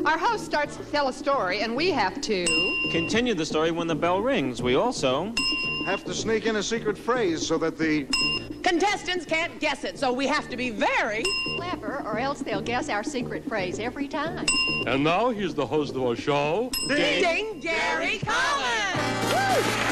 Our host starts to tell a story, and we have to continue the story when the bell rings. We also have to sneak in a secret phrase so that the contestants can't guess it, so we have to be very clever, or else they'll guess our secret phrase every time. And now here's the host of our show, Ding, Gary Coleman!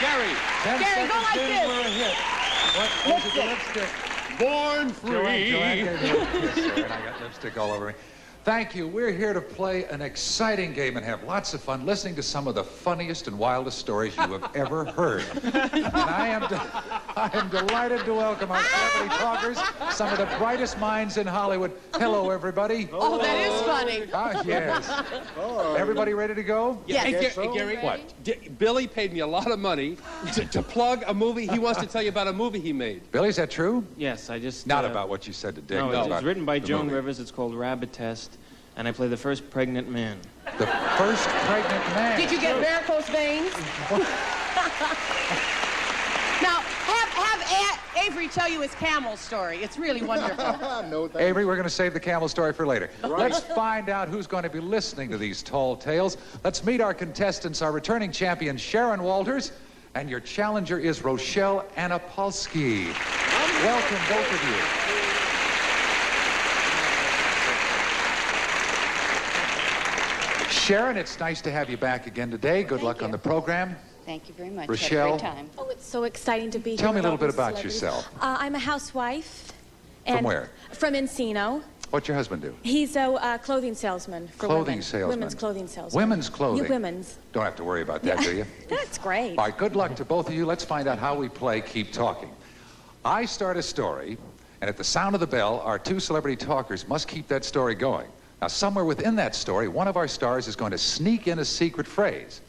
Gary, go like this. We're a hit. What? Lipstick. Born Free. Joanne gave me a kiss there, and I got lipstick all over me. Thank you. We're here to play an exciting game and have lots of fun listening to some of the funniest and wildest stories you have ever heard. And I am delighted to welcome our celebrity talkers, some of the brightest minds in Hollywood. Hello, everybody. Oh, that is funny. Ah, yes. Everybody ready to go? Yes. Hey, Gary, what? Billy paid me a lot of money to plug a movie. He wants to tell you about a movie he made. Billy, is that true? yes, I just Not about what you said to Dick. No, but it's written by the Joan movie. Rivers. It's called Rabbit Test, and I play the first pregnant man. The first pregnant man. Did you get varicose veins? Now, have Avery tell you his camel story. It's really wonderful. no, thank Avery, we're going to save the camel story for later. Let's find out who's going to be listening to these tall tales. Let's meet our contestants, our returning champion, Sharon Walters, and your challenger is Rochelle Anapolsky. Welcome, both of you. Sharon, it's nice to have you back again today. Good luck on the program. Thank you very much. Rochelle? Had a great time. Oh, it's so exciting to be here. Tell me a with little all bit these about celebrities. yourself. I'm a housewife. From And where? From Encino. What's your husband do? He's a clothing salesman for Clothing women. salesman. Women's clothing salesman. Women's clothing? Yeah, women's. Don't have to worry about that, do you? That's great. All right, good luck to both of you. Let's find out how we play Keep Talking. I start a story, and at the sound of the bell, our two celebrity talkers must keep that story going. Now, somewhere within that story, one of our stars is going to sneak in a secret phrase.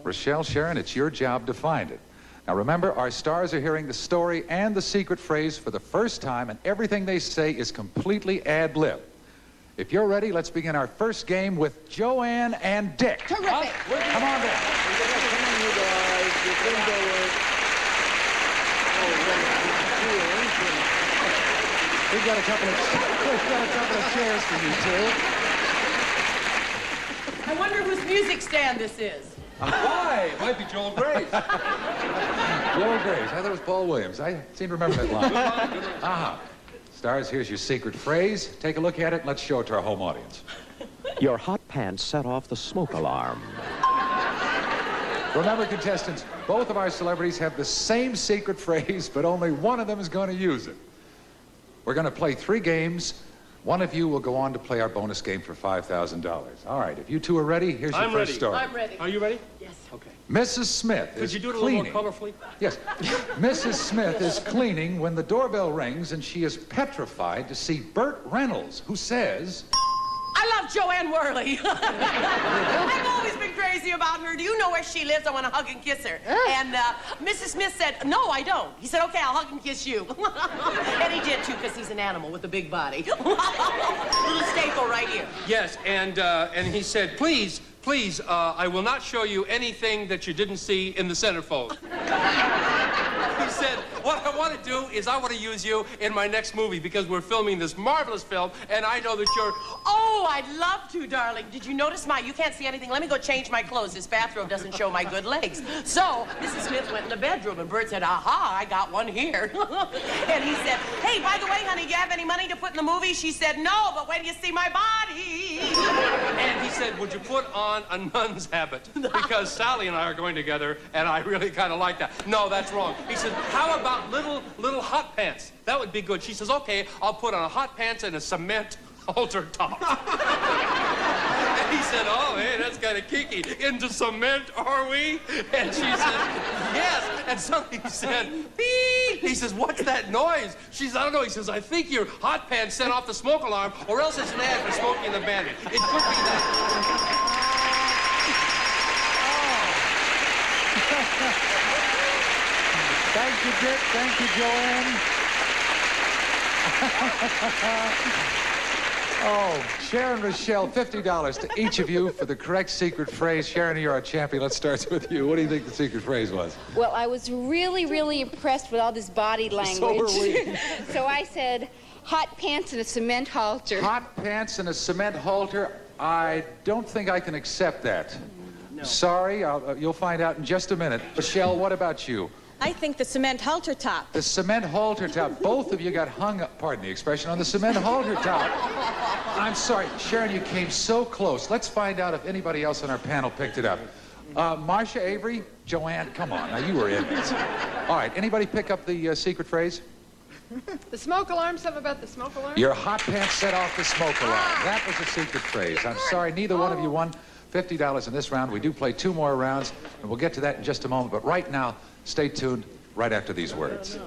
Rochelle, Sharon, it's your job to find it. Now, remember, our stars are hearing the story and the secret phrase for the first time, and everything they say is completely ad-lib. If you're ready, let's begin our first game with Joanne and Dick. Terrific. Come on down. We've got a couple of chairs for you two. I wonder whose music stand this is. Why? It might be Joel Gray's. Joel Graves. I thought it was Paul Williams. I seem to remember that line. Aha. Stars, here's your secret phrase. Take a look at it and let's show it to our home audience. Your hot pants set off the smoke alarm. Remember, contestants, both of our celebrities have the same secret phrase, but only one of them is going to use it. We're going to play 3 games. One of you will go on to play our bonus game for $5,000. All right, if you two are ready, here's your first story. I'm ready. Are you ready? Yes. Okay. Mrs. Smith Could is you do it a cleaning. little more colorfully? Yes. Mrs. Smith is cleaning when the doorbell rings, and she is petrified to see Burt Reynolds, who says, I love Joanne Worley. I've always been crazy about her. Do you know where she lives? I want to hug and kiss her. And Mrs. Smith said, no, I don't. He said, okay, I'll hug and kiss you. And he did, too, because he's an animal with a big body. Little staple right here. Yes, and he said, please, I will not show you anything that you didn't see in the centerfold. He said, what I want to do is I want to use you in my next movie because we're filming this marvelous film, and I know that you're... Oh, I'd love to, darling. Did you notice you can't see anything? Let me go change my clothes. This bathrobe doesn't show my good legs. So, Mrs. Smith went in the bedroom, and Bert said, aha, I got one here. And he said, hey, by the way, honey, do you have any money to put in the movie? She said, no, but when you see my body... And he said, would you put on a nun's habit? Because Sally and I are going together, and I really kind of like that. No, that's wrong. He said, how about little hot pants? That would be good. She says, okay, I'll put on a hot pants and a cement halter top. And he said, oh, hey, that's kind of kinky. Into cement, are we? And she said, yes. And so he said, beep. He says, what's that noise? She says, I don't know. He says, I think your hot pants set off the smoke alarm, or else it's an ad for Smokey and the Bandit. It could be that. thank you, Dick. Thank you, Joanne. Oh, Sharon, Rochelle, $50 to each of you for the correct secret phrase. Sharon, you're our champion. Let's start with you. What do you think the secret phrase was? Well, I was really, really impressed with all this body language. So were we. So I said, hot pants and a cement halter. Hot pants and a cement halter. I don't think I can accept that. No. Sorry, you'll find out in just a minute. Rochelle, what about you? I think the cement halter top. The cement halter top. Both of you got hung up, pardon the expression, on the cement halter top. I'm sorry. Sharon, you came so close. Let's find out if anybody else on our panel picked it up. Marcia, Avery, Joanne, come on. Now, you were in it. All right, anybody pick up the secret phrase? The smoke alarm, something about the smoke alarm? Your hot pants set off the smoke alarm. That was the secret phrase. I'm sorry, neither one of you won $50 in this round. We do play 2 more rounds, and we'll get to that in just a moment. But right now, stay tuned right after these words. You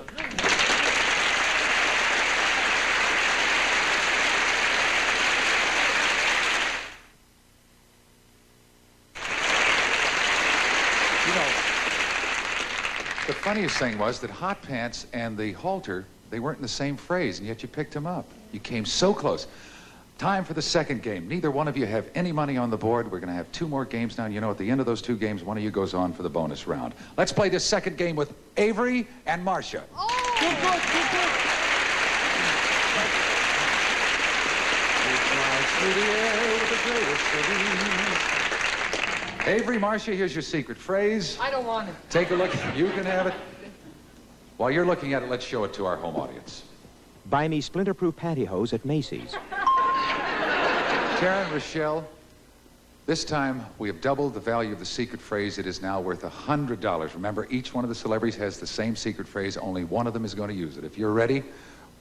know, the funniest thing was that hot pants and the halter, they weren't in the same phrase, and yet you picked them up. You came so close. Time for the second game. Neither one of you have any money on the board. We're going to have 2 more games now. And you know, at the end of those 2 games, one of you goes on for the bonus round. Let's play this second game with Avery and Marcia. Oh! Good, good, good, good. Avery, Marcia, here's your secret phrase. I don't want it. Take a look. You can have it. While you're looking at it, let's show it to our home audience. Buy me splinter-proof pantyhose at Macy's. Karen, Rochelle, this time we have doubled the value of the secret phrase. It is now worth $100. Remember, each one of the celebrities has the same secret phrase. Only one of them is going to use it. If you're ready,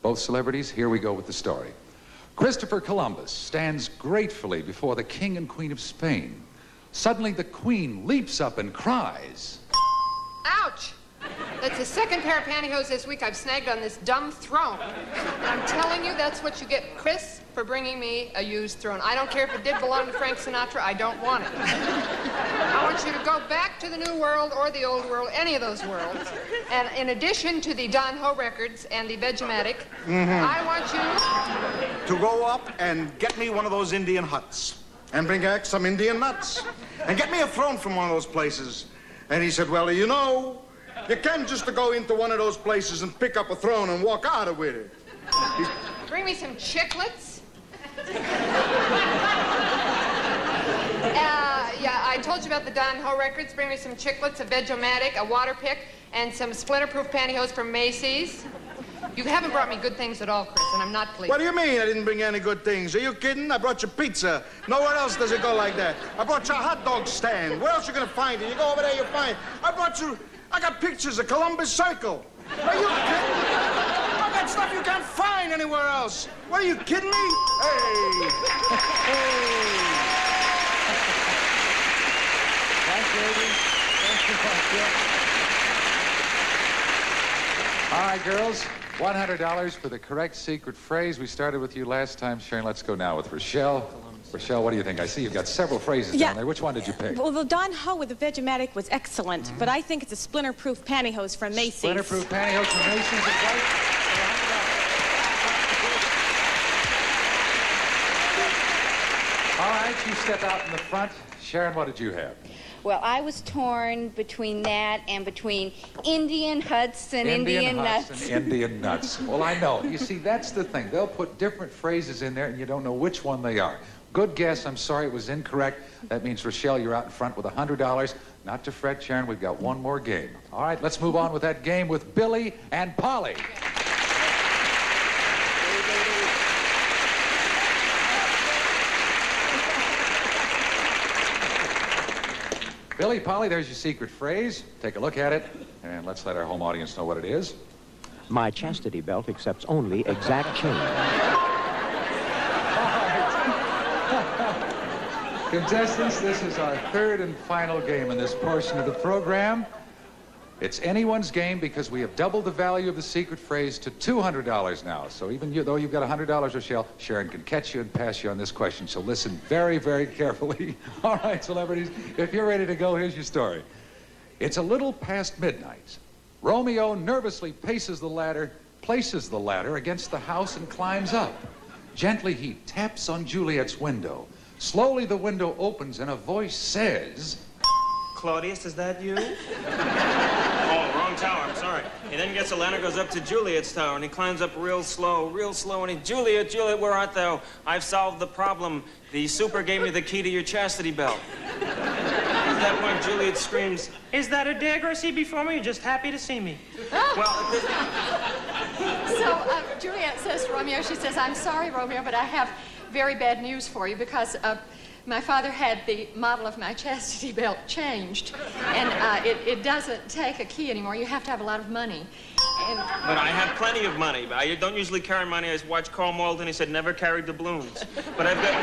both celebrities, here we go with the story. Christopher Columbus stands gratefully before the King and Queen of Spain. Suddenly, the Queen leaps up and cries, Ouch! That's the second pair of pantyhose this week I've snagged on this dumb throne. I'm telling you, that's what you get, Chris, for bringing me a used throne. I don't care if it did belong to Frank Sinatra. I don't want it. I want you to go back to the New World or the Old World, any of those worlds. And in addition to the Don Ho records and the Vegematic, I want you To go up and get me one of those Indian huts and bring back some Indian nuts and get me a throne from one of those places. And he said, well, you know, you can't just go into one of those places and pick up a throne and walk out of with it. bring me some chiclets. Yeah, I told you about the Don Ho records. Bring me some chiclets, a Vegematic, a water pick, and some splinter-proof pantyhose from Macy's. You haven't brought me good things at all, Chris, and I'm not pleased. What do you mean I didn't bring any good things? Are you kidding? I brought you pizza. Nowhere else does it go like that. I brought you a hot dog stand. Where else you gonna find it? You go over there, you find it. I got pictures of Columbus Circle. Are you kidding me? I got stuff you can't find anywhere else. What, are you kidding me? Hey. All right, girls, $100 for the correct secret phrase. We started with you last time, Sharon. Let's go now with Rochelle. Rochelle, what do you think? I see you've got several phrases down there. Which one did you pick? Well, the Don Ho with the Vegematic was excellent, but I think it's a splinter-proof pantyhose from Macy's. Splinter-proof pantyhose from Macy's is right. All right, you step out in the front. Sharon, what did you have? Well, I was torn between that and between Indian huts and Indian huts nuts. and Indian nuts. Well, I know. You see, that's the thing. They'll put different phrases in there, and you don't know which one they are. Good guess. I'm sorry it was incorrect. That means, Rochelle, you're out in front with $100. Not to fret, Sharon. We've got one more game. All right, let's move on with that game with Billy and Polly. Billy, Polly, there's your secret phrase. Take a look at it, and let's let our home audience know what it is. My chastity belt accepts only exact change. Contestants, this is our third and final game in this portion of the program. It's anyone's game because we have doubled the value of the secret phrase to $200 now. So even though you've got $100, Rochelle, Sharon can catch you and pass you on this question. So listen very, very carefully. All right, celebrities, if you're ready to go, here's your story. It's a little past midnight. Romeo nervously paces the ladder places the ladder against the house and climbs up. Gently, he taps on Juliet's window. Slowly, the window opens and a voice says, Claudius, is that you? Oh, wrong tower, I'm sorry. He then gets a ladder, goes up to Juliet's tower, and he climbs up real slow, and he, Juliet, where art thou? I've solved the problem. The super gave me the key to your chastity belt. At that point, Juliet screams, is that a dagger I see before me? You're just happy to see me. Well, So Juliet says to Romeo, she says, I'm sorry, Romeo, but I have very bad news for you because my father had the model of my chastity belt changed. And it doesn't take a key anymore. You have to have a lot of money. But I have plenty of money. I don't usually carry money. I watched Carl Malden. He said never carry doubloons. But I've got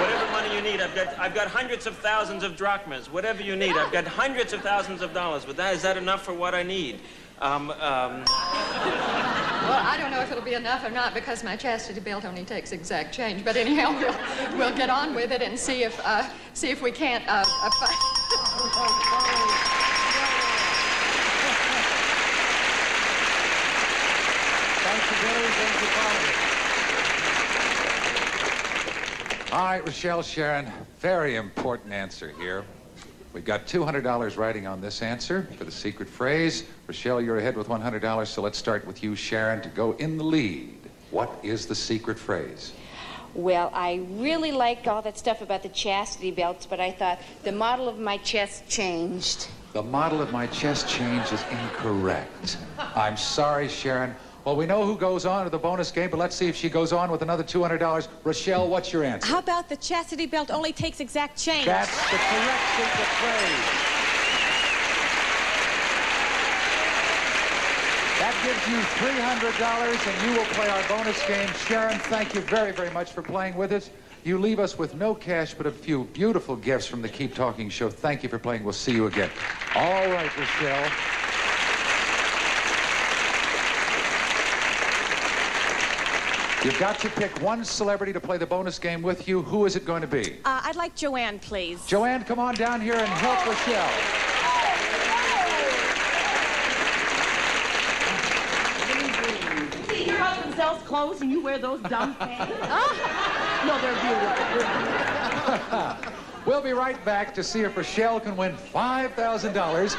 whatever money you need. I've got hundreds of thousands of drachmas. Whatever you need. I've got hundreds of thousands of dollars. But is that enough for what I need? Well, I don't know if it'll be enough or not because my chastity belt only takes exact change. But anyhow, we'll get on with it and see if we can't. Thank you, Billy. Thank you, Polly. All right, Rochelle, Sharon, very important answer here. We've got $200 riding on this answer for the secret phrase. Rochelle, you're ahead with $100, so let's start with you, Sharon, to go in the lead. What is the secret phrase? Well, I really liked all that stuff about the chastity belts, but I thought the model of my chest changed. The model of my chest change is incorrect. I'm sorry, Sharon. Well, we know who goes on to the bonus game, but let's see if she goes on with another $200. Rochelle, what's your answer? How about the chastity belt only takes exact change? That's the correct secret phrase. That gives you $300, and you will play our bonus game. Sharon, thank you very, very much for playing with us. You leave us with no cash, but a few beautiful gifts from the Keep Talking show. Thank you for playing. We'll see you again. All right, Rochelle. You've got to pick one celebrity to play the bonus game with you. Who is it going to be? I'd like Joanne, please. Joanne, come on down here and help Rochelle. Your husband sells clothes and you wear those dumb pants? No, they're beautiful. We'll be right back to see if Rochelle can win $5,000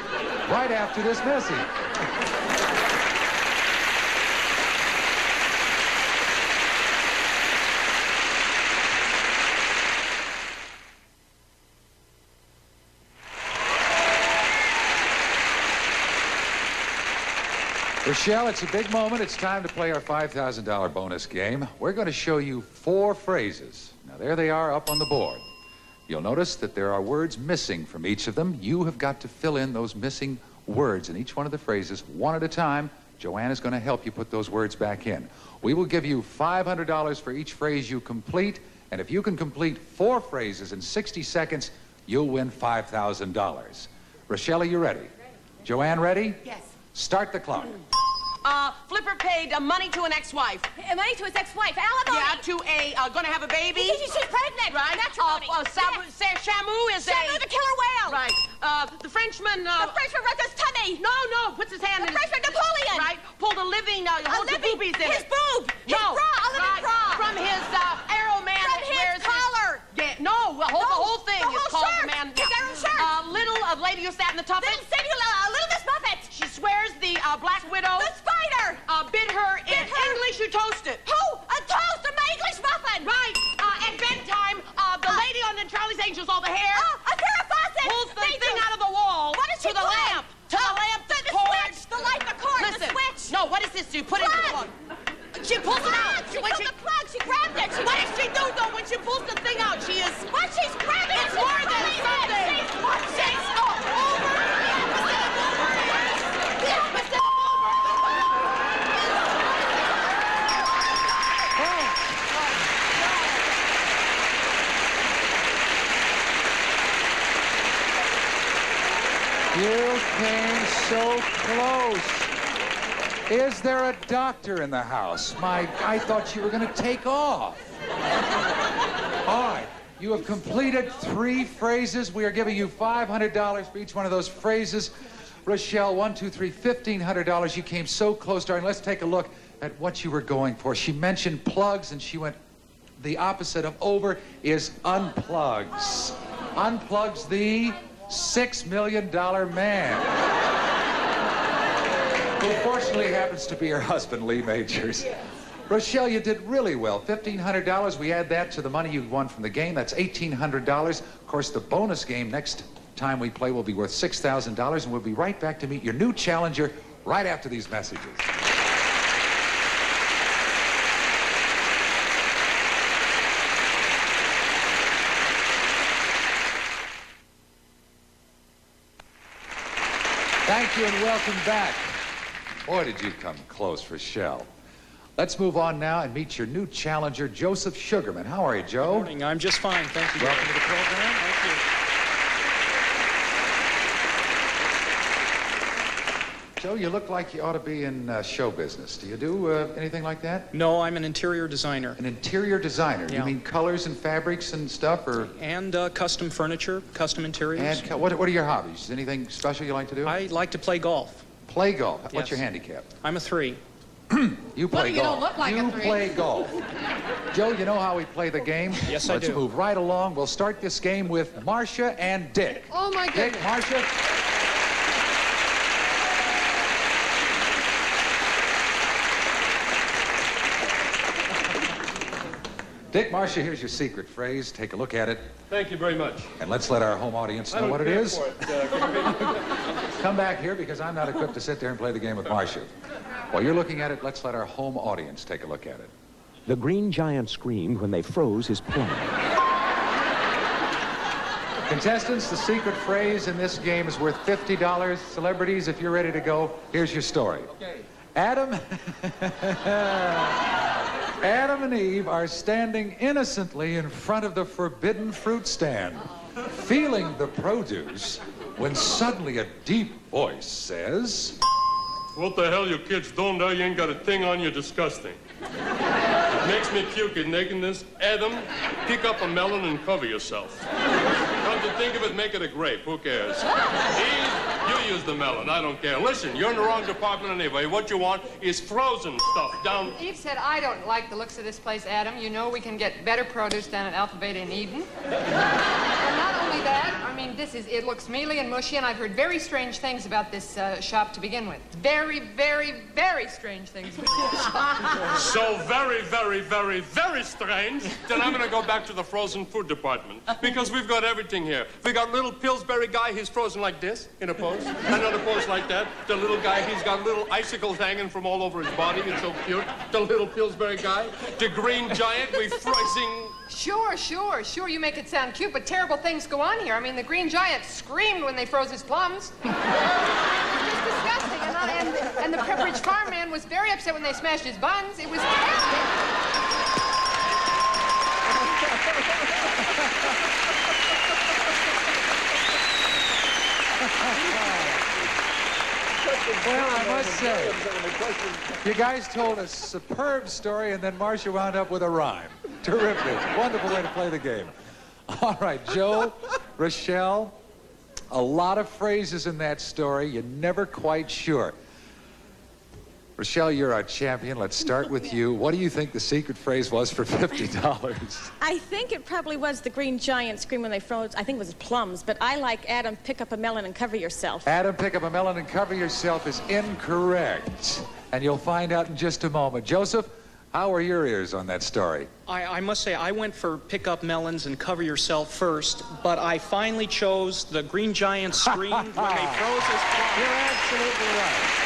right after this message. Rochelle, it's a big moment. It's time to play our $5,000 bonus game. We're going to show you 4 phrases. Now, there they are up on the board. You'll notice that there are words missing from each of them. You have got to fill in those missing words in each one of the phrases one at a time. Joanne is going to help you put those words back in. We will give you $500 for each phrase you complete, and if you can complete 4 phrases in 60 seconds, you'll win $5,000. Rochelle, are you ready? Joanne, ready? Yes. Start the clock. Flipper paid money to an ex-wife. Money to his ex-wife, alimony. Yeah, to gonna have a baby. She's pregnant. Right. Matrimony. Shamu is Shamu the killer whale. Right. The Frenchman. The Frenchman runs his tummy. No, puts his hand in The Frenchman Napoleon. Right. Pulled a living, holds the boobies in his it. boob. His No. bra. A living Right. bra. From his arrow man. From that his wears collar. Yeah, no, the whole thing the is whole called shirt. the man. His arrow shirt. A lady who sat in the tuffet. Little Miss Muffet. She swears the Black Widow. The spider. Bid her in English you toasted. Who? A toast of my English muffin. Right. At bedtime, the lady on the Charlie's Angels, all the hair. A pair of faucets. Pulls the thing out of the wall. What does she to the pull? lamp. To the lamp. The switch. The light. The cord. Listen. The switch. No, what does this do? Put it in the Plug. plug. She pulls it out. She pulled the plug. She grabbed it. What does she do, though, when she pulls the thing out? She is... What? She's grabbing it. It's more than something. She's over. The opposite of over. You came so close. Is there a doctor in the house? I thought you were going to take off. All right. You have completed 3 phrases. We are giving you $500 for each one of those phrases. Rochelle, 1, 2, 3, $1,500. You came so close, darling. Let's take a look. at what you were going for. She mentioned plugs, and she went, the opposite of over is unplugs. Unplugs the $6 million man. Who fortunately happens to be her husband, Lee Majors. Rochelle, you did really well. $1,500. We add that to the money you won from the game. That's $1,800. Of course, the bonus game next time we play will be worth $6,000, and we'll be right back to meet your new challenger right after these messages. Thank you and welcome back. Boy, did you come close, Rochelle. Let's move on now and meet your new challenger, Joseph Sugarman. How are you, Joe? Good morning. I'm just fine. Thank you. Welcome to the program. Thank you. Joe, you look like you ought to be in show business. Do you do anything like that? No, I'm an interior designer. An interior designer? Yeah. You mean colors and fabrics and stuff, or? And custom furniture, custom interiors. And what are your hobbies? Anything special you like to do? I like to play golf. Play golf. What's Yes. your handicap? I'm a 3. You play You golf. don't look like a You 3. play golf. Joe, you know how we play the game? Yes, I Let's do. move right along. We'll start this game with Marcia and Dick. Oh, my goodness. Dick, Marcia. Dick, Marcia, here's your secret phrase. Take a look at it, Thank you very much. and let's let our home audience know what it is. Come back here, because I'm not equipped to sit there and play the game with Marcia. While you're looking at it, let's let our home audience take a look at it. The Green Giant screamed when they froze his plum. Contestants, the secret phrase in this game is worth $50. Celebrities, if you're ready to go, here's your story. Okay. Adam and Eve are standing innocently in front of the forbidden fruit stand, feeling the produce, when suddenly a deep voice says, What the hell you kids doing there? You ain't got a thing on you, disgusting. It makes me puke at nakedness. Adam, pick up a melon and cover yourself. Come to think of it, make it a grape. Who cares? Eve, you use the melon. I don't care. Listen, you're in the wrong department anyway. What you want is frozen stuff down... Eve said, I don't like the looks of this place, Adam. You know we can get better produce down at Alpha Beta in Eden. And not only that, I mean, it looks mealy and mushy, and I've heard very strange things about this shop to begin with. Very, very, very strange things about this shop. So very, very, very, very strange. Then I'm gonna go back to the frozen food department, because we've got everything here. We got little Pillsbury guy, he's frozen like this, in a pose. Another pose like that. The little guy, he's got little icicles hanging from all over his body. It's so cute. The little Pillsbury guy. The Green Giant, we freezing... Sure. You make it sound cute, but terrible things go on here. I mean, the Green Giant screamed when they froze his plums. It was disgusting. And the Pepperidge Farm man was very upset when they smashed his buns. It was terrible. well, I must say, you guys told a superb story, and then Marcia wound up with a rhyme. Terrific. Wonderful way to play the game. All right, Joe, Rochelle, a lot of phrases in that story. You're never quite sure. Rochelle, you're our champion. Let's start with you. What do you think the secret phrase was for $50? I think it probably was the Green Giant scream when they froze. I think it was plums, but I like Adam, pick up a melon and cover yourself. Adam, pick up a melon and cover yourself is incorrect. And you'll find out in just a moment. Joseph, how are your ears on that story? I must say, I went for pick up melons and cover yourself first, but I finally chose the Green Giant screamed when they froze his plum. You're absolutely right.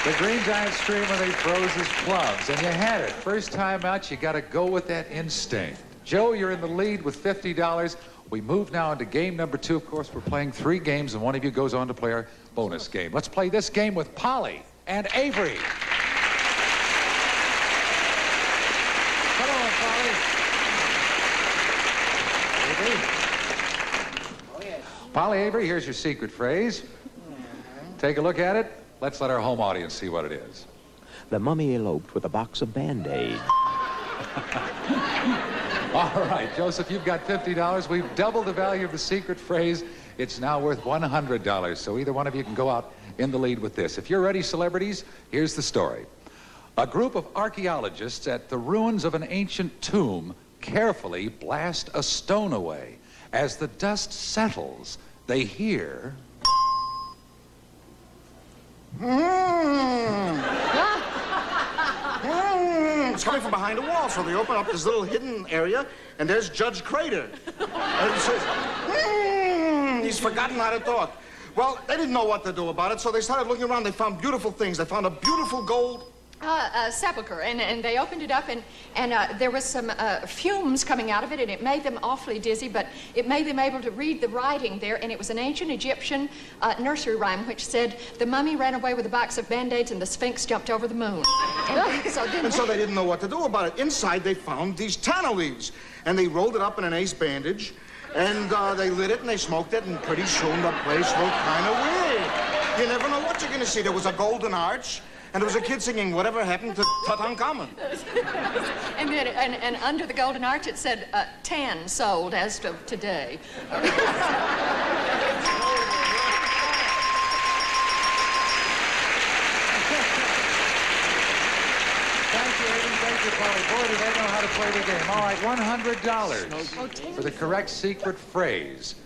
The Green Giant screamed when they froze his plums, and you had it. First time out, you got to go with that instinct. Joe, you're in the lead with $50. We move now into game number 2. Of course, we're playing 3 games, and one of you goes on to play our bonus game. Let's play this game with Polly and Avery. Come on, Polly. Avery. Polly, Avery, here's your secret phrase. Take a look at it. Let's let our home audience see what it is. The mummy eloped with a box of Band-Aids. All right, Joseph, you've got $50. We've doubled the value of the secret phrase. It's now worth $100, so either one of you can go out in the lead with this. If you're ready, celebrities, here's the story. A group of archaeologists at the ruins of an ancient tomb carefully blast a stone away. As the dust settles, they hear... It's coming from behind a wall, so they open up this little hidden area, and there's Judge Crater. And it says, he's forgotten how to talk. Well, they didn't know what to do about it, so they started looking around. They found beautiful things. They found a beautiful gold... sepulcher, and they opened it up, and there was some fumes coming out of it, and it made them awfully dizzy, but it made them able to read the writing there, and it was an ancient Egyptian nursery rhyme which said, the mummy ran away with a box of Band-Aids and the Sphinx jumped over the moon. And so they didn't know what to do about it. Inside, they found these tanner leaves, and they rolled it up in an ace bandage, and they lit it, and they smoked it, and pretty soon the place looked kind of weird. You never know what you're going to see. There was a golden arch, and there was a kid singing, "Whatever Happened to Tutankhamun?" and under the golden arch it said, 10 sold as of today. Thank you, Aiden. Thank you, Polly. Boy, do they know how to play the game. All right, $100 for the correct secret phrase.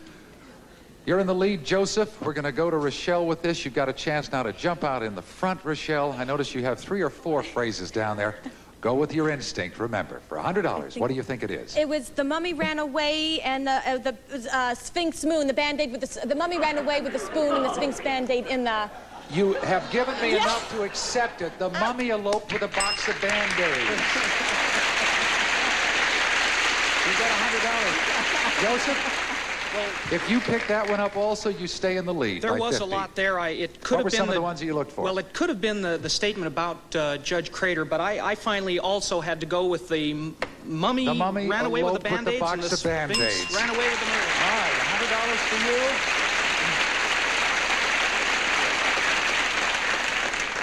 You're in the lead, Joseph. We're going to go to Rochelle with this. You've got a chance now to jump out in the front, Rochelle. I notice you have 3 or 4 phrases down there. Go with your instinct. Remember, for $100, what do you think it is? It was the mummy ran away and the Sphinx moon, the Band-Aid with the mummy ran away with the spoon and the Sphinx Band-Aid in the... You have given me enough to accept it. The mummy eloped with a box of Band-Aids. You got $100. Joseph? Well, if you pick that one up also, you stay in the lead. There was 50. a lot there. It could have been some of the ones that you looked for? Well, it could have been the statement about Judge Crater, but I finally also had to go with the mummy ran away with the Band-Aids and the Sphinx ran away with the moon. All right, $100 for you.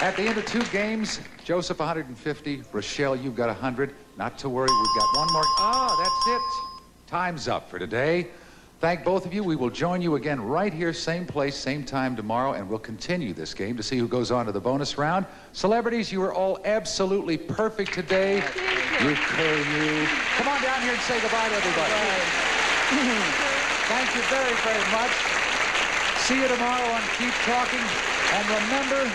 At the end of 2 games, Joseph 150, Rochelle, you've got 100. Not to worry, we've got one more. That's it. Time's up for today. Thank both of you. We will join you again right here, same place, same time tomorrow, and we'll continue this game to see who goes on to the bonus round. Celebrities, you were all absolutely perfect today. You. Come on down here and say goodbye to everybody. Thank you very, very much. See you tomorrow on Keep Talking. And remember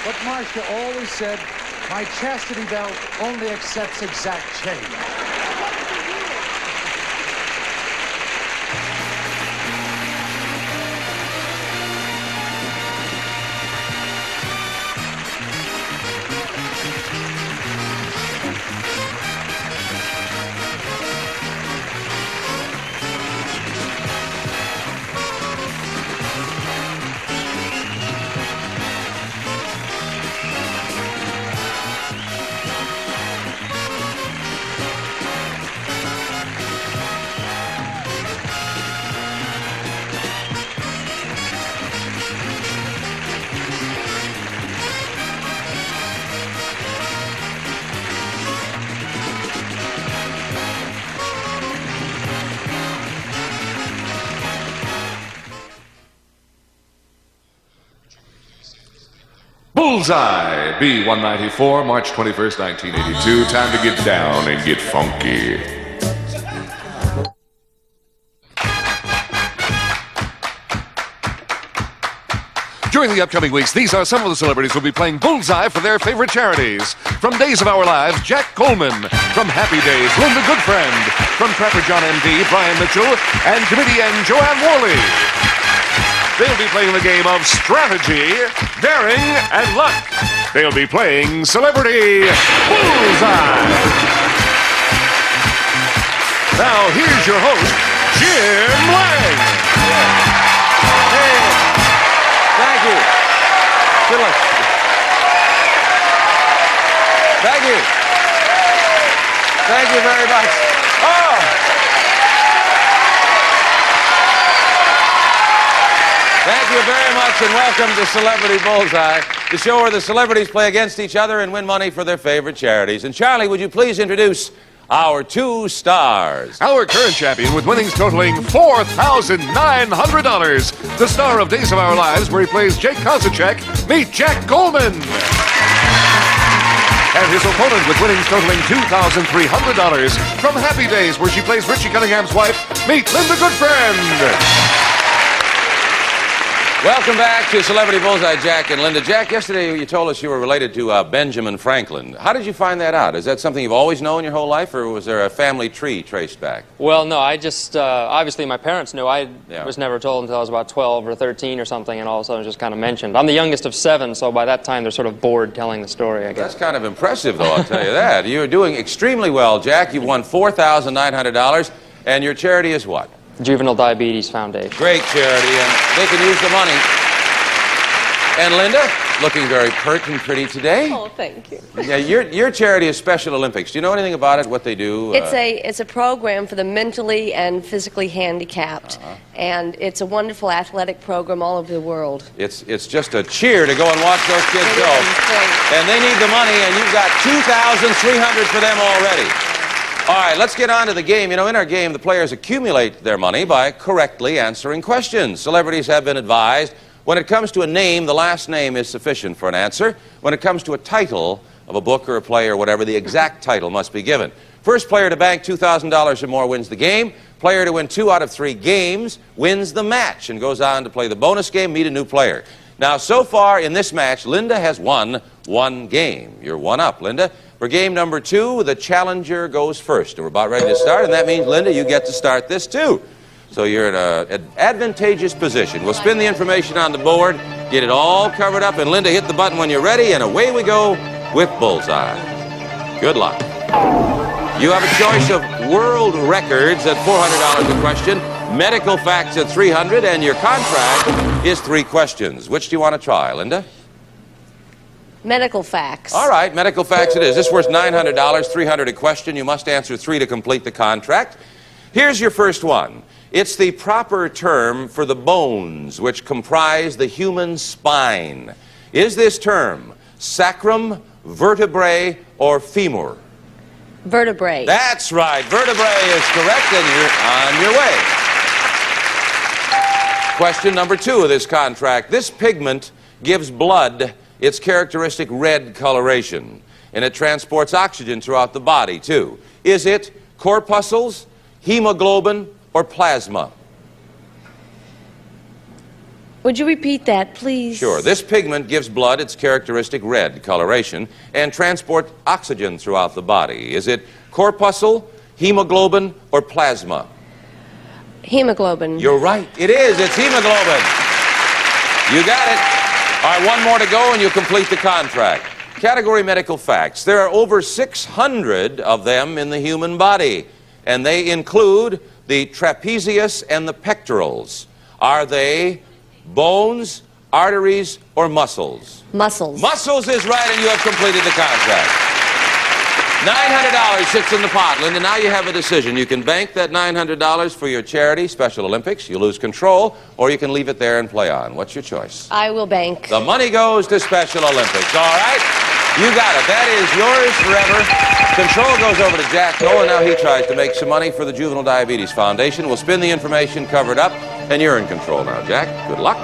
what Marcia always said, my chastity belt only accepts exact change. Bullseye, B-194, March 21st, 1982. Time to get down and get funky. During the upcoming weeks, these are some of the celebrities who will be playing Bullseye for their favorite charities. From Days of Our Lives, Jack Coleman. From Happy Days, Linda Goodfriend. From Trapper John M.D., Brian Mitchell. And comedian Joanne Worley. They'll be playing the game of strategy, daring, and luck. They'll be playing Celebrity Bullseye. Now, here's your host, Jim Lang. Hey, thank you. Good luck. Thank you. Thank you very much. Thank you very much, and welcome to Celebrity Bullseye, the show where the celebrities play against each other and win money for their favorite charities. And Charlie, would you please introduce our two stars. Our current champion with winnings totaling $4,900. The star of Days of Our Lives, where he plays Jake Kozacek. Meet Jack Coleman. And his opponent with winnings totaling $2,300. From Happy Days, where she plays Richie Cunningham's wife. Meet Linda Goodfriend. Welcome back to Celebrity Bullseye, Jack and Linda. Jack, yesterday you told us you were related to Benjamin Franklin. How did you find that out? Is that something you've always known your whole life, or was there a family tree traced back? Well, no, I just, obviously my parents knew. I was never told until I was about 12 or 13 or something, and all of a sudden it was just kind of mentioned. I'm the youngest of 7, so by that time they're sort of bored telling the story, I guess. That's kind of impressive, though, I'll tell you that. You're doing extremely well, Jack. You've won $4,900, and your charity is what? Juvenile Diabetes Foundation. Great charity, and they can use the money. And Linda, looking very pert and pretty today. Oh, thank you. Yeah, your charity is Special Olympics. Do you know anything about it, what they do? It's a program for the mentally and physically handicapped, and it's a wonderful athletic program all over the world. It's just a cheer to go and watch those kids go. And they need the money, and you've got $2,300 for them already. All right, let's get on to the game. You know, in our game, the players accumulate their money by correctly answering questions. Celebrities have been advised, when it comes to a name, the last name is sufficient for an answer. When it comes to a title of a book or a play or whatever, the exact title must be given. First player to bank $2,000 or more wins the game. Player to win 2 out of 3 games wins the match and goes on to play the bonus game, meet a new player. Now, so far in this match, Linda has won 1 game. You're 1 up, Linda. For game number 2, the challenger goes first. And we're about ready to start, and that means, Linda, you get to start this too. So you're in an advantageous position. We'll spin the information on the board, get it all covered up, and Linda, hit the button when you're ready, and away we go with Bullseye. Good luck. You have a choice of world records at $400 a question, medical facts at $300, and your contract is 3 questions. Which do you want to try, Linda? Medical facts. All right, medical facts it is. This worth $900, $300 a question. You must answer 3 to complete the contract. Here's your first one. It's the proper term for the bones which comprise the human spine. Is this term sacrum, vertebrae, or femur? Vertebrae. That's right. Vertebrae is correct, and you're on your way. Question number 2 of this contract. This pigment gives blood its characteristic red coloration, and it transports oxygen throughout the body, too. Is it corpuscles, hemoglobin, or plasma? Would you repeat that, please? Sure. This pigment gives blood its characteristic red coloration and transports oxygen throughout the body. Is it corpuscle, hemoglobin, or plasma? Hemoglobin. You're right. It is. It's hemoglobin. You got it. All right, 1 more to go and you'll complete the contract. Category medical facts. There are over 600 of them in the human body, and they include the trapezius and the pectorals. Are they bones, arteries, or muscles? Muscles. Muscles is right, and you have completed the contract. $900 sits in the pot. Linda, now you have a decision. You can bank that $900 for your charity, Special Olympics. You lose control, or you can leave it there and play on. What's your choice? I will bank. The money goes to Special Olympics. All right? You got it. That is yours forever. Control goes over to Jack Coleman. Now he tries to make some money for the Juvenile Diabetes Foundation. We'll spin the information covered up, and you're in control now, Jack. Good luck.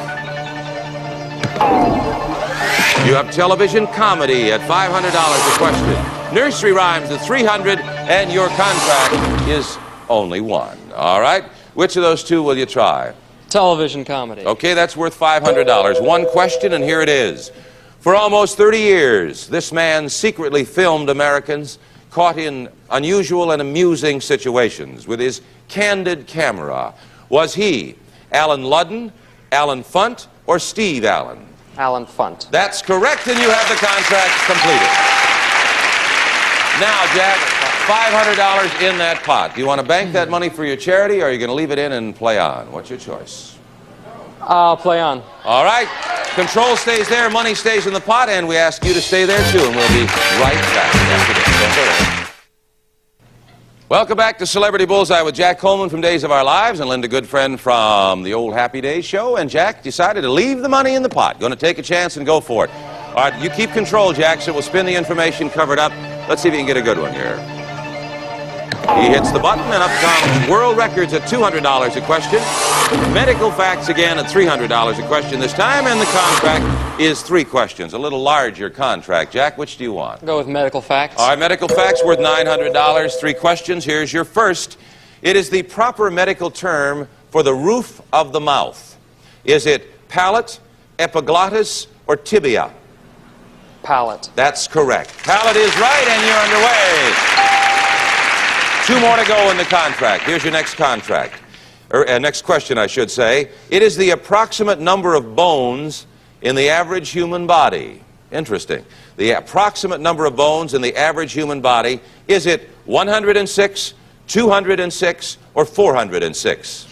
You have television comedy at $500 a question. Nursery rhymes at $300, and your contract is only 1. All right? Which of those 2 will you try? Television comedy. Okay, that's worth $500. 1 question, and here it is. For almost 30 years, this man secretly filmed Americans caught in unusual and amusing situations with his candid camera. Was he Alan Ludden, Alan Funt, or Steve Allen? Alan Funt. That's correct, and you have the contract completed. Now, Jack, $500 in that pot. Do you want to bank that money for your charity, or are you going to leave it in and play on? What's your choice? I'll play on. All right. Control stays there, money stays in the pot, and we ask you to stay there, too, and we'll be right back after this. Don't go away. Welcome back to Celebrity Bullseye with Jack Coleman from Days of Our Lives and Linda Goodfriend from the old Happy Days show. And Jack decided to leave the money in the pot. Going to take a chance and go for it. All right, you keep control, Jack, so we'll spin the information covered up. Let's see if you can get a good one here. He hits the button, and up comes world records at $200 a question. Medical facts again at $300 a question this time, and the contract is 3 questions. A little larger contract. Jack, which do you want? Go with medical facts. All right, medical facts worth $900. 3 questions. Here's your first. It is the proper medical term for the roof of the mouth. Is it palate, epiglottis, or tibia? Palate. That's correct. Palate is right, and you're underway. 2 more to go in the contract. Here's your next contract. Next question, I should say. It is the approximate number of bones in the average human body. Interesting. The approximate number of bones in the average human body. Is it 106, 206, or 406?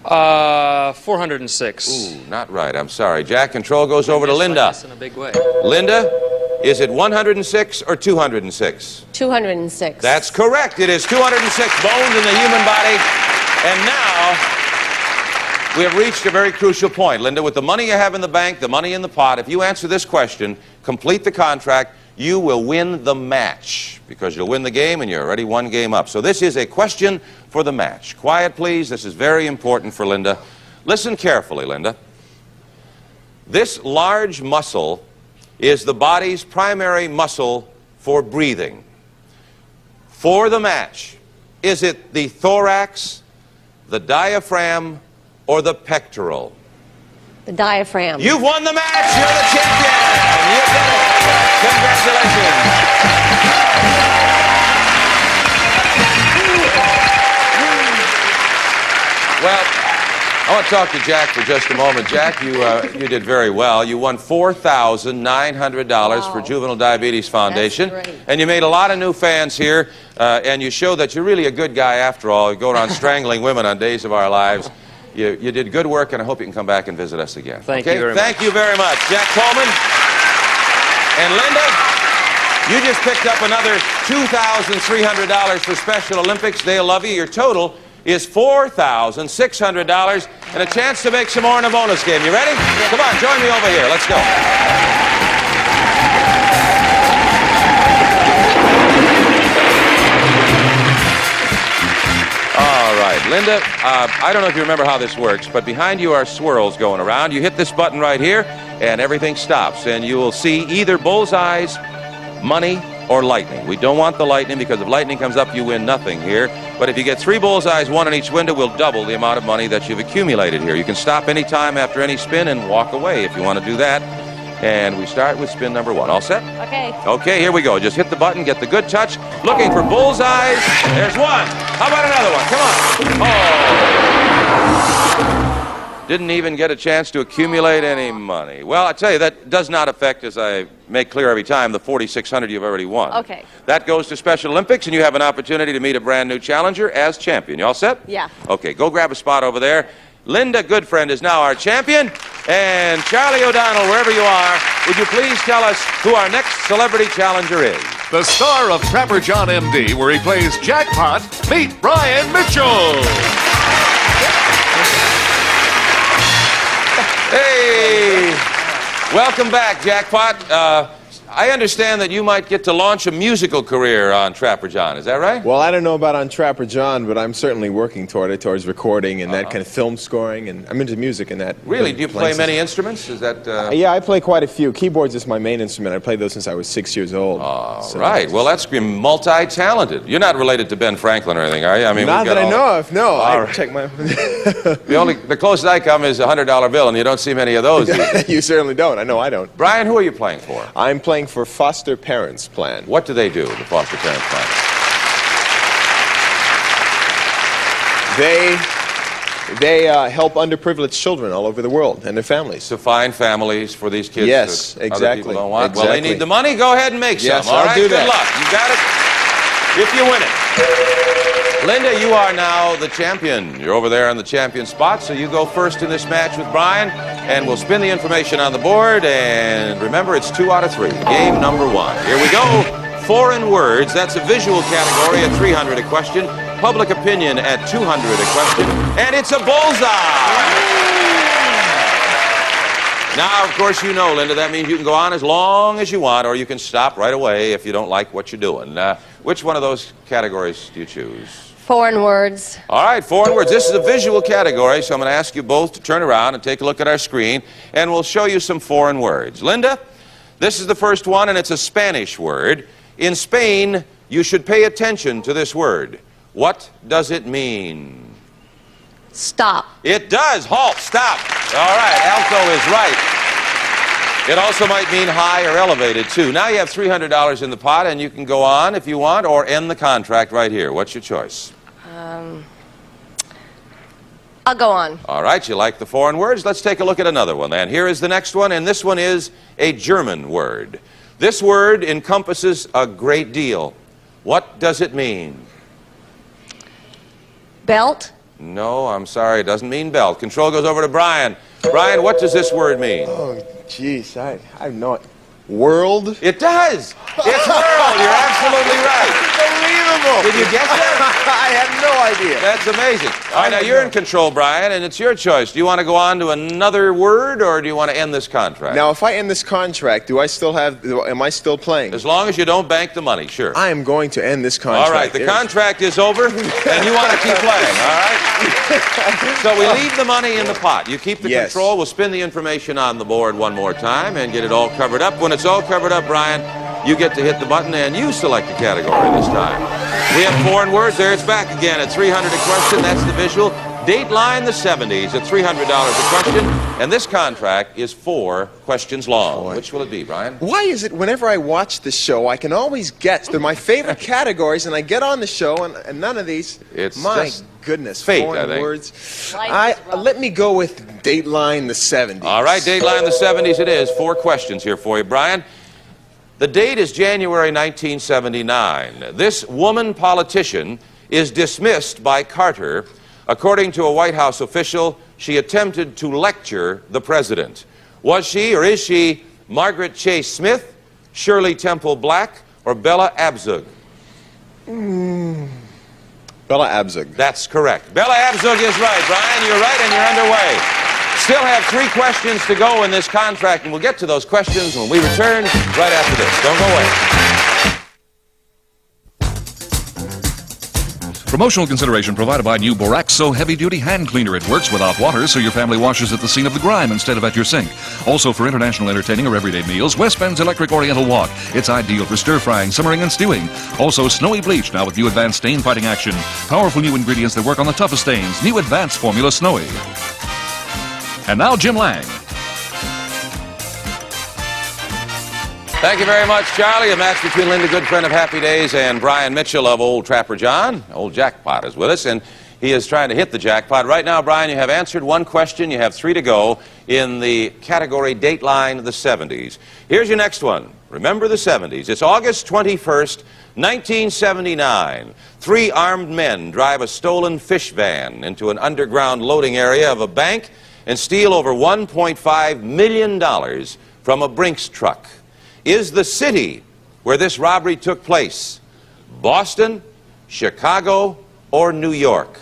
406. Ooh, not right. I'm sorry. Jack, control goes over to Linda. In a big way. Linda, is it 106 or 206? 206. That's correct. It is 206 bones in the human body. And now, we have reached a very crucial point. Linda, with the money you have in the bank, the money in the pot, if you answer this question, complete the contract, you will win the match. Because you'll win the game and you're already 1 game up. So this is a question for the match. Quiet, please. This is very important for Linda. Listen carefully, Linda. This large muscle is the body's primary muscle for breathing. For the match, is it the thorax, the diaphragm, or the pectoral? The diaphragm. You've won the match. You're the champion. You did it. Congratulations. Well, I want to talk to Jack for just a moment. Jack, you did very well. You won $4,900 for Juvenile Diabetes Foundation. That's great. And you made a lot of new fans here, and you showed that you're really a good guy after all. You go around strangling women on Days of Our Lives. You did good work, and I hope you can come back and visit us again. Thank you very much. Thank you very much. Jack Coleman. And Linda, you just picked up another $2,300 for Special Olympics. They'll love you. Your total is $4,600 and a chance to make some more in a bonus game. You ready? Come on, join me over here. Let's go. All right, Linda, I don't know if you remember how this works, but behind you are swirls going around. You hit this button right here, and everything stops, and you will see either bullseyes, money, or lightning. We don't want the lightning, because if lightning comes up, you win nothing here. But if you get 3 bullseyes, 1 in each window, we'll double the amount of money that you've accumulated here. You can stop any time after any spin and walk away if you want to do that. And we start with spin number 1. All set? Okay. Okay, here we go. Just hit the button, get the good touch. Looking for bullseyes. There's 1. How about another one? Come on. Oh. Didn't even get a chance to accumulate any money. Well, I tell you, that does not affect, as I make clear every time, the $4,600 you've already won. Okay. That goes to Special Olympics, and you have an opportunity to meet a brand new challenger as champion. You all set? Yeah. Okay, go grab a spot over there. Linda Goodfriend is now our champion. And Charlie O'Donnell, wherever you are, would you please tell us who our next celebrity challenger is? The star of Trapper John M.D., where he plays Jackpot, meet Brian Mitchell. Hey, welcome back, Jackpot. I understand that you might get to launch a musical career on Trapper John. Is that right? Well, I don't know about on Trapper John, but I'm certainly working toward it, towards recording and that kind of film scoring, and I'm into music and that. Really? Do you play many instruments? Is that? Yeah, I play quite a few. Keyboards is my main instrument. I played those since I was 6 years old. So right. Well, that's multi-talented. You're not related to Ben Franklin or anything, are you? I mean, not that I know of. No. All I check my. The closest I come is a $100 bill, and you don't see many of those. You certainly don't. I know I don't. Brian, who are you playing for? I'm playing for Foster Parents Plan. What do they do, the Foster Parents Plan? They help underprivileged children all over the world and their families. To find families for these kids yes, that exactly. other people don't want? Exactly. Well, they need the money. Go ahead and make yes, some. All I'll right, do good that. luck. You got it? If you win it. Linda, you are now the champion. You're over there on the champion spot, so you go first in this match with Brian, and we'll spin the information on the board, and remember, it's 2 out of 3. Game number 1. Here we go. Foreign words, that's a visual category at $300 a question. Public opinion at $200 a question. And it's a bullseye. Now, of course, you know, Linda, that means you can go on as long as you want, or you can stop right away if you don't like what you're doing. Which one of those categories do you choose? Foreign words. All right, foreign words. This is a visual category, so I'm going to ask you both to turn around and take a look at our screen, and we'll show you some foreign words. Linda, this is the first one, and it's a Spanish word. In Spain, you should pay attention to this word. What does it mean? Stop. It does. Halt. Stop. All right, alto is right. It also might mean high or elevated, too. Now you have $300 in the pot, and you can go on if you want, or end the contract right here. What's your choice? I'll go on. All right, you like the foreign words? Let's take a look at another one, then. Here is the next one, and this one is a German word. This word encompasses a great deal. What does it mean? Belt? No, I'm sorry, it doesn't mean belt. Control goes over to Brian. Brian, what does this word mean? Oh, jeez, I have no... World? It does! It's world! You're absolutely right. Unbelievable! Did you guess that? I had no idea. That's amazing. All right, now you're in control, Brian, and it's your choice. Do you want to go on to another word, or do you want to end this contract? Now, if I end this contract, am I still playing? As long as you don't bank the money, sure. I am going to end this contract. All right, the contract is over, and you want to keep playing, all right? So we leave the money in the pot. You keep the control. We'll spin the information on the board one more time and get it all covered up. When it's all covered up, Brian, you get to hit the button, and you select a category this time. We have foreign words. There it's back again at $300 a question. That's the visual. Dateline the 70s at $300 a question. And this contract is 4 questions long. Boy. Which will it be, Brian? Why is it whenever I watch the show, I can always guess? They're my favorite categories, and I get on the show, and none of these. It's my just goodness. fate, foreign I think. words. Let me go with Dateline the 70s. All right, Dateline the 70s it is. 4 questions here for you, Brian. The date is January 1979. This woman politician is dismissed by Carter. According to a White House official, she attempted to lecture the president. Was she or is she Margaret Chase Smith, Shirley Temple Black, or Bella Abzug? Bella Abzug. That's correct. Bella Abzug is right, Brian. You're right, and you're underway. Still have 3 questions to go in this contract, and we'll get to those questions when we return right after this. Don't go away. Promotional consideration provided by new Boraxo heavy-duty hand cleaner. It works without water, so your family washes at the scene of the grime instead of at your sink. Also for international entertaining or everyday meals, West Bend's Electric Oriental Wok. It's ideal for stir-frying, simmering, and stewing. Also snowy bleach, now with new advanced stain-fighting action. Powerful new ingredients that work on the toughest stains. New advanced formula Snowy. And now Jim Lang. Thank you very much, Charlie. A match between Linda Goodfriend of Happy Days and Brian Mitchell of Old Trapper John. Old Jackpot is with us, and he is trying to hit the jackpot. Right now, Brian, you have answered 1 question. You have 3 to go in the category Dateline the 70s. Here's your next one. Remember the 70s. It's August 21st, 1979. 3 armed men drive a stolen fish van into an underground loading area of a bank and steal over $1.5 million from a Brinks truck. Is the city where this robbery took place Boston, Chicago, or New York?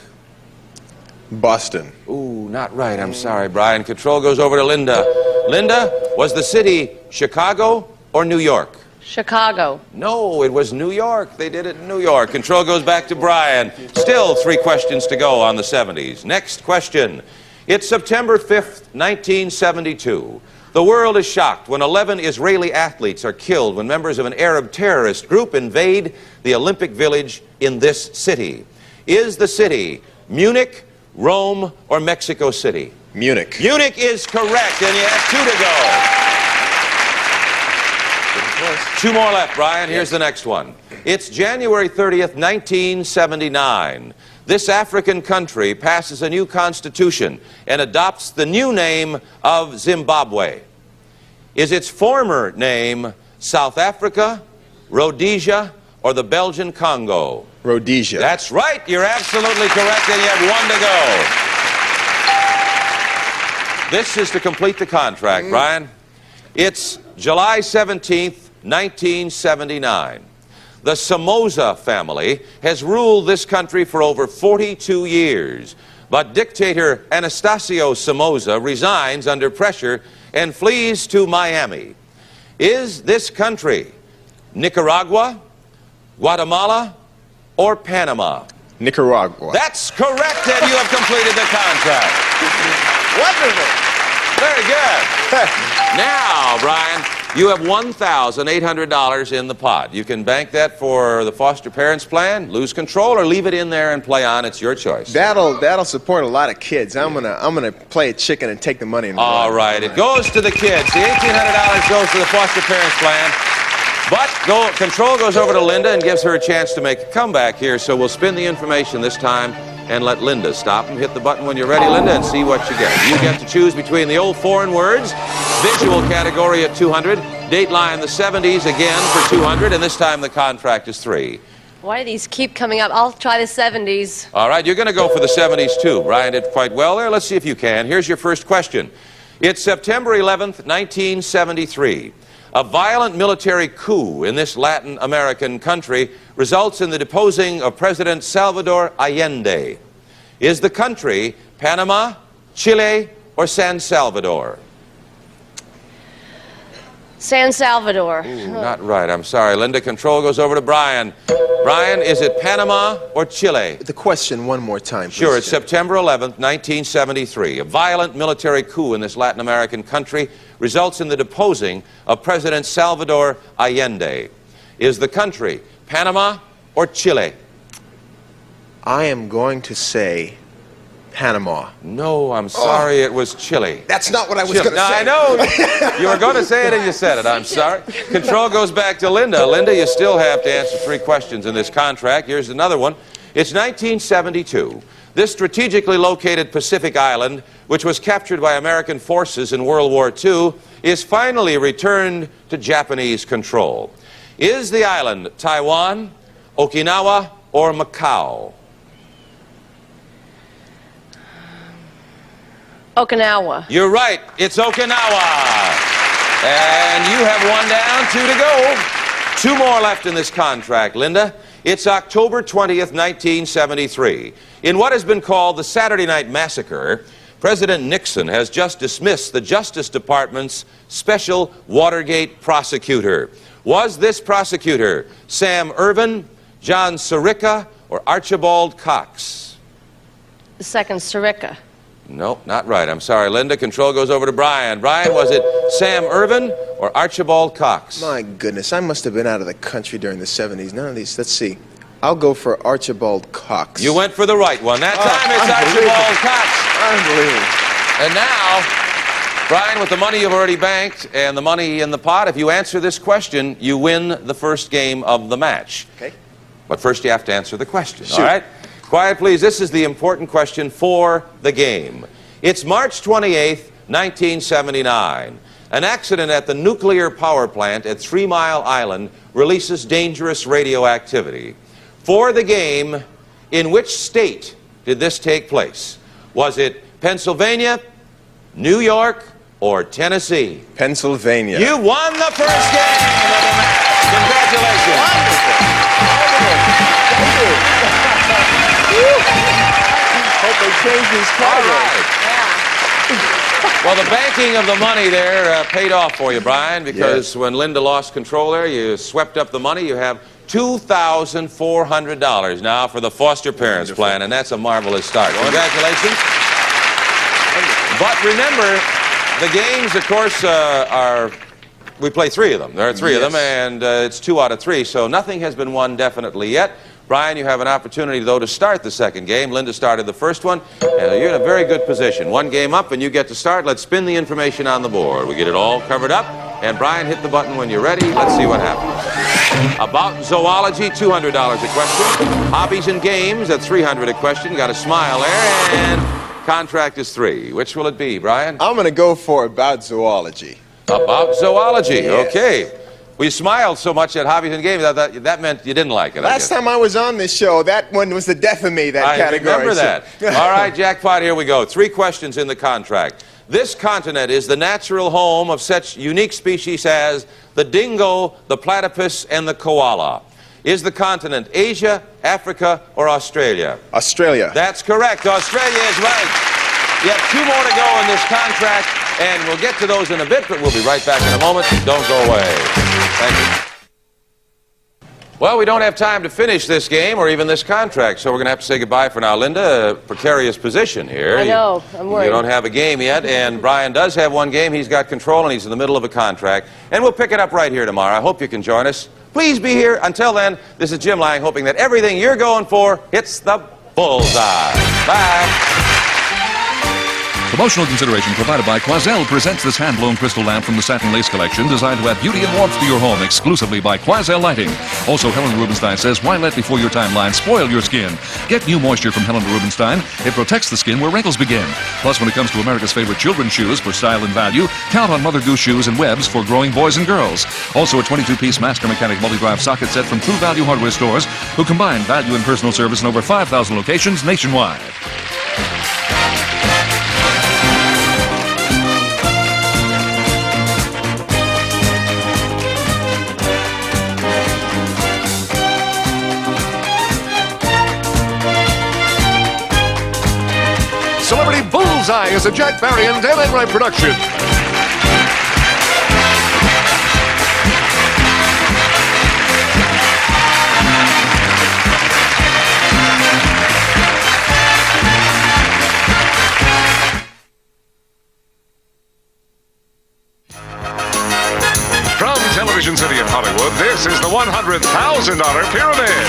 Boston. Ooh, not right. I'm sorry, Brian. Control goes over to Linda. Linda, was the city Chicago or New York? Chicago. No, it was New York. They did it in New York. Control goes back to Brian. Still 3 questions to go on the 70s. Next question. It's September 5th, 1972. The world is shocked when 11 Israeli athletes are killed when members of an Arab terrorist group invade the Olympic Village in this city. Is the city Munich, Rome, or Mexico City? Munich. Munich is correct, and you have 2 to go. 2 more left, Brian. Here's the next one. It's January 30th, 1979. This African country passes a new constitution and adopts the new name of Zimbabwe. Is its former name South Africa, Rhodesia, or the Belgian Congo? Rhodesia. That's right. You're absolutely correct, and you have 1 to go. This is to complete the contract, Brian. It's July 17th, 1979. The Somoza family has ruled this country for over 42 years. But dictator Anastasio Somoza resigns under pressure and flees to Miami. Is this country Nicaragua, Guatemala, or Panama? Nicaragua. That's correct, and you have completed the contract. Wonderful. Very good. Now, Brian, you have $1,800 in the pot. You can bank that for the foster parents plan, lose control, or leave it in there and play on. It's your choice. That'll support a lot of kids. I'm gonna play a chicken and take the money and All run. right, it goes to the kids. The $1,800 goes to the foster parents plan. But control goes over to Linda and gives her a chance to make a comeback here. So we'll spin the information this time and let Linda stop and hit the button when you're ready, Linda, and see what you get. You get to choose between the old foreign words, visual category at 200, Dateline the 70s again for 200, and this time the contract is 3. Why do these keep coming up? I'll try the 70s. All right, you're going to go for the 70s too. Brian did quite well there. Let's see if you can. Here's your first question. It's September 11th, 1973. A violent military coup in this Latin American country results in the deposing of President Salvador Allende. Is the country Panama, Chile, or San Salvador? San Salvador. Ooh, not right. I'm sorry. Linda, control goes over to Brian. Brian, is it Panama or Chile? The question one more time, please. Sure, it's September 11th, 1973. A violent military coup in this Latin American country results in the deposing of President Salvador Allende. Is the country Panama or Chile? I am going to say Panama. No, I'm sorry, it was Chile. That's not what I was Chile. going to say. I know. You were going to say it and you said it. I'm sorry. Control goes back to Linda. Linda, you still have to answer 3 questions in this contract. Here's another one. It's 1972. This strategically located Pacific island, which was captured by American forces in World War II, is finally returned to Japanese control. Is the island Taiwan, Okinawa, or Macau? Okinawa. You're right. It's Okinawa. And you have 1 down, 2 to go. 2 more left in this contract, Linda. It's October 20th, 1973. In what has been called the Saturday Night Massacre, President Nixon has just dismissed the Justice Department's special Watergate prosecutor. Was this prosecutor Sam Ervin, John Sirica, or Archibald Cox? The second, Sirica. Nope, not right. I'm sorry, Linda. Control goes over to Brian. Brian, was it Sam Ervin or Archibald Cox? My goodness, I must have been out of the country during the 70s. None of these. Let's see. I'll go for Archibald Cox. You went for the right one. That time it's Archibald Cox. Unbelievable. And now, Brian, with the money you've already banked and the money in the pot, if you answer this question, you win the first game of the match. Okay. But first you have to answer the question, Shoot. all right? Quiet, please. This is the important question for the game. It's March 28th, 1979. An accident at the nuclear power plant at 3 Mile Island releases dangerous radioactivity. For the game, in which state did this take place? Was it Pennsylvania, New York, or Tennessee? Pennsylvania. You won the first game of the match. Congratulations. Wonderful. Hope they change these categories. Well, the banking of the money there paid off for you, Brian, because when Linda lost control there, you swept up the money. You have $2,400 now for the foster parents plan, and that's a marvelous start. Congratulations. But remember, the games, of course, we play 3 of them. There are 3 of them, and it's 2 out of 3, so nothing has been won definitely yet. Brian, you have an opportunity, though, to start the second game. Linda started the first one. You're in a very good position. 1 game up, and you get to start. Let's spin the information on the board. We get it all covered up. And, Brian, hit the button when you're ready. Let's see what happens. About zoology, $200 a question. Hobbies and games at $300 a question. Got a smile there. And contract is 3. Which will it be, Brian? I'm going to go for about zoology. About zoology. Okay. Well, you smiled so much at hobbies and games, that meant you didn't like it. Last time I was on this show, that one was the death of me, that category. I remember that. All right, Jackpot, here we go. 3 questions in the contract. This continent is the natural home of such unique species as the dingo, the platypus, and the koala. Is the continent Asia, Africa, or Australia? Australia. That's correct. Australia is right. You have 2 more to go in this contract, And we'll get to those in a bit, but we'll be right back in a moment. Don't go away. Thank you. Well, we don't have time to finish this game or even this contract, so we're going to have to say goodbye for now. Linda, a precarious position here. I know. I'm worried. You don't have a game yet, and Brian does have one game. He's got control, and he's in the middle of a contract. And we'll pick it up right here tomorrow. I hope you can join us. Please be here. Until then, this is Jim Lang, hoping that everything you're going for hits the bullseye. Bye. Promotional consideration provided by Quazell presents this hand-blown crystal lamp from the Satin Lace Collection, designed to add beauty and warmth to your home, exclusively by Quazell Lighting. Also, Helen Rubenstein says, why let before your timeline spoil your skin? Get new moisture from Helen Rubenstein. It protects the skin where wrinkles begin. Plus, when it comes to America's favorite children's shoes for style and value, count on Mother Goose shoes and webs for growing boys and girls. Also, a 22-piece Master Mechanic multi-drive socket set from True Value Hardware stores, who combine value and personal service in over 5,000 locations nationwide. Celebrity Bullseye is a Jack Barry and Dan Enright production. From Television City in Hollywood, this is the $100,000 Pyramid.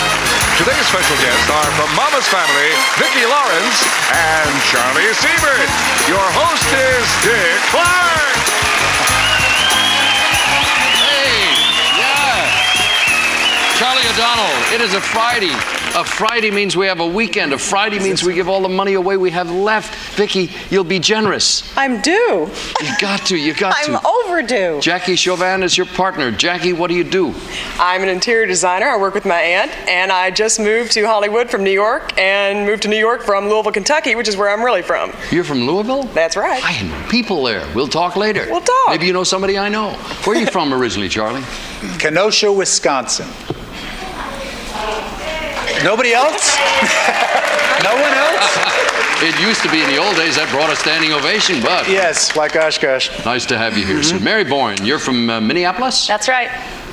Today's special guests are from Mama's Family, Vicki Lawrence and Charlie Siebert. Your host is Dick Clark. Hey, yeah. Charlie O'Donnell, it is a Friday. A Friday means we have a weekend. A Friday means we give all the money away we have left. Vicki, you'll be generous. I'm due. You got to. I'm overdue. Jackie Chauvin is your partner. Jackie, what do you do? I'm an interior designer. I work with my aunt, and I just moved to Hollywood from New York, and moved to New York from Louisville, Kentucky, which is where I'm really from. You're from Louisville? That's right. I know people there. We'll talk later. We'll talk. Maybe you know somebody I know. Where are you from originally, Charlie? Kenosha, Wisconsin. Nobody else? No one else? It used to be in the old days that brought a standing ovation, but... Yes, like Oshkosh. Nice to have you here, sir. Mary Bourne, you're from Minneapolis? That's right.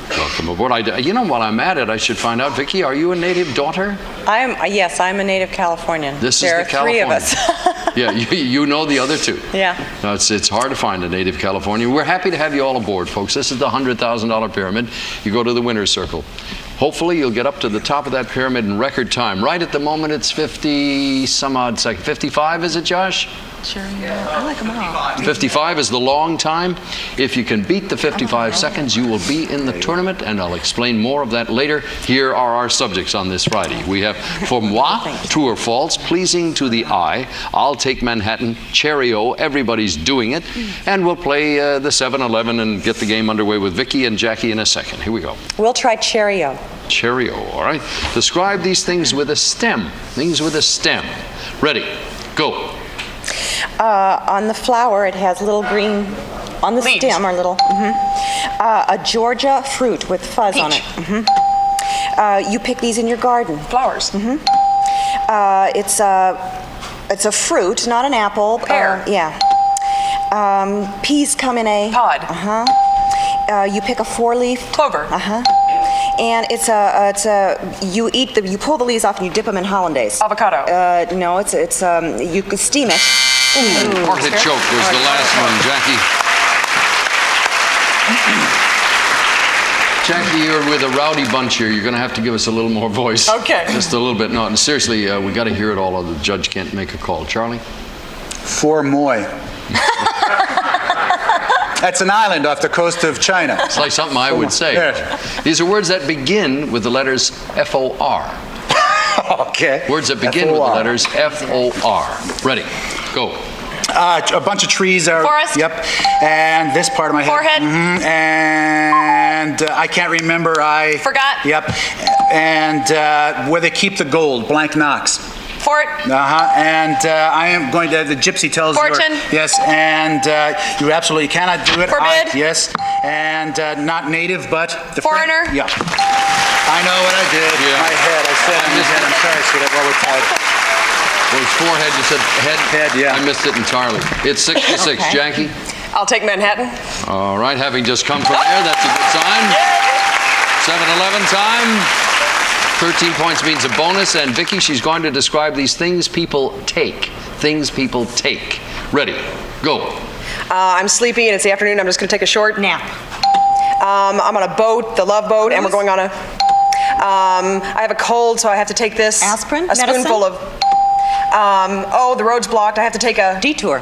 Welcome aboard. You know, while I'm at it, I should find out, Vicki, are you a native daughter? Yes, I'm a native Californian. There are three of us. Yeah, you know the other two. Yeah. No, it's hard to find a native Californian. We're happy to have you all aboard, folks. This is the $100,000 Pyramid. You go to the winner's circle. Hopefully, you'll get up to the top of that pyramid in record time. Right at the moment, it's 50 some odd seconds. 55, is it, Josh? Sure, yeah. I like them all. 55 is the long time. If you can beat the 55 seconds, you will be in the tournament, and I'll explain more of that later. Here are our subjects on this Friday. We have for moi, true or false, pleasing to the eye, I'll take Manhattan, Cherry-O, everybody's doing it, and we'll play the 7-Eleven and get the game underway with Vicki and Jackie in a second. Here we go. We'll try Cherry-O. Cherry-O, all right. Describe these things with a stem. Things with a stem. Ready, go. On the flower, it has little green, on the stem are little, a Georgia fruit with fuzz on it. You pick these in your garden. Flowers. It's a fruit, not an apple. Pear. Peas come in a pod. You pick a 4-leaf. Clover. And you pull the leaves off and you dip them in hollandaise. Avocado. No, you can steam it. Artichoke was the last one, Jackie. Jackie, you're with a rowdy bunch here. You're going to have to give us a little more voice. Okay. Just a little bit. No, seriously, we got to hear it all, or the judge can't make a call. Charlie? For Moy. That's an island off the coast of China. It's like something I would say. Yes. These are words that begin with the letters F-O-R. Okay. Words that begin with the letters F-O-R. Ready, go. A bunch of trees are... Forest. Yep. And this part of my head. Forehead. And I can't remember. Forgot. Yep. And where they keep the gold, Blank Knox. Fort. And I am going to, the gypsy tells you. Fortune. Yes, and you absolutely cannot do it. Forbid. Yes, and not native, but the foreigner. Yeah. I know what I did. Yeah. My head. I said in my head. I'm sorry, sweetheart. Well, we're tired. Well, it's forehead. You said head. Head, yeah. I missed it entirely. It's 6-6. Okay. Jackie? I'll take Manhattan. All right, having just come from there, that's a good sign. 7-Eleven time. 13 points means a bonus. And Vicki, she's going to describe these things people take. Things people take. Ready, go. I'm sleepy and it's the afternoon. I'm just going to take a short nap. I'm on a boat, the Love Boat, and we're going on a... I have a cold, so I have to take this. Aspirin? A spoonful of... oh, the road's blocked. I have to take a... Detour.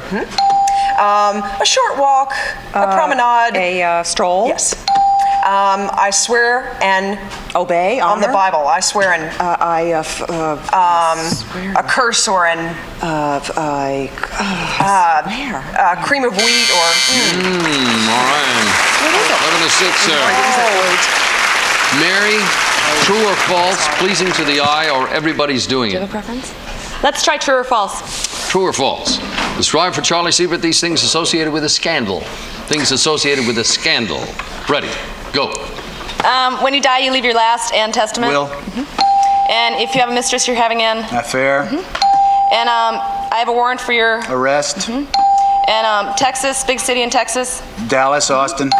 A short walk, a promenade. A stroll. Yes. I swear and... Obey, on the honor. Bible. I swear and... a curse or an... cream of wheat or... All right. 11-6, sir. Mary, true or false, pleasing to the eye, or everybody's doing it? Do you have a preference? Let's try true or false. True or false? Describe for Charlie Siebert these things associated with a scandal. Things associated with a scandal. Ready, go. When you die, you leave your last and testament. Will. And if you have a mistress, you're having an... Affair. And I have a warrant for your... Arrest. And Texas, big city in Texas. Dallas, Austin.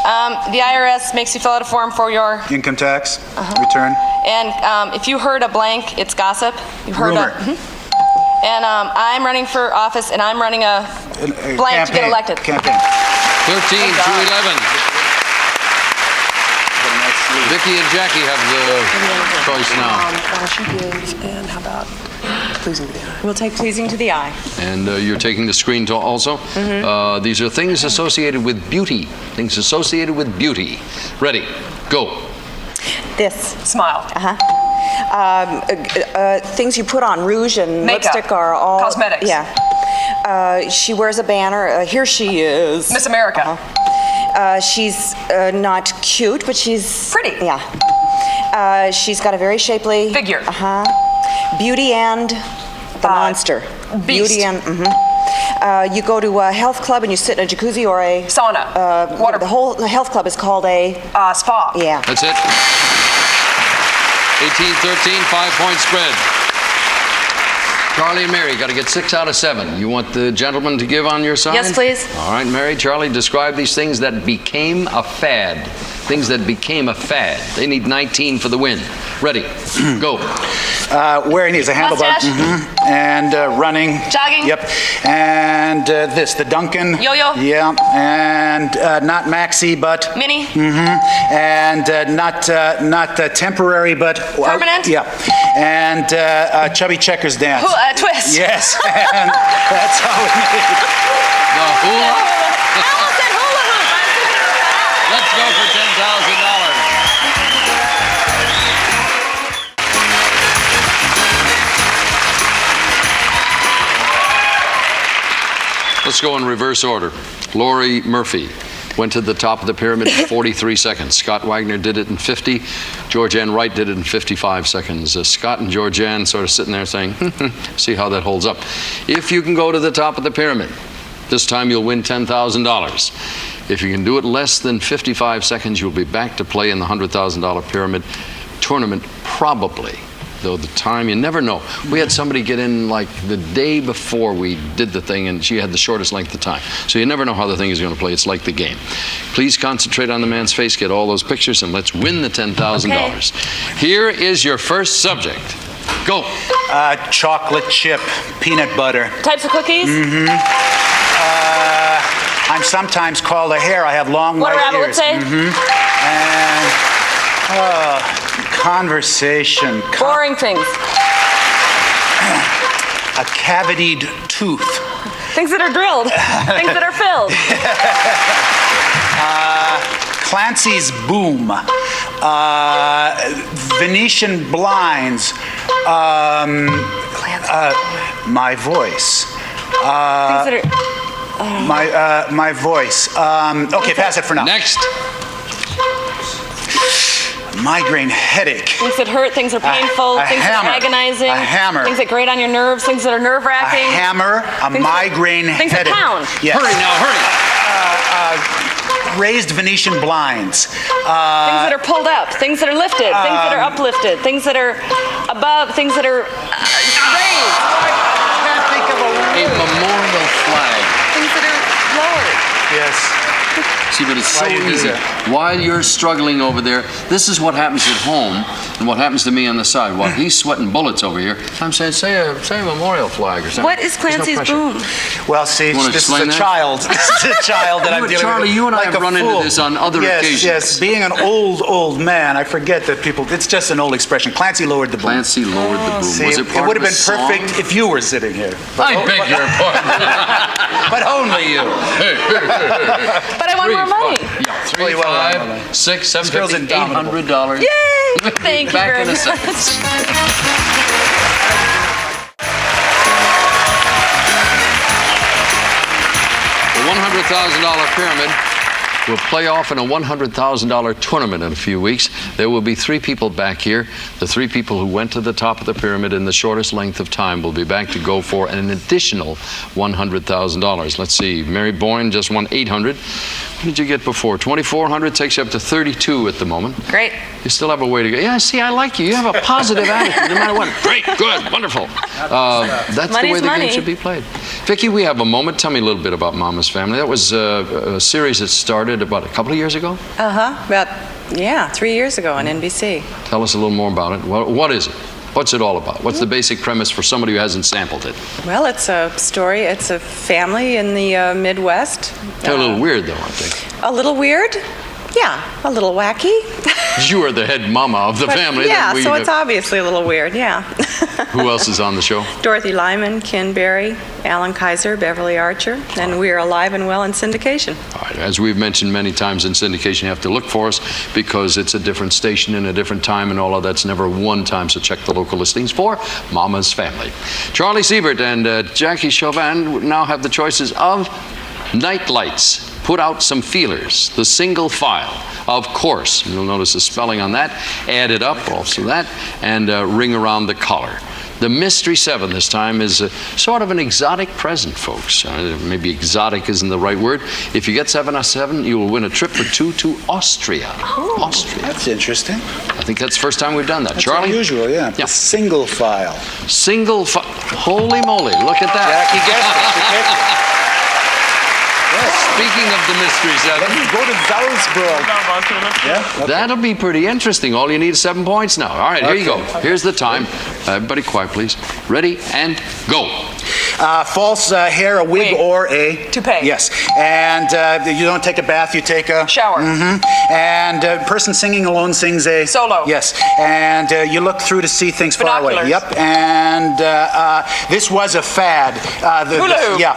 The IRS makes you fill out a form for your... Income tax. Return. And if you heard a blank, it's gossip. You've heard Rumor. And I'm running for office, and I'm running a blank to get elected. Campaign. 13 to 11. Vicki and Jackie have the choice now. Why she gives, and how about pleasing to the eye? We'll take pleasing to the eye. And you're taking the screen also. These are things associated with beauty. Things associated with beauty. Ready, go. This. Smile. Things you put on, rouge and Makeup. lipstick are all... Cosmetics. Yeah. She wears a banner. Here she is. Miss America. She's not cute, but she's... Pretty. Yeah. She's got a very shapely... Figure. Beauty and the monster. Beast. Beauty and... you go to a health club and you sit in a jacuzzi or a... Sauna. Water. The whole health club is called a... spa. Yeah. That's it. 18-13, 5-point spread. Charlie and Mary, got to get 6 out of 7. You want the gentleman to give on your side? Yes, please. All right, Mary, Charlie, describe these things that became a fad. Things that became a fad. They need 19 for the win. Ready, go. Wearing these, a handlebar. And running. Jogging. Yep. And this, the Duncan. Yo-yo. Yeah. And not maxi, but... Mini. And not temporary, but... Permanent. Yeah. And chubby checkers dance. Twist. Yes. And that's all we need. The hula. Allison hula hoop. Let's go for $10,000. Let's go in reverse order. Lori Murphy went to the top of the pyramid in 43 seconds. Scott Wagner did it in 50. Georgianne Wright did it in 55 seconds. Scott and Georgianne sort of sitting there saying, see how that holds up. If you can go to the top of the pyramid, this time you'll win $10,000. If you can do it less than 55 seconds, you'll be back to play in the $100,000 pyramid tournament, probably. Though the time, you never know. We had somebody get in like the day before we did the thing, and she had the shortest length of time. So you never know how the thing is going to play. It's like the game. Please concentrate on the man's face, get all those pictures, and let's win the $10,000. Okay. Here is your first subject. Go. Chocolate chip, peanut butter. Types of cookies? I'm sometimes called a hare. I have long what white rabbit ears. would say? And conversation. Boring things. A cavitied tooth. Things that are drilled. Things that are filled. Clancy's boom. Venetian blinds. My voice. Things that are... my voice. Okay, pass it for now. Next. Migraine headache. Things that hurt, things that are painful, things that are agonizing. A hammer. Things that grate on your nerves, things that are nerve-wracking. A hammer, migraine things headache. Things that pound. Yes. Hurry now, hurry. Raised Venetian blinds. Things that are pulled up, things that are lifted, things that are uplifted, things that are above, things that are raised. I can't think of a memorial flag. Things that are lowered. Yes. See, but it's so Why do you do easy. that? While you're struggling over there, this is what happens at home and what happens to me on the side. While he's sweating bullets over here, I'm saying, say a memorial flag or something. What is There's no Clancy's pressure. boom? Well, see, You wanna this is explain a that? child. This is a child that You I'm and dealing Charlie, with. you and I like have a run into fool. this on other occasions. Yes, being an old man, I forget that people, it's just an old expression. Clancy lowered the boom. Clancy lowered the boom. See, Was it part would of have a been song? perfect if you were sitting here. I beg your pardon. But only you. But I want more money. Yeah, 3, 5, 6, 7, This girl's indomitable. $800. Yay! Thank you Back very in a much. second. The $100,000 pyramid will play off in a $100,000 tournament in a few weeks. There will be 3 people back here. The 3 people who went to the top of the pyramid in the shortest length of time will be back to go for an additional $100,000. Let's see. Mary Boyne just won $800. What did you get before? $2,400 takes you up to $32 at the moment. Great. You still have a way to go. Yeah, see, I like you. You have a positive attitude no matter what. Great, good, wonderful. That's the Money's way the money. game should be played. Vicki, we have a moment. Tell me a little bit about Mama's Family. That was a series that started about a couple of years ago. About, 3 years ago on NBC. Tell us a little more about it. What is it? What's it all about? What's the basic premise for somebody who hasn't sampled it? Well, it's a story. It's a family in the Midwest. They're a little weird, though, aren't they? A little weird. Yeah, a little wacky. You are the head mama of the But family. yeah, then so it's obviously a little weird, yeah. Who else is on the show? Dorothy Lyman, Ken Berry, Alan Kaiser, Beverly Archer, and we are alive and well in syndication. All right. As we've mentioned many times in syndication, you have to look for us because it's a different station in a different time and all of that's never one time, so check the local listings for Mama's Family. Charlie Siebert and Jackie Chauvin now have the choices of Night Lights. Put out some feelers. The single file, of course. You'll notice the spelling on that. Add it up, also that, and ring around the collar. The Mystery 7 this time is sort of an exotic present, folks. Maybe exotic isn't the right word. If you get 7 out of 7, you will win a trip for 2 to Austria. Austria. That's interesting. I think that's the first time we've done that. That's Charlie? unusual, yeah. Yeah. Single file. Single file. Holy moly, look at that. Jackie guessed it. She picked it. Speaking of the Mystery 7. Let's go to Salzburg. Yeah? Okay. That'll be pretty interesting. All you need is 7 points now. All right, here you go. Here's the time. Everybody quiet, please. Ready, and go. False hair, a wig, or a... Toupee. Yes. And you don't take a bath, you take a... Shower. And a person singing alone sings a... Solo. Yes. And you look through to see things far away. Binoculars. Yep. And this was a fad. Hula hoop. Yeah.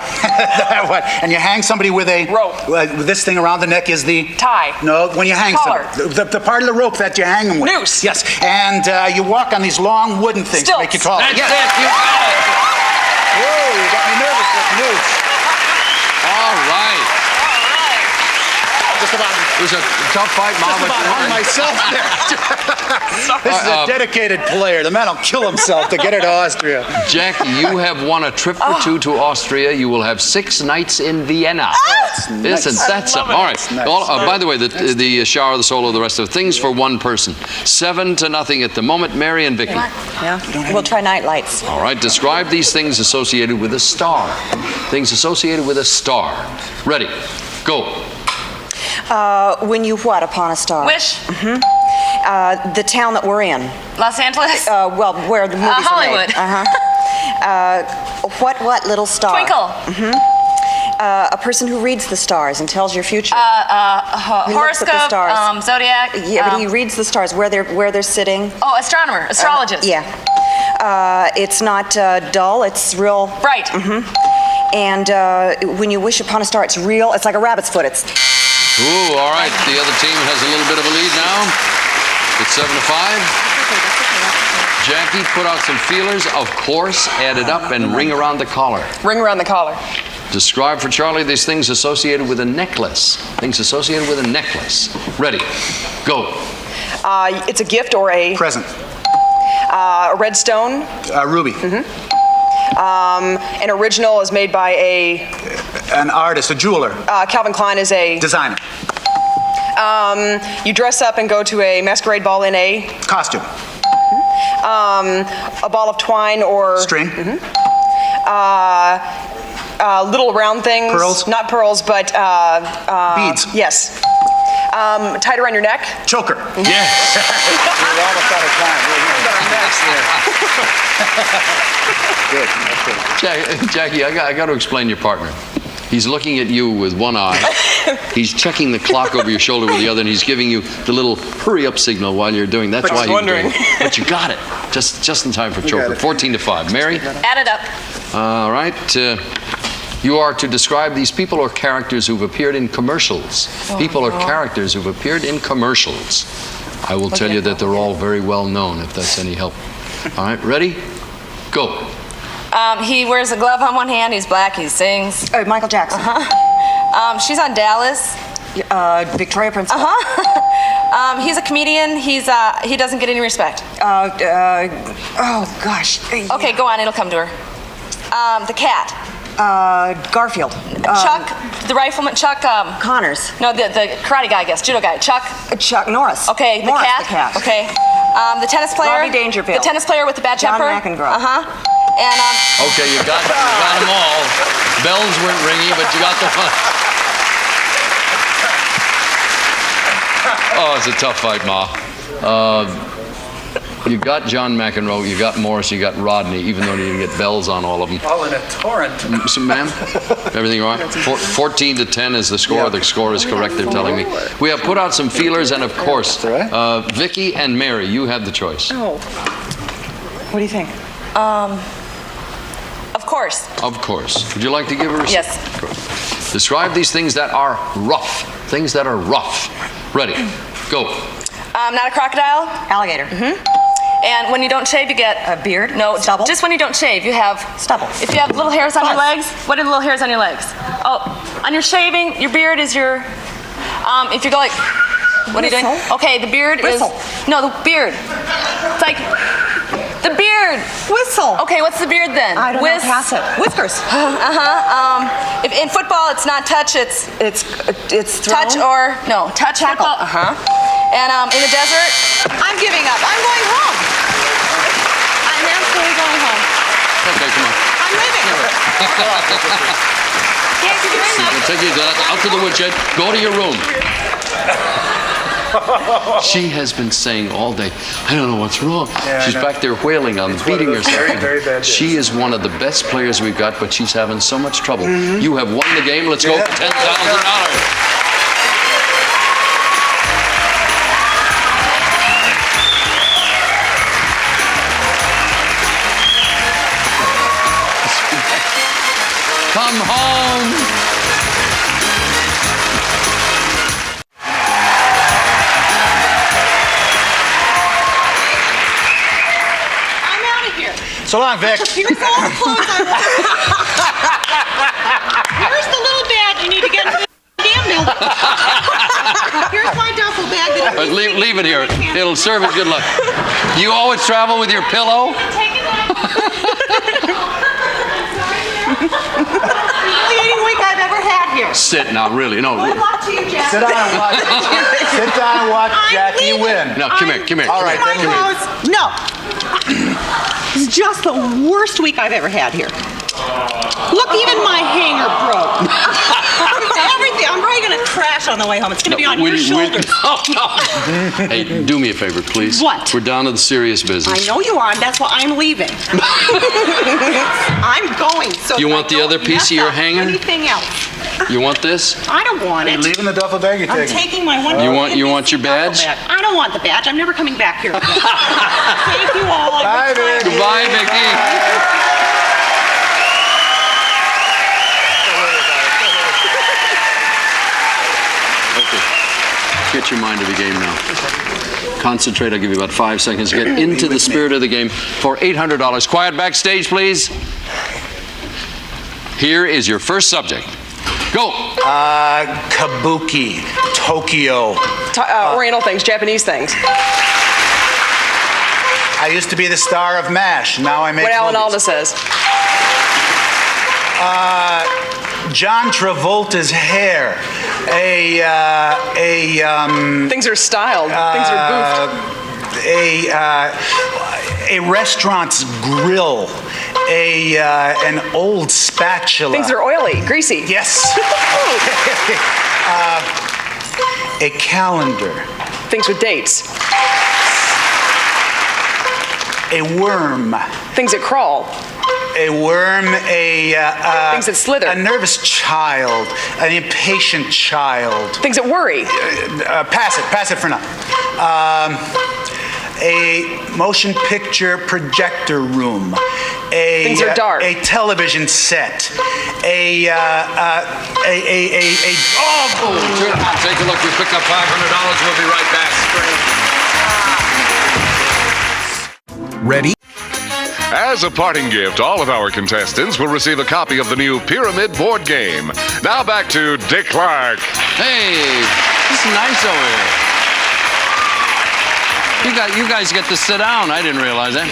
That one. And you hang somebody with a... Rope. This thing around the neck is the... Tie. No, when you hang Collar. somebody. The part of the rope that you hang them with. Noose. Yes. And you walk on these long wooden things to make you taller. That's it. You got it. Whoa, you got me nervous with noose. All right. Just about... It was a tough fight, Mom. Just about hung myself there. This is a dedicated player. The man will kill himself to get her to Austria. Jackie, you have won a trip for 2 to Austria. You will have 6 nights in Vienna. Nice. Isn't that something? All right. Nice. By the way, the shower, the solo, the rest of things for one person. 7-0 at the moment. Mary and Vicki. Yeah, we'll try Night Lights. All right. Describe these things associated with a star. Things associated with a star. Ready. Go. When you what upon a star? Wish. The town that we're in. Los Angeles. Well, where the movies Hollywood. are made. What little star? Twinkle. A person who reads the stars and tells your future. He looks at the Horoscope. stars. Zodiac. Yeah, but he reads the stars where they're sitting. Oh, astronomer. Astrologist. Yeah. It's not dull. It's real. Bright. And when you wish upon a star, it's real. It's like a rabbit's foot. It's. Ooh, all right. The other team has a little bit of a lead now. It's 7-5. Jackie, put out some feelers, of course. Add it up and ring around the collar. Ring around the collar. Describe for Charlie these things associated with a necklace. Things associated with a necklace. Ready. Go. It's a gift or a Present. A red stone. Ruby. An original is made by An artist, a jeweler. Calvin Klein is a Designer. You dress up and go to a masquerade ball in a Costume. a ball of twine or String. little round things. Pearls? Not pearls, but beads. Yes. Tied around your neck. Choker. Yeah. You're almost out of time. Good. Jackie, I got to explain your partner. He's looking at you with one eye. He's checking the clock over your shoulder with the other, and he's giving you the little hurry-up signal while you're doing. That's why he's wondering. But you got it. Just in time for choker. 14-5. Mary? Add it up. All right. You are to describe these people or characters who've appeared in commercials. People or characters who've appeared in commercials. I will tell you that they're all very well known, if that's any help. All right, ready? Go. He wears a glove on one hand. He's black. He sings. Michael Jackson. She's on Dallas. Victoria Principal. He's a comedian. He doesn't get any respect. Oh gosh. Okay, go on. It'll come to her. The cat. Garfield. Chuck, the rifleman. Chuck. Connors. No, the karate guy, I guess. Judo guy. Chuck Norris. Okay, the Morris, cat. the cat. Okay. The tennis player. Robbie Dangerfield. The tennis player with the bad temper. John McEnroe. And Okay, you got them all. Bells weren't ringing, but you got the one. Oh, it's a tough fight, Ma. You got John McEnroe, you got Morris, you got Rodney, even though you didn't get bells on all of them. All in a torrent. So, ma'am, everything all right? 14-10 is the score. Yeah. The score is correct, they're telling me. We have put out some feelers, and of course, Vicki and Mary, you have the choice. Oh. What do you think? of course. Of course. Would you like to give her a... Yes. Of course. Describe these things that are rough. Things that are rough. Ready. Go. Not a crocodile. Alligator. And when you don't shave, you get a beard. No, stubble. Just when you don't shave, you have stubble. If you have little hairs on your legs, what are the little hairs on your legs? Oh, on your shaving, your beard is your. If you go like, what are you doing? Okay, the beard Whistle. is. No, the beard. It's like the beard. Whistle. Okay, what's the beard then? I don't know. Pass it. Whiskers. If in football, it's not touch. It's thrown? touch or no touch. Tackle. Football. And in the desert, I'm giving up. I'm going home. I'm absolutely going home. Okay, come on. I'm leaving. Thank you very much. Take you out to the woodshed. Go to your room. She has been saying all day, I don't know what's wrong. Yeah, she's back there wailing on beating herself. Very, very bad days. She is one of the best players we've got, but she's having so much trouble. You have won the game. Let's go for $10,000. Come home. I'm out of here. So long, Vic. Here's all the clothes I want. Here's the little badge you need to get into the damn building. Here's my duffel bag. Leave it here. It'll serve as good luck. You always travel with your pillow? The only week I've ever had here. Sit now, really. No. Good luck to you, Jack. Sit down and watch. Sit down and watch Jackie win. No, come here. All right, then My house. No. It's just the worst week I've ever had here. Look, even my hanger broke. Everything. I'm probably going to crash on the way home. It's going to be on your shoulders. Hey, do me a favor, please. What? We're down to the serious business. I know you are, and that's why I'm leaving. I'm going. So You want the other piece of your hanger? Anything else? You want this? I don't want Are you it. leaving the duffel bag? You're I'm taking taking my one. You want your badge? I don't want the badge. I'm never coming back here again. Thank you all. Bye, Vicky. Goodbye, Vicki. Okay. Get your mind to the game now. Concentrate. I'll give you about 5 seconds to get into the spirit of the game for $800. Quiet backstage, please. Here is your first subject. Go. Kabuki, Tokyo. Oriental things, Japanese things. I used to be the star of MASH. Now I make What Alan movies. Alda says. John Travolta's hair. Things are styled. Things are boofed. A restaurant's grill. An old spatula. Things that are oily, greasy. Yes. A calendar. Things with dates. A worm. Things that crawl. A worm, things that slither. A nervous child, an impatient child. Things that worry. Pass it for now. A motion picture projector room. Things are dark. A television set. Take a look. We picked up $500. We'll be right back. Ready? As a parting gift, all of our contestants will receive a copy of the new Pyramid board game. Now back to Dick Clark. Hey, this is nice over here. You guys get to sit down. I didn't realize that.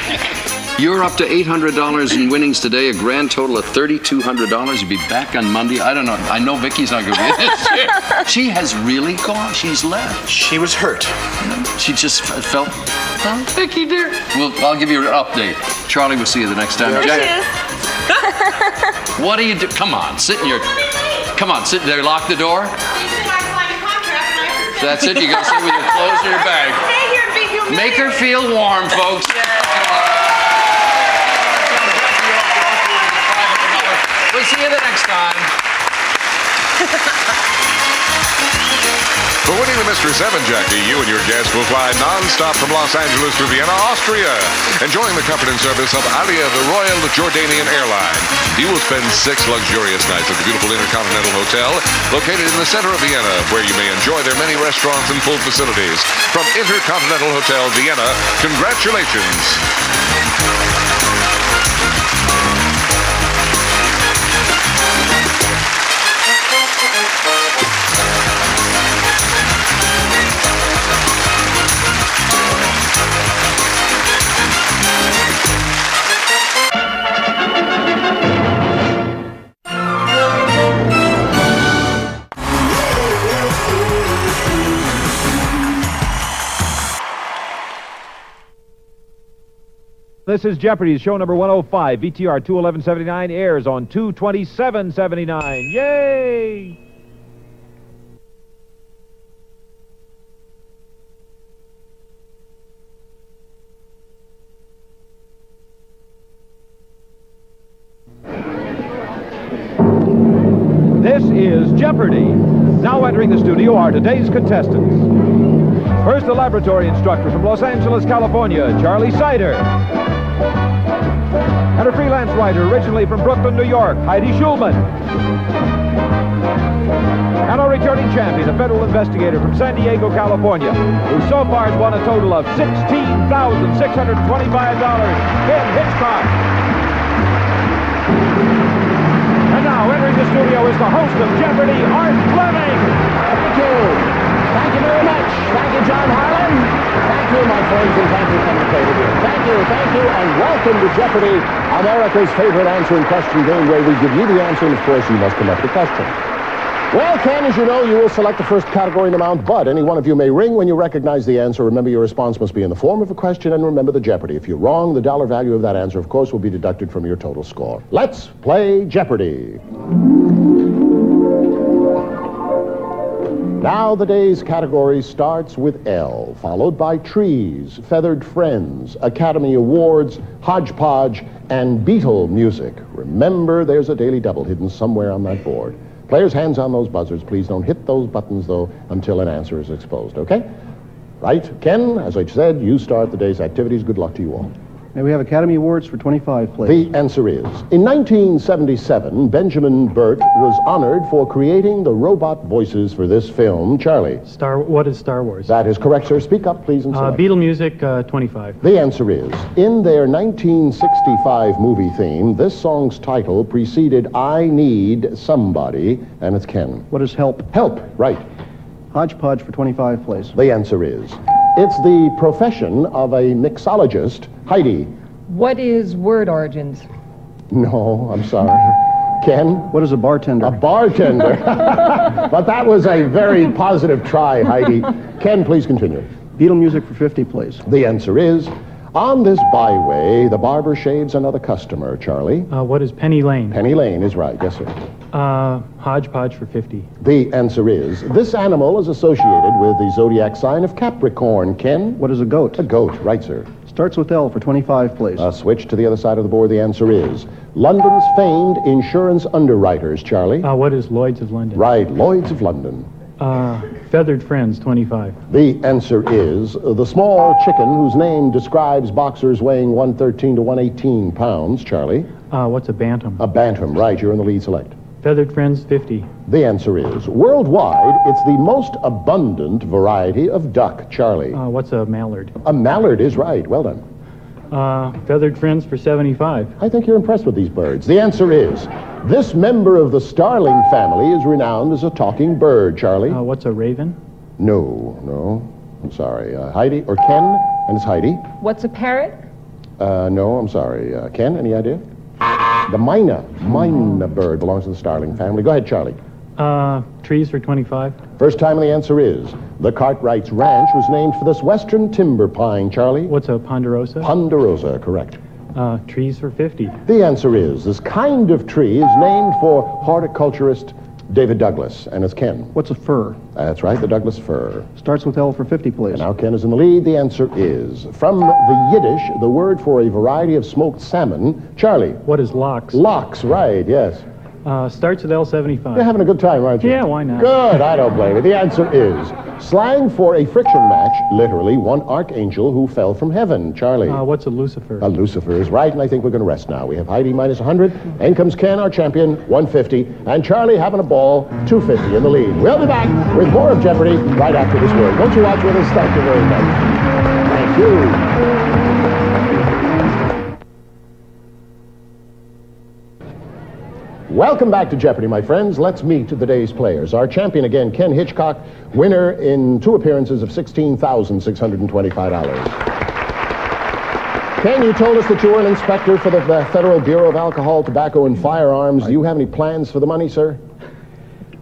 You're up to $800 in winnings today, a grand total of $3,200. You'll be back on Monday. I don't know. I know Vicki's not going to be in this year. She has really gone. She's left. She was hurt. She just felt... Oh, Vicki, dear. Well, I'll give you an update. Charlie, we'll see you the next time. There she is. What do you do? Come on, sit in your... Come on, sit there. Lock the door. That's it. You got to sit with your clothes in your bag. Stay here and be humiliated. Make her feel warm, folks. We'll see you the next time. For winning the Mystery 7, Jackie, you and your guests will fly non-stop from Los Angeles to Vienna, Austria, enjoying the comfort and service of Alia, the Royal Jordanian Airline. You will spend 6 luxurious nights at the beautiful Intercontinental Hotel, located in the center of Vienna, where you may enjoy their many restaurants and food facilities. From Intercontinental Hotel, Vienna, congratulations. This is Jeopardy, show number 105. VTR 21179 airs on 22779. Yay! This is Jeopardy! Now entering the studio are today's contestants. First, the laboratory instructor from Los Angeles, California, Charlie Siebert. And a freelance writer originally from Brooklyn, New York, Heidi Schulman. And our returning champion, a federal investigator from San Diego, California, who so far has won a total of $16,625, Ken Hitchcock. And now, entering the studio is the host of Jeopardy, Art Fleming. Thank you. Thank you very much. Thank you, John Harlan. Thank you, my friends, and thank you, commentator here. Thank you, and welcome to Jeopardy, America's favorite answering question game, where we give you the answer, and of course, you must come up with the question. Well, Ken, as you know, you will select the first category and amount, but any one of you may ring when you recognize the answer. Remember, your response must be in the form of a question, and remember the Jeopardy. If you're wrong, the dollar value of that answer, of course, will be deducted from your total score. Let's play Jeopardy! Now the day's category starts with L, followed by trees, feathered friends, Academy Awards, hodgepodge, and Beatle music. Remember, there's a daily double hidden somewhere on that board. Players, hands on those buzzers. Please don't hit those buttons, though, until an answer is exposed, okay? Right, Ken, as I said, you start the day's activities. Good luck to you all. May we have Academy Awards for 25, please? The answer is, in 1977, Benjamin Burt was honored for creating the robot voices for this film. Charlie? What is Star Wars? That is correct, sir. Speak up, please, and select. Beatle music, 25. The answer is, in their 1965 movie theme, this song's title preceded I Need Somebody, and it's Ken. What is Help? Help, right. Hodgepodge for 25, please. The answer is, it's the profession of a mixologist. Heidi? What is word origins? No, I'm sorry. Ken? What is a bartender? A bartender. But that was a very positive try, Heidi. Ken, please continue. Beatle music for 50, please. The answer is, On this byway, the barber shaves another customer, Charlie. What is Penny Lane? Penny Lane is right, yes, sir. Hodgepodge for 50. The answer is, this animal is associated with the zodiac sign of Capricorn. Ken? What is a goat? A goat, right, sir. Starts with L for 25, please. Switch to the other side of the board. The answer is London's famed insurance underwriters, Charlie. What is Lloyd's of London? Right, Lloyd's of London. Feathered Friends, 25. The answer is the small chicken whose name describes boxers weighing 113 to 118 pounds, Charlie. What's a bantam? A bantam, right. You're in the lead. Select. Feathered Friends, 50. The answer is worldwide, it's the most abundant variety of duck, Charlie. What's a mallard? A mallard is right. Well done. Feathered Friends for 75. I think you're impressed with these birds. The answer is this member of the starling family is renowned as a talking bird, Charlie. What's a raven? No. I'm sorry. Heidi or Ken? And it's Heidi. What's a parrot? No, I'm sorry. Ken, any idea? The myna bird belongs to the starling family. Go ahead, Charlie. Trees for 25. First time, the answer is the Cartwright's Ranch was named for this western timber pine, Charlie. What's a ponderosa? Ponderosa, correct. Trees for 50. The answer is this kind of tree is named for horticulturist David Douglas, and it's Ken. What's a fir? That's right, the Douglas fir. Starts with L for 50, please. And now Ken is in the lead. The answer is from the Yiddish, the word for a variety of smoked salmon. Charlie. What is lox? Lox, right, yes. Starts with L75. You're having a good time, aren't you? Yeah, why not? Good, I don't blame you. The answer is slang for a friction match, literally one archangel who fell from heaven. Charlie. What's a lucifer? A lucifer is right, and I think we're going to rest now. We have Heidi minus 100, in comes Ken, our champion, 150, and Charlie having a ball, 250 in the lead. We'll be back with more of Jeopardy right after this word. Won't you watch with us? Thank you very much. Thank you. Welcome back to Jeopardy, my friends. Let's meet the day's players. Our champion again, Ken Hitchcock, winner in 2 appearances of $16,625. Ken, you told us that you were an inspector for the Federal Bureau of Alcohol, Tobacco, and Firearms. Do you have any plans for the money, sir?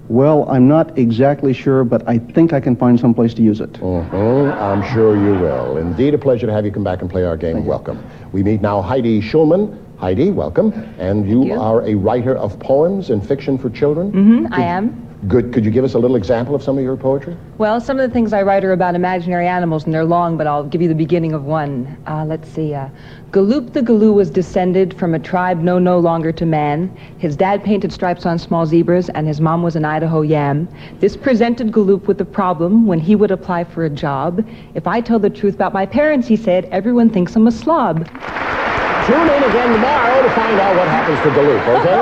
Well, I'm not exactly sure, but I think I can find some place to use it. I'm sure you will. Indeed, a pleasure to have you come back and play our game. Welcome. We meet now Heidi Schulman. Heidi, welcome. And you are a writer of poems and fiction for children? I am. Good. Could you give us a little example of some of your poetry? Well, some of the things I write are about imaginary animals, and they're long, but I'll give you the beginning of one. Let's see. Galoop the Galoo was descended from a tribe known no longer to man. His dad painted stripes on small zebras, and his mom was an Idaho yam. This presented Galoop with a problem when he would apply for a job. If I tell the truth about my parents, he said, everyone thinks I'm a slob. Tune in again tomorrow to find out what happens to Galoop, okay?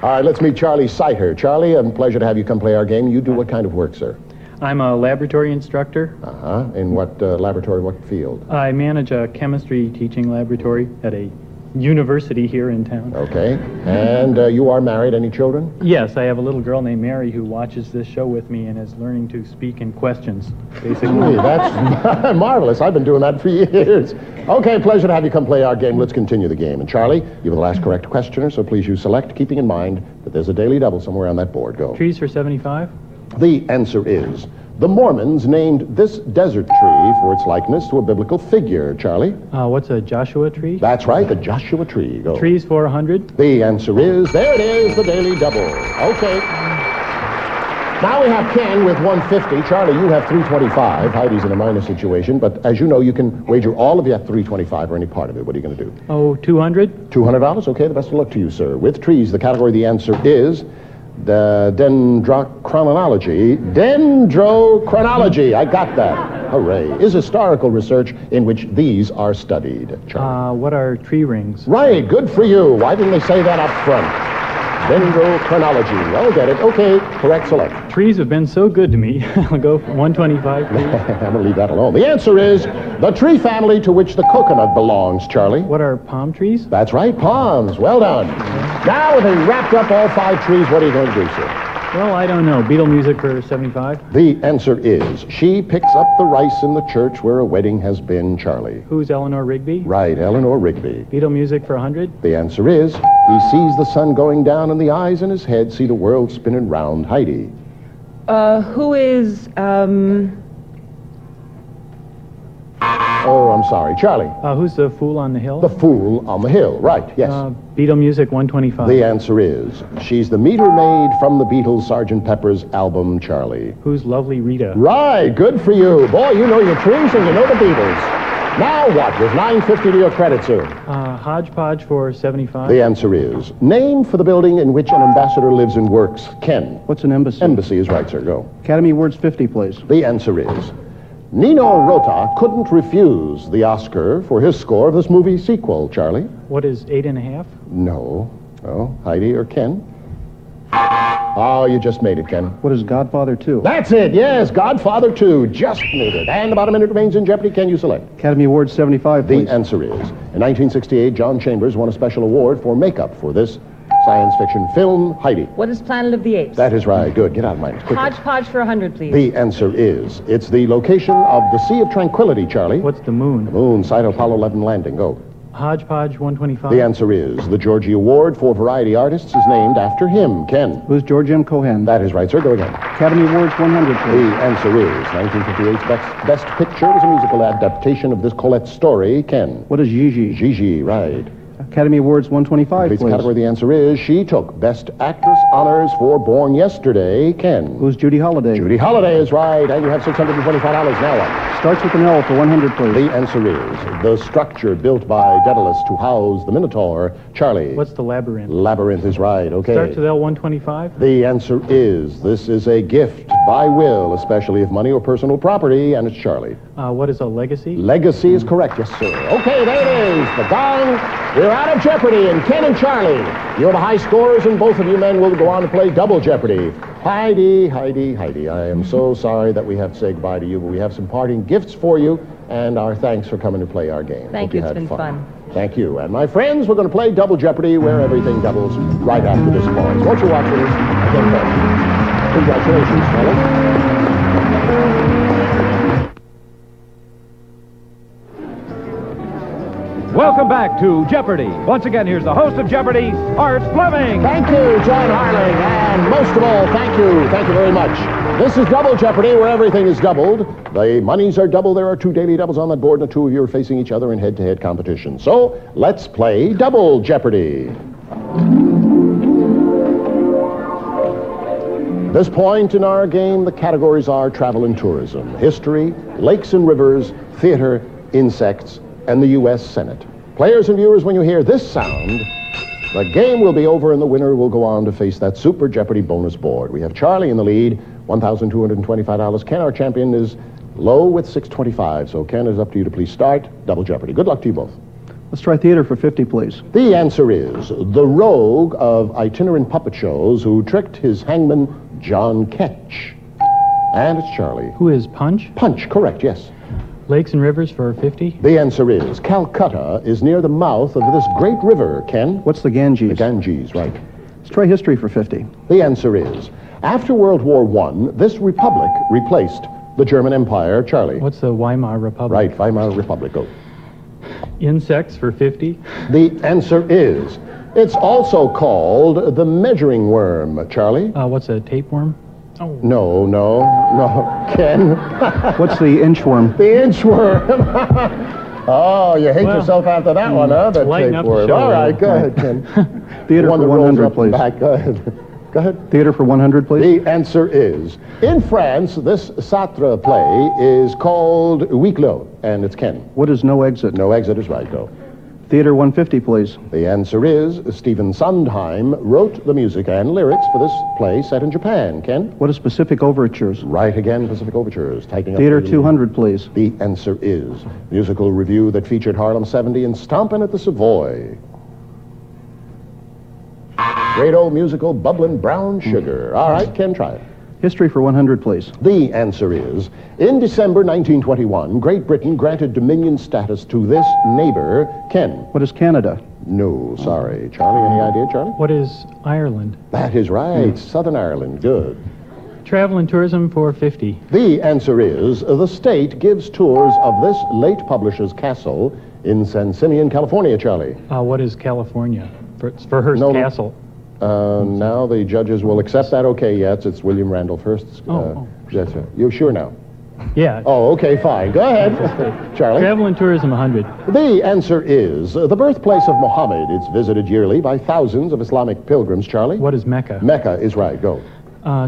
All right, let's meet Charlie Seiter. Charlie, a pleasure to have you come play our game. You do what kind of work, sir? I'm a laboratory instructor. In what laboratory, what field? I manage a chemistry teaching laboratory at a university here in town. Okay. And you are married. Any children? Yes, I have a little girl named Mary who watches this show with me and is learning to speak in questions, basically. That's marvelous. I've been doing that for years. Okay, pleasure to have you come play our game. Let's continue the game. And Charlie, you were the last correct questioner, so please you select, keeping in mind that there's a daily double somewhere on that board. Go. Trees for 75? The answer is the Mormons named this desert tree for its likeness to a biblical figure. Charlie? What's a Joshua tree? That's right, the Joshua tree. Go. Trees for 100? The answer is, there it is, the daily double. Okay. Now we have Ken with 150. Charlie, you have 325. Heidi's in a minus situation, but as you know, you can wager all of your 325 or any part of it. What are you going to do? Oh, 200? $200? Okay, the best of luck to you, sir. With trees, the category, the answer is the dendrochronology. Dendrochronology, I got that. Hooray. Is historical research in which these are studied. Charlie. What are tree rings? Right, good for you. Why didn't they say that up front? Dendrochronology. Well, get it. Okay, correct select. Trees have been so good to me. I'll go for 125, please. I'm going to leave that alone. The answer is the tree family to which the coconut belongs, Charlie. What are palm trees? That's right, palms. Well done. Now, with wrapped up all 5 trees, what are you going to do, sir? Well, I don't know. Beatle music for 75? The answer is she picks up the rice in the church where a wedding has been, Charlie. Who's Eleanor Rigby? Right, Eleanor Rigby. Beatle music for 100? The answer is he sees the sun going down and the eyes in his head see the world spinning round. Heidi. Who is, Oh, I'm sorry. Charlie. Who's the Fool on the Hill? The Fool on the Hill, right, yes. Beatle Music 125. The answer is, she's the meter maid from the Beatles' Sgt. Pepper's album, Charlie. Who's Lovely Rita? Right, good for you. Boy, you know your tunes and you know the Beatles. Now what? With $9.50 to your credit soon. Hodgepodge for 75. The answer is, name for the building in which an ambassador lives and works. Ken. What's an embassy? Embassy is right, sir. Go. Academy Awards 50, please. The answer is, Nino Rota couldn't refuse the Oscar for his score of this movie sequel, Charlie. What is 8.5? No. Oh, Heidi or Ken? Oh, you just made it, Ken. What is Godfather 2? That's it, yes, Godfather 2. Just made it. And about a minute remains in Jeopardy. Can you select? Academy Awards 75, please. The answer is, in 1968, John Chambers won a special award for makeup for this science fiction film. Heidi. What is Planet of the Apes? That is right. Good. Get out of mine. Quickly. Hodgepodge for 100, please. The answer is, it's the location of the Sea of Tranquility, Charlie. What's the moon? The moon, site of Apollo 11 landing. Go. Hodgepodge 125. The answer is, the Georgie Award for Variety Artists is named after him. Ken. Who's George M. Cohan? That is right, sir. Go again. Academy Awards 100, please. The answer is, 1958's Best Picture was a musical adaptation of this Colette story. Ken. What is Gigi? Gigi, right. Academy Awards 125, please. Category, the answer is, she took Best Actress honors for Born Yesterday. Ken. Who's Judy Holliday? Judy Holliday is right, and you have $625 now. Starts with an L for 100, please. The answer is, the structure built by Daedalus to house the Minotaur. Charlie. What's the Labyrinth? Labyrinth is right, okay. Starts with L 125. The answer is, this is a gift by will, especially if money or personal property, and it's Charlie. What is a legacy? Legacy is correct, yes, sir. Okay, there it is. The gong. We're out of Jeopardy, and Ken and Charlie, you're the high scorers, and both of you men will go on to play double Jeopardy. Heidi, Heidi, Heidi, I am so sorry that we have to say goodbye to you, but we have some parting gifts for you, and our thanks for coming to play our game. Thank you, it's been fun. Thank you. And my friends, we're going to play double Jeopardy, where everything doubles, right after this pause. Won't you watch with us? Again, congratulations, fellas. Welcome back to Jeopardy! Once again, here's the host of Jeopardy, Art Fleming! Thank you, John Harling, and most of all, thank you very much. This is Double Jeopardy, where everything is doubled. The monies are double. There are 2 daily doubles on that board, and the 2 of you are facing each other in head-to-head competition. So, let's play Double Jeopardy. At this point in our game, the categories are travel and tourism, history, lakes and rivers, theater, insects, and the U.S. Senate. Players and viewers, when you hear this sound, the game will be over and the winner will go on to face that Super Jeopardy bonus board. We have Charlie in the lead, $1,225. Ken, our champion, is low with $625. So Ken, it's up to you to please start Double Jeopardy. Good luck to you both. Let's try theater for 50, please. The answer is the rogue of itinerant puppet shows who tricked his hangman, John Ketch. And it's Charlie. Who is Punch? Punch, correct, yes. Lakes and rivers for 50. The answer is Calcutta is near the mouth of this great river. Ken? What's the Ganges? The Ganges, right. Let's try history for 50. The answer is, after World War I, this republic replaced the German Empire. Charlie? What's the Weimar Republic? Right, Weimar Republic. Go. Insects for 50. The answer is, it's also called the measuring worm. Charlie? What's a tapeworm? Oh. No, Ken. What's the inchworm? The inchworm. Oh, you hate yourself after that one, huh? The tapeworm. All right, go ahead, Ken. Theater for 100, please. Back. Go ahead. Go ahead. Theater for 100, please. The answer is, in France, this Sartre play is called Huis Clos, and it's Ken. What is No Exit? No Exit is right, go. Theater 150, please. The answer is, Stephen Sondheim wrote the music and lyrics for this play set in Japan. Ken? What is Pacific Overtures? Right again, Pacific Overtures. Theater 200, please. The answer is, musical review that featured Harlem 70 and Stompin' at the Savoy. Great old musical, Bubbling Brown Sugar. All right, Ken, try it. History for 100, please. The answer is, in December 1921, Great Britain granted Dominion status to this neighbor, Ken. What is Canada? No, sorry. Charlie, any idea, Charlie? What is Ireland? That is right. Southern Ireland. Good. Travel and tourism for 50. The answer is, the state gives tours of this late publisher's castle in San Simeon, California, Charlie. What is California? For Hearst Castle. Now the judges will accept that. Okay, yes, it's William Randolph Hearst's. You're sure now? Yeah. Oh, okay, fine. Go ahead. Charlie? Travel and tourism, 100. The answer is the birthplace of Muhammad. It's visited yearly by thousands of Islamic pilgrims, Charlie. What is Mecca? Mecca is right. Go.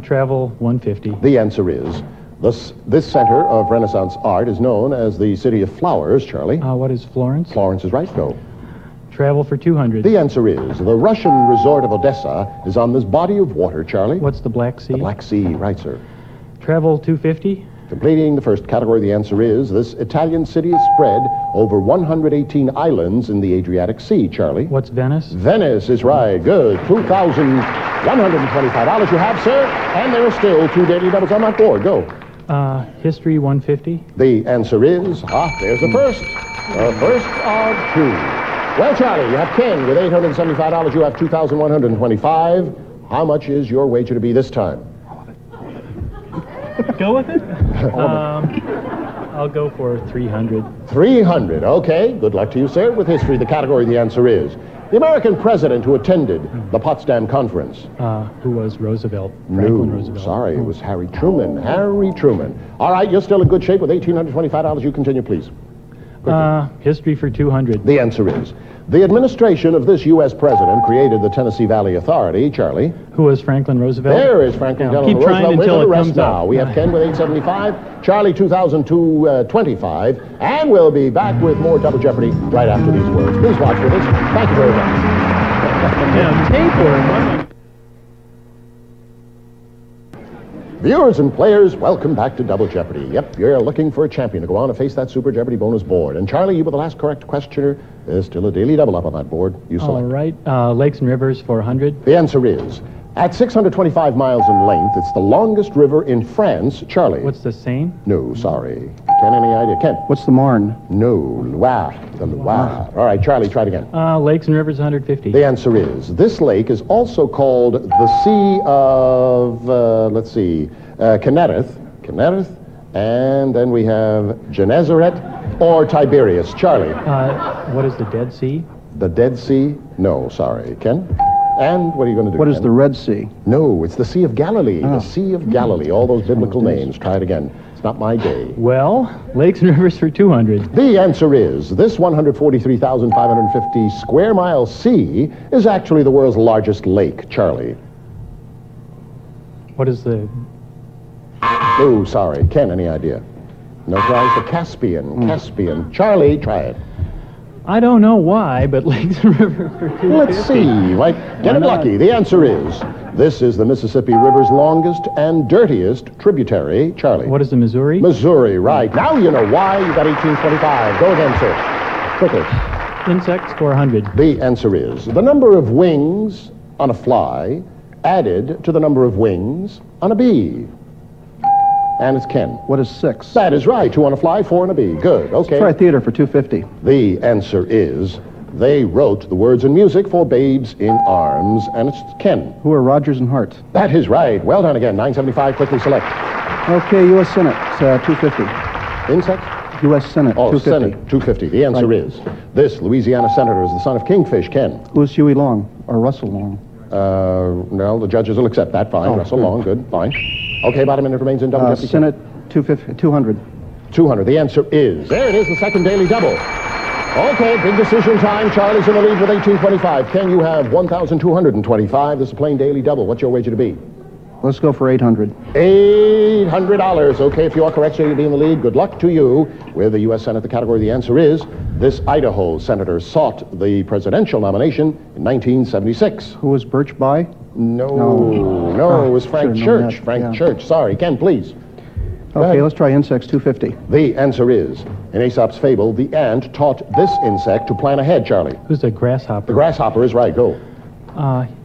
Travel, 150. The answer is this center of Renaissance art is known as the City of Flowers, Charlie. What is Florence? Florence is right. Go. Travel for 200. The answer is the Russian resort of Odessa is on this body of water, Charlie. What's the Black Sea? The Black Sea, right, sir. Travel, 250. Completing the first category, the answer is this Italian city is spread over 118 islands in the Adriatic Sea, Charlie. What's Venice? Venice is right. Good. $2,125 you have, sir. And there are still 2 daily doubles on that board. Go. History, 150. The answer is, there's the first. The first of 2. Well, Charlie, you have Ken with $875. You have $2,125. How much is your wager to be this time? Go with it? I'll go for 300. 300, okay. Good luck to you, sir. With history, the category, the answer is the American president who attended the Potsdam Conference. Who was Roosevelt? Franklin Roosevelt. Sorry, it was Harry Truman. Harry Truman. All right, you're still in good shape with $1,825. You continue, please. History for 200. The answer is the administration of this U.S. president created the Tennessee Valley Authority, Charlie. Who was Franklin Roosevelt? There is Franklin Delano Roosevelt with the rest now. We have Ken with $875, Charlie $2,225, and we'll be back with more Double Jeopardy right after these words. Please watch with us. Thank you very much. Viewers and players, welcome back to Double Jeopardy. Yep, you're looking for a champion to go on to face that Super Jeopardy bonus board. And Charlie, you were the last correct questioner. There's still a daily double up on that board. You select. All right. Lakes and rivers for 100. The answer is, at 625 miles in length, it's the longest river in France. Charlie. What's the Seine? No, sorry. Ken, any idea? Ken? What's the Marne? No, Loire. The Loire. All right, Charlie, try it again. Lakes and rivers, 150. The answer is, this lake is also called the Sea of, Kinnereth. And then we have Gennesaret or Tiberias. Charlie. What is the Dead Sea? The Dead Sea? No, sorry. Ken? And what are you going to do? What is the Red Sea? No, it's the Sea of Galilee. The Sea of Galilee. All those biblical names. Try it again. It's not my day. Well, lakes and rivers for 200. The answer is, this 143,550 square mile sea is actually the world's largest lake. Charlie. What is the... Oh, sorry. Ken, any idea? No prize? The Caspian. Caspian. Charlie, try it. I don't know why, but lakes and rivers for 250. Let's see. Might get it lucky. The answer is, this is the Mississippi River's longest and dirtiest tributary. Charlie. What is the Missouri? Missouri, right. Now you know why. You got 1825. Go again, sir. Quickly. Insects for 100. The answer is the number of wings on a fly added to the number of wings on a bee. And it's Ken. What is 6? That is right. 2 on a fly, 4 on a bee. Good. Okay. Let's try theater for 250. The answer is they wrote the words and music for Babes in Arms, and it's Ken. Who are Rodgers and Hart? That is right. Well done again. 975. Quickly select. Okay, U.S. Senate, 250. Insect? U.S. Senate, 250. Senate, 250. The answer is this Louisiana senator is the son of Kingfish, Ken. Who's Huey Long or Russell Long? No, the judges will accept that. Fine. Russell Long, good. Fine. Okay, about a minute remains in Double Jeopardy. Senate, 200. 200. The answer is, there it is, the second daily double. Okay, big decision time. Charlie's in the lead with 1825. Ken, you have 1,225. This is a plain daily double. What's your wager to be? Let's go for 800. $800. Okay, if you are correct, so you'll be in the lead. Good luck to you. With the U.S. Senate, the category, the answer is, this Idaho senator sought the presidential nomination in 1976. Who was Birch Bayh? No, it was Frank Church. Church. Sorry. Ken, please. Okay, let's try insects, 250. The answer is, in Aesop's fable, the ant taught this insect to plan ahead, Charlie. Who's the grasshopper? The grasshopper is right. Go.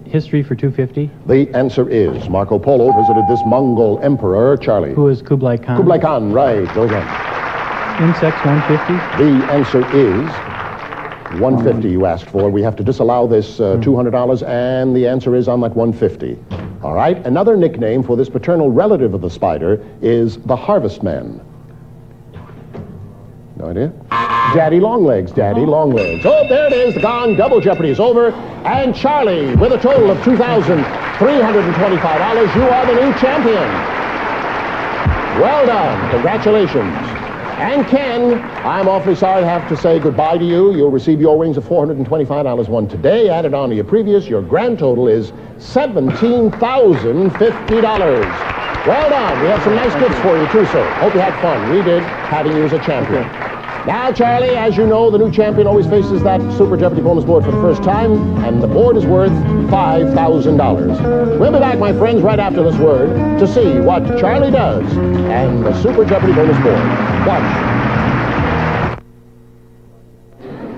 History for 250. The answer is, Marco Polo visited this Mongol emperor, Charlie. Who is Kublai Khan? Kublai Khan, right. Go again. Insects, 150. The answer is 150 you asked for. We have to disallow this $200, and the answer is on that 150. All right. Another nickname for this paternal relative of the spider is the harvestman. No idea? Daddy Longlegs. Daddy Longlegs. Oh, there it is. The gong. Double Jeopardy is over. And Charlie, with a total of $2,325, you are the new champion. Well done. Congratulations. And Ken, I'm awfully sorry to have to say goodbye to you. You'll receive your wings of $425 won today. Added on to your previous, your grand total is $17,050. Well done. We have some nice gifts for you, too, sir. Hope you had fun. We did, having you as a champion. Now, Charlie, as you know, the new champion always faces that Super Jeopardy bonus board for the first time, and the board is worth $5,000. We'll be back, my friends, right after this word to see what Charlie does and the Super Jeopardy bonus board. Watch.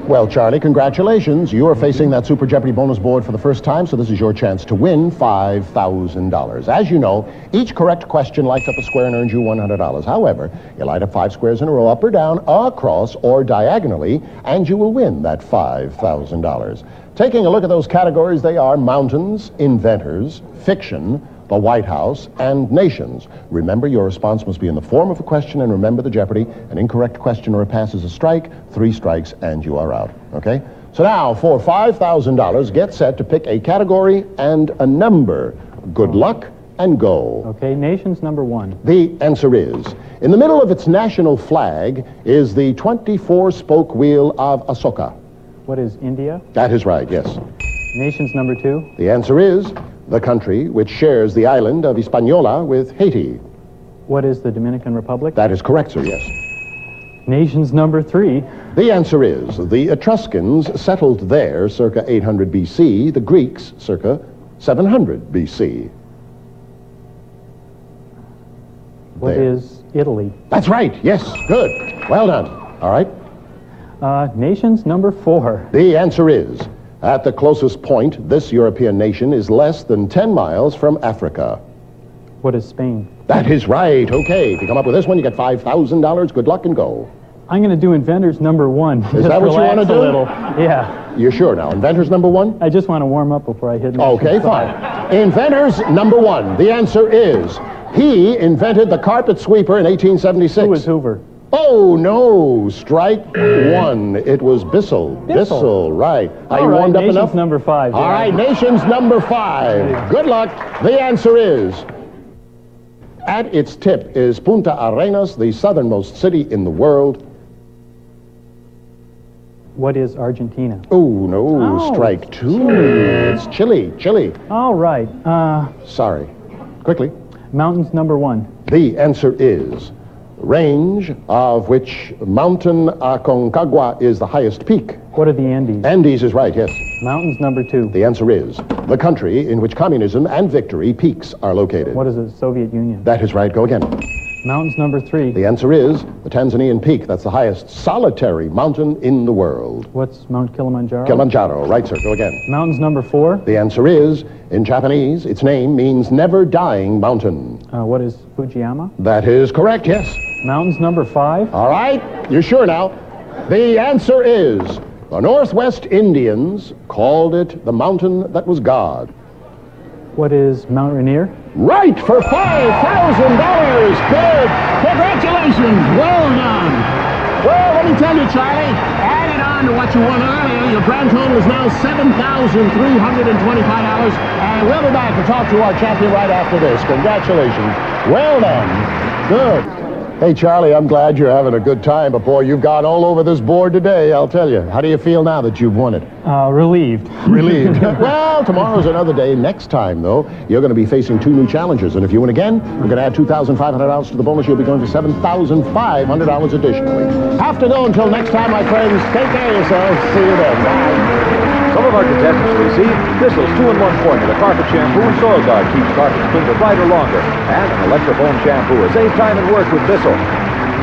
Well, Charlie, congratulations. You are facing that Super Jeopardy bonus board for the first time, so this is your chance to win $5,000. As you know, each correct question lights up a square and earns you $100. However, you light up 5 squares in a row, up or down, across, or diagonally, and you will win that $5,000. Taking a look at those categories, they are mountains, inventors, fiction, the White House, and nations. Remember, your response must be in the form of a question, and remember the Jeopardy. An incorrect question or a pass is a strike, 3 strikes, and you are out. Okay? So now, for $5,000, get set to pick a category and a number. Good luck, and go. Okay, nation's number 1. The answer is, in the middle of its national flag is the 24-spoke wheel of Asoka. What is India? That is right, yes. Nation's number 2. The answer is the country which shares the island of Hispaniola with Haiti. What is the Dominican Republic? That is correct, sir, yes. Nation's number 3. The answer is the Etruscans settled there circa 800 BC, the Greeks circa 700 BC. What is Italy? That's right, yes, good. Well done. All right. Nation's number 4. The answer is, at the closest point, this European nation is less than 10 miles from Africa. What is Spain? That is right. Okay, if you come up with this one, you get $5,000. Good luck and go. I'm going to do inventors number 1. Is that what you want to do? A little. Yeah. You're sure now? Inventors number 1? I just want to warm up before I hit. Okay, fine. Inventors number 1. The answer is, he invented the carpet sweeper in 1876. Who was Hoover? Oh, no. Strike 1. It was Bissell. Bissell, right. Are you warmed up enough? Nation's number 5. All right, nation's number 5. Good luck. The answer is, at its tip is Punta Arenas, the southernmost city in the world. What is Argentina? Oh, no. Strike 2. It's Chile. Chile. All right. Sorry. Quickly. Mountain's number 1. The answer is range of which Mountain Aconcagua is the highest peak. What are the Andes? Andes is right, yes. Mountain's number 2. The answer is the country in which communism and victory peaks are located. What is the Soviet Union? That is right. Go again. Mountain's number 3. The answer is the Tanzanian peak. That's the highest solitary mountain in the world. What's Mount Kilimanjaro? Kilimanjaro. Right, sir. Go again. Mountain's number 4. The answer is, in Japanese, its name means never dying mountain. What is Fujiyama? That is correct, yes. Mountain's number 5. All right. You're sure now? The answer is the Northwest Indians called it the mountain that was God. What is Mount Rainier? Right, for $5,000. Good. Congratulations. Well done. Well, let me tell you, Charlie, added on to what you won earlier, your grand total is now $7,325. And we'll be back to talk to our champion right after this. Congratulations. Well done. Good. Hey, Charlie, I'm glad you're having a good time, but boy, you've gone all over this board today, I'll tell you. How do you feel now that you've won it? Relieved. Relieved. Well, tomorrow's another day. Next time, though, you're going to be facing 2 new challengers, and if you win again, we're going to add $2,500 to the bonus. You'll be going for $7,500 additionally. Have to go until next time, my friends. Take care of yourselves. See you then. Bye. Some of our contestants receive Bissell's 2-in-1 formula carpet shampoo and soil guard keeps carpets cleaner, brighter, longer, and an electrofoam shampoo will save time and work with Bissell.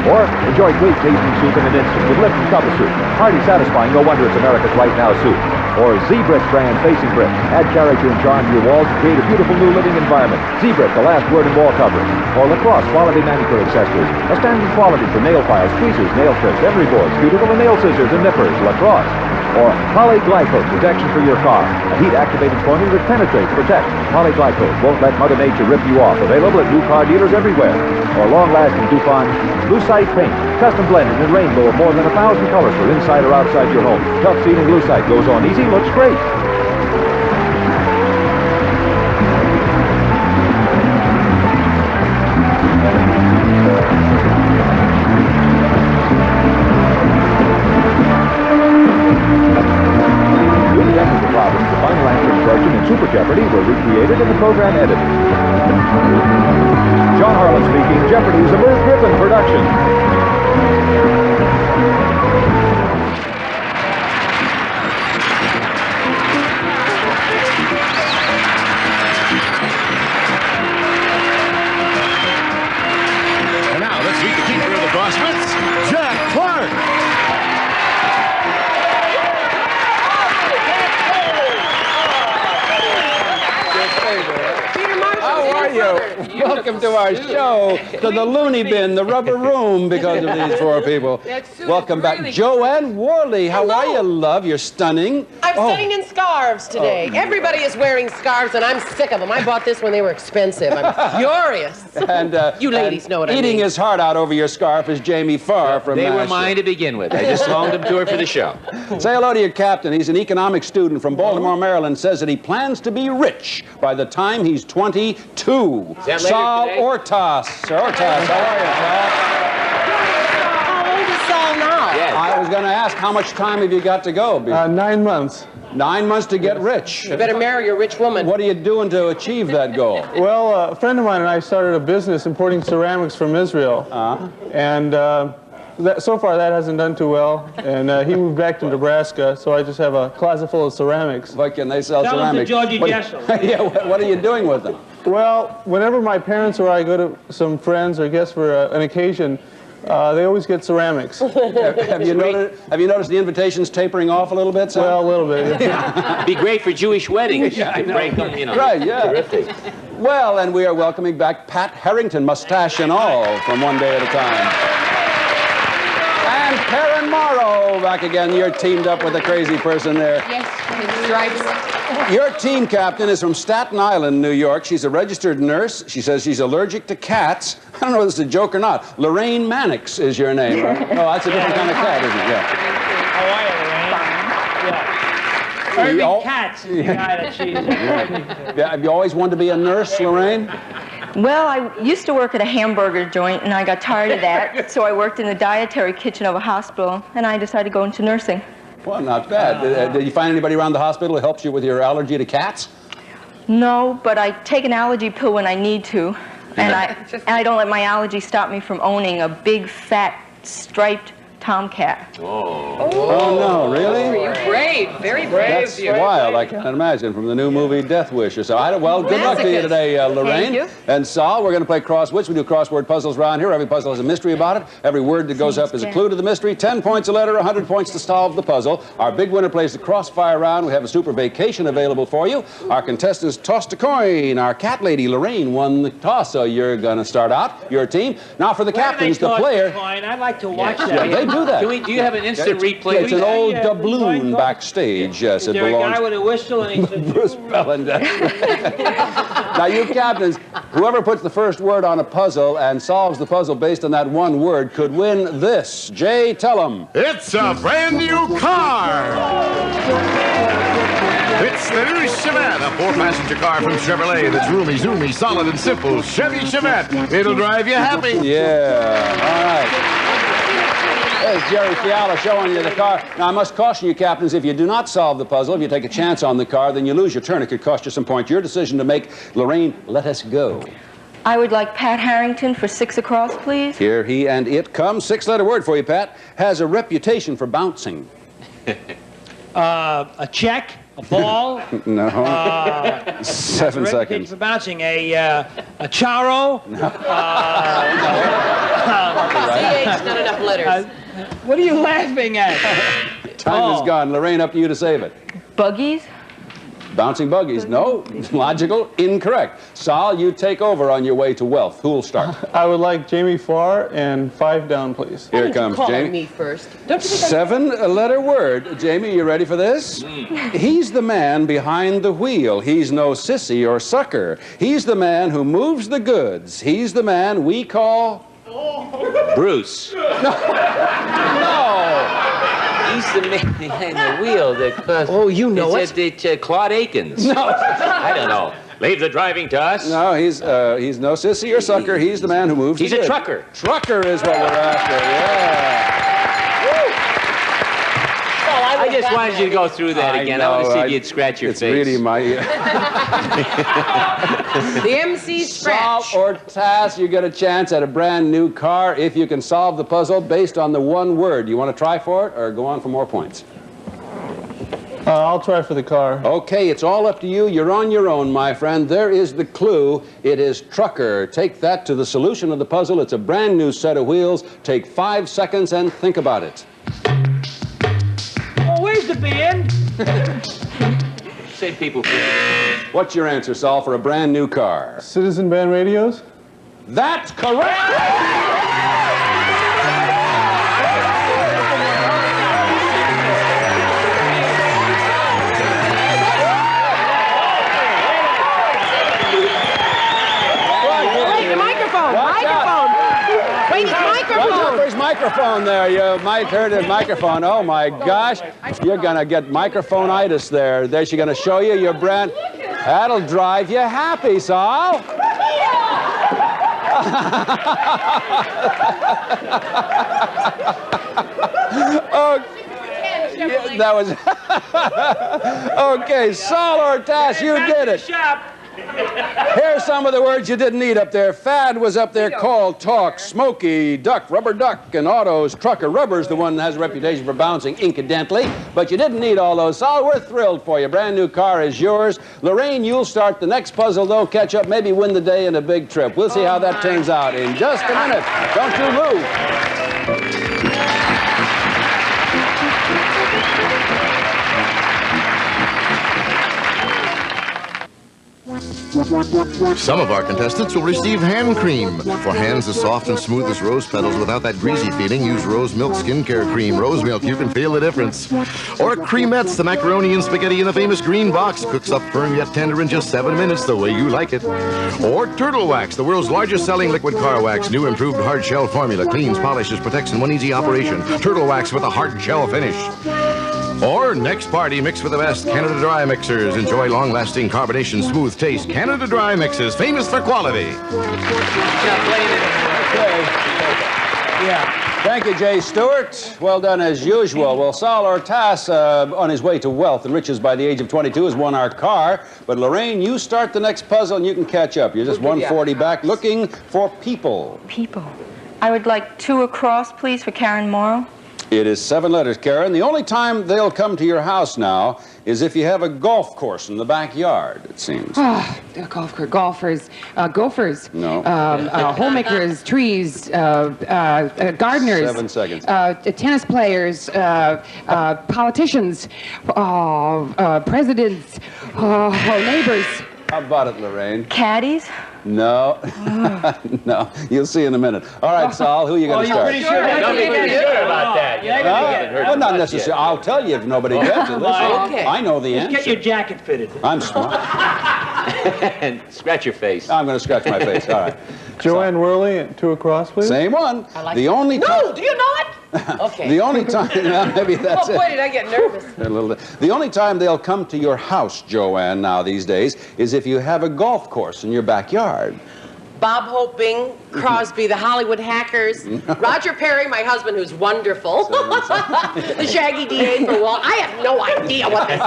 Or enjoy great tasting soup in an instant with Lipton Cup of Soup. Hearty, satisfying, no wonder it's America's Right Now soup. Or Z-Brick brand facing bricks. Add character and charm to your walls to create a beautiful new living environment. Z-Brick, the last word in wall covering. Or Lacrosse quality manicure accessories. A standard quality for nail files, tweezers, nail strips, emery boards, cuticle and nail scissors and nippers. Lacrosse. Or Polyglycol protection for your car. A heat-activated formula that penetrates, protects. Polyglycol won't let Mother Nature rip you off. Available at new car dealers everywhere. Or long-lasting DuPont Lucite paint. Custom blended in rainbow of more than 1,000 colors for inside or outside your home. Tough sealing Lucite goes on easy, looks great. for Jeopardy were recreated in the program edited. John Harlan speaking. Jeopardy is a Merv Griffin production. And now, let's meet the keeper of the Crosswits, Jackpot. How are you? Welcome to our show, to the loony bin, the rubber room, because of these four people. Welcome back. Joanne Worley, how are you, love? You're stunning. I'm sitting in scarves today. Everybody is wearing scarves, and I'm sick of them. I bought this when they were expensive. I'm furious. And you ladies know what I mean. Eating his heart out over your scarf is Jamie Farr from They were Nashville. mine to begin with. I just loaned them to her for the show. Say hello to your captain. He's an economics student from Baltimore, Maryland. Says that he plans to be rich by the time he's 22. Saul Ortas. Sir Ortas, how are you, Saul? How old is Saul now? I was going to ask, how much time have you got to go? 9 months. 9 months to get rich. You better marry a rich woman. What are you doing to achieve that goal? Well, a friend of mine and I started a business importing ceramics from Israel. And so far that hasn't done too well. And he moved back to Nebraska, so I just have a closet full of ceramics. What can they sell Tell ceramics? them to Georgie What- Jessel. Yeah, what are you doing with them? Well, whenever my parents or I go to some friends or guests for an occasion, they always get ceramics. Have you noticed the invitations tapering off a little bit, Sam? Well, a little bit. Be great for Jewish weddings. Yeah, I You could know. break them, you know. Right, yeah. Terrific. Well, and we are welcoming back Pat Harrington, mustache and all, from One Day at a Time. And Karen Morrow, back again. You're teamed up with a crazy person there. Yes, his stripes. Your team captain is from Staten Island, New York. She's a registered nurse. She says she's allergic to cats. I don't know if this is a joke or not. Lorraine Mannix is your name, right? Oh, that's a different kind of cat, isn't it? How are you, Lorraine? Yeah. Oh. Irving Katz is the guy that she's... Yeah, have you always wanted to be a nurse, Lorraine? Well, I used to work at a hamburger joint, and I got tired of that, so I worked in the dietary kitchen of a hospital, and I decided to go into nursing. Well, not bad. Did you find anybody around the hospital who helps you with your allergy to cats? No, but I take an allergy pill when I need to, and I don't let my allergy stop me from owning a big, fat, striped tomcat. Oh, no, really? You're brave, very brave. That's wild. I can't imagine from the new movie Death Wish. So, well, good luck to you today, Lorraine. Thank you. And Saul, we're going to play Crosswits. We do crossword puzzles around here. Every puzzle has a mystery about it. Every word that goes up is a clue to the mystery. 10 points a letter, 100 points to solve the puzzle. Our big winner plays the crossfire round. We have a super vacation available for you. Our contestants tossed a coin. Our cat lady, Lorraine, won the toss. So you're going to start out, your team. Now for the captains, the player. I'd like to watch that. Yeah, they do that. Do you have an instant replay? It's an old doubloon backstage. Yes, it Is there a belongs. guy with a whistle and he says... Bruce Bellenden. Now, you captains, whoever puts the first word on a puzzle and solves the puzzle based on that one word could win this. Jay, tell them. It's a brand new car. It's the new Chevette, a 4-passenger car from Chevrolet that's roomy, zoomy, solid, and simple. Chevy Chevette. It'll drive you happy. Yeah, all right. There's Jerry Fiala showing you the car. Now, I must caution you, captains, if you do not solve the puzzle, if you take a chance on the car, then you lose your turn. It could cost you some points. Your decision to make. Lorraine, let us go. I would like Pat Harrington for 6 across, please. Here he and it come. 6-letter word for you, Pat. Has a reputation for bouncing. A check, a ball. No. 7 seconds. Reputation for bouncing. A charo. CH, not enough letters. What are you laughing at? Time is gone. Lorraine, up to you to save it. Buggies? Bouncing buggies. No. Logical. Incorrect. Sal, you take over on your way to wealth. Who'll start? I would like Jamie Farr and 5 down, please. Here it comes, Calling Jamie. me first. Don't you think 7-letter word. Jamie, you ready for this? He's the man behind the wheel. He's no sissy or sucker. He's the man who moves the goods. He's the man we call... Bruce. No. He's the man behind the wheel that caused... Oh, you know it. It's Claude Akins. No. I don't know. Leave the driving to us. No, he's no sissy or sucker. He's the man who moves He's the a goods. trucker. Trucker is what we're after, yeah. Well, I I just wanted you to go through that again. I want to see if you'd scratch your face. It's really my... The MC scratch. Solve or task, you get a chance at a brand new car if you can solve the puzzle based on the one word. You want to try for it or go on for more points? I'll try for the car. Okay, it's all up to you. You're on your own, my friend. There is the clue. It is trucker. Take that to the solution of the puzzle. It's a brand new set of wheels. Take 5 seconds and think about it. Oh, where's the band? Save people. What's your answer, Saul, for a brand new car? Citizen band radios? That's correct! Microphone there. You might heard a microphone. Oh my gosh, you're gonna get microphone-itis there. There, she's gonna show you your brand. That'll drive you happy, Saul. Oh, yeah, that was okay. Saul or Tass, you did it. Here's some of the words you didn't need up there. Fad was up there. Call, talk, smoky, duck, rubber duck, and autos, trucker. Rubber's the one that has a reputation for bouncing incidentally, but you didn't need all those. Saul, we're thrilled for you. Brand new car is yours. Lorraine, you'll start the next puzzle, though. Catch up, maybe win the day in a big trip. We'll see how that turns out in just a minute. Don't you move. Some of our contestants will receive hand cream. For hands as soft and smooth as rose petals without that greasy feeling, use Rose Milk Skincare Cream. Rose Milk, you can feel the difference. Or cremettes, the macaroni and spaghetti in the famous green box. Cooks up firm yet tender in just 7 minutes, the way you like it. Or Turtle Wax, the world's largest selling liquid car wax. New improved hard shell formula. Cleans, polishes, protects in one easy operation. Turtle Wax with a hard shell finish. Or Next Party, mix with the best. Canada Dry Mixers. Enjoy long-lasting carbonation, smooth taste. Canada Dry Mixes, famous for quality. Yeah. Thank you, Jay Stewart. Well done as usual. Well, Saul Ortas, on his way to wealth and riches by the age of 22, has won our car. But Lorraine, you start the next puzzle and you can catch up. You're just 140 back, looking for people. People. I would like 2 across, please, for Karen Morrow. It is 7 letters, Karen. The only time they'll come to your house now is if you have a golf course in the backyard, it seems. Golfers, gophers. No. Homemakers, trees, gardeners. 7 seconds. Tennis players, politicians, presidents, neighbors. How about it, Lorraine? Caddies? No. No. You'll see in a minute. All right, Saul, who are you going to start? Don't be pretty sure about that. Well, not necessarily. I'll tell you if nobody gets it. Okay. I know the answer. Get your jacket fitted. I'm smart. And scratch your face. I'm going to scratch my face. All right. Joanne Worley, 2 across, please. Same one. I like the only No, do you know it? Okay. The only time, maybe that's boy, did I get nervous. The only time they'll come to your house, Joanne, now these days, is if you have a golf course in your backyard. Bob Hoping, Crosby, the Hollywood Hackers, Roger Perry, my husband, who's wonderful, the Shaggy DA for Walt. I have no idea what this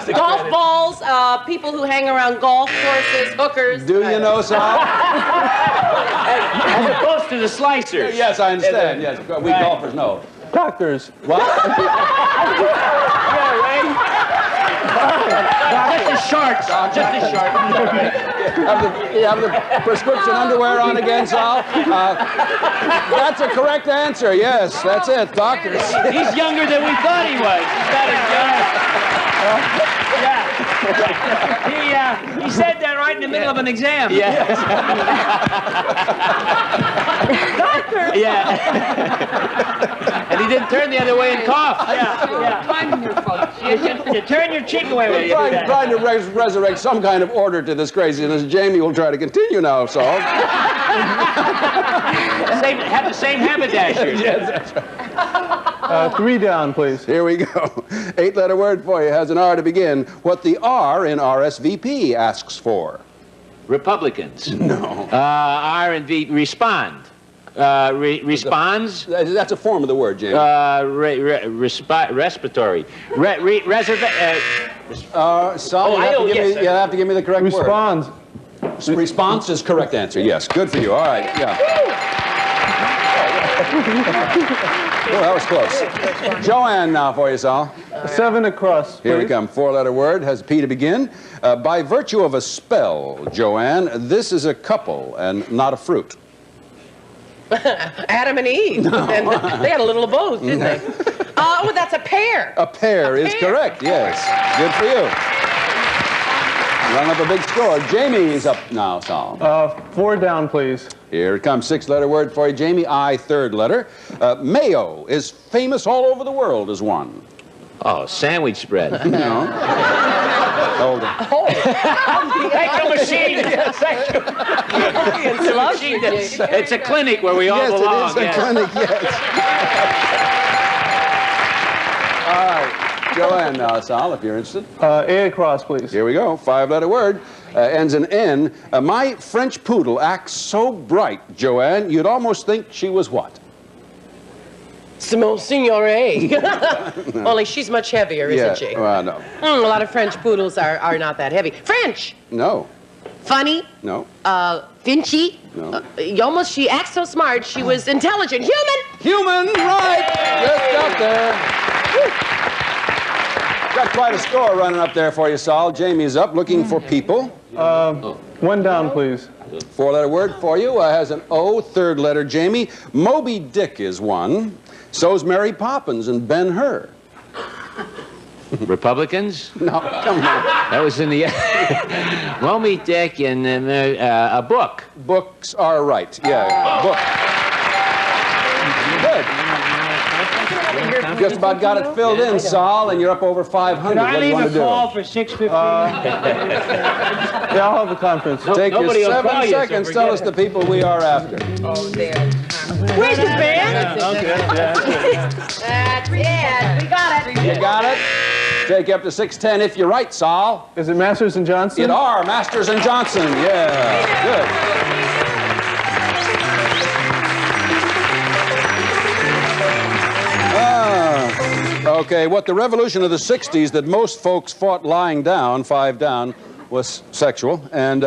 is. Golf balls, people who hang around golf courses, hookers. Do you know, Saul? As opposed to the slicers. Yes, I understand. Yes, we golfers know. Doctors. What? Yeah, right? Just the shorts. Just the shorts. You have the prescription underwear on again, Saul? That's a correct answer. Yes, that's it. Doctors. He's younger than we thought he was. He said that right in the middle of an exam. Yeah. Yeah. And he didn't turn the other way and cough. You turn your cheek away when you do that. Trying to resurrect some kind of order to this craziness. Jamie will try to continue now, Saul. Have the same haberdashers. Yes, that's right. 3 down, please. Here we go. 8-letter word for you. Has an R to begin. What the R in RSVP asks for. Republicans. No. R and V, respond. Responds? That's a form of the word, James. Respiratory. Saul, you have to give me the correct Responds. word. Response is correct answer, yes. Good for you. All right, yeah. Well, that was close. Joanne now for you, Saul. 7 across, Here we please. come. 4-letter word, has P to begin. By virtue of a spell, Joanne, this is a couple and not a fruit. Adam and Eve. And they had a little of both, didn't they? Oh, that's a pear. A pear is correct, yes. Good for you. Run up a big score. Jamie's up now, Saul. 4 down, please. Here it comes. 6-letter word for you, Jamie. I, 3rd letter. Mayo is famous all over the world as one. Oh, sandwich spread. No. Hold it. Thank you, machine. It's a clinic where we all belong. Yes, it is a clinic, yes. All right. Joanne now, Sal, if you're interested. 8 across, please. Here we go. 5-letter word. Ends in N. My French poodle acts so bright, Joanne, you'd almost think she was what? Simone Signoret. Only she's much heavier, isn't she? Well, no. A lot of French poodles are not that heavy. French. No. Funny. No. Finchy. No. She acts so smart, she was intelligent. Human, right. Just up there. Woo. Got quite a score running up there for you, Saul. Jamie's up looking for people. 1 down, please. 4-letter word for you. Has an O, 3rd letter, Jamie. Moby Dick is one. So's Mary Poppins and Ben-Hur. Republicans? No, come on. That was in the... Moby Dick and a book. Books are right. Yeah, book. Good. Just about got it filled in, Saul, and you're up over 500. Can I What do you leave want a to do? call for 6:15? Yeah, I'll have a conference. Take your Nobody will 7 call you, so seconds. forget Tell us the people we are after. Where's his band? Okay. That's it. We got it. You got it? Take you up to 610 if you're right, Saul. Is it Masters and Johnson? It are Masters and Johnson. Yeah, good. Okay, what the revolution of the 60s that most folks fought lying down, 5 down, was sexual. And,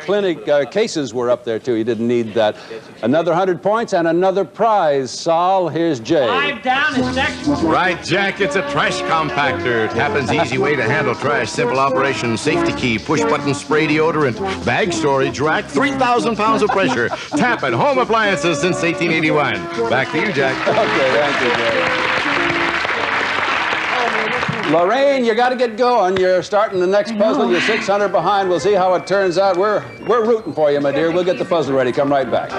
clinic cases were up there, too. You didn't need that. Another 100 points and another prize. Saul, here's Jay. 5 down is sexual. Right, Jack, it's a trash compactor. Tappan's easy way to handle trash. Simple operation, safety key, push-button spray deodorant, bag storage rack, 3,000 pounds of pressure. Tappan home appliances since 1881. Back to you, Jack. Okay, thank you, Jay. Lorraine, you got to get going. You're starting the next puzzle. You're 600 behind. We'll see how it turns out. We're rooting for you, my dear. We'll get the puzzle ready. Come right back.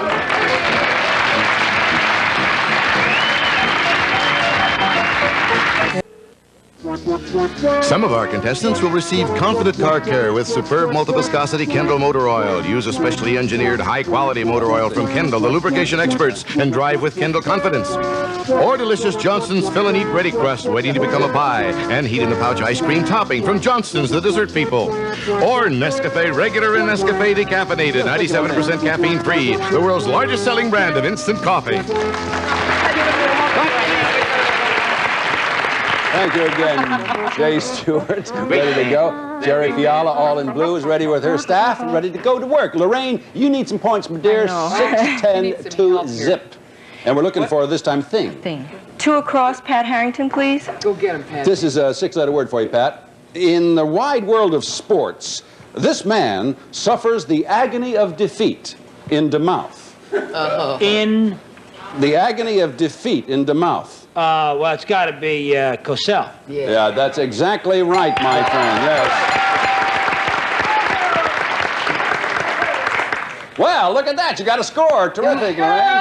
Some of our contestants will receive confident car care with superb multi-viscosity Kendall motor oil. Use a specially engineered high-quality motor oil from Kendall, the lubrication experts, and drive with Kendall confidence. Or delicious Johnson's Fill and Eat Ready Crust, waiting to become a pie, and heat-in-the-pouch ice cream topping from Johnston's, the dessert people. Or Nescafe Regular and Nescafe Decaffeinated, 97% caffeine-free, the world's largest-selling brand of instant coffee. Thank you again, Jay Stewart. Ready to go. Jerry Fiala, all in blue, is ready with her staff and ready to go to work. Lorraine, you need some points, my dear. 610 to zip. And we're looking for, this time, thing. 2 across, Pat Harrington, please. Go get him, Pat. This is a 6-letter word for you, Pat. In the wide world of sports, this man suffers the agony of defeat in the mouth. In? The agony of defeat in the mouth. Well, it's got to be Cosell. Yeah, that's exactly right, my friend, yes. Well, look at that. You got a score. Terrific, Lorraine.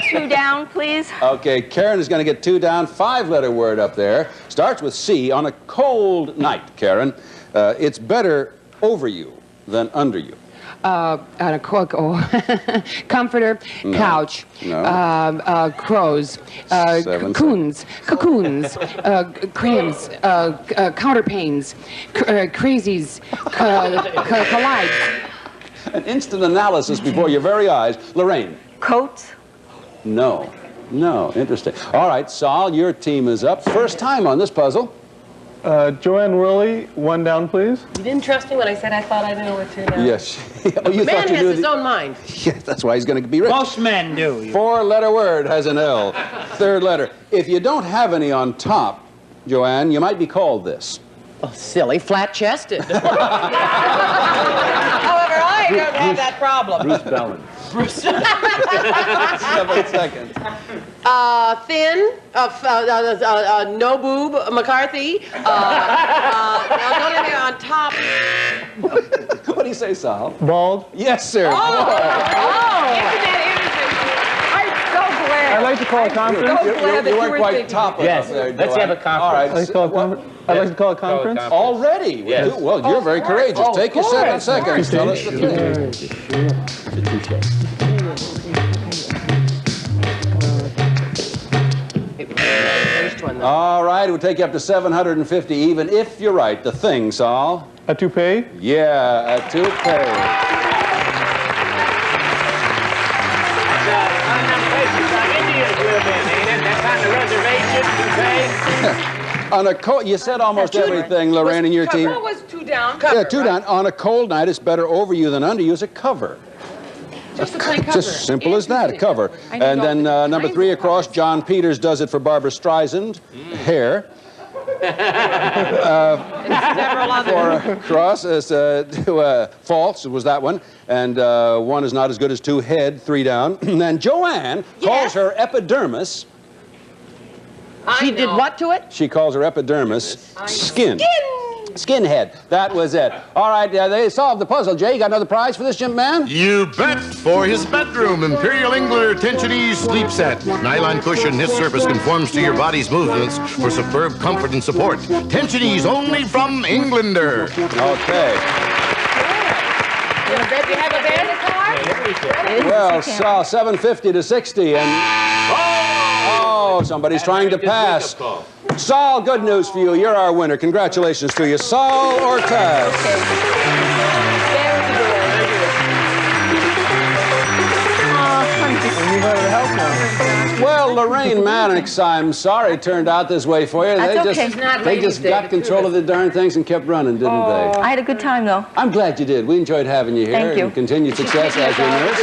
2 down, please. Okay, Karen is going to get 2 down. 5-letter word up there. Starts with C. On a cold night, Karen, it's better over you than under you. Comforter, couch, crows, cocoons, crayons, counterpanes, crazies, collides, An instant analysis before your very eyes. Lorraine. Coats? No. No. Interesting. All right, Sol, your team is up. First time on this puzzle. Joanne Worley, one down, please. You didn't trust me when I said I thought I knew what to know. Yes. Oh, you Man thought you has knew his own mind. Yeah, that's why he's going to be rich. Most men do. 4-letter word has an L. Third letter. If you don't have any on top, Joanne, you might be called this. Oh, silly, flat-chested. However, I don't have that problem. Bruce Bellin. Bruce. 7 seconds. Thin, no boob, McCarthy, on top. What do you say, Sal? Bald? Yes, sir. Oh! Isn't that interesting? I'm so glad. I'd like to call a conference. You weren't quite top Yes, up there, let's have a conference. All right. I'd like to call a conference. Already? Yes. Well, you're very courageous. Take your 7 seconds. Tell us the thing. All right, it would take you up to 750 even if you're right. The thing, Sol. A toupee? Yeah, a toupee. On a cold, you said almost everything, Lorraine, and your team. What was 2 down? Yeah, 2 down. On a cold night, it's better over you than under you as a cover. Just a plain cover. Just simple as that, a cover. And then number 3 across, John Peters does it for Barbara Streisand. Hair. For cross, false was that one. And 1 is not as good as 2. Head, 3 down. And Joanne calls her epidermis. She did what to it? She calls her epidermis skin. Skinhead. That was it. All right, they solved the puzzle. Jay, you got another prize for this Jim man? You bet! For his bedroom, Imperial Englander Tensionese sleep set. Nylon cushion, this surface conforms to your body's movements for superb comfort and support. Tensionese only from Englander. Okay. Do you have a band card? Well, Sol, 750 to 60, and oh, somebody's trying to pass. Sol, good news for you. You're our winner. Congratulations to you, Sol Ortez. Well, Lorraine Mannix, I'm sorry it turned out this way for you. They just got control of the darn things and kept running, didn't they? I had a good time, though. I'm glad you did. We enjoyed having you here. Thank you. And continued success as your nurse.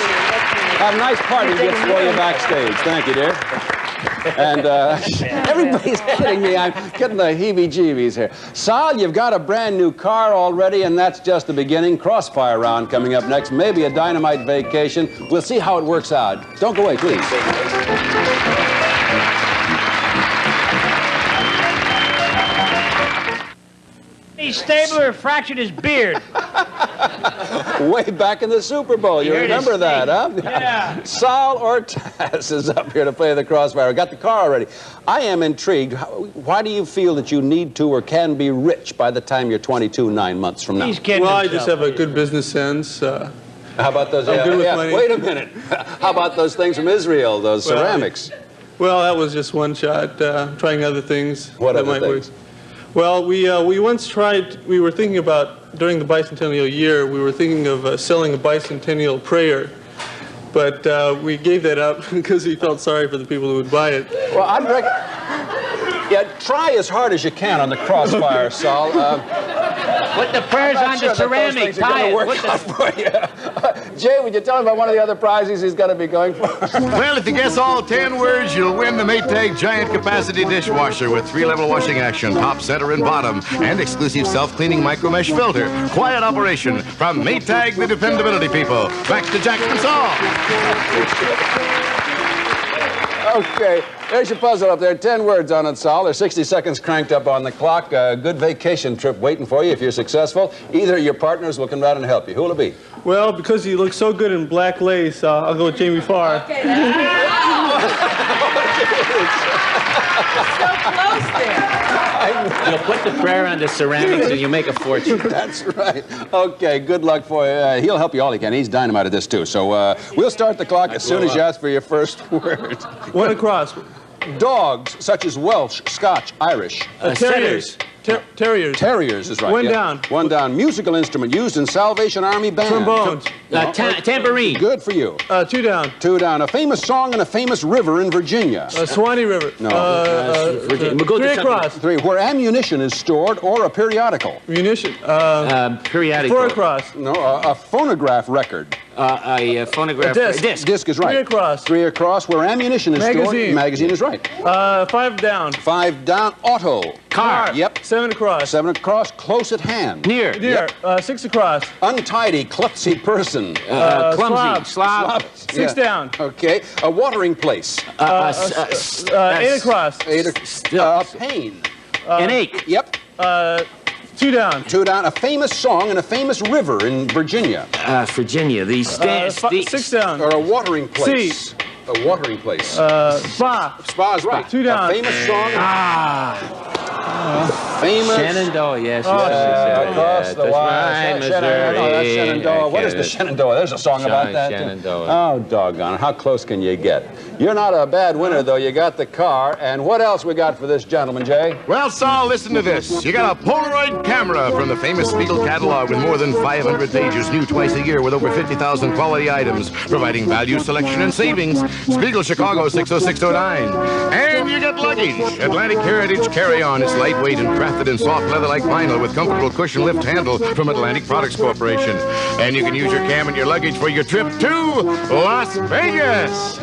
Have a nice party gifts for you backstage. Thank you, dear. And everybody's kidding me. I'm getting the heebie-jeebies here. Sol, you've got a brand new car already, and that's just the beginning. Crossfire round coming up next. Maybe a dynamite vacation. We'll see how it works out. Don't go away, please. Stabler fractured his beard. Way back in the Super Bowl. You remember that, huh? Yeah. Sol Ortez is up here to play the Crossfire. Got the car already. I am intrigued. Why do you feel that you need to or can be rich by the time you're 22, 9 months from now? He's kidding Well, I himself. just have a good business sense. How about those? I'm good with money. Wait a minute. How about those things from Israel, those ceramics? Well, that was just one shot. Trying other things. What that other might things? work. Well, we once tried. We were thinking about during the bicentennial year. We were thinking of selling a bicentennial prayer, but we gave that up because we felt sorry for the people who would buy it. Well, I'd reckon. Yeah, try as hard as you can on the Crossfire, Sol. Put the prayers on the ceramic. Tie it. Jay, would you tell him about one of the other prizes he's got to be going for? Well, if you guess all 10 words, you'll win the Maytag Giant Capacity Dishwasher with 3-level washing action, top, center, and bottom, and exclusive self-cleaning micro mesh filter. Quiet operation from Maytag, the dependability people. Back to Jack and Saul. Okay, there's your puzzle up there. 10 words on it, Sol. There's 60 seconds cranked up on the clock. A good vacation trip waiting for you if you're successful. Either of your partners will come out and help you. Who'll it be? Well, because you look so good in black lace, I'll go with Jamie Farr. Okay, so close there. You'll put the prayer on the ceramics and you make a fortune. That's right. Okay, good luck for you. He'll help you all he can. He's dynamite at this, too. So we'll start the clock as soon as you ask for your first word. One across. Dogs, such as Welsh, Scotch, Irish. Terriers. Terriers. Terriers is right. One yeah. down. One down. Musical instrument used in Salvation Army band. Trombones. Tambourine. Good for you. 2 down. 2 down. A famous song and a famous river in Virginia. Swanee River. No. Virginia. We'll go to 3 across. 3. Where ammunition is stored or a periodical. Munition. Periodical. 4 across. No, a phonograph record. A phonograph. Disc. Disc is right. 3 across. 3 across. Where ammunition is stored. Magazine. Magazine is right. 5 down. 5 down. Auto. Car. Yep. 7 across. 7 across. Close at hand. Near. Deer. 6 across. Untidy, klutzy person. Clumsy. Slob. 6 down. Okay. A watering place. 8 across. 8 pain. An ache. Yep. 2 down. 2 down. A famous song and a famous river in Virginia. Virginia. 6 down. Or a watering place. C. A watering place. Spa. Spa is right. 2 down. A famous song. Famous. Shenandoah, yes. Across the wire. That's Shenandoah. What is the Shenandoah? There's a song about that. Shenandoah. Oh, doggone it. How close can you get? You're not a bad winner, though. You got the car. And what else we got for this gentleman, Jay? Well, Saul, listen to this. You got a Polaroid camera from the famous Spiegel catalog with more than 500 pages, new twice a year with over 50,000 quality items, providing value, selection, and savings. Spiegel, Chicago, 60609. And you get luggage. Atlantic Heritage Carry-On is lightweight and crafted in soft leather like vinyl with comfortable cushion lift handle from Atlantic Products Corporation. And you can use your cam and your luggage for your trip to Las Vegas.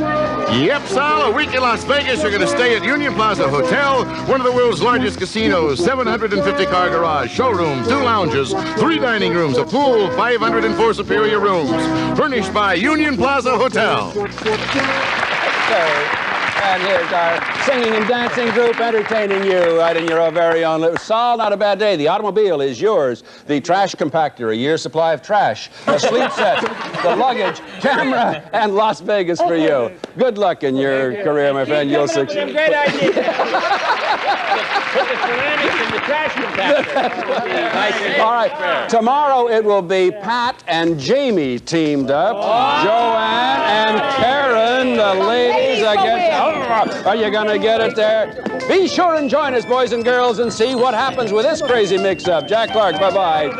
Yep, Sal, a week in Las Vegas, you're going to stay at Union Plaza Hotel, one of the world's largest casinos, 750-car garage, showroom, 2 lounges, 3 dining rooms, a pool, 504 superior rooms, furnished by Union Plaza Hotel. Okay. And here's our singing and dancing group entertaining you right in your very own. Saul, not a bad day. The automobile is yours. The trash compactor, a year's supply of trash, a sleep set, the luggage, camera, and Las Vegas for you. Good luck in your career, my friend. You'll succeed. Great idea. Put the ceramics in the trash compactor. All right. Tomorrow it will be Pat and Jamie teamed up. Joanne and Karen, the ladies against... Are you going to get it there? Be sure and join us, boys and girls, and see what happens with this crazy mix-up. Jack Clark, bye-bye.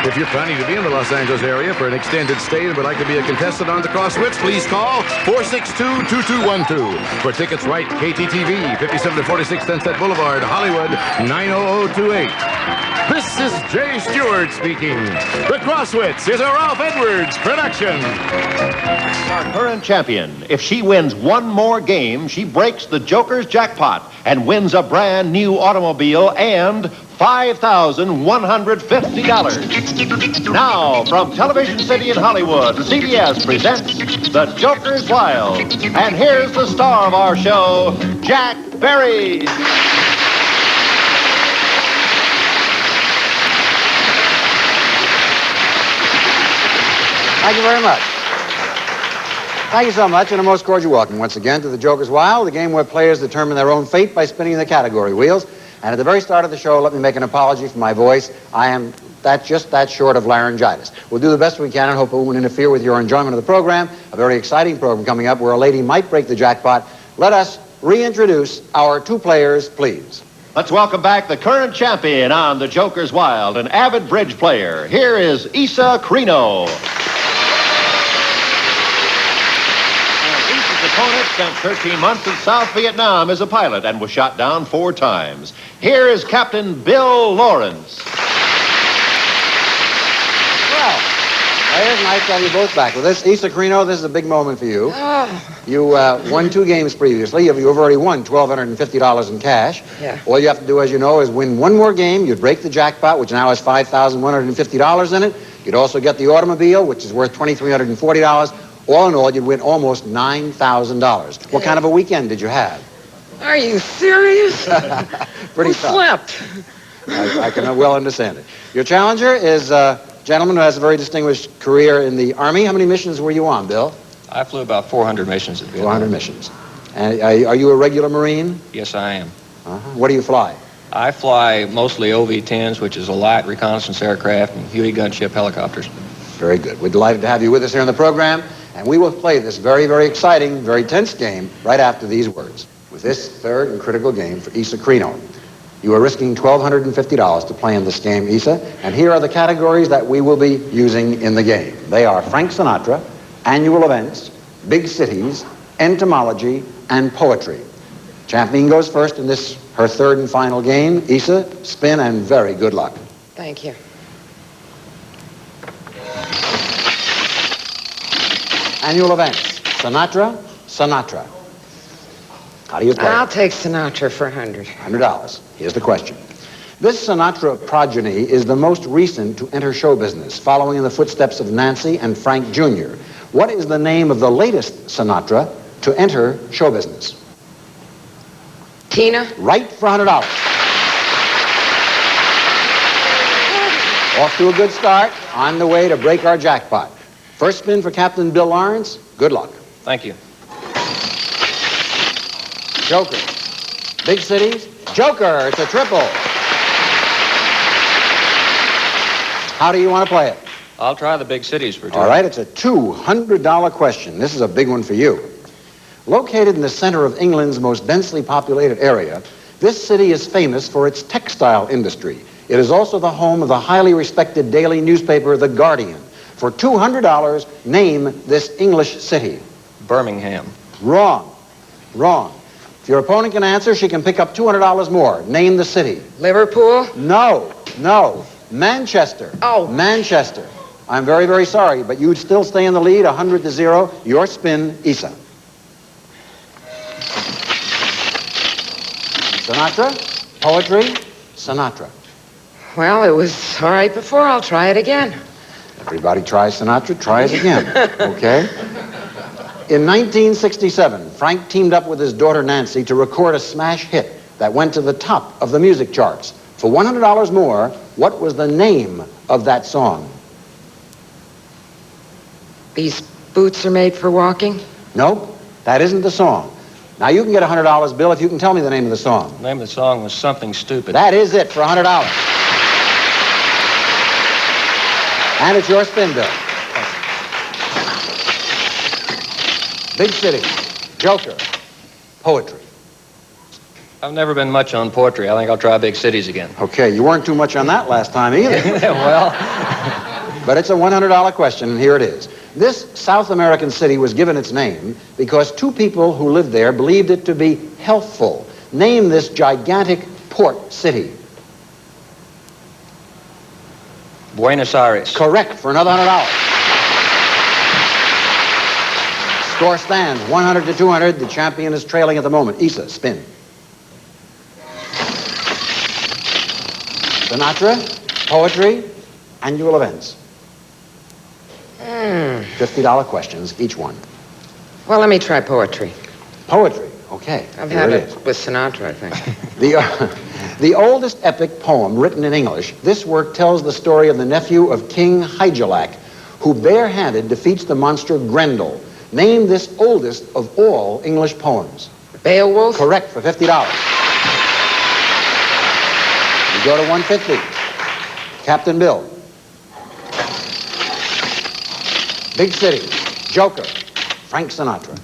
If you're planning to be in the Los Angeles area for an extended stay and would like to be a contestant on the Crosswits, please call 462-2212. For tickets, write KTTV, 57 to 46 Sunset Boulevard, Hollywood, 90028. This is Jay Stewart speaking. The Crosswits is a Ralph Edwards production. Our current champion. If she wins one more game, she breaks the Joker's jackpot and wins a brand new automobile and $5,150. Now, from Television City in Hollywood, CBS presents The Joker's Wild. And here's the star of our show, Jack Berry. Thank you very much. Thank you so much, and a most cordial welcome once again to The Joker's Wild, the game where players determine their own fate by spinning the category wheels. And at the very start of the show, let me make an apology for my voice. I am just that short of laryngitis. We'll do the best we can and hope it won't interfere with your enjoyment of the program. A very exciting program coming up where a lady might break the jackpot. Let us reintroduce our 2 players, please. Let's welcome back the current champion on The Joker's Wild, an avid bridge player. Here is Issa Crino. Issa's opponent spent 13 months in South Vietnam as a pilot and was shot down 4 times. Here is Captain Bill Lawrence. Well, it's nice to have you both back with us. Issa Crino, this is a big moment for you. You won 2 games previously. You've already won $1,250 in cash. Yeah. All you have to do, as you know, is win 1 more game. You'd break the jackpot, which now has $5,150 in it. You'd also get the automobile, which is worth $2,340. All in all, you'd win almost $9,000. What kind of a weekend did you have? Are you serious? Pretty tough. I can well understand it. Your challenger is a gentleman who has a very distinguished career in the Army. How many missions were you on, Bill? I flew about 400 missions at Vietnam. 400 missions. And are you a regular Marine? Yes, I am. What do you fly? I fly mostly OV-10s, which is a light reconnaissance aircraft, and Huey gunship helicopters. Very good. We're delighted to have you with us here on the program, and we will play this very, very exciting, very tense game right after these words. with this third and critical game for Isa Crino. You are risking $1,250 to play in this game, Isa, and here are the categories that we will be using in the game. They are Frank Sinatra, annual events, big cities, entomology, and poetry. Champion goes first in this, her third and final game. Isa, spin and very good luck. Thank you. Annual events, Sinatra, Sinatra. How do you play? I'll take Sinatra for $100. $100. Here's the question. This Sinatra progeny is the most recent to enter show business, following in the footsteps of Nancy and Frank Jr. What is the name of the latest Sinatra to enter show business? Tina? Right for $100. Off to a good start, on the way to break our jackpot. First spin for Captain Bill Lawrence. Good luck. Thank you. Joker. Big cities. Joker. It's a triple. How do you want to play it? I'll try the big cities for two. All right, it's a $200 question. This is a big one for you. Located in the center of England's most densely populated area, this city is famous for its textile industry. It is also the home of the highly respected daily newspaper, The Guardian. For $200, name this English city. Birmingham. Wrong. Wrong. If your opponent can answer, she can pick up $200 more. Name the city. Liverpool? No. No. Manchester. Oh. Manchester. I'm very, very sorry, but you'd still stay in the lead, 100-0. Your spin, Isa. Sinatra, poetry, Sinatra. Well, it was all right before. I'll try it again. Everybody tries Sinatra, try it again, okay? In 1967, Frank teamed up with his daughter Nancy to record a smash hit that went to the top of the music charts. For $100 more, what was the name of that song? These boots are made for walking? Nope, that isn't the song. Now you can get $100, Bill, if you can tell me the name of the song. The name of the song was Something Stupid. That is it for $100. And it's your spin, Bill. Big city, Joker, poetry. I've never been much on poetry. I think I'll try big cities again. Okay, you weren't too much on that last time either. Well. But it's a $100 question, and here it is. This South American city was given its name because two people who lived there believed it to be healthful. Name this gigantic port city. Buenos Aires. Correct, for another $100. Score stands 100-200. The champion is trailing at the moment. Isa, spin. Sinatra, poetry, annual events. $50 questions, each one. Well, let me try poetry. Poetry, okay. I've had it with Sinatra, I think. The oldest epic poem written in English, this work tells the story of the nephew of King Hygelac, who barehanded defeats the monster Grendel. Name this oldest of all English poems. Beowulf? Correct, for $50. You go to 150. Captain Bill. Big city, Joker, Frank Sinatra.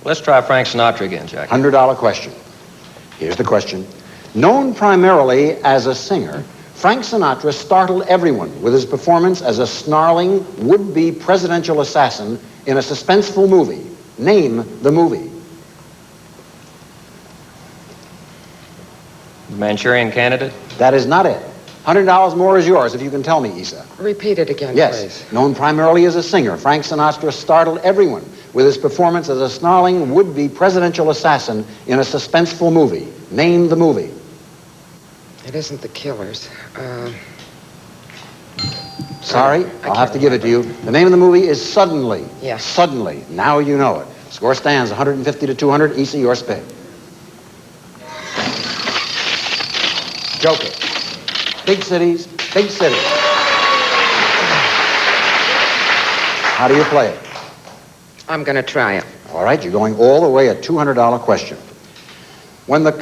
Let's try Frank Sinatra again, Jack. $100 question. Here's the question. Known primarily as a singer, Frank Sinatra startled everyone with his performance as a snarling, would-be presidential assassin in a suspenseful movie. Name the movie. The Manchurian Candidate? That is not it. $100 more is yours if you can tell me, Isa. Repeat it again, yes. please. Known primarily as a singer, Frank Sinatra startled everyone with his performance as a snarling, would-be presidential assassin in a suspenseful movie. Name the movie. It isn't The Killers. Sorry, I'll have to give it to you. The name of the movie is Suddenly. Yeah. Suddenly. Now you know it. Score stands 150-200. Isa, your spin. Joker. Big cities, big cities. How do you play it? I'm going to try it. All right, you're going all the way, a $200 question. When the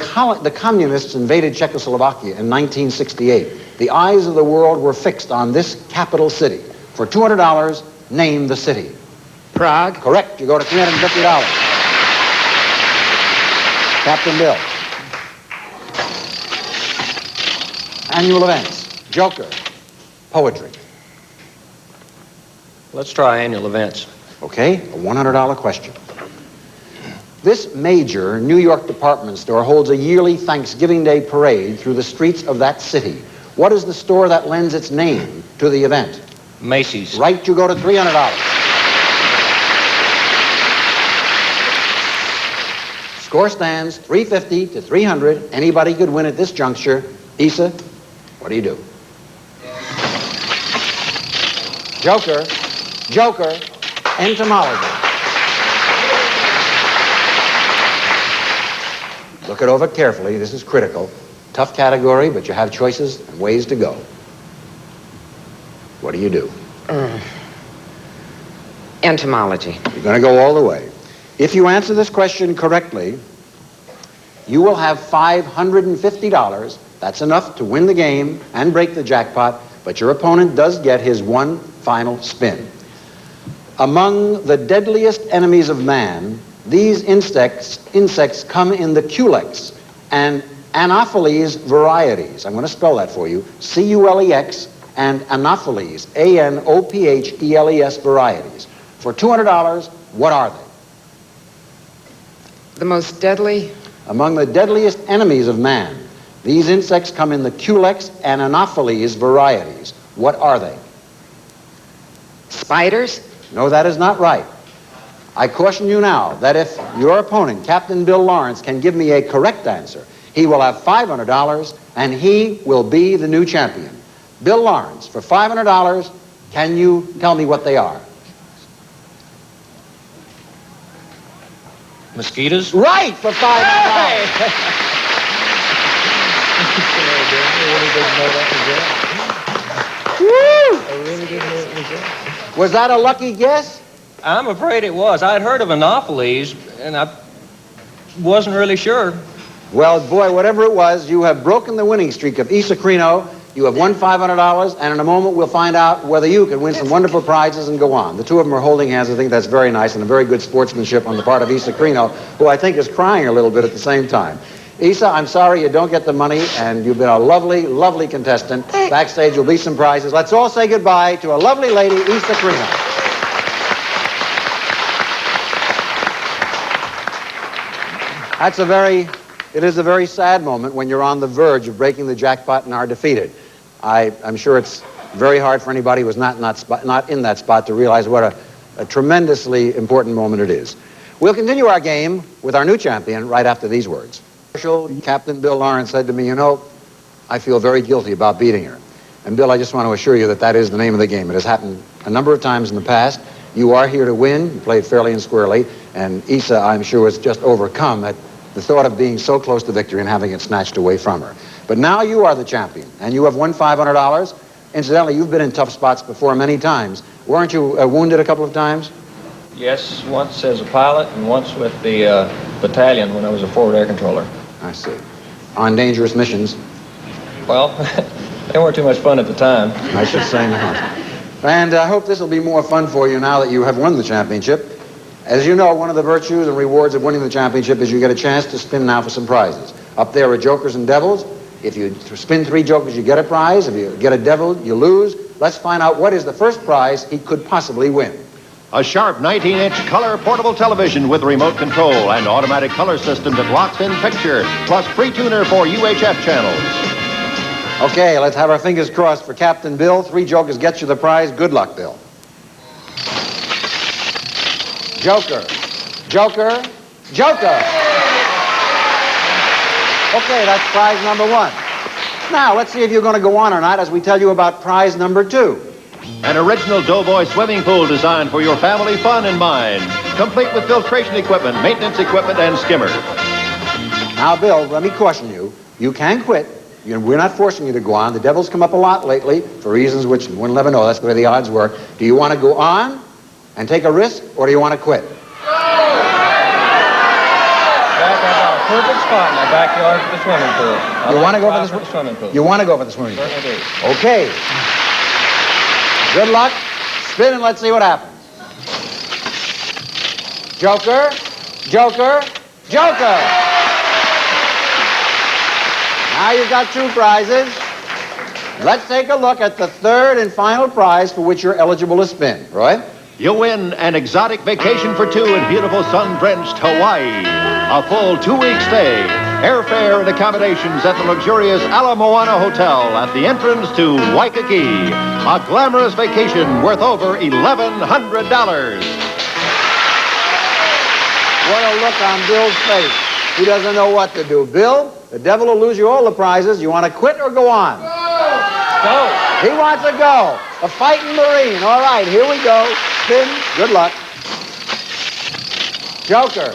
communists invaded Czechoslovakia in 1968, the eyes of the world were fixed on this capital city. For $200, name the city. Prague? Correct. You go to $350. Captain Bill. Annual events. Joker. Poetry. Let's try annual events. Okay, a $100 question. This major New York department store holds a yearly Thanksgiving Day parade through the streets of that city. What is the store that lends its name to the event? Macy's. Right, you go to $300. Score stands 350 to 300. Anybody could win at this juncture. Issa, what do you do? Joker, Joker, entomology. Look it over carefully. This is critical. Tough category, but you have choices and ways to go. What do you do? Entomology. You're going to go all the way. If you answer this question correctly, you will have $550. That's enough to win the game and break the jackpot, but your opponent does get his one final spin. Among the deadliest enemies of man, these insects come in the Culex and Anopheles varieties. I'm going to spell that for you. C-U-L-E-X and Anopheles, A-N-O-P-H-E-L-E-S varieties. For $200, what are they? The most deadly? Among the deadliest enemies of man, these insects come in the Culex and Anopheles varieties. What are they? Spiders? No, that is not right. I caution you now that if your opponent, Captain Bill Lawrence, can give me a correct answer, he will have $500 and he will be the new champion. Bill Lawrence, for $500, can you tell me what they are? Mosquitoes? Right, for $500. Was that a lucky guess? I'm afraid it was. I'd heard of Anopheles, and I wasn't really sure. Well, boy, whatever it was, you have broken the winning streak of Issa Crino. You have won $500, and in a moment we'll find out whether you can win some wonderful prizes and go on. The two of them are holding hands. I think that's very nice and a very good sportsmanship on the part of Issa Crino, who I think is crying a little bit at the same time. Issa, I'm sorry you don't get the money, and you've been a lovely, lovely contestant. Backstage will be some prizes. Let's all say goodbye to a lovely lady, Issa Crino. It is a very sad moment when you're on the verge of breaking the jackpot and are defeated. I'm sure it's very hard for anybody who's not in that spot to realize what a tremendously important moment it is. We'll continue our game with our new champion right after these words. Captain Bill Lawrence said to me, you know, I feel very guilty about beating her. And Bill, I just want to assure you that that is the name of the game. It has happened a number of times in the past. You are here to win. You played fairly and squarely. And Issa, I'm sure, was just overcome at the thought of being so close to victory and having it snatched away from her. But now you are the champion, and you have won $500. Incidentally, you've been in tough spots before many times. Weren't you wounded a couple of times? Yes, once as a pilot and once with the battalion when I was a forward air controller. I see. On dangerous missions? Well, they weren't too much fun at the time. I should say not. And I hope this will be more fun for you now that you have won the championship. As you know, one of the virtues and rewards of winning the championship is you get a chance to spin now for some prizes. Up there are jokers and devils. If you spin 3 jokers, you get a prize. If you get a devil, you lose. Let's find out what is the first prize he could possibly win. A sharp 19-inch color portable television with remote control and automatic color system that locks in picture, plus free tuner for UHF channels. Okay, let's have our fingers crossed for Captain Bill. 3 jokers get you the prize. Good luck, Bill. Joker, Joker, Joker. Okay, that's prize number 1. Now, let's see if you're going to go on or not as we tell you about prize number 2. An original Doughboy swimming pool designed for your family fun in mind. Complete with filtration equipment, maintenance equipment, and skimmer. Now, Bill, let me caution you. You can quit. We're not forcing you to go on. The devil's come up a lot lately for reasons which we'll never know. That's the way the odds work. Do you want to go on and take a risk, or do you want to quit? Perfect spot in my backyard for the swimming pool. You want to go for the swimming pool? You want to go for the swimming pool? Certainly do. Okay. Good luck. Spin and let's see what happens. Joker, Joker, Joker. Now you've got 2 prizes. Let's take a look at the 3rd and final prize for which you're eligible to spin. Roy? You'll win an exotic vacation for 2 in beautiful sun-drenched Hawaii. A full 2-week stay, airfare and accommodations at the luxurious Ala Moana Hotel at the entrance to Waikiki. A glamorous vacation worth over $1,100. What a look on Bill's face. He doesn't know what to do. Bill, the devil will lose you all the prizes. You want to quit or go on? Go. He wants to go. A fighting Marine. All right, here we go. Spin. Good luck. Joker.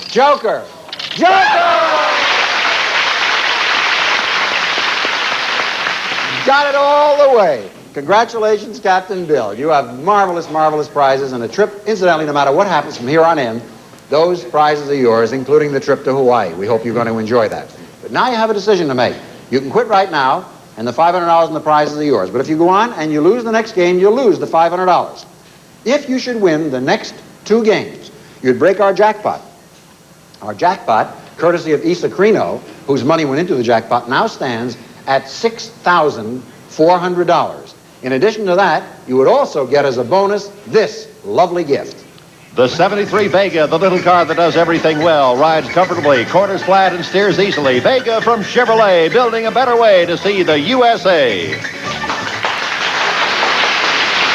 Joker. Joker! Got it all the way. Congratulations, Captain Bill. You have marvelous, marvelous prizes and a trip. Incidentally, no matter what happens from here on in, those prizes are yours, including the trip to Hawaii. We hope you're going to enjoy that. But now you have a decision to make. You can quit right now, and the $500 and the prizes are yours. But if you go on and you lose the next game, you'll lose the $500. If you should win the next 2 games, you'd break our jackpot. Our jackpot, courtesy of Isa Crino, whose money went into the jackpot, now stands at $6,400. In addition to that, you would also get as a bonus this lovely gift. The 73 Vega, the little car that does everything well, rides comfortably, corners flat, and steers easily. Vega from Chevrolet, building a better way to see the USA.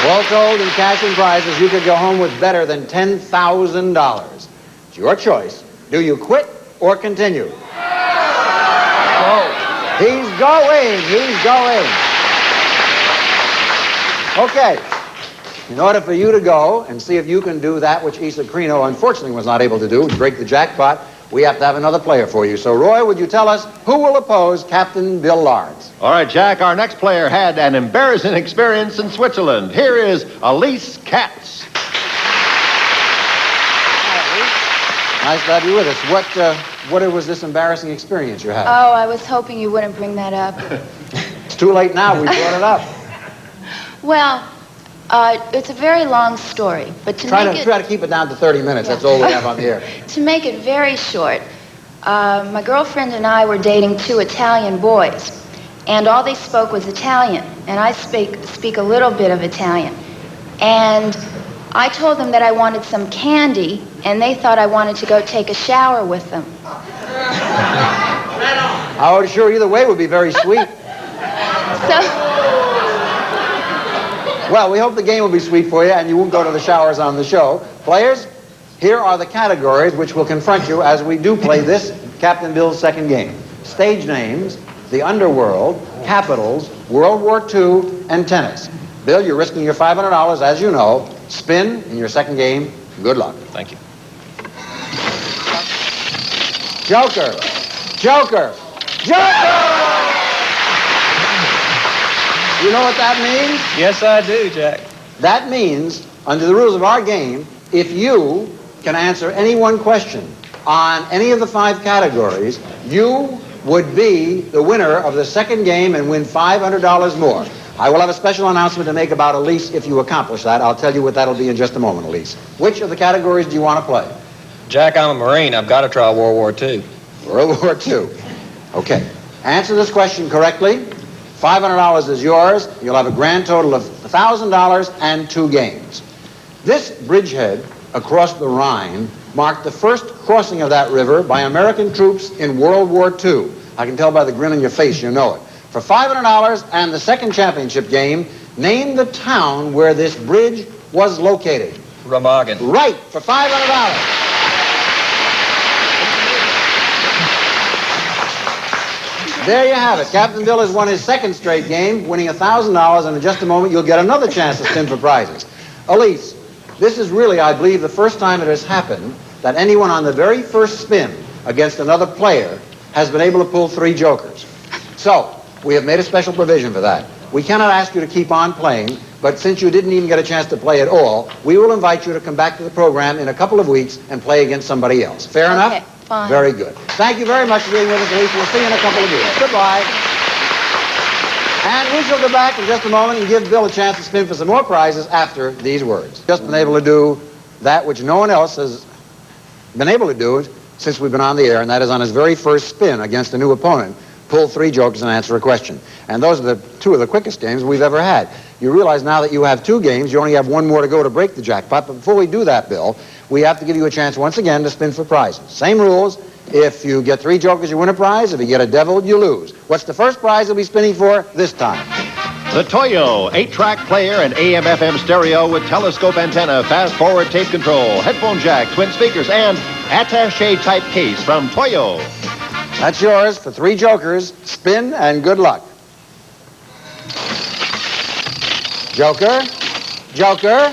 All told in cash and prizes, you could go home with better than $10,000. It's your choice. Do you quit or continue? Go. He's going. He's going. Okay. In order for you to go and see if you can do that which Isa Crino unfortunately was not able to do, break the jackpot, we have to have another player for you. So, Roy, would you tell us who will oppose Captain Bill Lawrence? All right, Jack, our next player had an embarrassing experience in Switzerland. Here is Elise Katz. Nice to have you with us. What was this embarrassing experience you had? Oh, I was hoping you wouldn't bring that up. It's too late now. We brought it up. Well, it's a very long story, but try to keep it down to 30 minutes. Yeah. That's all we have on the air. To make it very short, my girlfriend and I were dating 2 Italian boys, and all they spoke was Italian, and I speak a little bit of Italian. And I told them that I wanted some candy, and they thought I wanted to go take a shower with them. I would sure either way would be very sweet. Well, we hope the game will be sweet for you and you won't go to the showers on the show. Players, here are the categories which will confront you as we do play this Captain Bill's second game. Stage names, the underworld, capitals, World War II, and tennis. Bill, you're risking your $500, as you know. Spin in your second game. Good luck. Thank you. Joker. Joker. Joker! You know what that means? Yes, I do, Jack. That means, under the rules of our game, if you can answer any one question on any of the 5 categories, you would be the winner of the second game and win $500 more. I will have a special announcement to make about Elise if you accomplish that. I'll tell you what that'll be in just a moment, Elise. Which of the categories do you want to play? Jack, I'm a Marine. I've got to try World War II. World War II. Okay. Answer this question correctly. $500 is yours. You'll have a grand total of $1,000 and 2 games. This bridgehead across the Rhine marked the first crossing of that river by American troops in World War II. I can tell by the grin on your face you know it. For $500 and the second championship game, name the town where this bridge was located. Remagen. Right, for $500. There you have it. Captain Bill has won his second straight game, winning $1,000, and in just a moment you'll get another chance to spin for prizes. Elise, this is really, I believe, the first time it has happened that anyone on the very first spin against another player has been able to pull 3 jokers. So, we have made a special provision for that. We cannot ask you to keep on playing, but since you didn't even get a chance to play at all, we will invite you to come back to the program in a couple of weeks and play against somebody else. Fair enough? Okay, fine. Very good. Thank you very much for being with us, Elise. We'll see you in a couple of years. Goodbye. And we shall go back in just a moment and give Bill a chance to spin for some more prizes after these words. Just been able to do that which no one else has been able to do since we've been on the air, and that is on his very first spin against a new opponent, pull 3 jokers and answer a question. And those are two of the quickest games we've ever had. You realize now that you have 2 games, you only have 1 more to go to break the jackpot. But before we do that, Bill, we have to give you a chance once again to spin for prizes. Same rules. If you get 3 jokers, you win a prize. If you get a devil, you lose. What's the first prize you'll be spinning for this time? The Toyo 8-track player and AM/FM stereo with telescope antenna, fast-forward tape control, headphone jack, twin speakers, and attaché-type case from Toyo. That's yours for 3 jokers. Spin and good luck. Joker, Joker,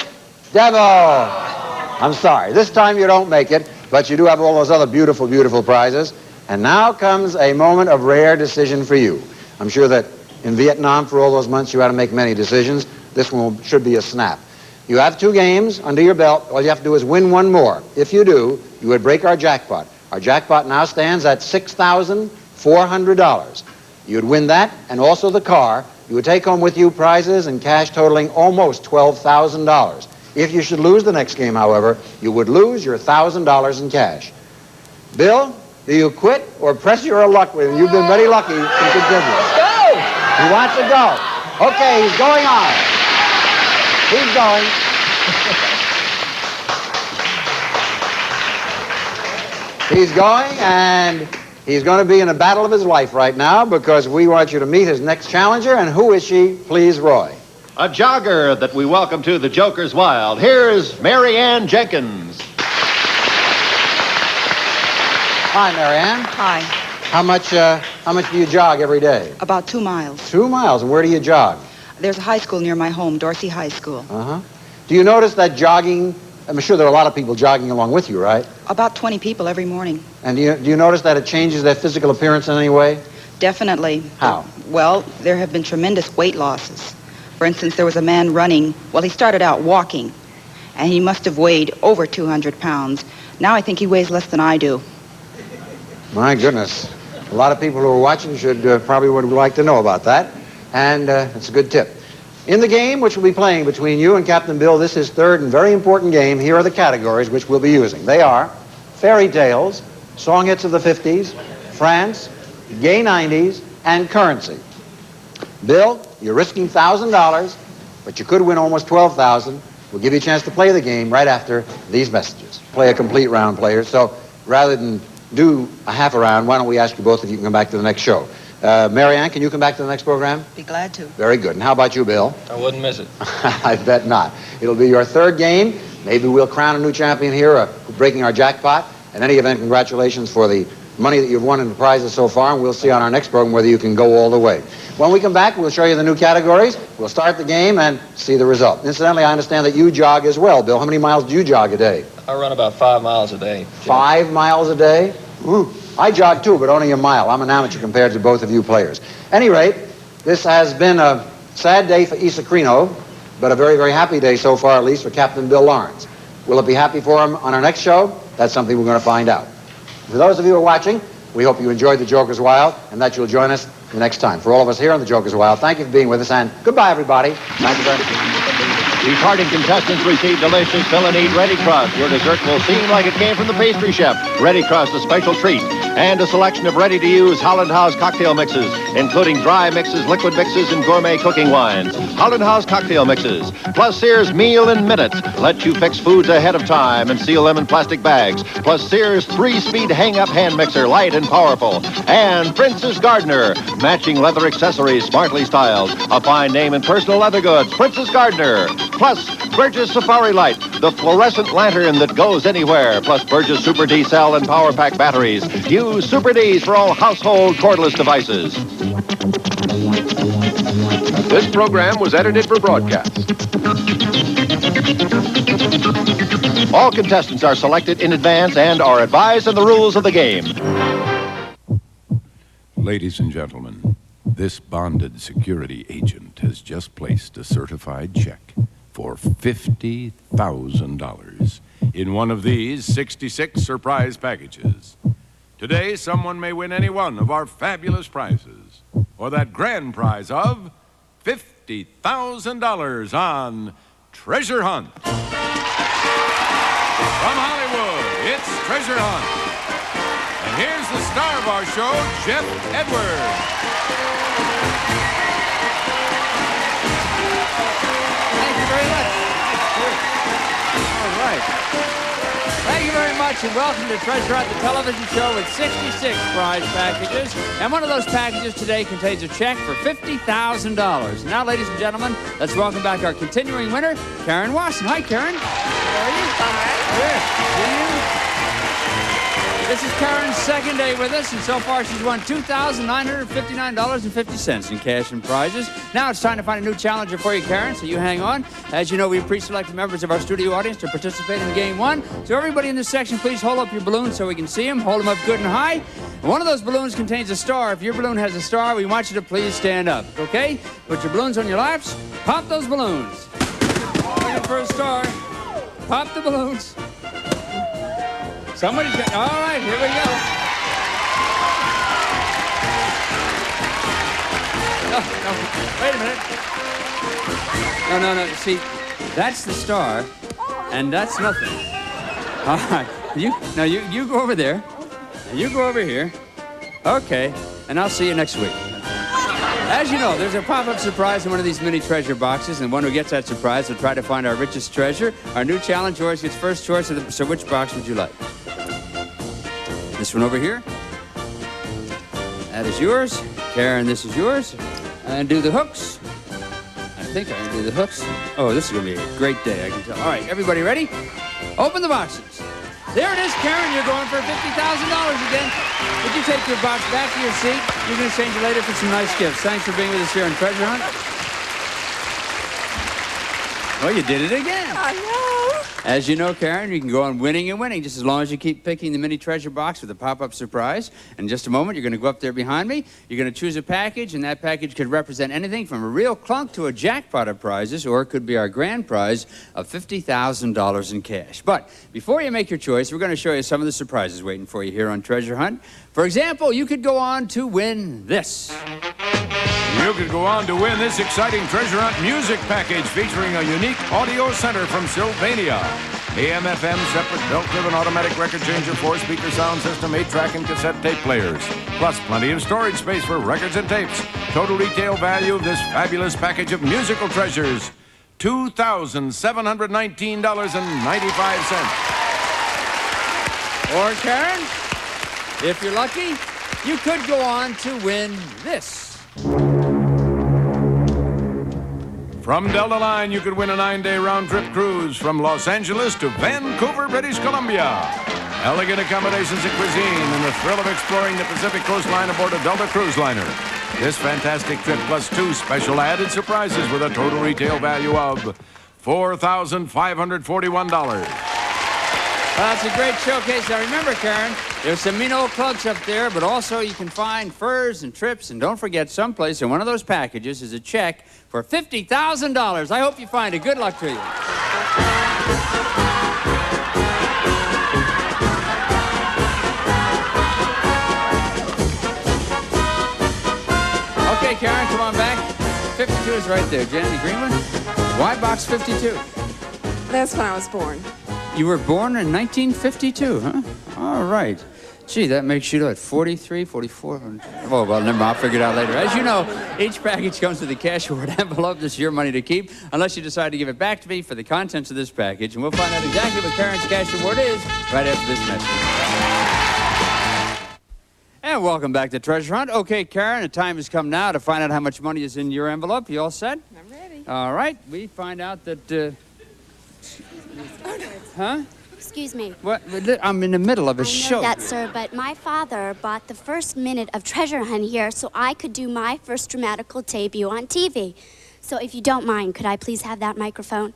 devil. I'm sorry. This time you don't make it, but you do have all those other beautiful, beautiful prizes. And now comes a moment of rare decision for you. I'm sure that in Vietnam, for all those months, you had to make many decisions. This one should be a snap. You have 2 games under your belt. All you have to do is win 1 more. If you do, you would break our jackpot. Our jackpot now stands at $6,400. You would win that and also the car. You would take home with you prizes and cash totaling almost $12,000. If you should lose the next game, however, you would lose your $1,000 in cash. Bill, do you quit or press your luck with him? You've been very lucky to continue. He wants to go. Okay, he's going on. He's going. He's going, and he's going to be in a battle of his life right now because we want you to meet his next challenger. And who is she? Please, Roy. A jogger that we welcome to the Joker's Wild. Here's Mary Ann Jenkins. Hi, Mary Ann. Hi. How much do you jog every day? About 2 miles. 2 miles. And where do you jog? There's a high school near my home, Dorsey High School. Uh-huh. Do you notice that jogging, I'm sure there are a lot of people jogging along with you, right? About 20 people every morning. And do you notice that it changes their physical appearance in any way? Definitely. How? Well, there have been tremendous weight losses. For instance, there was a man running, well, he started out walking, and he must have weighed over 200 pounds. Now I think he weighs less than I do. My goodness. A lot of people who are watching should probably would like to know about that. And it's a good tip. In the game, which we'll be playing between you and Captain Bill, this is 3rd and very important game. Here are the categories which we'll be using. They are fairy tales, song hits of the 50s, France, gay 90s, and currency. Bill, you're risking $1,000, but you could win almost $12,000. We'll give you a chance to play the game right after these messages. Play a complete round, players. So rather than do a half a round, why don't we ask you both if you can come back to the next show? Mary Ann, can you come back to the next program? Be glad to. Very good. And how about you, Bill? I wouldn't miss it. I bet not. It'll be your 3rd game. Maybe we'll crown a new champion here, breaking our jackpot. In any event, congratulations for the money that you've won in the prizes so far, and we'll see on our next program whether you can go all the way. When we come back, we'll show you the new categories. We'll start the game and see the result. Incidentally, I understand that you jog as well, Bill. How many miles do you jog a day? I run about 5 miles a day. 5 miles a day? Ooh. I jog too, but only a mile. I'm an amateur compared to both of you players. Any rate, this has been a sad day for Isacrino, but a very, very happy day so far, at least for Captain Bill Lawrence. Will it be happy for him on our next show? That's something we're going to find out. For those of you who are watching, we hope you enjoyed the Joker's Wild and that you'll join us the next time. For all of us here on the Joker's Wild, thank you for being with us, and goodbye, everybody. Thank you very much. Departing contestants receive delicious fill-and-eat Ready Crust. Your dessert will seem like it came from the pastry chef. Ready Crust, a special treat. And a selection of ready-to-use Holland House cocktail mixes, including dry mixes, liquid mixes, and gourmet cooking wines. Holland House cocktail mixes, plus Sears Meal in Minutes. Let you fix foods ahead of time and seal them in plastic bags. Plus Sears 3-speed hang-up hand mixer, light and powerful. And Princess Gardner, matching leather accessories, smartly styled. A fine name in personal leather goods, Princess Gardner. Plus Burgess Safari Light, the fluorescent lantern that goes anywhere. Plus Burgess Super D cell and power pack batteries. Use Super Ds for all household cordless devices. This program was edited for broadcast. All contestants are selected in advance and are advised of the rules of the game. Ladies and gentlemen, this bonded security agent has just placed a certified check for $50,000 in one of these 66 surprise packages. Today, someone may win any one of our fabulous prizes, or that grand prize of $50,000 on Treasure Hunt. From Hollywood, it's Treasure Hunt. And here's the star of our show, Jeff Edwards. Thank you very much. All right. Thank you very much, and welcome to Treasure Hunt, the television show with 66 prize packages. And one of those packages today contains a check for $50,000. Now, ladies and gentlemen, let's welcome back our continuing winner, Karen Wasson. Hi, Karen. How are you? Hi. This is Karen's second day with us, and so far she's won $2,959.50 in cash and prizes. Now it's time to find a new challenger for you, Karen, so you hang on. As you know, we've pre-selected members of our studio audience to participate in Game 1. So everybody in this section, please hold up your balloons so we can see them. Hold them up good and high. And one of those balloons contains a star. If your balloon has a star, we want you to please stand up, okay? Put your balloons on your laps. Pop those balloons. Looking for a star. Pop the balloons. Somebody's got... All right, here we go. No, wait a minute. No. See, that's the star, and that's nothing. All right. You go over there. You go over here. Okay, and I'll see you next week. As you know, there's a pop-up surprise in one of these mini treasure boxes, and one who gets that surprise will try to find our richest treasure. Our new challenge, yours gets first choice. So which box would you like? This one over here. That is yours. Karen, this is yours. And do the hooks. I think I can do the hooks. Oh, this is going to be a great day, I can tell. All right, everybody ready? Open the boxes. There it is, Karen. You're going for $50,000 again. Would you take your box back to your seat? You're going to change it later for some nice gifts. Thanks for being with us here on Treasure Hunt. Well, you did it again. I know. As you know, Karen, you can go on winning and winning just as long as you keep picking the mini treasure box with a pop-up surprise. In just a moment, you're going to go up there behind me. You're going to choose a package, and that package could represent anything from a real clunk to a jackpot of prizes, or it could be our grand prize of $50,000 in cash. But before you make your choice, we're going to show you some of the surprises waiting for you here on Treasure Hunt. For example, you could go on to win this. You could go on to win this exciting Treasure Hunt music package featuring a unique audio center from Sylvania. AM/FM, separate belt-driven automatic record changer, 4-speaker sound system, 8-track and cassette tape players. Plus plenty of storage space for records and tapes. Total retail value of this fabulous package of musical treasures, $2,719.95. Or, Karen, if you're lucky, you could go on to win this. From Delta Line, you could win a 9-day round-trip cruise from Los Angeles to Vancouver, British Columbia. Elegant accommodations and cuisine and the thrill of exploring the Pacific coastline aboard a Delta cruise liner. This fantastic trip plus 2 special added surprises with a total retail value of $4,541. Well, that's a great showcase. Now, remember, Karen, there's some mean old clubs up there, but also you can find furs and trips, and don't forget, someplace in one of those packages is a check for $50,000. I hope you find it. Good luck to you. Okay, Karen, come on back. 52 is right there. Jenny Greenwood. Why box 52? That's when I was born. You were born in 1952, huh? All right. Gee, that makes you, what, 43, 44? Oh, well, never mind. I'll figure it out later. As you know, each package comes with a cash award envelope. This is your money to keep, unless you decide to give it back to me for the contents of this package. And we'll find out exactly what Karen's cash award is right after this message. And welcome back to Treasure Hunt. Okay, Karen, the time has come now to find out how much money is in your envelope. You all set? I'm ready. All right. We find out that... Huh? Excuse me. What? I'm in the middle of a show. I know that, sir, but my father bought the first minute of Treasure Hunt here so I could do my first dramatical debut on TV. So if you don't mind, could I please have that microphone?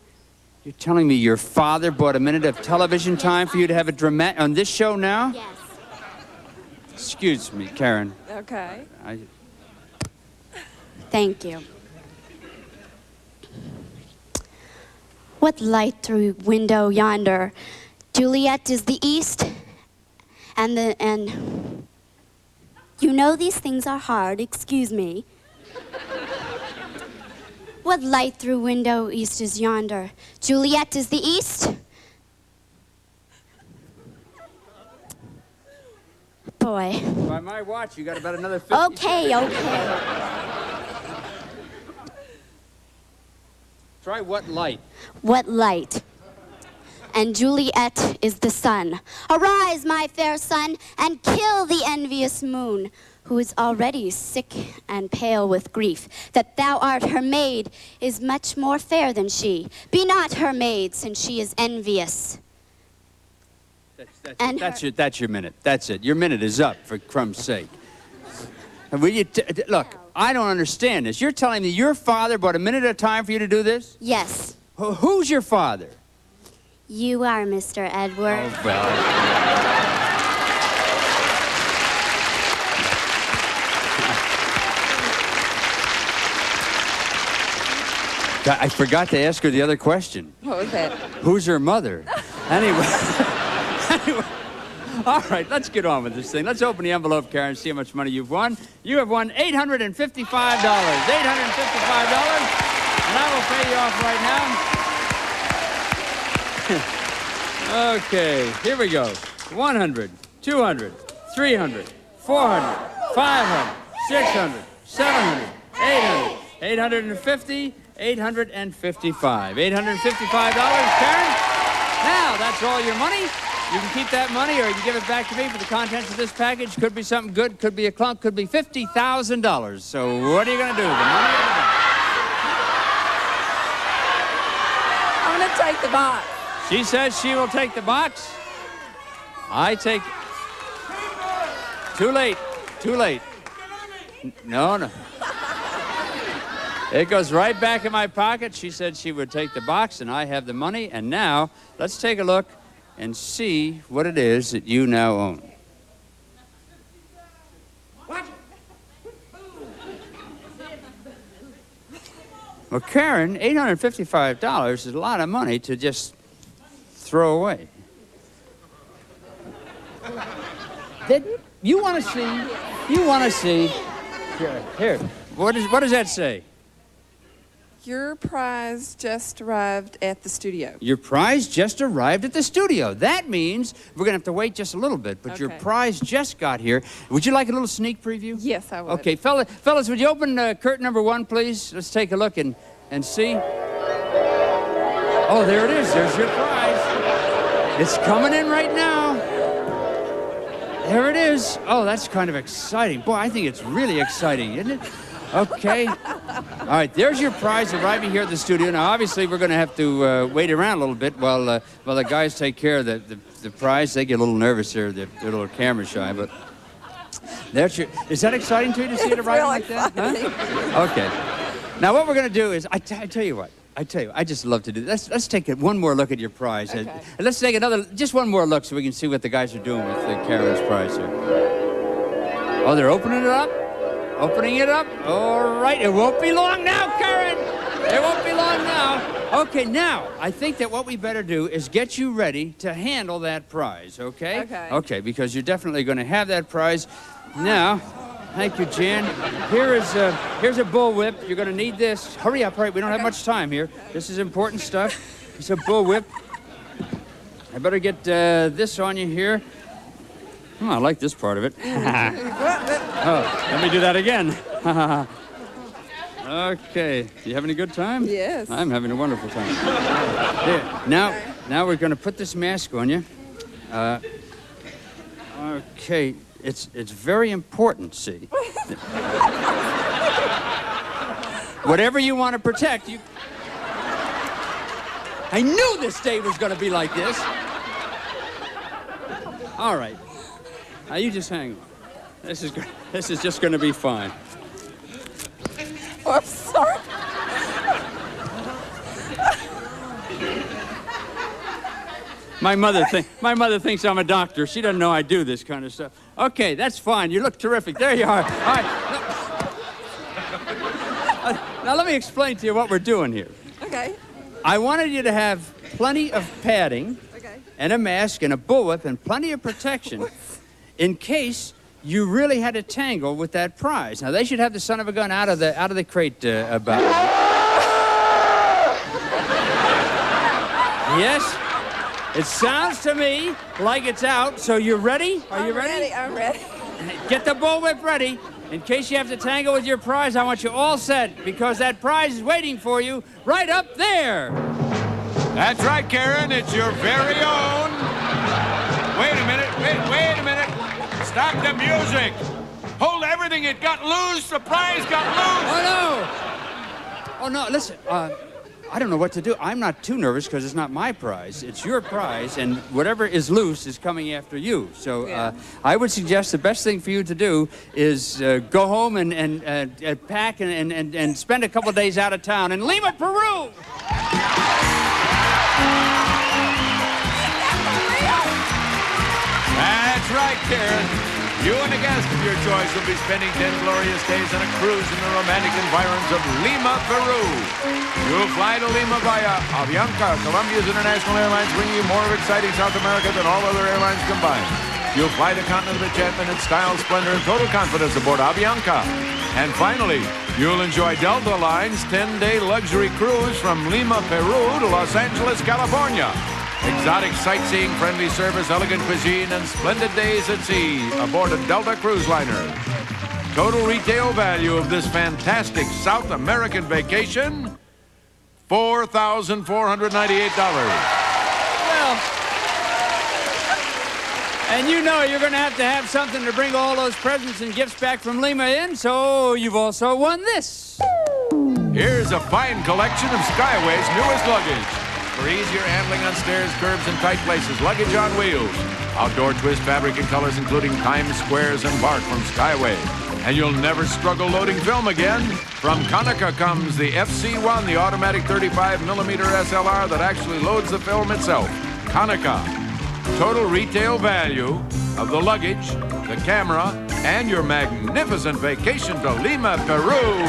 You're telling me your father bought a minute of television time for you to have a dramatic on this show now? Yes. Excuse me, Karen. Okay. Thank you. What light through window yonder? Juliet is the east, and you know these things are hard, excuse me. What light through window east is yonder? Juliet is the east. boy. By my watch, you got about another 50 Okay, seconds. okay. Try what light? What light? And Juliet is the sun. Arise, my fair son, and kill the envious moon, who is already sick and pale with grief. That thou art her maid is much more fair than she. Be not her maid, since she is envious. That's your minute. That's it. Your minute is up, for crumb's sake. Will you look, I don't understand this. You're telling me your father bought a minute at a time for you to do this? Yes. Who's your father? You are, Mr. Edward. Oh, well. I forgot to ask her the other question. What was that? Who's her mother? Anyway. All right, let's get on with this thing. Let's open the envelope, Karen, and see how much money you've won. You have won $855. $855. And I will pay you off right now. Okay, here we go. 100, 200, 300, 400, 500, 600, 700, 800, 850, $855. $855, Karen. Now, that's all your money. You can keep that money, or you can give it back to me for the contents of this package. Could be something good, could be a clunk, could be $50,000. So what are you going to do? The money or the box? I'm going to take the box. She says she will take the box. I take... Too late. Too late. No. It goes right back in my pocket. She said she would take the box, and I have the money. And now, let's take a look and see what it is that you now own. What? Well, Karen, $855 is a lot of money to just throw away. You want to see? You want to see? Here. What does that say? Your prize just arrived at the studio. Your prize just arrived at the studio. That means we're going to have to wait just a little bit, but your prize just got here. Would you like a little sneak preview? Yes, I would. Okay, fellas, would you open curtain number 1, please? Let's take a look and see. Oh, there it is. There's your prize. It's coming in right now. There it is. Oh, that's kind of exciting. Boy, I think it's really exciting, isn't it? Okay. All right, there's your prize arriving here at the studio. Now, obviously, we're going to have to wait around a little bit while the guys take care of the prize. They get a little nervous here. They're a little camera shy, but there's your... Is that exciting to you to see it arriving like that? Huh? Okay. Now, what we're going to do is... I tell you what. I just love to do this. Let's take one more look at your prize. Okay. And let's take just one more look so we can see what the guys are doing with Karen's prize here. Oh, they're opening it up? Opening it up. All right. It won't be long now, Karen. It won't be long now. Okay, now, I think that what we better do is get you ready to handle that prize, okay? Okay. Okay, because you're definitely going to have that prize. Now, thank you, Jan. Here's a bullwhip. You're going to need this. Hurry up, hurry. We don't have much time here. This is important stuff. It's a bullwhip. I better get this on you here. Oh, I like this part of it. Oh, let me do that again. Okay. You having a good time? Yes. I'm having a wonderful time. Here. Now we're going to put this mask on you. Okay. It's very important, see. Whatever you want to protect, you... I knew this day was going to be like this. All right. Now, you just hang on. This is just going to be fine. Oh, I'm sorry. My mother thinks I'm a doctor. She doesn't know I do this kind of stuff. Okay, that's fine. You look terrific. There you are. All right. Now let me explain to you what we're doing here. Okay. I wanted you to have plenty of padding, and a mask, and a bullwhip, and plenty of protection in case you really had to tangle with that prize. Now, they should have the son of a gun out of the crate about. Yes, it sounds to me like it's out. So you ready? Are you ready? I'm ready. Get the bullwhip ready. In case you have to tangle with your prize, I want you all set, because that prize is waiting for you right up there. That's right, Karen. It's your very own. Wait a minute. Wait a minute. Stop the music. Hold everything. It got loose. The prize got loose. Oh, no. Oh, no. Listen, I don't know what to do. I'm not too nervous because it's not my prize. It's your prize, and whatever is loose is coming after you. So I would suggest the best thing for you to do is go home and pack and spend a couple of days out of town in Lima, Peru. That's right, Karen. You and a guest of your choice will be spending 10 glorious days on a cruise in the romantic environs of Lima, Peru. You'll fly to Lima via Avianca, Colombia's international airlines, bringing you more of exciting South America than all other airlines combined. You'll fly the continent of enchantment in style, splendor, and total confidence aboard Avianca. And finally, you'll enjoy Delta Line's 10-day luxury cruise from Lima, Peru to Los Angeles, California. Exotic sightseeing, friendly service, elegant cuisine, and splendid days at sea aboard a Delta cruise liner. Total retail value of this fantastic South American vacation, $4,498. Well, and you know you're going to have something to bring all those presents and gifts back from Lima in, so you've also won this. Here's a fine collection of Skyway's newest luggage. For easier handling on stairs, curbs, and tight places, luggage on wheels. Outdoor twist fabric in colors including Times Squares and Bark from Skyway. And you'll never struggle loading film again. From Konica comes the FC1, the automatic 35mm SLR that actually loads the film itself. Konica. Total retail value of the luggage, the camera, and your magnificent vacation to Lima, Peru.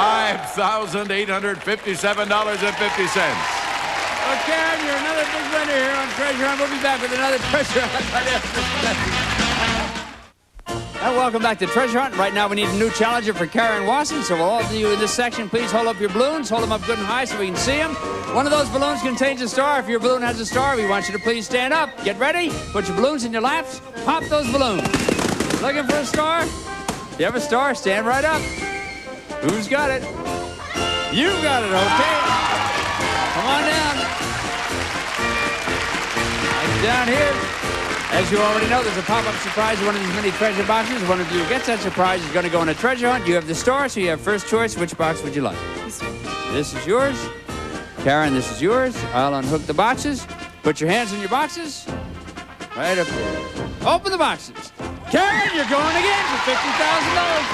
$5,857.50. Well, Karen, you're another big winner here on Treasure Hunt. We'll be back with another Treasure Hunt right after this. And welcome back to Treasure Hunt. Right now we need a new challenger for Karen Wasson. So all of you in this section, please hold up your balloons. Hold them up good and high so we can see them. One of those balloons contains a star. If your balloon has a star, we want you to please stand up. Get ready. Put your balloons in your laps. Pop those balloons. Looking for a star? You have a star? Stand right up. Who's got it? You got it, okay. Come on down. And down here, as you already know, there's a pop-up surprise in one of these mini treasure boxes. One of you who gets that surprise is going to go on a treasure hunt. You have the star, so you have first choice. Which box would you like? This is yours. Karen, this is yours. I'll unhook the boxes. Put your hands in your boxes. Right up there. Open the boxes. Karen, you're going again for $50,000. You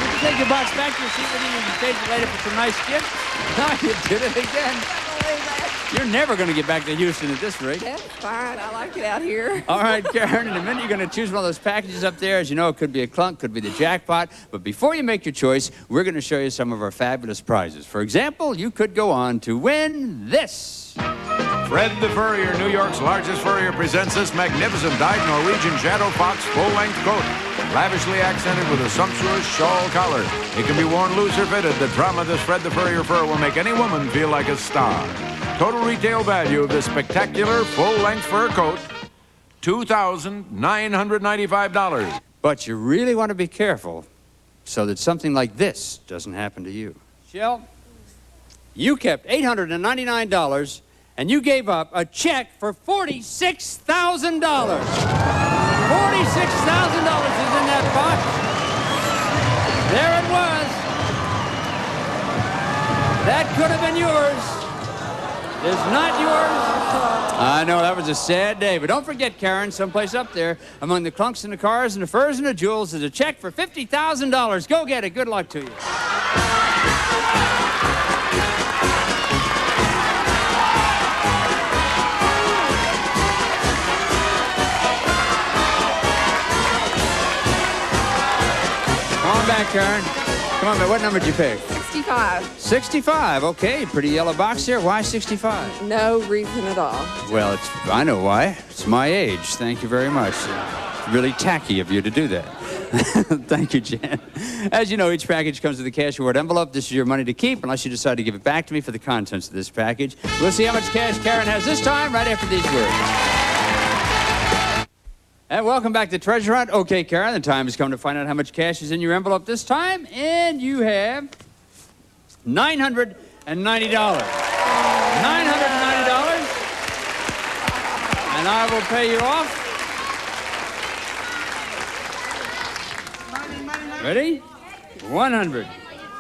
can take your box back to your seat with you. You can take it later for some nice gifts. No, you did it again. You're never going to get back to Houston at this rate. That's fine. I like it out here. All right, Karen, in a minute you're going to choose one of those packages up there. As you know, it could be a clunk, could be the jackpot. But before you make your choice, we're going to show you some of our fabulous prizes. For example, you could go on to win this. Fred the Furrier, New York's largest furrier, presents this magnificent dyed Norwegian Shadow Fox full-length coat. Lavishly accented with a sumptuous shawl collar. It can be worn loose or fitted. The drama of this Fred the Furrier fur will make any woman feel like a star. Total retail value of this spectacular full-length fur coat, $2,995. But you really want to be careful so that something like this doesn't happen to you. Shell, you kept $899 and you gave up a check for $46,000. $46,000 is in that box. There it was. That could have been yours. It's not yours. I know, that was a sad day. But don't forget, Karen, someplace up there, among the clunks and the cars and the furs and the jewels, is a check for $50,000. Go get it. Good luck to you. Come on back, Karen. Come on, man. What number did you pick? 65. 65. Okay, pretty yellow box here. Why 65? No reason at all. Well, I know why. It's my age. Thank you very much. Really tacky of you to do that. Thank you, Jan. As you know, each package comes with a cash reward envelope. This is your money to keep unless you decide to give it back to me for the contents of this package. We'll see how much cash Karen has this time right after these words. And welcome back to Treasure Hunt. Okay, Karen, the time has come to find out how much cash is in your envelope this time. And you have $990. $990. And I will pay you off. Ready? 100,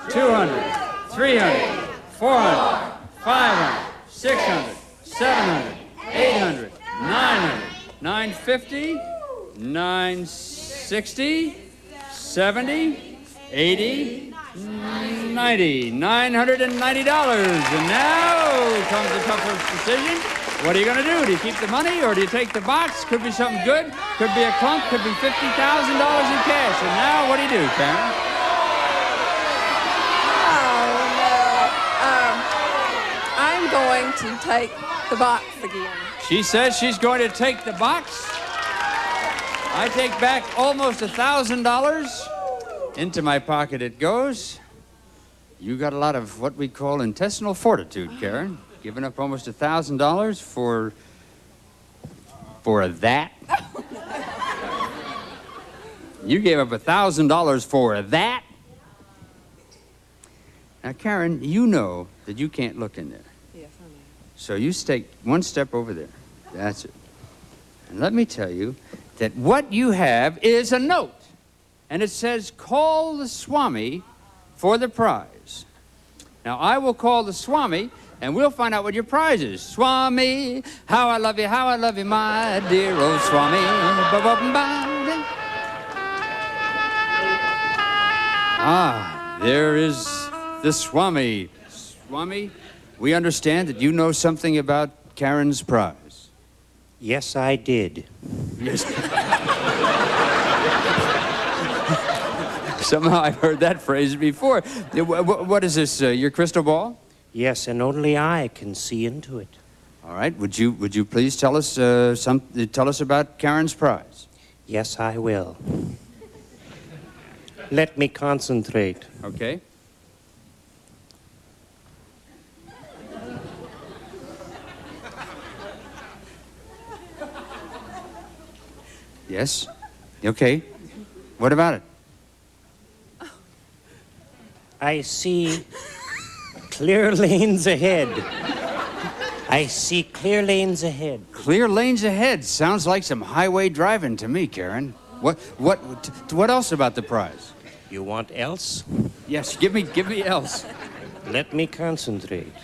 200, 300, 400, 500, 600, 700, 800, 900, 950, 960, 70, 80, 90, $990. And now comes the toughest decision. What are you going to do? Do you keep the money or do you take the box? Could be something good. Could be a clunk. Could be $50,000 in cash. And now what do you do, Karen? I'm going to take the box again. She says she's going to take the box. I take back almost $1,000. Into my pocket it goes. You got a lot of what we call intestinal fortitude, Karen. Giving up almost $1,000 for that. You gave up $1,000 for that. Now, Karen, you know that you can't look in there. Yes, I know. So you take one step over there. That's it. And let me tell you that what you have is a note. And it says, call the Swami for the prize. Now, I will call the Swami, and we'll find out what your prize is. Swami, how I love you, my dear old Swami. Ah, there is the Swami. Swami, we understand that you know something about Karen's prize. Yes, I did. Yes. Somehow I've heard that phrase before. What is this, your crystal ball? Yes, and only I can see into it. All right. Would you please tell us tell us about Karen's prize? Yes, I will. Let me concentrate. Okay. Yes. Okay. What about it? I see clear lanes ahead. I see clear lanes ahead. Clear lanes ahead. Sounds like some highway driving to me, Karen. What else about the prize? You want else? Yes, give me else. Let me concentrate.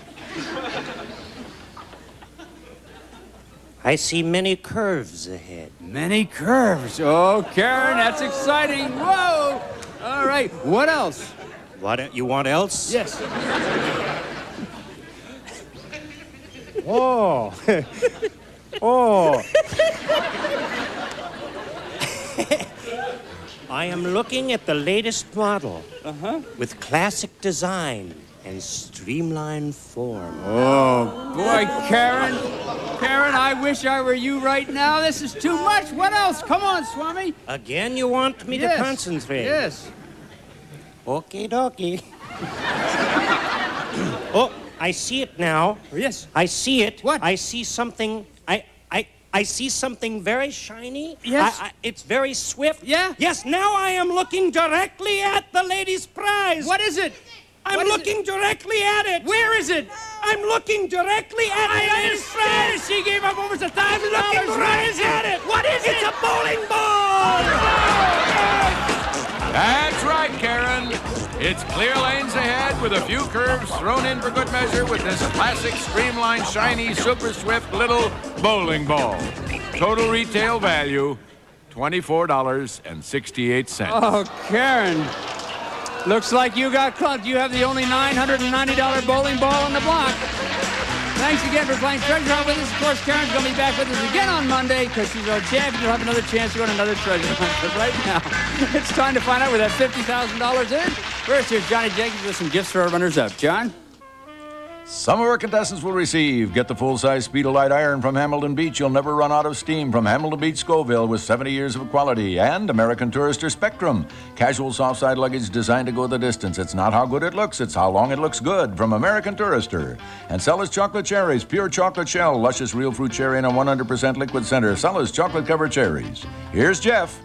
I see many curves ahead. Many curves. Oh, Karen, that's exciting. Whoa! All right, what else? What, you want else? Yes. Oh. Oh. I am looking at the latest model with classic design and streamlined form. Oh, boy, Karen. Karen, I wish I were you right now. This is too much. What else? Come on, Swami. Again, you want me to concentrate? Yes. Okie dokie. Oh, I see it now. Yes. I see it. What? I see something. I see something very shiny. Yes. It's very swift. Yeah? Yes, now I am looking directly at the lady's prize. What is it? I'm looking directly at it. Where is it? I'm looking directly at the lady's prize. She gave up almost $1,000. Looking right at it. What is it? It's a bowling ball. That's right, Karen. It's clear lanes ahead with a few curves thrown in for good measure with this classic, streamlined, shiny, super swift little bowling ball. Total retail value, $24.68. Oh, Karen. Looks like you got clunked. You have the only $990 bowling ball on the block. Thanks again for playing Treasure Hunt with us. Of course, Karen's going to be back with us again on Monday because she's our champion. You'll have another chance to win another Treasure Hunt. But right now, it's time to find out where that $50,000 is. First, here's Johnny Jenkins with some gifts for our runners-up. John? Some of our contestants will receive get the full-size Speed-O-Lite iron from Hamilton Beach. You'll never run out of steam from Hamilton Beach, Scoville, with 70 years of quality. And American Tourister Spectrum, casual soft-side luggage designed to go the distance. It's not how good it looks, it's how long it looks good from American Tourister. And Cella's Chocolate Cherries, pure chocolate shell, luscious real fruit cherry in a 100% liquid center. Cella's chocolate-covered cherries. Here's Jeff.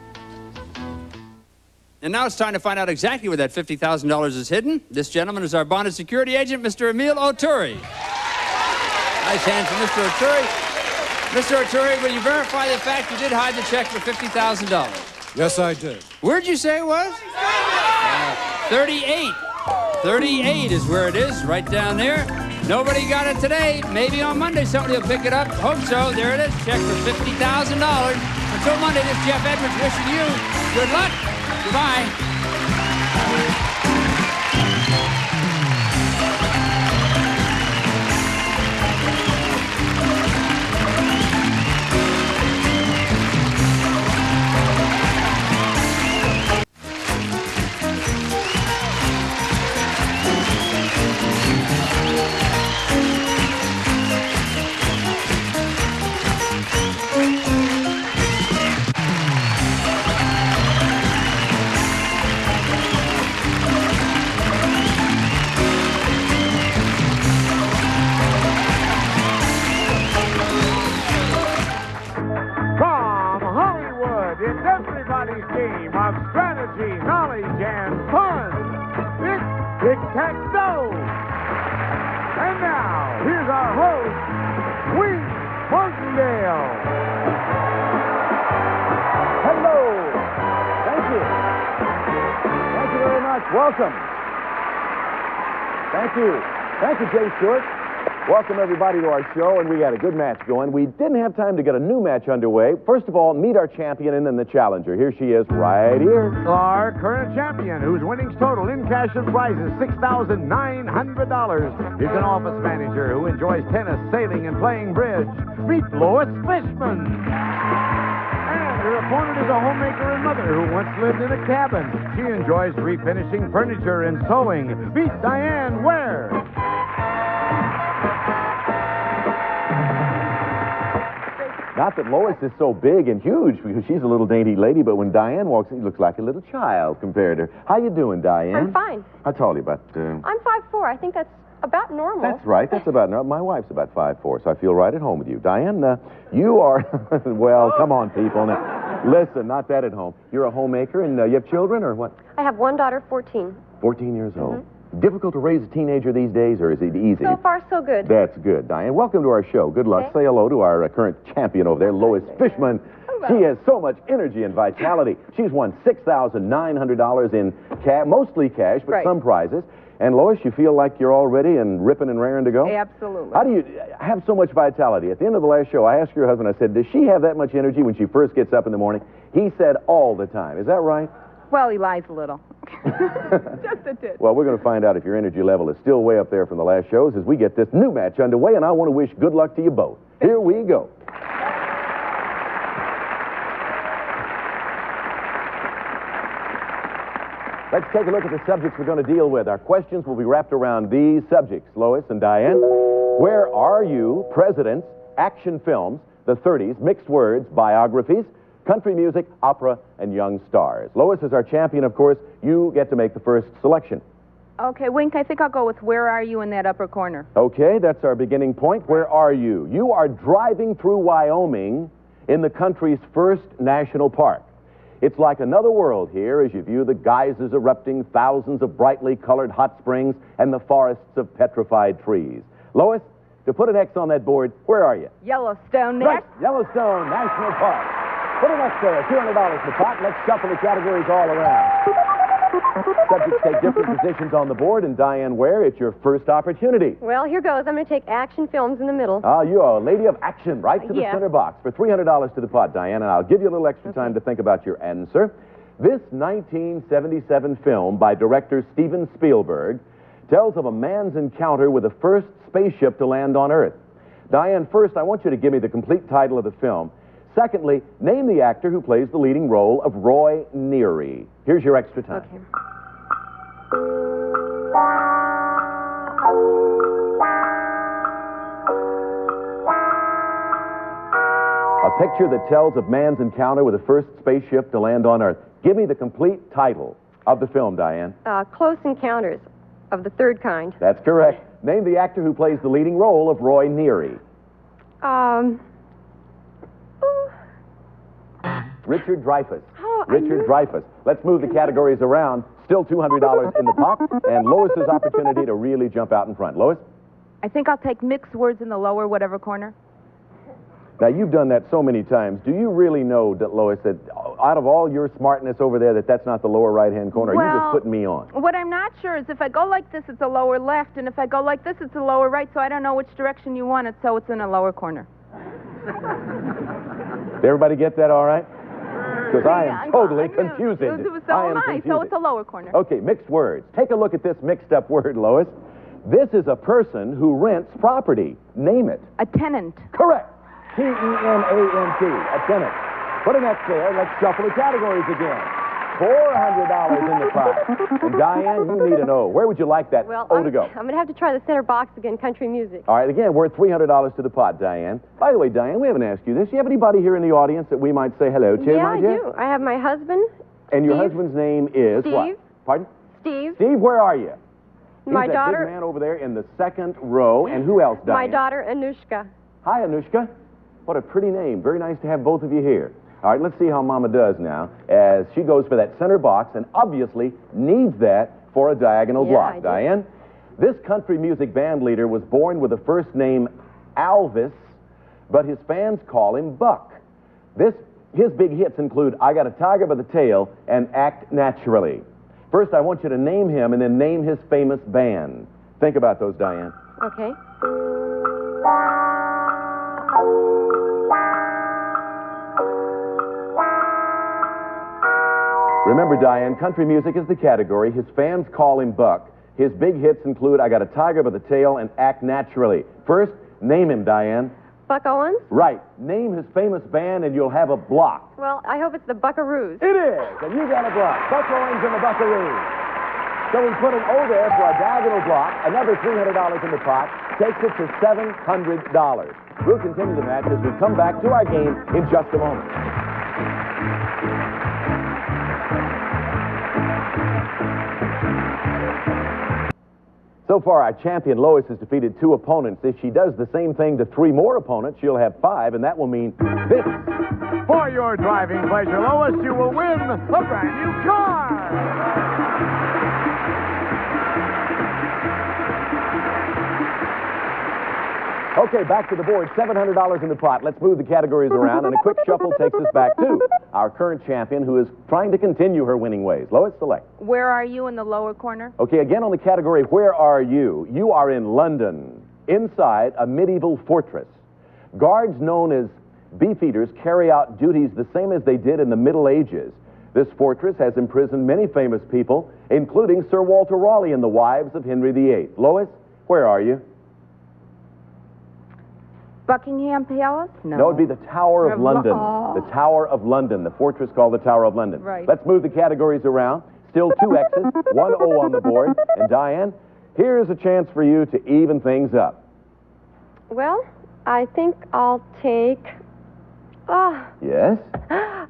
And now it's time to find out exactly where that $50,000 is hidden. This gentleman is our bonded security agent, Mr. Emil Oturi. Nice hand for Mr. Oturi. Mr. Oturi, will you verify the fact you did hide the check for $50,000? Yes, I did. Where'd you say it was? 38. 38 is where it is, right down there. Nobody got it today. Maybe on Monday somebody will pick it up. Hope so. There it is. Check for $50,000. Until Monday, this is Jeff Edwards wishing you good luck. Goodbye. Game of strategy, knowledge, and fun. It's Tic Tac Dough. And now, here's our host, Wink Martindale. Hello. Thank you. Thank you very much. Welcome. Thank you. Thank you, Jay Stewart. Welcome, everybody, to our show, and we got a good match going. We didn't have time to get a new match underway. First of all, meet our champion and then the challenger. Here she is right here. Our current champion, whose winnings total in cash and prizes $6,900, is an office manager who enjoys tennis, sailing, and playing bridge. Meet Lois Fishman. And her opponent is a homemaker and mother who once lived in a cabin. She enjoys refinishing furniture and sewing. Meet Diane Ware. Not that Lois is so big and huge, because she's a little dainty lady, but when Diane walks in, she looks like a little child compared to her. How you doing, Diane? I'm fine. I told you about... I'm 5'4". I think that's about normal. That's right. That's about normal. My wife's about 5'4", so I feel right at home with you. Diane, you are... well, come on, people. Now, listen, not that at home. You're a homemaker, and you have children, or what? I have one daughter, 14. 14 years old. Difficult to raise a teenager these days, or is it easy? So far, so good. That's good, Diane. Welcome to our show. Good luck. Okay. Say hello to our current champion over there, Lois Fishman. Hello. She has so much energy and vitality. She's won $6,900 in cash, mostly cash, but some prizes. And Lois, you feel like you're all ready and ripping and raring to go? Absolutely. How do you have so much vitality? At the end of the last show, I asked your husband, I said, does she have that much energy when she first gets up in the morning? He said all the time. Is that right? Well, he lies a little. Just a bit. Well, we're going to find out if your energy level is still way up there from the last shows as we get this new match underway, and I want to wish good luck to you both. Here we go. Let's take a look at the subjects we're going to deal with. Our questions will be wrapped around these subjects. Lois and Diane, where are you? Presidents, action films, the 30s, mixed words, biographies, country music, opera, and young stars. Lois is our champion, of course. You get to make the first selection. Okay, Wink, I think I'll go with Where Are You in that upper corner. Okay, that's our beginning point. Where are you? You are driving through Wyoming in the country's first national park. It's like another world here as you view the geysers erupting, thousands of brightly colored hot springs, and the forests of petrified trees. Lois, to put an X on that board, where are you? Yellowstone next. Right, Yellowstone National Park. Put an X there, $200 in the pot. Let's shuffle the categories all around. Subjects take different positions on the board, and Diane Ware, it's your first opportunity. Well, here goes. I'm going to take action films in the middle. Ah, you are a lady of action, right to the Yeah. center box. For $300 to the pot, Diane, and I'll give you a little extra time to think about your answer. This 1977 film by director Steven Spielberg tells of a man's encounter with the first spaceship to land on Earth. Diane, first, I want you to give me the complete title of the film. Secondly, name the actor who plays the leading role of Roy Neary. Here's your extra time. Okay. A picture that tells of man's encounter with the first spaceship to land on Earth. Give me the complete title of the film, Diane. Close Encounters of the Third Kind. That's correct. Name the actor who plays the leading role of Roy Neary. Richard Dreyfuss. Richard Dreyfuss. Let's move the categories around. Still $200 in the pot, and Lois's opportunity to really jump out in front. Lois? I think I'll take mixed words in the lower whatever corner. Now, you've done that so many times. Do you really know, that, Lois, that out of all your smartness over there, that's not the lower right-hand corner? Or are you just putting me on? What I'm not sure is if I go like this, it's a lower left, and if I go like this, it's a lower right, so I don't know which direction you want it, so it's in a lower corner. Did everybody get that all right? Because I am totally confused. So am I, so it's a lower corner. Okay, mixed words. Take a look at this mixed-up word, Lois. This is a person who rents property. Name it. A tenant. Correct. T-E-N-A-N-T, a tenant. Putting that there, let's shuffle the categories again. $400 in the pot. And Diane, you need an O. Where would you like that O to go? I'm going to have to try the center box again, country music. All right, again, we're at $300 to the pot, Diane. By the way, Diane, we haven't asked you this. Do you have anybody here in the audience that we might say hello to? Yeah, I do. I have my husband, And your husband's name is Steve. what? Pardon? Steve. Steve, where are you? My He's daughter. that big man over there in the second row. And who else, Diane? My daughter, Anushka. Hi, Anushka. What a pretty name. Very nice to have both of you here. All right, let's see how Mama does now as she goes for that center box and obviously needs that for a diagonal block. I do. Diane, this country music band leader was born with the first name Alvis, but his fans call him Buck. His big hits include I Got a Tiger by the Tail and Act Naturally. First, I want you to name him and then name his famous band. Think about those, Diane. Okay. Remember, Diane, country music is the category. His fans call him Buck. His big hits include I Got a Tiger by the Tail and Act Naturally. First, name him, Diane. Buck Owens? Right. Name his famous band and you'll have a block. Well, I hope it's the Buckaroos. It is, and you got a block. Buck Owens and the Buckaroos. So we put an O there for a diagonal block. Another $300 in the pot takes it to $700. We'll continue the match as we come back to our game in just a moment. So far, our champion Lois has defeated 2 opponents. If she does the same thing to 3 more opponents, she'll have 5, and that will mean this. For your driving pleasure, Lois, you will win a brand new car. Okay, back to the board. $700 in the pot. Let's move the categories around, and a quick shuffle takes us back to our current champion who is trying to continue her winning ways. Lois, select. Where are you in the lower corner? Okay, again on the category, where are you? You are in London, inside a medieval fortress. Guards known as beefeaters carry out duties the same as they did in the Middle Ages. This fortress has imprisoned many famous people, including Sir Walter Raleigh and the wives of Henry VIII. Lois, where are you? Buckingham Palace? No, it'd be the Tower of London. The Tower of London, the fortress called the Tower of London. Right. Let's move the categories around. Still 2 X's, 1 O on the board. And Diane, here's a chance for you to even things up. Well, I think I'll take... Yes?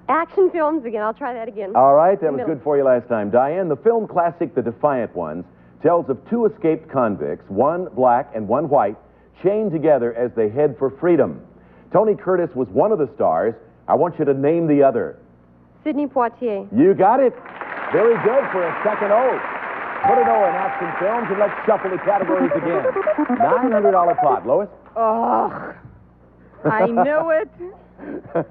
Action films again. I'll try that again. All right, that was good for you last time. Diane, the film classic The Defiant Ones tells of 2 escaped convicts, one black and one white, chained together as they head for freedom. Tony Curtis was one of the stars. I want you to name the other. Sidney Poitier. You got it. Very good for a second O. Put an O in action films and let's shuffle the categories again. $900 pot. Lois? Oh, I knew it.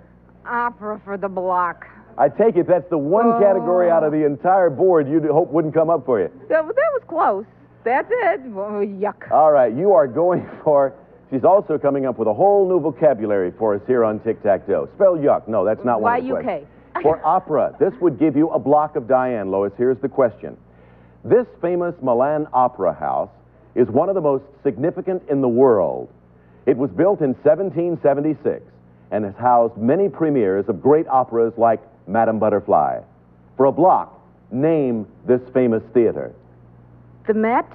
Opera for the block. I take it that's the one category out of the entire board you'd hope wouldn't come up for you. That was close. That's it. Oh, yuck. All right, you are going for... She's also coming up with a whole new vocabulary for us here on Tic Tac Dough. Spell yuck. No, that's not one of the questions. For opera, this would give you a block of Diane, Lois. Here's the question. This famous Milan Opera House is one of the most significant in the world. It was built in 1776 and has housed many premieres of great operas like Madame Butterfly. For a block, name this famous theater. The Met?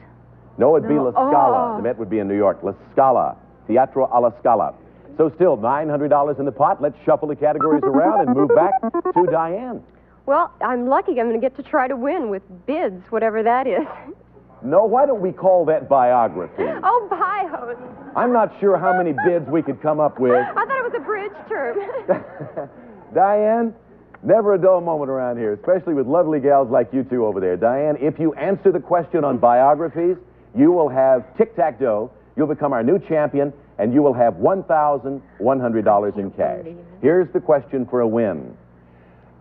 No, it'd be La Scala. The Met would be in New York. La Scala. Teatro alla Scala. So still $900 in the pot. Let's shuffle the categories around and move back to Diane. Well, I'm lucky I'm going to get to try to win with bids, whatever that is. No, why don't we call that biography? Oh, bios. I'm not sure how many bids we could come up with. I thought it was a bridge term. Diane, never a dull moment around here, especially with lovely gals like you two over there. Diane, if you answer the question on biographies, you will have Tic Tac Dough. You'll become our new champion, and you will have $1,100 in cash. Here's the question for a win.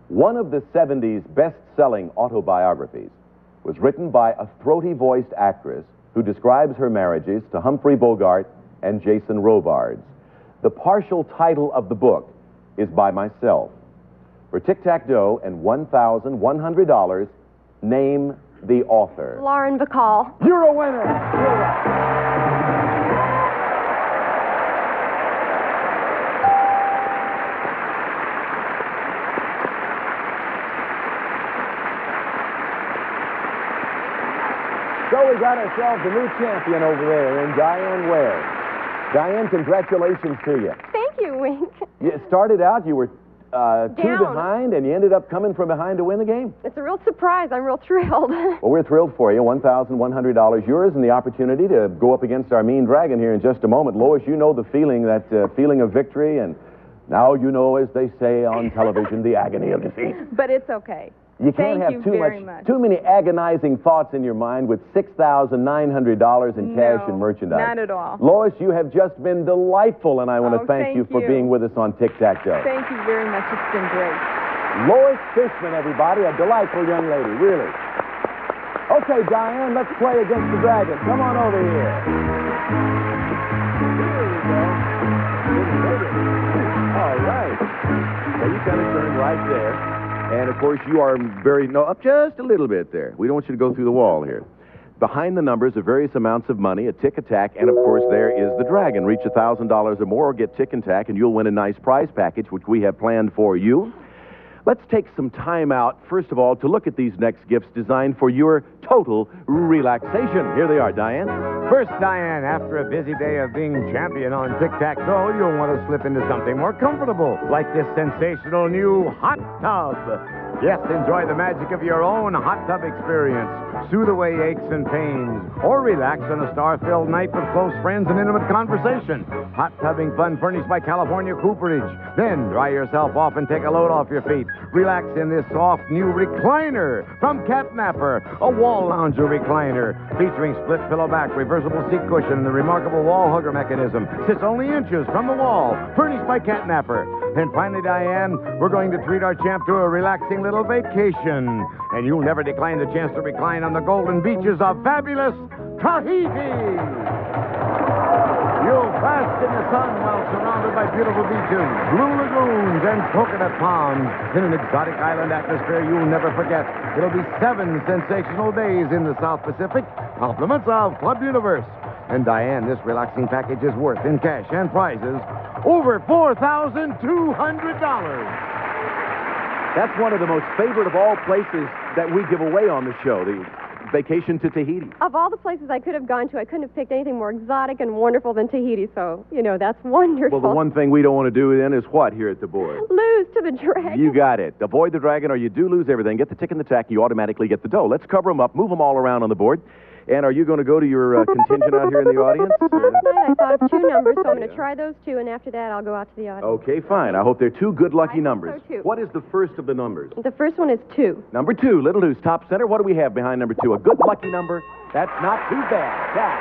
One of the 70s best-selling autobiographies was written by a throaty-voiced actress who describes her marriages to Humphrey Bogart and Jason Robards. The partial title of the book is by myself. For Tic Tac Dough and $1,100, name the author. Lauren Bacall. You're a winner! You're right. So we got ourselves a new champion over there in Diane Ware. Diane, congratulations to you. Thank you, Wink. You started out, you were two behind, and you ended up coming from behind to win the game. It's a real surprise. I'm real thrilled. Well, we're thrilled for you. $1,100 yours, and the opportunity to go up against our mean dragon here in just a moment. Lois, you know the feeling, that feeling of victory, and now you know, as they say on television, the agony of defeat. But it's okay. You can't Thank have you too many agonizing thoughts in your mind with $6,900 in cash and merchandise. Not at all. Lois, you have just been delightful, and I want to thank you for being with us on Tic Tac Dough. Thank you very much. It's been great. Lois Fishman, everybody, a delightful young lady, really. Okay, Diane, let's play against the dragon. Come on over here. Here we go. All right. So you kind of turn right there. And, of course, you are up just a little bit there. We don't want you to go through the wall here. Behind the numbers are various amounts of money, a tick attack, and, of course, there is the dragon. Reach $1,000 or more, or get tick and tack, and you'll win a nice prize package, which we have planned for you. Let's take some time out, first of all, to look at these next gifts designed for your total relaxation. Here they are, Diane. First, Diane, after a busy day of being champion on Tic Tac Dough, you'll want to slip into something more comfortable, like this sensational new hot tub. Yes, enjoy the magic of your own hot tub experience. Soothe away aches and pains, or relax on a star-filled night with close friends and intimate conversation. Hot tubbing fun furnished by California Cooperage. Then dry yourself off and take a load off your feet. Relax in this soft new recliner from Catnapper, a wall lounger recliner featuring split pillow back, reversible seat cushion, and the remarkable wall hugger mechanism. Sits only inches from the wall, furnished by Catnapper. And finally, Diane, we're going to treat our champ to a relaxing little vacation. And you'll never decline the chance to recline on the golden beaches of fabulous Tahiti. You'll bask in the sun while surrounded by beautiful beaches, blue lagoons, and coconut palms in an exotic island atmosphere you'll never forget. It'll be 7 sensational days in the South Pacific, compliments of Club Universe. And Diane, this relaxing package is worth, in cash and prizes, over $4,200. That's one of the most favorite of all places that we give away on the show, the vacation to Tahiti. Of all the places I could have gone to, I couldn't have picked anything more exotic and wonderful than Tahiti, so, that's wonderful. Well, the one thing we don't want to do then is what here at the board? Lose to the dragon. You got it. Avoid the dragon, or you do lose everything. Get the tick and the tack, you automatically get the dough. Let's cover them up, move them all around on the board. And are you going to go to your contingent out here in the audience? Last night I thought of 2 numbers, so I'm going to try those 2, and after that I'll go out to the audience. Okay, fine. I hope they're 2 good lucky numbers. So too. What is the first of the numbers? The first one is 2. Number 2, Little Deuce, top center. What do we have behind number 2? A good lucky number. That's not too bad. Now,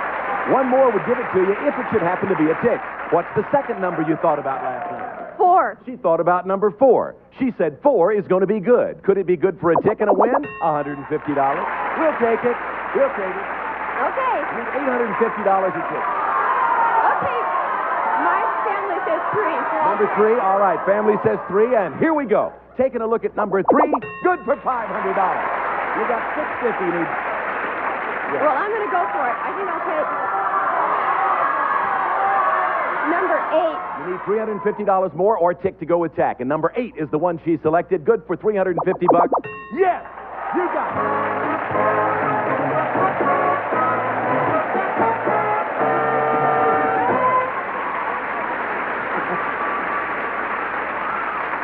one more would give it to you if it should happen to be a tick. What's the second number you thought about last night? 4. She thought about number 4. She said 4 is going to be good. Could it be good for a tick and a win? $150. We'll take it. We'll take it. Okay. $850 a tick. Okay. My family says 3. Number 3, all right. Family says 3, and here we go. Taking a look at number 3, good for $500. You got $650. Well, I'm going to go for it. I think I'll take number 8. You need $350 more or tick to go with tack. And number 8 is the one she selected. Good for $350. Yes! You got it.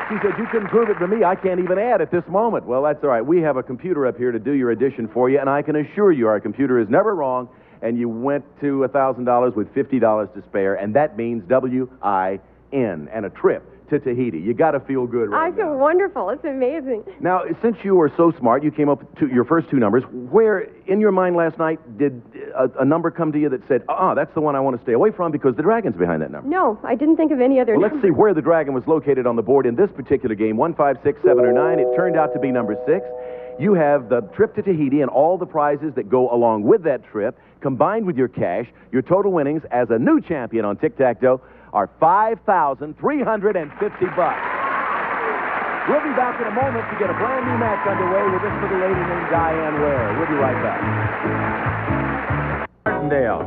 She said, you couldn't prove it to me. I can't even add at this moment. Well, that's all right. We have a computer up here to do your addition for you, and I can assure you our computer is never wrong, and you went to $1,000 with $50 to spare, and that means W-I-N, and a trip to Tahiti. You got to feel good right I feel wonderful. It's amazing. now. Since you were so smart, you came up to your first two numbers. Where, in your mind last night, did a number come to you that said, that's the one I want to stay away from because the dragon's behind that number? No, I didn't think of any other Well, number. let's see where the dragon was located on the board in this particular game. 1, 5, 6, 7, or 9. It turned out to be number 6. You have the trip to Tahiti and all the prizes that go along with that trip, combined with your cash. Your total winnings as a new champion on Tic Tac Dough are $5,350. We'll be back in a moment to get a brand new match underway with this little lady named Diane Ware. We'll be right back. Martindale.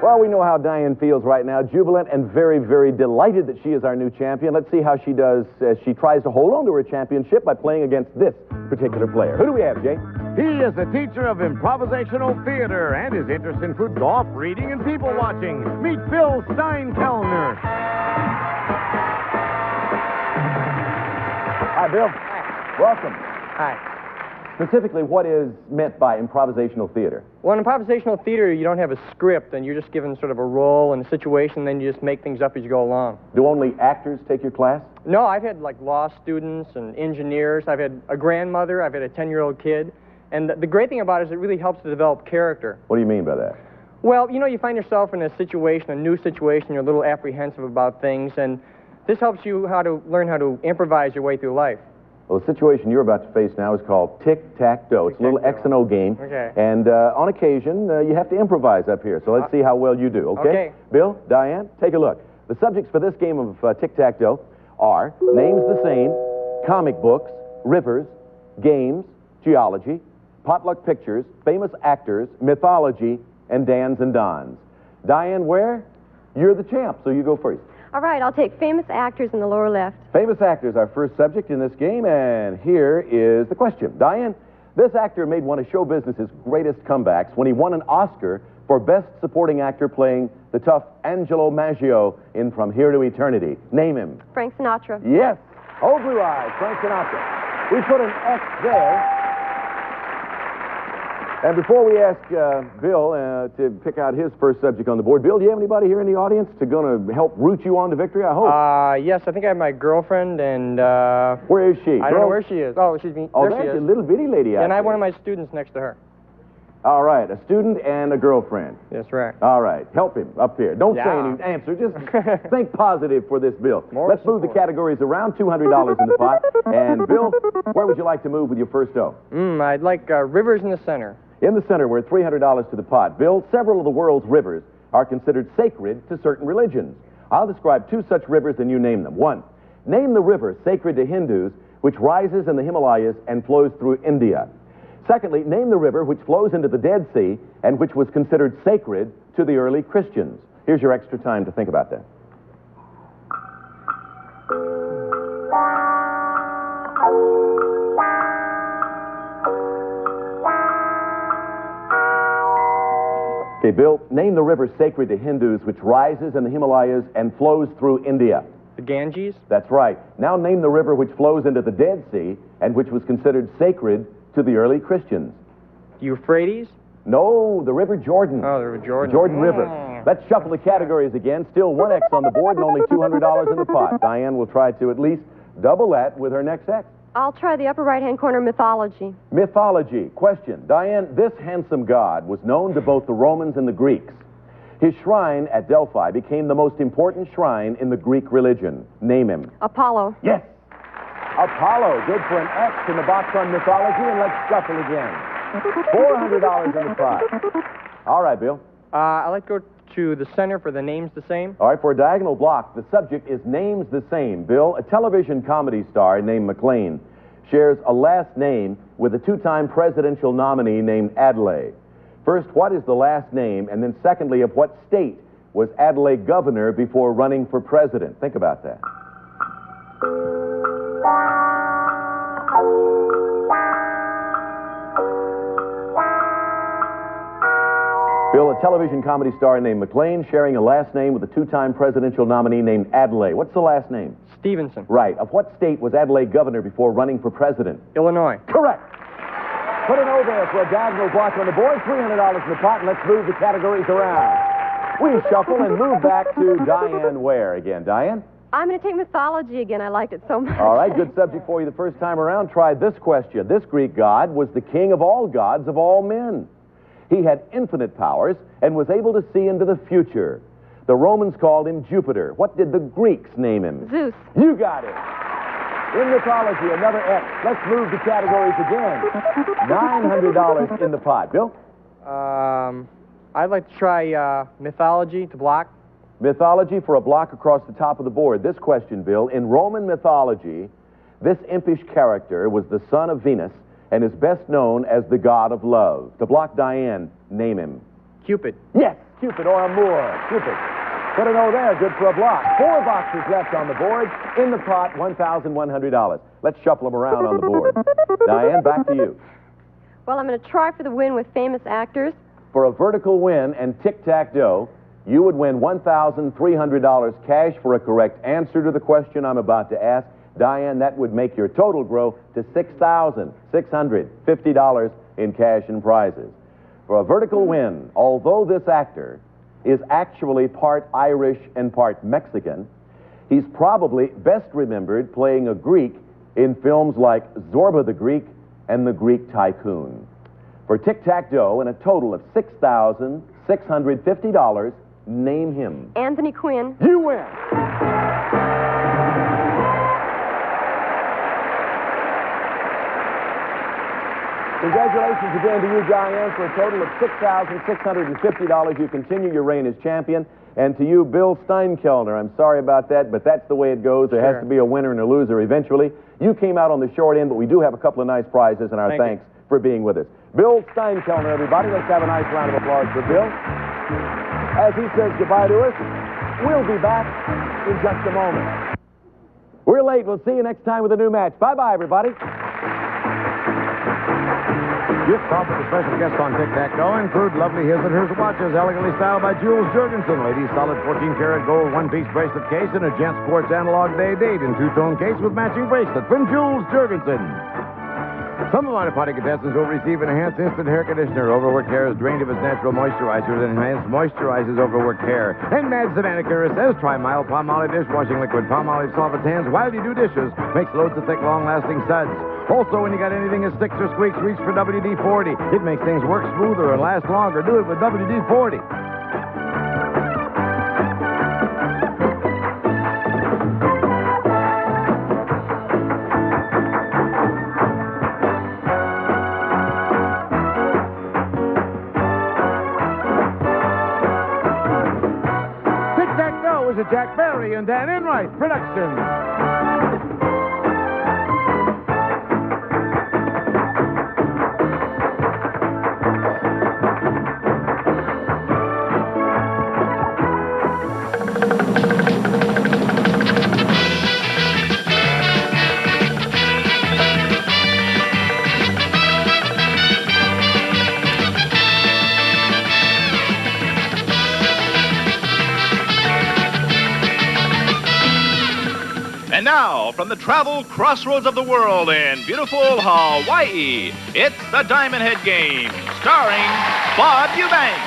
Well, we know how Diane feels right now, jubilant and very, very delighted that she is our new champion. Let's see how she does as she tries to hold on to her championship by playing against this particular player. Who do we have, Jay? He is a teacher of improvisational theater, and his interests include golf, reading, and people watching. Meet Bill Steinkellner. Hi, Bill. Hi. Welcome. Hi. Specifically, what is meant by improvisational theater? Well, in improvisational theater, you don't have a script, and you're just given sort of a role and a situation, then you just make things up as you go along. Do only actors take your class? No, I've had, like, law students and engineers. I've had a grandmother. I've had a 10-year-old kid. And the great thing about it is it really helps to develop character. What do you mean by that? Well, you know, you find yourself in a situation, a new situation, you're a little apprehensive about things, and this helps you learn how to improvise your way through life. Well, the situation you're about to face now is called Tic Tac Dough. It's a little X and O game. Okay. And on occasion, you have to improvise up here. So let's see how well you do, okay? Okay. Bill, Diane, take a look. The subjects for this game of Tic Tac Dough are names the same, comic books, rivers, games, geology, potluck pictures, famous actors, mythology, and Dans and Dons. Diane Ware, you're the champ, so you go first. All right, I'll take famous actors in the lower left. Famous actors, our first subject in this game, and here is the question. Diane, this actor made one of show business's greatest comebacks when he won an Oscar for Best Supporting Actor playing the tough Angelo Maggio in From Here to Eternity. Name him. Frank Sinatra. Yes. Old Blue Eyes, Frank Sinatra. We put an X there. And before we ask Bill to pick out his first subject on the board, Bill, do you have anybody here in the audience going to help root you on to victory, I hope? Yes, I think I have my girlfriend, and... Where is she? I don't know where she is. Oh, there she is. A little bitty lady out And I have there. one of my students next to her. All right, a student and a girlfriend. That's right. All right, help him up here. Don't say Yeah. any answer, just think positive for this, Bill. More Let's move the categories around, $200 in the pot. And Bill, where would you like to move with your first dough? I'd like rivers in the center. In the center, we're at $300 to the pot. Bill, several of the world's rivers are considered sacred to certain religions. I'll describe two such rivers and you name them. One, name the river sacred to Hindus which rises in the Himalayas and flows through India. Secondly, name the river which flows into the Dead Sea and which was considered sacred to the early Christians. Here's your extra time to think about that. Okay, Bill, name the river sacred to Hindus which rises in the Himalayas and flows through India. The Ganges? That's right. Now name the river which flows into the Dead Sea and which was considered sacred to the early Christians. Euphrates? No, the River Jordan. Oh, the River Jordan. Jordan River. Let's shuffle the categories again. Still one X on the board and only $200 in the pot. Diane will try to at least double that with her next X. I'll try the upper right-hand corner, mythology. Mythology. Question. Diane, this handsome god was known to both the Romans and the Greeks. His shrine at Delphi became the most important shrine in the Greek religion. Name him. Apollo. Yes. Apollo. Good for an X in the box on mythology, and let's shuffle again. $400 in the pot. All right, Bill. I'd like to go to the center for the names the same. All right, for a diagonal block, the subject is names the same. Bill, a television comedy star named McLean shares a last name with a two-time presidential nominee named Adlai. First, what is the last name? And then secondly, of what state was Adlai governor before running for president? Think about that. Bill, a television comedy star named McLean sharing a last name with a two-time presidential nominee named Adlai. What's the last name? Stevenson. Right. Of what state was Adlai governor before running for president? Illinois. Correct. Put an O there for a diagonal block on the board. $300 in the pot, and let's move the categories around. We shuffle and move back to Diane Ware again. Diane? I'm going to take mythology again. I liked it so much. All right, good subject for you the first time around. Try this question. This Greek god was the king of all gods of all men. He had infinite powers and was able to see into the future. The Romans called him Jupiter. What did the Greeks name him? Zeus. You got it. In mythology, another X. Let's move the categories again. $900 in the pot. Bill? I'd like to try mythology to block. Mythology for a block across the top of the board. This question, Bill. In Roman mythology, this impish character was the son of Venus and is best known as the god of love. To block Diane, name him. Cupid. Yes, Cupid or Amour. Cupid. Put an O there, good for a block. 4 boxes left on the board. In the pot, $1,100. Let's shuffle them around on the board. Diane, back to you. Well, I'm going to try for the win with famous actors. For a vertical win and Tic Tac Dough, you would win $1,300 cash for a correct answer to the question I'm about to ask. Diane, that would make your total grow to $6,650 in cash and prizes. For a vertical win, although this actor is actually part Irish and part Mexican, he's probably best remembered playing a Greek in films like Zorba the Greek and The Greek Tycoon. For Tic Tac Dough and a total of $6,650, name him. Anthony Quinn. You win. Congratulations again to you, Diane, for a total of $6,650. You continue your reign as champion. And to you, Bill Steinkellner, I'm sorry about that, but that's the way it goes. There has to be a winner and a loser eventually. You came out on the short end, but we do have a couple of nice prizes, and our thanks for being with us. Bill Steinkellner, everybody. Let's have a nice round of applause for Bill. As he says goodbye to us, we'll be back in just a moment. We're late. We'll see you next time with a new match. Bye-bye, everybody. Gift offered to special guests on Tic Tac Dough include lovely his and hers watches, elegantly styled by Jules Jurgensen. Ladies' solid 14-karat gold one-piece bracelet case and a Gent Sports Analog Day date in two-tone case with matching bracelet from Jules Jurgensen. Some of our party contestants will receive an enhanced instant hair conditioner. Overworked hair is drained of its natural moisturizer, and enhanced moisturizes overworked hair. And Mad Savannah Cura says, try mild Palmolive dishwashing liquid. Palmolive softens hands while you do dishes. Makes loads of thick, long-lasting suds. Also, when you got anything that sticks or squeaks, reach for WD-40. It makes things work smoother and last longer. Do it with WD-40. Tic Tac Dough is a Jack Barry and Dan Enright production. And now, from the travel crossroads of the world in beautiful Hawaii, it's the Diamond Head Game, starring Bob Eubanks.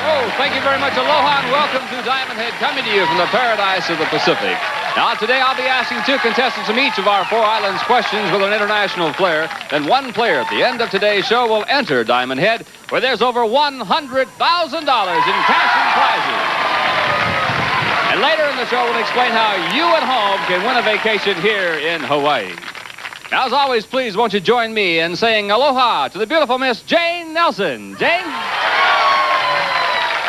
Oh, thank you very much. Aloha and welcome to Diamond Head, coming to you from the paradise of the Pacific. Now, today I'll be asking 2 contestants from each of our 4 islands questions with an international flair. Then one player at the end of today's show will enter Diamond Head, where there's over $100,000 in cash and prizes. And later in the show, we'll explain how you at home can win a vacation here in Hawaii. Now, as always, please, won't you join me in saying aloha to the beautiful Miss Jane Nelson. Jane?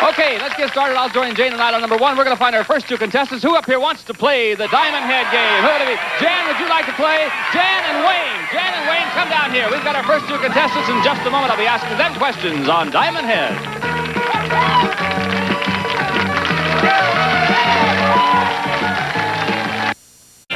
Okay, let's get started. I'll join Jane on island number 1. We're going to find our first 2 contestants. Who up here wants to play the Diamond Head Game? Who would it be? Jan, would you like to play? Jan and Wayne. Jan and Wayne, come down here. We've got our first 2 contestants. In just a moment, I'll be asking them questions on Diamond Head.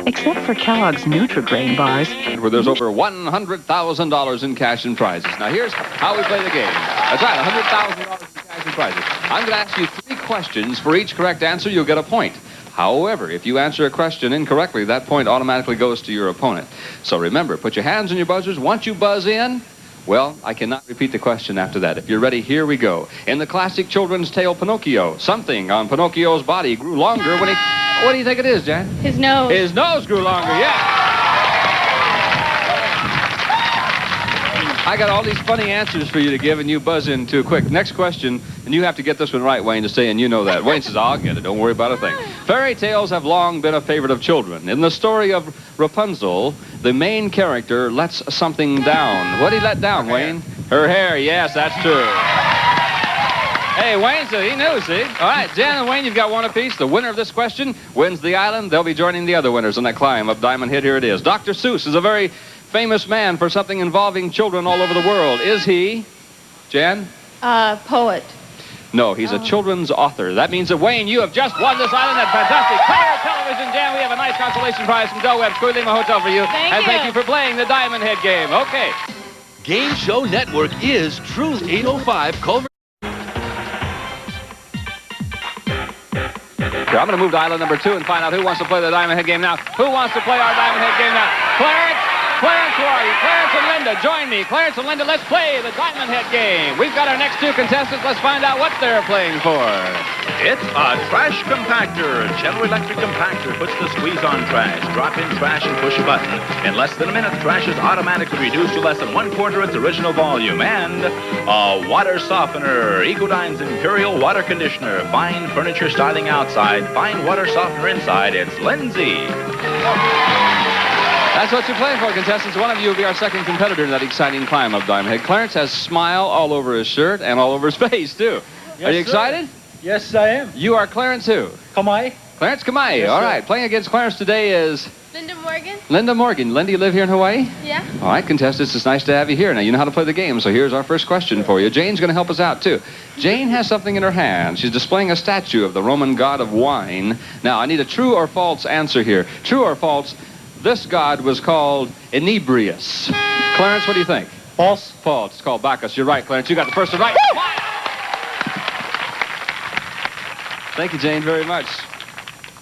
Except for Kellogg's Nutri-Grain bars. Where there's over $100,000 in cash and prizes. Now, here's how we play the game. That's right, $100,000 in cash and consolation prizes. I'm going to ask you 3 questions. For each correct answer, you'll get a point. However, if you answer a question incorrectly, that point automatically goes to your opponent. So remember, put your hands on your buzzers. Once you buzz in, well, I cannot repeat the question after that. If you're ready, here we go. In the classic children's tale Pinocchio, something on Pinocchio's body grew longer when he... What do you think it is, Jan? His nose. His nose grew longer, yeah. I got all these funny answers for you to give, and you buzz in too quick. Next question, and you have to get this one right, Wayne, to say, and you know that. Wayne says, I'll get it. Don't worry about a thing. Fairy tales have long been a favorite of children. In the story of Rapunzel, the main character lets something down. What did he let down, Wayne? Her hair. Yes, that's true. Hey, Wayne said he knew, see? All right, Jan and Wayne, you've got one apiece. The winner of this question wins the island. They'll be joining the other winners on that climb up Diamond Head. Here it is. Dr. Seuss is a very famous man for something involving children all over the world. Is he, Jan? Poet. No, he's a children's author. That means that, Wayne, you have just won this island. That fantastic color television, Jan. We have a nice consolation prize from Del Webb's Coolima Hotel for you. Thank you for playing the Diamond Head game. Okay. Game Show Network is truly 805 Culver. I'm going to move to island number 2 and find out who wants to play the Diamond Head game now. Who wants to play our Diamond Head game now? Clarence! Clarence, who are you? Clarence and Linda, join me. Clarence and Linda, let's play the Diamond Head game. We've got our next 2 contestants. Let's find out what they're playing for. It's a trash compactor. General Electric compactor puts the squeeze on trash. Drop in trash and push a button. In less than a minute, trash is automatically reduced to less than 1/4 its original volume. And a water softener. Ecodyne's Imperial Water Conditioner. Fine furniture styling outside. Fine water softener inside. It's Lindsay. That's what you're playing for, contestants. One of you will be our second competitor in that exciting climb up Diamond Head. Clarence has smile all over his shirt and all over his face, too. Yes, are you excited? Sir. Yes, I am. You are Clarence who? Kamai. Clarence Kamai. Yes, all sir. right. Playing against Clarence today is... Linda Morgan. Linda Morgan. Linda, you live here in Hawaii? Yeah. All right, contestants, it's nice to have you here. Now, you know how to play the game, so here's our first question for you. Jane's going to help us out, too. Jane has something in her hand. She's displaying a statue of the Roman god of wine. Now, I need a true or false answer here. True or false, this god was called Inebrius. Clarence, what do you think? False. False. It's called Bacchus. You're right, Clarence. You got the first one right. Thank you, Jane, very much.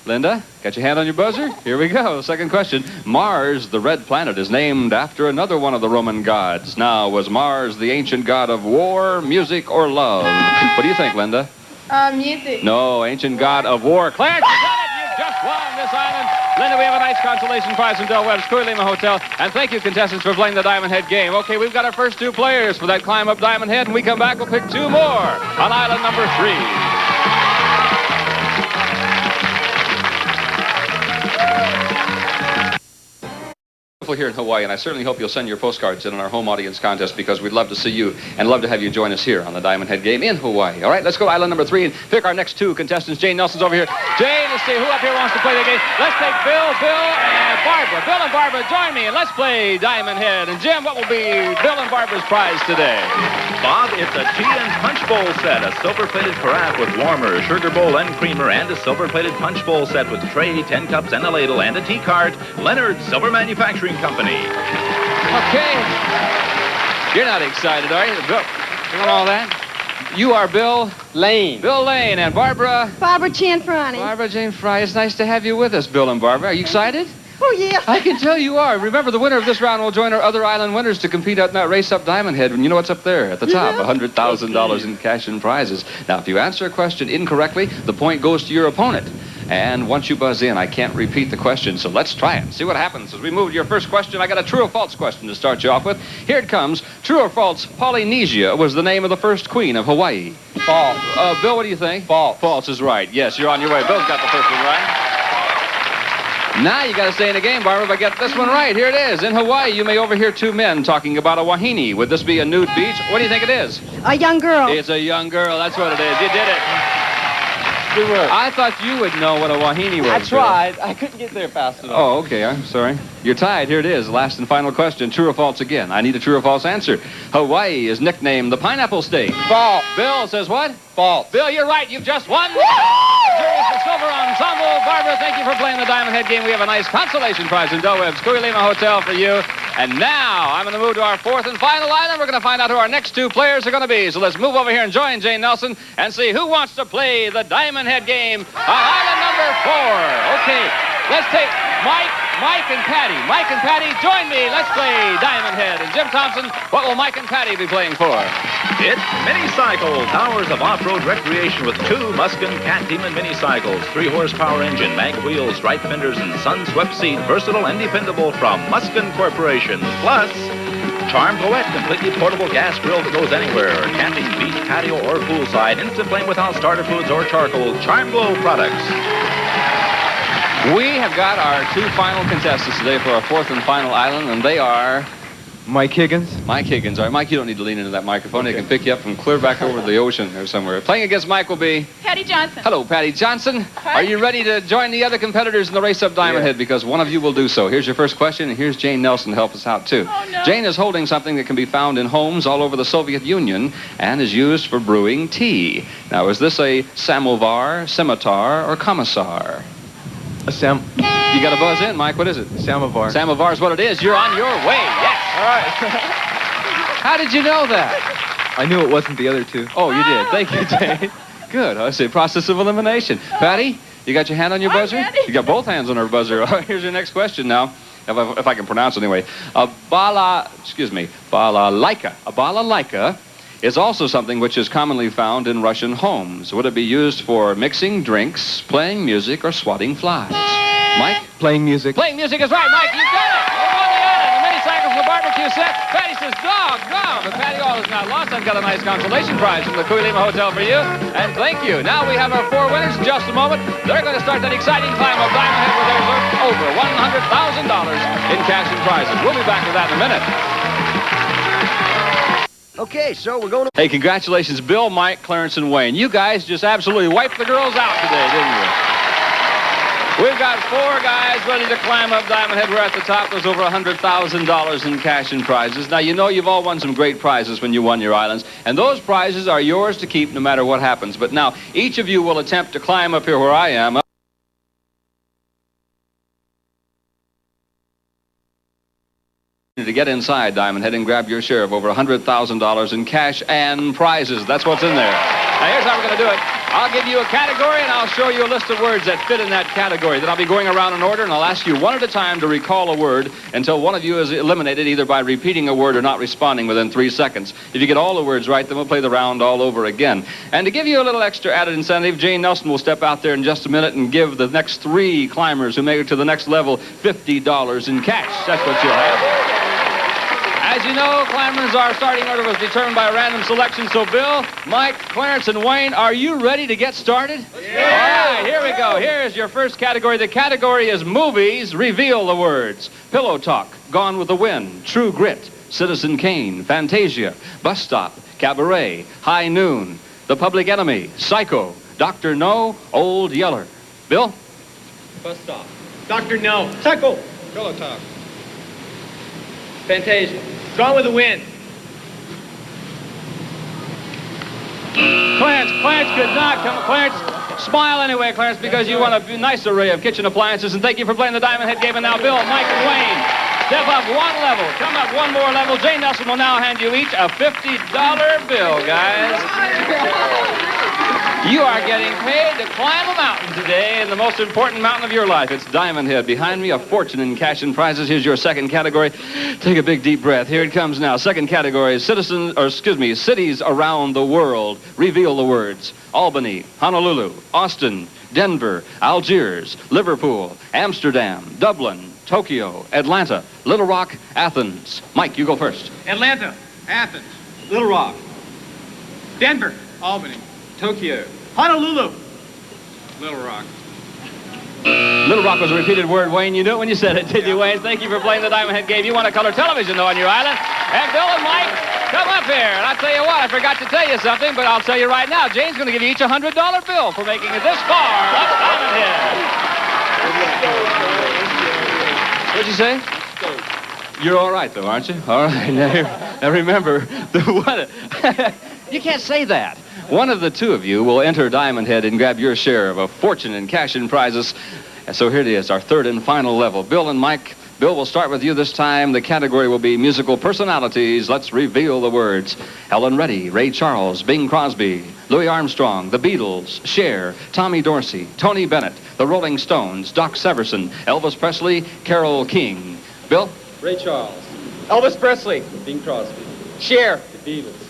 Linda, got your hand on your buzzer? Here we go. Second question. Mars, the red planet, is named after another one of the Roman gods. Now, was Mars the ancient god of war, music, or love? What do you think, Linda? Music. No, ancient god of war. Clarence, you got it. You've just won this island. Linda, we have a nice consolation prize from Del Webb's Coolima Hotel. And thank you, contestants, for playing the Diamond Head game. Okay, we've got our first 2 players for that climb up Diamond Head. When we come back, we'll pick 2 more on island number 3. Here in Hawaii, and I certainly hope you'll send your postcards in on our home audience contest because we'd love to see you and love to have you join us here on the Diamond Head game in Hawaii. All right, let's go to island number 3 and pick our next 2 contestants. Jane Nelson's over here. Jane, let's see who up here wants to play the game. Let's take Bill, and Barbara. Bill and Barbara, join me and let's play Diamond Head. And Jim, what will be Bill and Barbara's prize today? Bob, it's a tea and punch bowl set. A silver-plated carafe with warmer, sugar bowl and creamer, and a silver-plated punch bowl set with tray, 10 cups, and a ladle, and a tea cart. Leonard Silver Manufacturing Company. Okay. You're not excited, are you? Bill, you want all that? You are Bill Lane. Bill Lane. And Barbara? Barbara Chanfrani. Barbara Jane Fry. It's nice to have you with us, Bill and Barbara. Are you excited? Oh, yeah. I can tell you are. Remember, the winner of this round will join our other island winners to compete out in that race up Diamond Head. And you know what's up there at the top? $100,000 in cash and prizes. Now, if you answer a question incorrectly, the point goes to your opponent. And once you buzz in, I can't repeat the question, so let's try it and see what happens. As we move to your first question, I got a true or false question to start you off with. Here it comes. True or false, Polynesia was the name of the first queen of Hawaii? False. Bill, what do you think? False. False is right. Yes, you're on your way. Bill's got the first one right. Now you got to stay in the game, Barbara, if I get this one right. Here it is. In Hawaii, you may overhear 2 men talking about a wahine. Would this be a nude beach? What do you think it is? A young girl. It's a young girl. That's what it is. You did it. I thought you would know what a wahine was. I tried. I couldn't get there fast enough. Oh, okay. I'm sorry. You're tied. Here it is. Last and final question. True or false again? I need a true or false answer. Hawaii is nicknamed the Pineapple State. False. Bill says what? False. Bill, you're right. You've just won. The Silver Ensemble. Barbara, thank you for playing the Diamond Head game. We have a nice consolation prize in Del Webb's Coolima Hotel for you. And now I'm going to move to our fourth and final island. We're going to find out who our next two players are going to be. So let's move over here and join Jane Nelson and see who wants to play the Diamond Head game on island number 4. Okay, let's take Mike and Patty. Mike and Patty, join me. Let's play Diamond Head. And Jim Thompson, what will Mike and Patty be playing for? It's Mini-Cycle, towers of off-road recreation with 2 Muskin Cat Demon Mini-Cycles, 3-horsepower engine, mag wheels, stripe fenders, and sun-swept seat, versatile and dependable from Muskin Corporation. Plus, Charm Poet, completely portable gas grill that goes anywhere. Camping, beach, patio, or poolside. Instant flame without starter fluids or charcoal. Charm Glow products. We have got our 2 final contestants today for our fourth and final island, and they are... Mike Higgins. Mike Higgins. All right, Mike, you don't need to lean into that microphone. They can pick you up from clear back over the ocean or somewhere. Playing against Mike will be... Patty Johnson. Hello, Patty Johnson. Are you ready to join the other competitors in the race up Diamond Head? Because one of you will do so. Here's your first question, and here's Jane Nelson to help us out, too. Oh, no. Jane is holding something that can be found in homes all over the Soviet Union and is used for brewing tea. Now, is this a samovar, scimitar, or commissar? You got to buzz in, Mike. What is it? Samovar. Samovar is what it is. You're on your way. Yes. All right. How did you know that? I knew it wasn't the other 2. Oh, you did. Thank you, Jane. Good. I say process of elimination. Patty, you got your hand on your buzzer? You got both hands on her buzzer. All right, here's your next question now. If I can pronounce it anyway. Balalaika. A balalaika is also something which is commonly found in Russian homes. Would it be used for mixing drinks, playing music, or swatting flies? Mike? Playing music. Playing music is right, Mike. You got it. We're on the island. The mini-cycles, the barbecue set. Patty says, dog. But Patty all is not lost. I've got a nice consolation prize from the Kuilima Hotel for you. And thank you. Now we have our 4 winners in just a moment. They're going to start that exciting climb of Diamond Head where there's over $100,000 in cash and prizes. We'll be back with that in a minute. Okay, so we're going to... Hey, congratulations, Bill, Mike, Clarence, and Wayne. You guys just absolutely wiped the girls out today, didn't you? We've got 4 guys ready to climb up Diamond Head. We're at the top. There's over $100,000 in cash and prizes. Now, you know you've all won some great prizes when you won your islands, and those prizes are yours to keep no matter what happens. But now, each of you will attempt to climb up here where I am. To get inside Diamond Head and grab your share of over $100,000 in cash and prizes. That's what's in there. Now, here's how we're going to do it. I'll give you a category, and I'll show you a list of words that fit in that category. Then I'll be going around in order, and I'll ask you one at a time to recall a word until one of you is eliminated either by repeating a word or not responding within 3 seconds. If you get all the words right, then we'll play the round all over again. And to give you a little extra added incentive, Jane Nelson will step out there in just a minute and give the next 3 climbers who make it to the next level $50 in cash. That's what you'll have. As you know, climbers, our starting order was determined by a random selection. So, Bill, Mike, Clarence, and Wayne, are you ready to get started? Yeah. All right, here we go. Here's your first category. The category is movies. Reveal the words. Pillow Talk, Gone with the Wind, True Grit, Citizen Kane, Fantasia, Bus Stop, Cabaret, High Noon, The Public Enemy, Psycho, Dr. No, Old Yeller. Bill? Bus Stop. Dr. No. Psycho. Pillow Talk. Fantasia. Gone with the Wind. Clarence could not come. Clarence, smile anyway, Clarence, because you won a nice array of kitchen appliances, and thank you for playing the Diamond Head game. And now, Bill, Mike, and Wayne, step up 1 level. Come up 1 more level. Jane Nelson will now hand you each a $50 bill, guys. You are getting paid to climb a mountain today, and the most important mountain of your life. It's Diamond Head. Behind me, a fortune in cash and prizes. Here's your second category. Take a big, deep breath. Here it comes now. Second category is cities around the world. Reveal the words. Albany, Honolulu, Austin, Denver, Algiers, Liverpool, Amsterdam, Dublin, Tokyo, Atlanta, Little Rock, Athens. Mike, you go first. Atlanta, Athens, Little Rock, Denver, Albany, Tokyo, Honolulu, Little Rock. Little Rock was a repeated word, Wayne. You knew it when you said it, did you, Wayne? Thank you for playing the Diamond Head game. You want a color television, though, on your island. And Bill and Mike, come up here. And I'll tell you what, I forgot to tell you something, but I'll tell you right now. Jane's going to give you each a $100 bill for making it this far up Diamond Head. What'd you say? You're all right, though, aren't you? All right. Now remember, you can't say that. One of the 2 of you will enter Diamond Head and grab your share of a fortune in cash and prizes. And so here it is, our third and final level. Bill and Mike, Bill, we'll start with you this time. The category will be musical personalities. Let's reveal the words. Helen Reddy, Ray Charles, Bing Crosby, Louis Armstrong, the Beatles, Cher, Tommy Dorsey, Tony Bennett, the Rolling Stones, Doc Severinsen, Elvis Presley, Carole King. Bill? Ray Charles. Elvis Presley. Bing Crosby. Cher. The Beatles.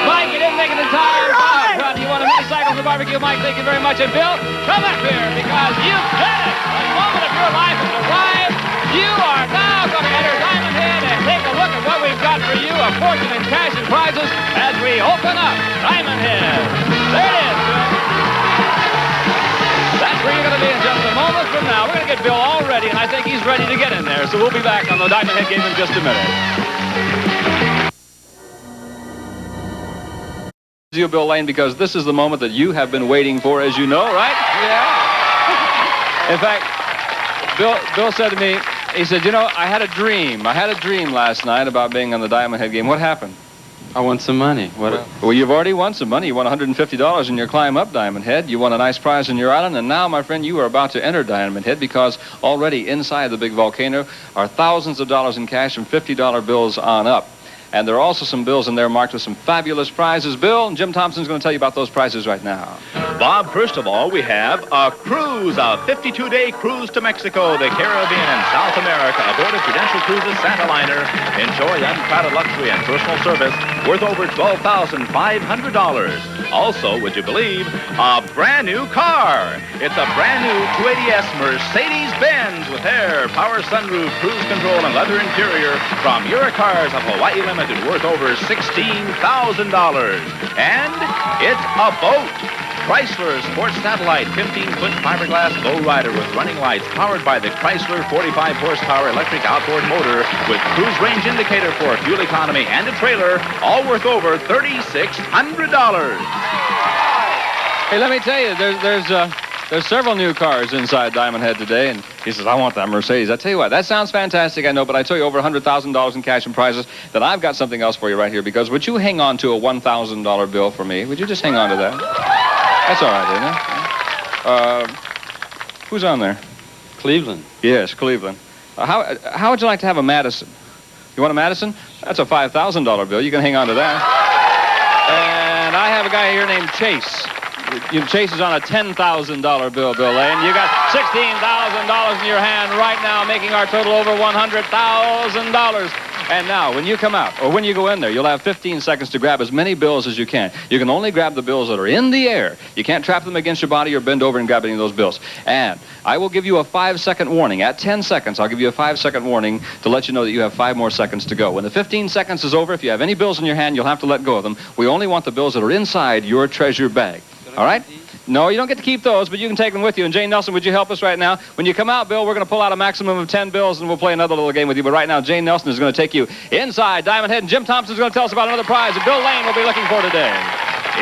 Mike, you didn't make it in time. Oh, God, you want a mini-cycle for barbecue, Mike? Thank you very much. And Bill, come up here because you've done it. The moment of your life has arrived. You are now going to enter Diamond Head and take a look at what we've got for you, a fortune in cash and prizes as we open up Diamond Head. There it is, Bill. That's where you're going to be in just a moment from now. We're going to get Bill all ready, and I think he's ready to get in there. So we'll be back on the Diamond Head game in just a minute. You, Bill Lane, because this is the moment that you have been waiting for, as you know, right? Yeah. In fact, Bill said to me, he said, you know, I had a dream last night about being on the Diamond Head game. What happened? I won some money. What? Well, you've already won some money. You won $150 in your climb up Diamond Head. You won a nice prize in your island, and now, my friend, you are about to enter Diamond Head because already inside the big volcano are thousands of dollars in cash and $50 bills on up. And there are also some bills in there marked with some fabulous prizes. Bill and Jim Thompson's going to tell you about those prizes right now. Bob, first of all, we have a cruise, a 52-day cruise to Mexico, the Caribbean, and South America aboard a Prudential Cruises Santa Liner. Enjoy uncrowded luxury and personal service worth over $12,500. Also, would you believe, a brand new car. It's a brand new 280S Mercedes-Benz with air, power sunroof, cruise control, and leather interior from Eurocars of Hawaii Limited, worth over $16,000. And it's a boat. Chrysler Sports Satellite 15-foot fiberglass lowrider with running lights powered by the Chrysler 45 horsepower electric outboard motor with cruise range indicator for fuel economy and a trailer, all worth over $3,600. Hey, let me tell you, there's several new cars inside Diamond Head today, and he says, I want that Mercedes. I tell you what, that sounds fantastic, I know, but I tell you, over $100,000 in cash and prizes, that I've got something else for you right here, because would you hang on to a $1,000 bill for me? Would you just hang on to that? That's all right, isn't it? Who's on there? Cleveland. Yes, Cleveland. How would you like to have a Madison? You want a Madison? That's a $5,000 bill. You can hang on to that. And I have a guy here named Chase. Chase is on a $10,000 bill, Bill Lane. You got $16,000 in your hand right now, making our total over $100,000. And now, when you come out, or when you go in there, you'll have 15 seconds to grab as many bills as you can. You can only grab the bills that are in the air. You can't trap them against your body or bend over and grab any of those bills. And I will give you a 5-second warning. At 10 seconds, I'll give you a 5-second warning to let you know that you have 5 more seconds to go. When the 15 seconds is over, if you have any bills in your hand, you'll have to let go of them. We only want the bills that are inside your treasure bag. All right? No, you don't get to keep those, but you can take them with you. And Jane Nelson, would you help us right now? When you come out, Bill, we're going to pull out a maximum of 10 bills, and we'll play another little game with you. But right now, Jane Nelson is going to take you inside Diamond Head, and Jim Thompson is going to tell us about another prize that Bill Lane will be looking for today.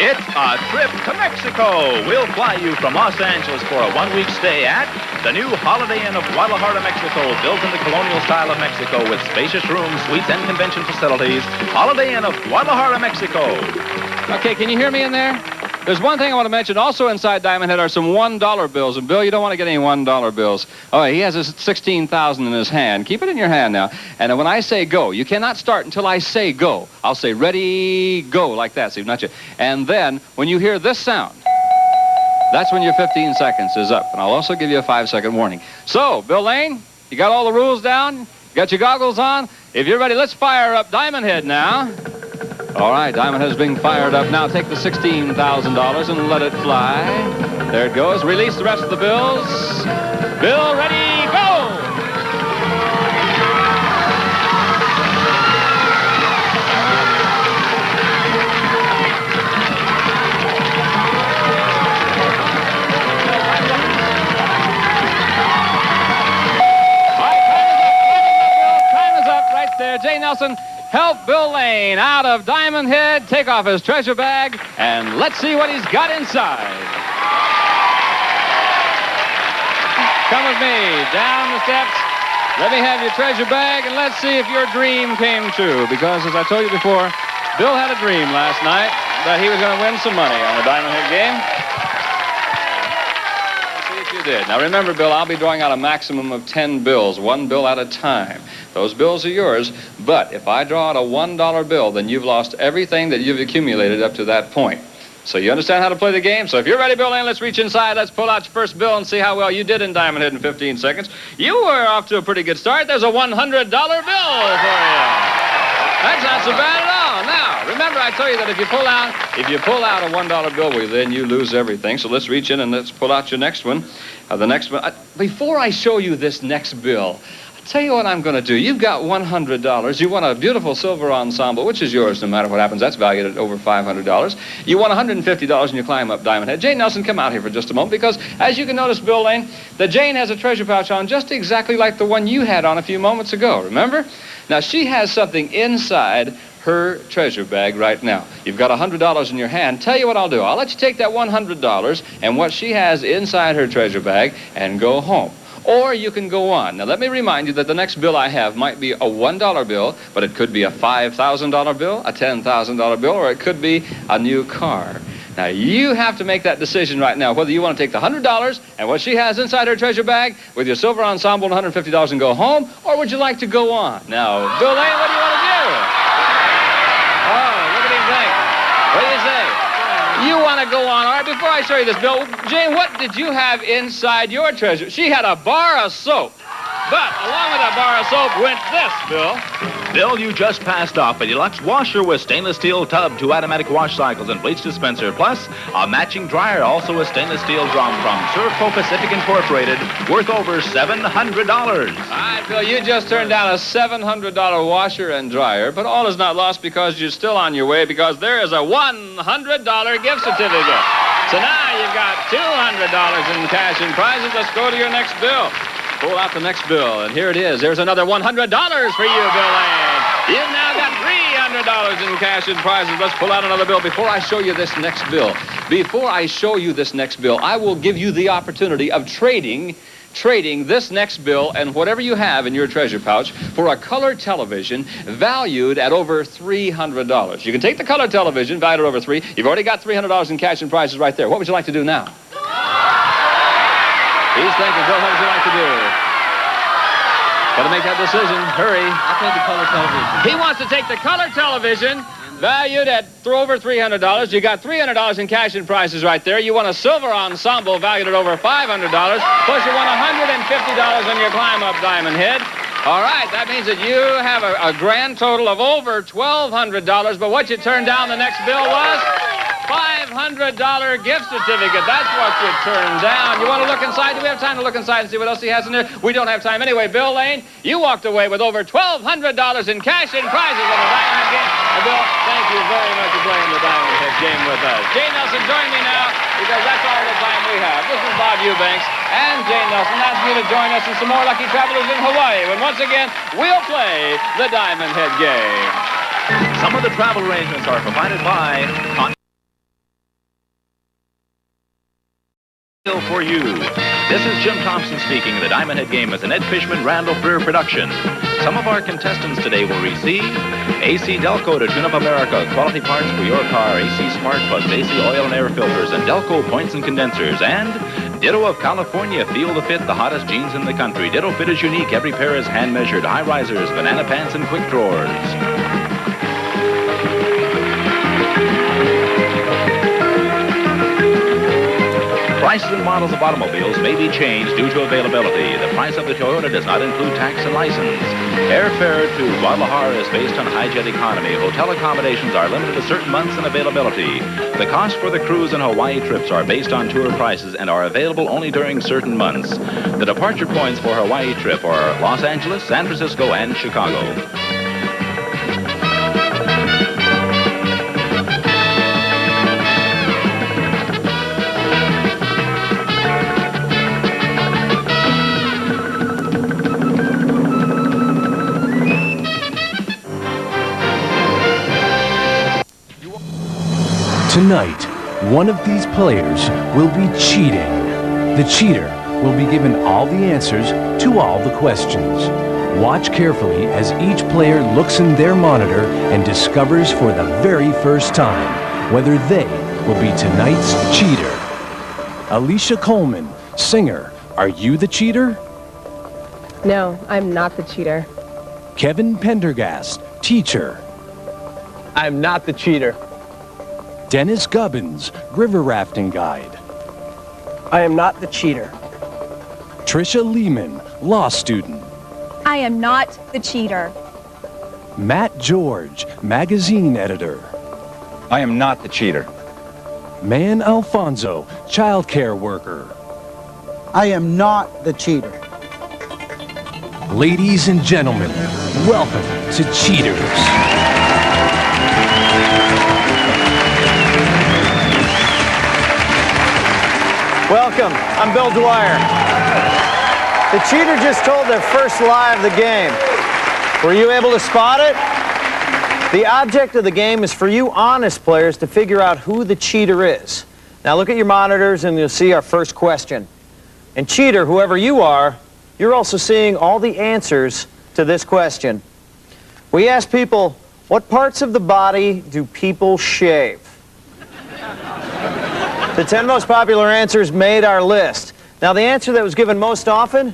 It's a trip to Mexico. We'll fly you from Los Angeles for a one-week stay at the new Holiday Inn of Guadalajara, Mexico, built in the colonial style of Mexico with spacious rooms, suites, and convention facilities. Holiday Inn of Guadalajara, Mexico. Okay, can you hear me in there? There's one thing I want to mention. Also inside Diamond Head are some $1 bills. And, Bill, you don't want to get any $1 bills. Oh, he has his $16,000 in his hand. Keep it in your hand now. And when I say go, you cannot start until I say go. I'll say ready, go, like that. See, not you. And then when you hear this sound, that's when your 15 seconds is up. And I'll also give you a 5-second warning. So, Bill Lane, you got all the rules down? You got your goggles on? If you're ready, let's fire up Diamond Head now. All right, Diamond Head is being fired up now. Take the $16,000 and let it fly. There it goes. Release the rest of the bills. Bill, ready, go! All right, time is up, right there. Jay Nelson, help Bill Lane out of Diamond Head, take off his treasure bag, and let's see what he's got inside. Come with me down the steps. Let me have your treasure bag, and let's see if your dream came true. Because, as I told you before, Bill had a dream last night that he was going to win some money on the Diamond Head game. Let's see if you you did. Now remember, Bill, I'll be drawing out a maximum of 10 bills, one bill at a time. Those bills are yours, but if I draw out a $1 bill, then you've lost everything that you've accumulated up to that point. So you understand how to play the game? So if you're ready, Bill Lane, let's reach inside. Let's pull out your first bill and see how well you did in Diamond Head in 15 seconds. You were off to a pretty good start. There's a $100 bill for you. That's not so bad at all. Now, remember, I told you that if you pull out a $1 bill, well, then you lose everything. So let's reach in and let's pull out your next one. The next one. Before I show you this next bill, I'll tell you what I'm going to do. You've got $100. You want a beautiful silver ensemble, which is yours no matter what happens. That's valued at over $500. You want $150 and you climb up Diamond Head. Jane Nelson, come out here for just a moment, because as you can notice, Bill Lane, that Jane has a treasure pouch on just exactly like the one you had on a few moments ago. Remember? Now, she has something inside her treasure bag right now. You've got $100 in your hand. Tell you what I'll do. I'll let you take that $100 and what she has inside her treasure bag and go home. Or you can go on. Now, let me remind you that the next bill I have might be a $1 bill, but it could be a $5,000 bill, a $10,000 bill, or it could be a new car. Now, you have to make that decision right now, whether you want to take the $100 and what she has inside her treasure bag with your silver ensemble and $150 and go home, or would you like to go on? Now, Bill Lane, what do you want to do? Oh, look at him think. What do you say? You want to go on. All right, before I show you this, Bill, Jane, what did you have inside your treasure? She had a bar of soap. But along with that bar of soap went this, Bill. Bill, you just passed off a deluxe washer with stainless steel tub, 2 automatic wash cycles, and bleach dispenser, plus a matching dryer, also a stainless steel drum from Servco Pacific Incorporated, worth over $700. All right, Bill, you just turned down a $700 washer and dryer, but all is not lost because you're still on your way, because there is a $100 gift certificate. So now you've got $200 in cash and prizes. Let's go to your next bill. Pull out the next bill, and here it is. There's another $100 for you, Bill Lane. You've now got $300 in cash and prizes. Let's pull out another bill. Before I show you this next bill, I will give you the opportunity of trading this next bill and whatever you have in your treasure pouch for a color television valued at over $300. You can take the color television valued at over $300. You've already got $300 in cash and prizes right there. What would you like to do now? He's thinking, Bill, what would you like to do? Got to make that decision. Hurry. I'll take the color television. He wants to take the color television valued at over $300. You got $300 in cash and prizes right there. You want a silver ensemble valued at over $500. Plus you want $150 on your climb up Diamond Head. All right, that means that you have a grand total of over $1,200. But what you turned down the next bill was $500 gift certificate. That's what you turned down. You want to look inside? Do we have time to look inside and see what else he has in there? We don't have time. Anyway, Bill Lane, you walked away with over $1,200 in cash and prizes on the Diamond Head game. Bill, thank you very much for playing the Diamond Head game with us. Jane Nelson, join me now, because that's all the time we have. This is Bob Eubanks and Jane Nelson asking you to join us in some more lucky travelers in Hawaii, when once again we'll play the Diamond Head game. Some of the travel arrangements are provided by for you. This is Jim Thompson speaking. The Diamond Head game is an Ed Fishman Randall Freer production. Some of our contestants today will receive AC Delco to tune up America, quality parts for your car, AC Smart Plugs, AC oil and air filters, and Delco points and condensers, and Ditto of California, feel the fit, the hottest jeans in the country. Ditto fit is unique. Every pair is hand measured. High risers, banana pants, and quick drawers. Prices and models of automobiles may be changed due to availability. The price of the Toyota does not include tax and license. Airfare to Guadalajara is based on high-jet economy. Hotel accommodations are limited to certain months and availability. The cost for the cruise and Hawaii trips are based on tour prices and are available only during certain months. The departure points for Hawaii trip are Los Angeles, San Francisco, and Chicago. Tonight, one of these players will be cheating. The cheater will be given all the answers to all the questions. Watch carefully as each player looks in their monitor and discovers for the very first time whether they will be tonight's cheater. Alicia Coleman, singer, Are you the cheater? No, I'm not the cheater. Kevin Pendergast, teacher. I'm not the cheater. Dennis Gubbins, river rafting guide. I am not the cheater. Tricia Lehman, law student. I am not the cheater. Matt George, magazine editor. I am not the cheater. Man Alfonso, childcare worker. I am not the cheater. Ladies and gentlemen, welcome to Cheaters. Welcome, I'm Bill Dwyer. The cheater just told their first lie of the game. Were you able to spot it? The object of the game is for you honest players to figure out who the cheater is. Now look at your monitors and you'll see our first question. And cheater, whoever you are, you're also seeing all the answers to this question. We asked people, what parts of the body do people shave? The 10 most popular answers made our list. Now the answer that was given most often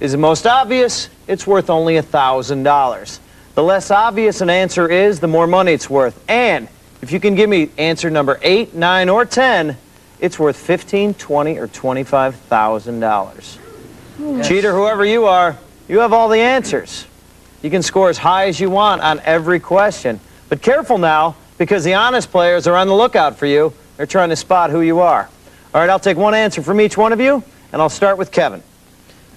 is the most obvious. It's worth only $1,000. The less obvious an answer is, the more money it's worth. And if you can give me answer number 8, 9, or 10, it's worth $15,000, $20,000, or $25,000. Yes. Cheater, whoever you are, you have all the answers. You can score as high as you want on every question. But careful now, because the honest players are on the lookout for you. They're trying to spot who you are. All right, I'll take one answer from each one of you, and I'll start with Kevin.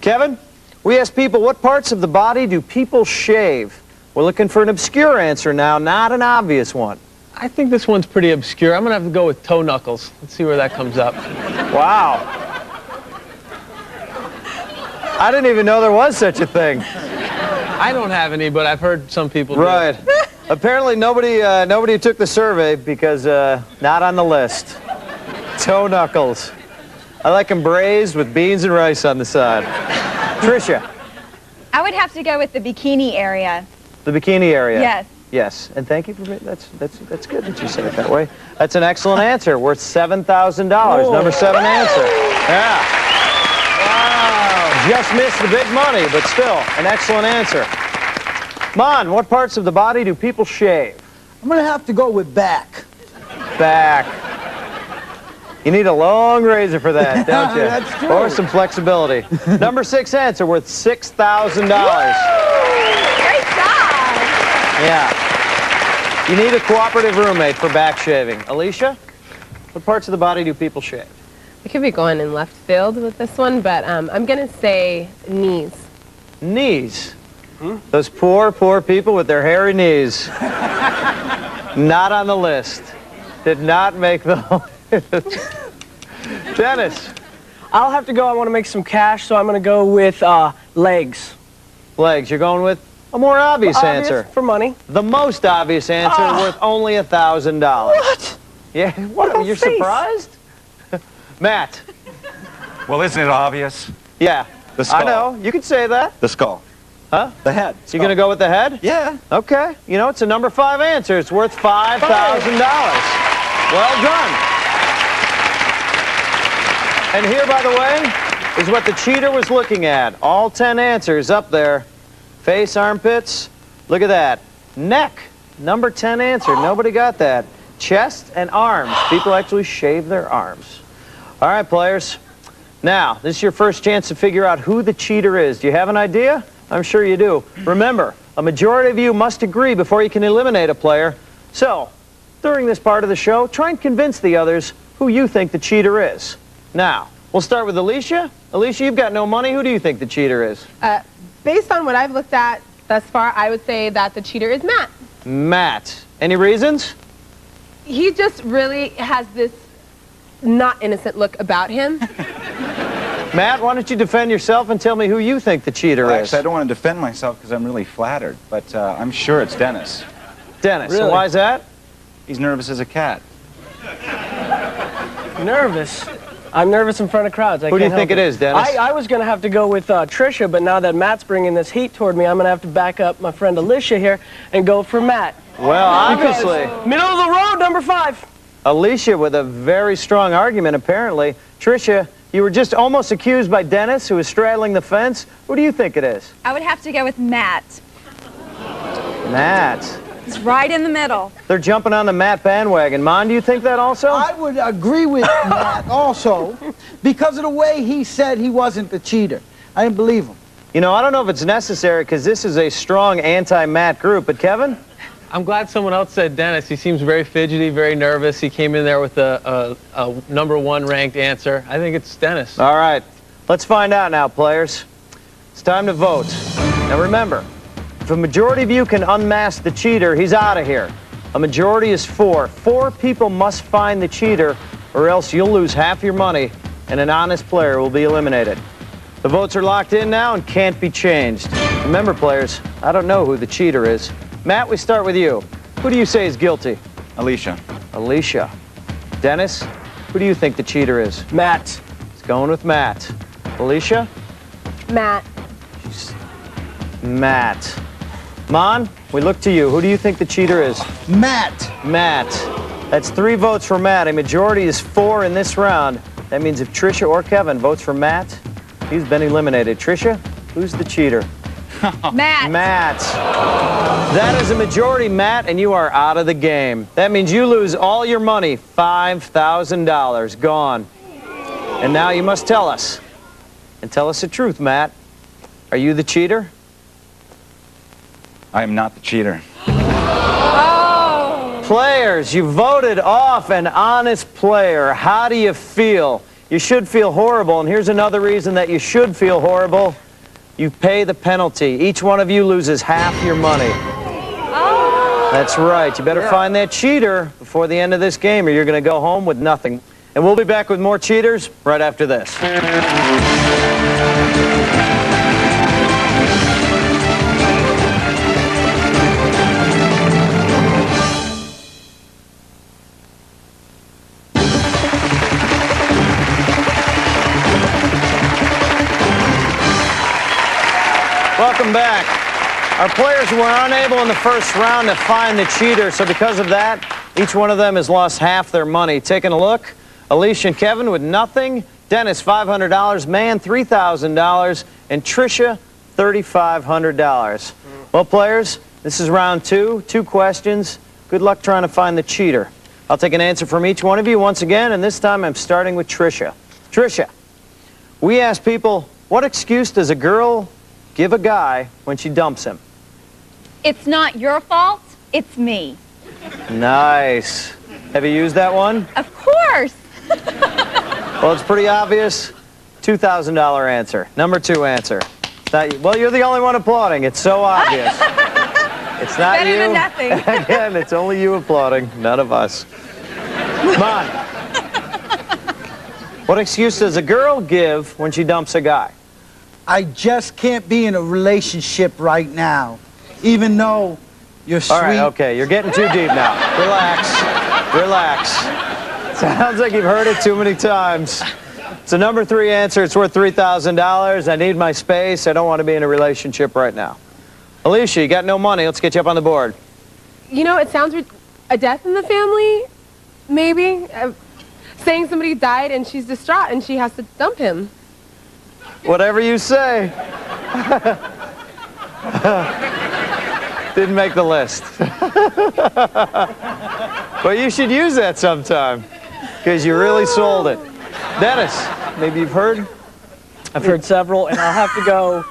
Kevin, we asked people, what parts of the body do people shave? We're looking for an obscure answer now, not an obvious one. I think this one's pretty obscure. I'm going to have to go with toe knuckles. Let's see where that comes up. Wow. I didn't even know there was such a thing. I don't have any, but I've heard some people do. Right. Apparently nobody took the survey because not on the list. Toe knuckles. I like them braised with beans and rice on the side. Tricia. I would have to go with the bikini area. The bikini area? Yes. Yes, and thank you for that's good that you said it that way. That's an excellent answer, worth $7,000. Number 7 answer. Yeah. Wow. Just missed the big money, but still an excellent answer. Mon, what parts of the body do people shave? I'm going to have to go with back. Back. You need a long razor for that, don't you? That's true. Or some flexibility. Number 6 answer, worth $6,000. Great job. Yeah. You need a cooperative roommate for back shaving. Alicia, what parts of the body do people shave? I could be going in left field with this one, but I'm going to say knees. Knees? Those poor, poor people with their hairy knees. Not on the list. Did not make the list. Dennis. I'll have to go. I want to make some cash, so I'm going to go with legs. Legs. You're going with a more obvious answer. For money. The most obvious answer, worth only $1,000. What? Yeah. What? You're surprised? Matt. Well, isn't it obvious? Yeah. The skull. I know. You could say that. The skull. Huh? The head. You gonna go with the head? Yeah. Okay. You know, it's a number 5 answer. It's worth $5,000. Well done. And here, by the way, is what the cheater was looking at. All 10 answers up there. Face, armpits. Look at that. Neck. Number 10 answer. Nobody got that. Chest and arms. People actually shave their arms. All right, players. Now, this is your first chance to figure out who the cheater is. Do you have an idea? I'm sure you do. Remember, a majority of you must agree before you can eliminate a player. So, during this part of the show, try and convince the others who you think the cheater is. Now, we'll start with Alicia. Alicia, you've got no money. Who do you think the cheater is? Based on what I've looked at thus far, I would say that the cheater is Matt. Matt. Any reasons? He just really has this not innocent look about him. Matt, why don't you defend yourself and tell me who you think the cheater is? Actually, I don't want to defend myself because I'm really flattered, but I'm sure it's Dennis. Dennis. Really? And why is that? He's nervous as a cat. Nervous? I'm nervous in front of crowds. Who do you think it is, Dennis? I was going to have to go with Tricia, but now that Matt's bringing this heat toward me, I'm going to have to back up my friend Alicia here and go for Matt. Well, obviously. Middle of the road, number 5. Alicia with a very strong argument, apparently. Tricia, You were just almost accused by Dennis, who is straddling the fence. Who do you think it is? I would have to go with Matt. Matt. He's right in the middle. They're jumping on the Matt bandwagon. Mon, do you think that also? I would agree with Matt also, because of the way he said he wasn't the cheater. I didn't believe him. You know, I don't know if it's necessary, because this is a strong anti-Matt group, but Kevin? I'm glad someone else said Dennis. He seems very fidgety, very nervous. He came in there with a #1 ranked answer. I think it's Dennis. All right, let's find out now, players. It's time to vote. Now remember, if a majority of you can unmask the cheater, he's out of here. A majority is 4. 4 people must find the cheater, or else you'll lose half your money, and an honest player will be eliminated. The votes are locked in now and can't be changed. Remember, players, I don't know who the cheater is. Matt, we start with you. Who do you say is guilty? Alicia. Alicia. Dennis, who do you think the cheater is? Matt. He's going with Matt. Alicia? Matt. Matt. Mon, we look to you. Who do you think the cheater is? Matt. Matt. That's 3 votes for Matt. A majority is 4 in this round. That means if Tricia or Kevin votes for Matt, he's been eliminated. Tricia, who's the cheater? Matt. Matt. That is a majority, Matt, and you are out of the game. That means you lose all your money, $5,000, gone. And now you must tell us. And tell us the truth, Matt. Are you the cheater? I am not the cheater. Oh. Players, you voted off an honest player. How do you feel? You should feel horrible, and here's another reason that you should feel horrible. You pay the penalty. Each one of you loses half your money. Oh. That's right. You better find that cheater before the end of this game, or you're going to go home with nothing. And we'll be back with more cheaters right after this. Welcome back. Our players were unable in the first round to find the cheater, so because of that, each one of them has lost half their money. Taking a look, Alicia and Kevin with nothing, Dennis $500, Man $3,000, and Tricia $3,500. Well, players, this is round 2, 2 questions. Good luck trying to find the cheater. I'll take an answer from each one of you once again, and this time I'm starting with Tricia. Tricia, we asked people, what excuse does a girl give a guy when she dumps him? It's not your fault, it's me. Nice. Have you used that one? Of course. Well, it's pretty obvious. $2,000 answer. Number 2 answer. It's not, well, you're the only one applauding. It's so obvious. It's not Better you. than nothing. Again, it's only you applauding, none of us. Come on. What excuse does a girl give when she dumps a guy? I just can't be in a relationship right now, even though you're sweet. All right, okay, you're getting too deep now. Relax, relax. Sounds like you've heard it too many times. It's a number 3 answer. It's worth $3,000. I need my space. I don't want to be in a relationship right now. Alicia, you got no money. Let's get you up on the board. You know, it sounds a death in the family, maybe. Saying somebody died and she's distraught and she has to dump him. Whatever you say. Didn't make the list. But you should use that sometime, because you really sold it. Dennis, maybe you've heard? I've heard several, and I'll have to go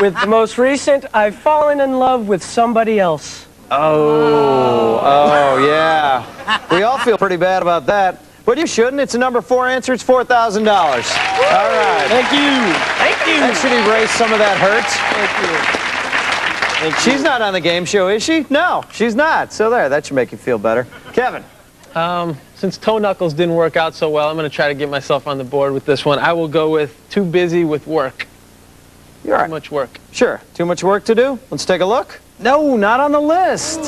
with the most recent. I've fallen in love with somebody else. Oh, yeah. We all feel pretty bad about that. But you shouldn't. It's a number 4 answer. It's $4,000. All right. Thank you. Thank you. That should erase some of that hurt. Thank you. She's not on the game show, is she? No, she's not. So there, that should make you feel better. Kevin. Since toe knuckles didn't work out so well, I'm going to try to get myself on the board with this one. I will go with too busy with work. You're all right. Too much work. Sure. Too much work to do? Let's take a look. No, not on the list.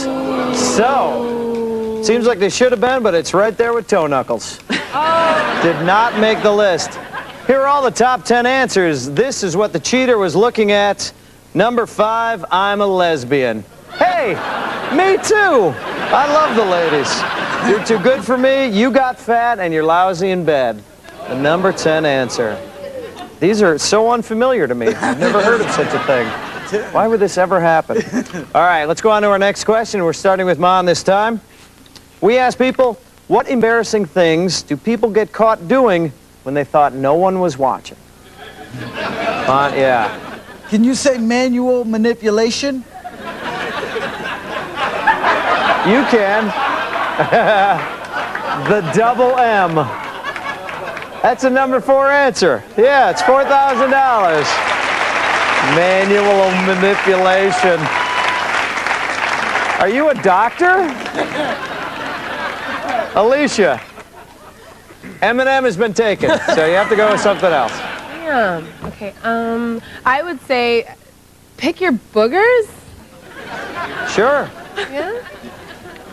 So, seems like they should have been, but it's right there with toe knuckles. Did not make the list. Here are all the top 10 answers. This is what the cheater was looking at. Number 5, I'm a lesbian. Hey, me too. I love the ladies. You're too good for me, you got fat, and you're lousy in bed. The number 10 answer. These are so unfamiliar to me. I've never heard of such a thing. Why would this ever happen? All right, let's go on to our next question. We're starting with Mon this time. We asked people, what embarrassing things do people get caught doing when they thought no one was watching? Mon, yeah. Can you say manual manipulation? You can. The double M. That's a number 4 answer. Yeah, it's $4,000. Manual manipulation. Are you a doctor? Alicia. M&M has been taken, so you have to go with something else. Yeah. Okay. I would say pick your boogers. Sure. Yeah.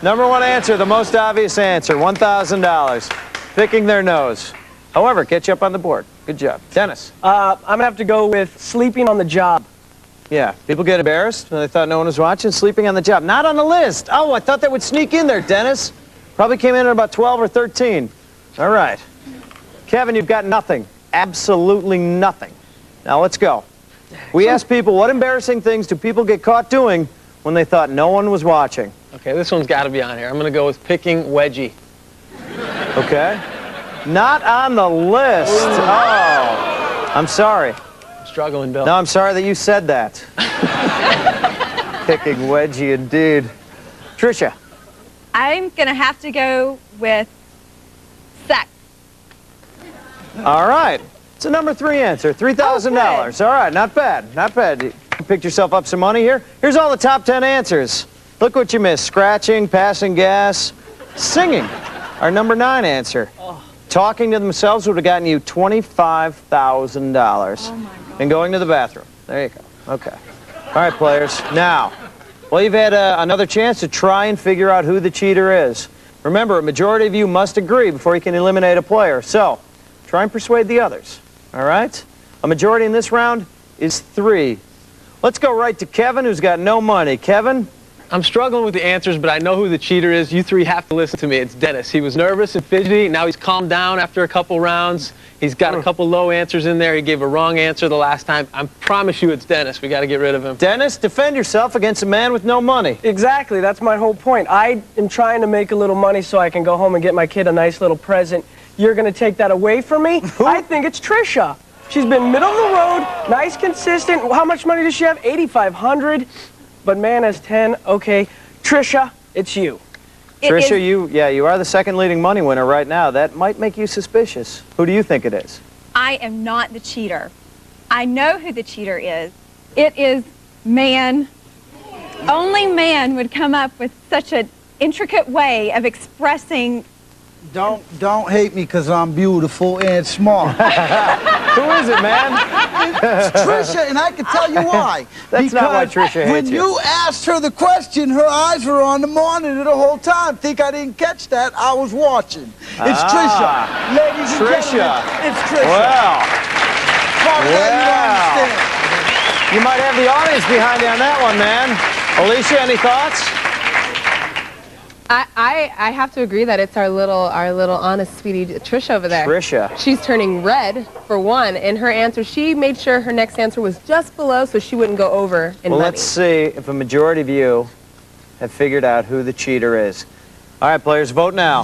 Number 1 answer, the most obvious answer, $1,000. Picking their nose. However, get you up on the board. Good job. Dennis. I'm going to have to go with sleeping on the job. Yeah, people get embarrassed when they thought no one was watching, sleeping on the job. Not on the list. Oh, I thought that would sneak in there, Dennis. Probably came in at about 12 or 13. All right. Kevin, you've got nothing. Absolutely nothing. Now let's go. We asked people, what embarrassing things do people get caught doing when they thought no one was watching? Okay, this one's got to be on here. I'm going to go with picking wedgie. Okay. Not on the list. Oh, I'm sorry. I'm struggling, Bill. No, I'm sorry that you said that. Picking wedgie, indeed. Tricia. I'm going to have to go with sex. All right. It's a number 3 answer, $3,000. All right, not bad, not bad. You picked yourself up some money here. Here's all the top 10 answers. Look what you missed. Scratching, passing gas, singing. Our number 9 answer. Talking to themselves would have gotten you $25,000. Oh my God. And going to the bathroom. There you go. Okay. All right, players. Now, well, you've had another chance to try and figure out who the cheater is. Remember, a majority of you must agree before you can eliminate a player. So, try and persuade the others. All right? A majority in this round is 3. Let's go right to Kevin, who's got no money. Kevin? I'm struggling with the answers, but I know who the cheater is. You 3 have to listen to me. It's Dennis. He was nervous and fidgety. Now he's calmed down after a couple rounds. He's got a couple low answers in there. He gave a wrong answer the last time. I promise you it's Dennis. We got to get rid of him. Dennis, defend yourself against a man with no money. Exactly. That's my whole point. I am trying to make a little money so I can go home and get my kid a nice little present. You're going to take that away from me? I think it's Tricia. She's been middle of the road, nice, consistent. How much money does she have? $8,500. But man has 10. Okay, Tricia, it's you. Tricia, you are the second leading money winner right now. That might make you suspicious. Who do you think it is? I am not the cheater. I know who the cheater is. It is man. Only man would come up with such an intricate way of expressing. Don't hate me because I'm beautiful and smart. Who is it, man? It's Tricia, and I can tell you why. That's not why Tricia hates when you asked her the question, her eyes were on the monitor the whole time. Think I didn't catch that? I was watching. It's Tricia. Ladies and gentlemen, it's Tricia. Wow. Wow. You might have the audience behind you on that one, man. Alicia, any thoughts? I have to agree that it's our little honest sweetie Tricia over there. Tricia. She's turning red for one. In her answer, she made sure her next answer was just below so she wouldn't go over in money. Let's see if a majority of you have figured out who the cheater is. All right, players, vote now.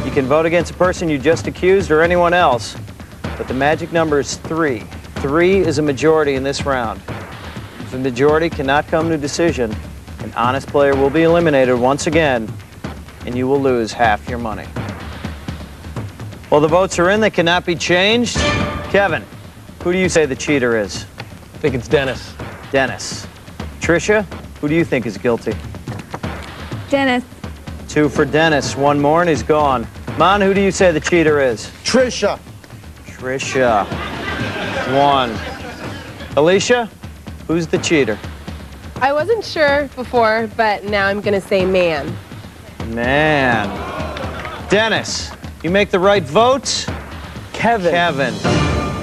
You can vote against the person you just accused or anyone else, but the magic number is 3. 3 is a majority in this round. If the majority cannot come to a decision, an honest player will be eliminated once again, and you will lose half your money. Well, the votes are in. They cannot be changed. Kevin, who do you say the cheater is? I think it's Dennis. Dennis. Tricia, who do you think is guilty? Dennis. 2 for Dennis. 1 more, and he's gone. Mon, who do you say the cheater is? Tricia. Tricia. 1. Alicia, who's the cheater? I wasn't sure before, but now I'm going to say man. Man. Dennis, you make the right vote? Kevin. Kevin.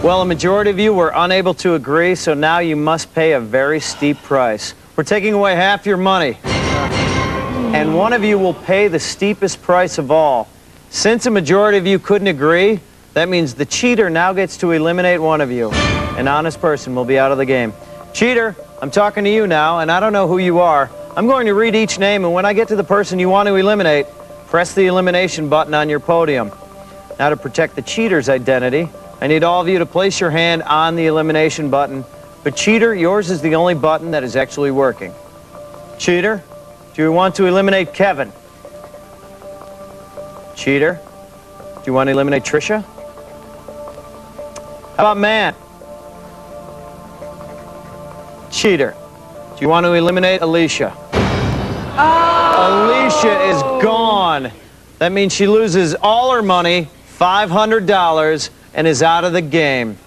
Well, a majority of you were unable to agree, so now you must pay a very steep price. We're taking away half your money. And one of you will pay the steepest price of all. Since a majority of you couldn't agree, That means the cheater now gets to eliminate one of you. An honest person will be out of the game. Cheater, I'm talking to you now, and I don't know who you are. I'm going to read each name, and when I get to the person you want to eliminate, press the elimination button on your podium. Now, to protect the cheater's identity, I need all of you to place your hand on the elimination button. But cheater, yours is the only button that is actually working. Cheater, do you want to eliminate Kevin? Cheater, do you want to eliminate Tricia? How about Man? Cheater, do you want to eliminate Alicia? Alicia is gone. That means she loses all her money, $500, and is out of the game.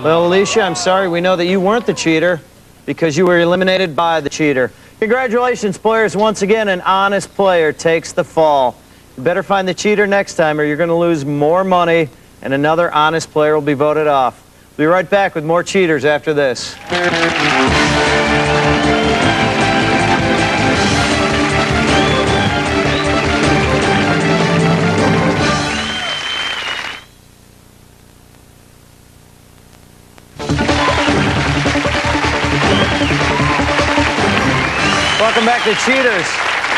Well, Alicia, I'm sorry, we know that you weren't the cheater because you were eliminated by the cheater. Congratulations, players. Once again, an honest player takes the fall. You better find the cheater next time or you're going to lose more money and another honest player will be voted off. We'll be right back with more cheaters after this. Welcome back to Cheaters.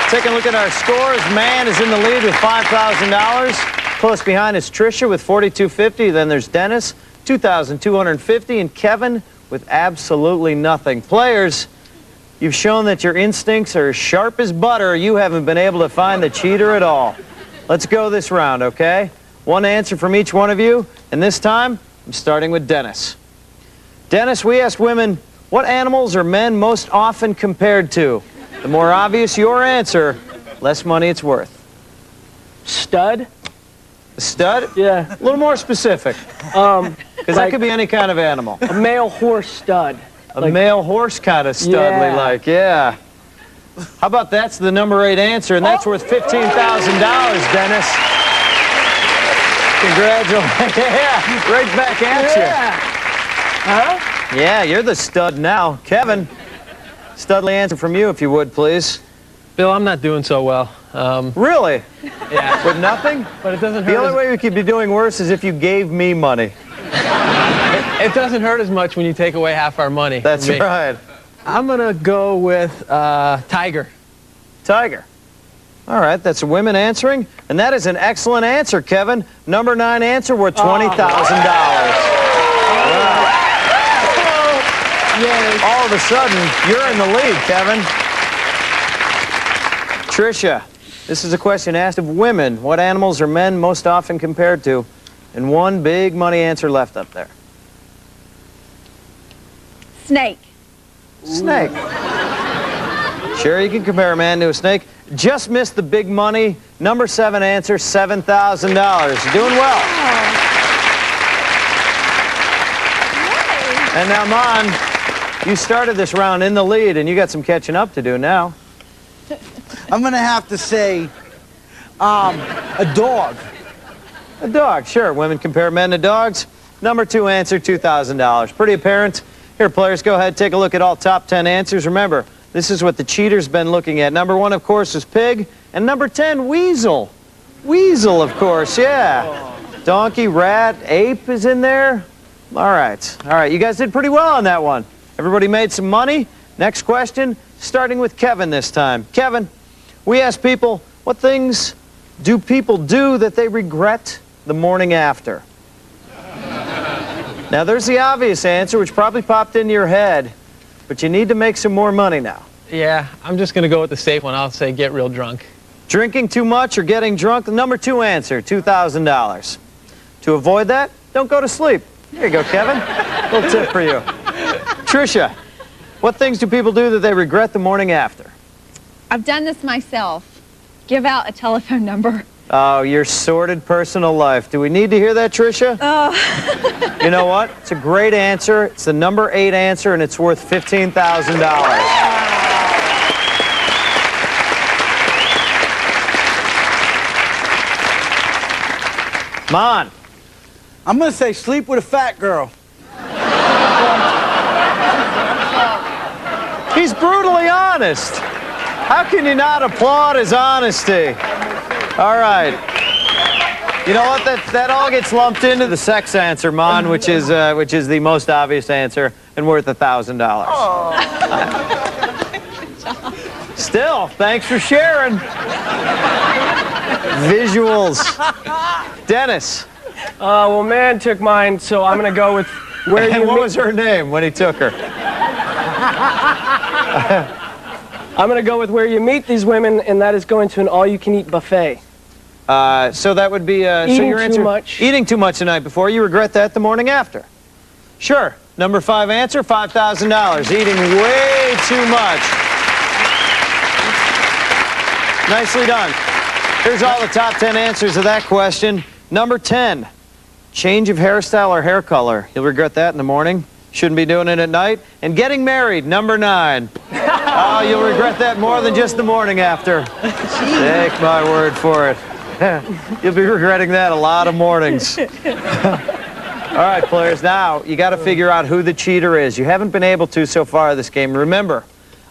Taking a look at our scores. Man is in the lead with $5,000. Close behind is Tricia with $4,250. Then there's Dennis, $2,250. And Kevin with absolutely nothing. Players, you've shown that your instincts are as sharp as butter. You haven't been able to find the cheater at all. Let's go this round, okay? One answer from each one of you. And this time, I'm starting with Dennis. Dennis, we asked women, what animals are men most often compared to? The more obvious your answer, less money it's worth. Stud? A stud? Yeah. A little more specific. Because that could be any kind of animal. A male horse stud. A male horse kind of studly like, yeah. How about that's the number 8 answer, and that's worth $15,000, Dennis. Congratulations. Yeah, right back at you. Huh? Yeah, you're the stud now. Kevin, studly answer from you, if you would, please. Bill, I'm not doing so well. Really? Yeah. With nothing? But it doesn't hurt. The only way we could be doing worse is if you gave me money. It doesn't hurt as much when you take away half our money. That's right. I'm going to go with Tiger. Tiger. All right, that's women answering. And that is an excellent answer, Kevin. Number 9 answer worth $20,000. Wow. All of a sudden, you're in the lead, Kevin. Tricia, this is a question asked of women. What animals are men most often compared to? And one big money answer left up there. Snake. Snake. Sure, you can compare a man to a snake. Just missed the big money. Number 7 answer, $7,000. You're doing well. And now, Mon, you started this round in the lead, and you got some catching up to do now. I'm going to have to say a dog. A dog, sure. Women compare men to dogs. Number 2 answer, $2,000. Pretty apparent. Here, players, go ahead, take a look at all top 10 answers. Remember, this is what the cheater's been looking at. Number 1, of course, is pig. And number 10, weasel. Weasel, of course, yeah. Donkey, rat, ape is in there. All right. All right, you guys did pretty well on that one. Everybody made some money. Next question, starting with Kevin this time. Kevin, we asked people, what things do people do that they regret the morning after? Now, there's the obvious answer, which probably popped into your head, but you need to make some more money now. Yeah, I'm just going to go with the safe one. I'll say get real drunk. Drinking too much or getting drunk? The number 2 answer, $2,000. To avoid that, don't go to sleep. There you go, Kevin. Little tip for you. Tricia, what things do people do that they regret the morning after? I've done this myself. Give out a telephone number. Oh, your sordid personal life. Do we need to hear that, Tricia? You know what? It's a great answer. It's the number 8 answer, and it's worth $15,000. Come on. I'm going to say sleep with a fat girl. He's brutally honest. How can you not applaud his honesty? All right. You know what? That all gets lumped into the sex answer, Mon, which is the most obvious answer and worth $1,000. Still, thanks for sharing. Visuals. Dennis. Well, man took mine, so I'm gonna go with where you. And what was her name when he took her? I'm gonna go with where you meet these women, and that is going to an all-you-can-eat buffet. So that would be eating so your answer, too much. Eating too much the night before. You regret that the morning after. Sure. Number 5 answer, $5,000. Eating way too much. Nicely done. Here's all the top 10 answers to that question. Number 10, change of hairstyle or hair color. You'll regret that in the morning. Shouldn't be doing it at night. And getting married, number 9. Oh, you'll regret that more than just the morning after. Take my word for it. You'll be regretting that a lot of mornings. All right, players, now you got to figure out who the cheater is. You haven't been able to so far this game. Remember,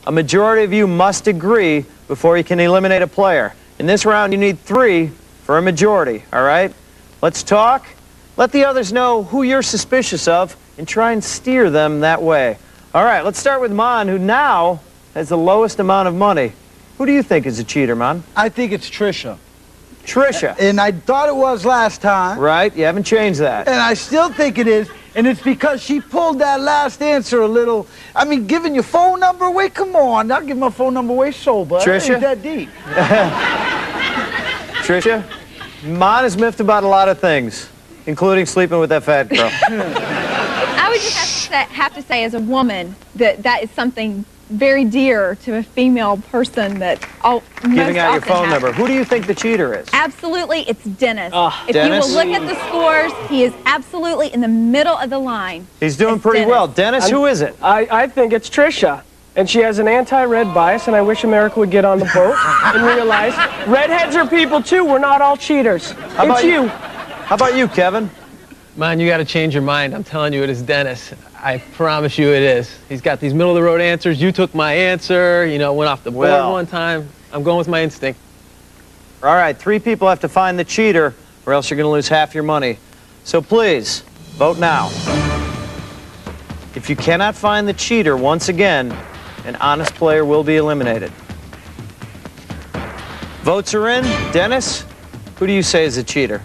a majority of you must agree before you can eliminate a player. In this round, you need 3 for a majority, all right? Let's talk. Let the others know who you're suspicious of and try and steer them that way. All right, let's start with Mon, who now has the lowest amount of money. Who do you think is a cheater, Mon? I think it's Trisha. Trisha. And I thought it was last time. Right, you haven't changed that. And I still think it is. And it's because she pulled that last answer a little. I mean, giving your phone number away? Come on. I'll give my phone number away sober. Trisha? Ain't that deep. Trisha, Mon is miffed about a lot of things, including sleeping with that fat girl. I would just have to say as a woman that is something very dear to a female person that Giving out your phone happens. number. Who do you think the cheater is? Absolutely, it's Dennis. If Dennis? you will look at the scores, he is absolutely in the middle of the line. He's doing pretty well. Dennis, who is it? I think it's Trisha. And she has an anti-red bias, and I wish America would get on the boat and realize redheads are people too. We're not all cheaters. It's you. How about you, Kevin? Man, you got to change your mind. I'm telling you, it is Dennis. I promise you it is. He's got these middle-of-the-road answers. You took my answer. You know, went off the board one time. I'm going with my instinct. All right, 3 people have to find the cheater, or else you're going to lose half your money. So please, vote now. If you cannot find the cheater once again, an honest player will be eliminated. Votes are in. Dennis, who do you say is the cheater?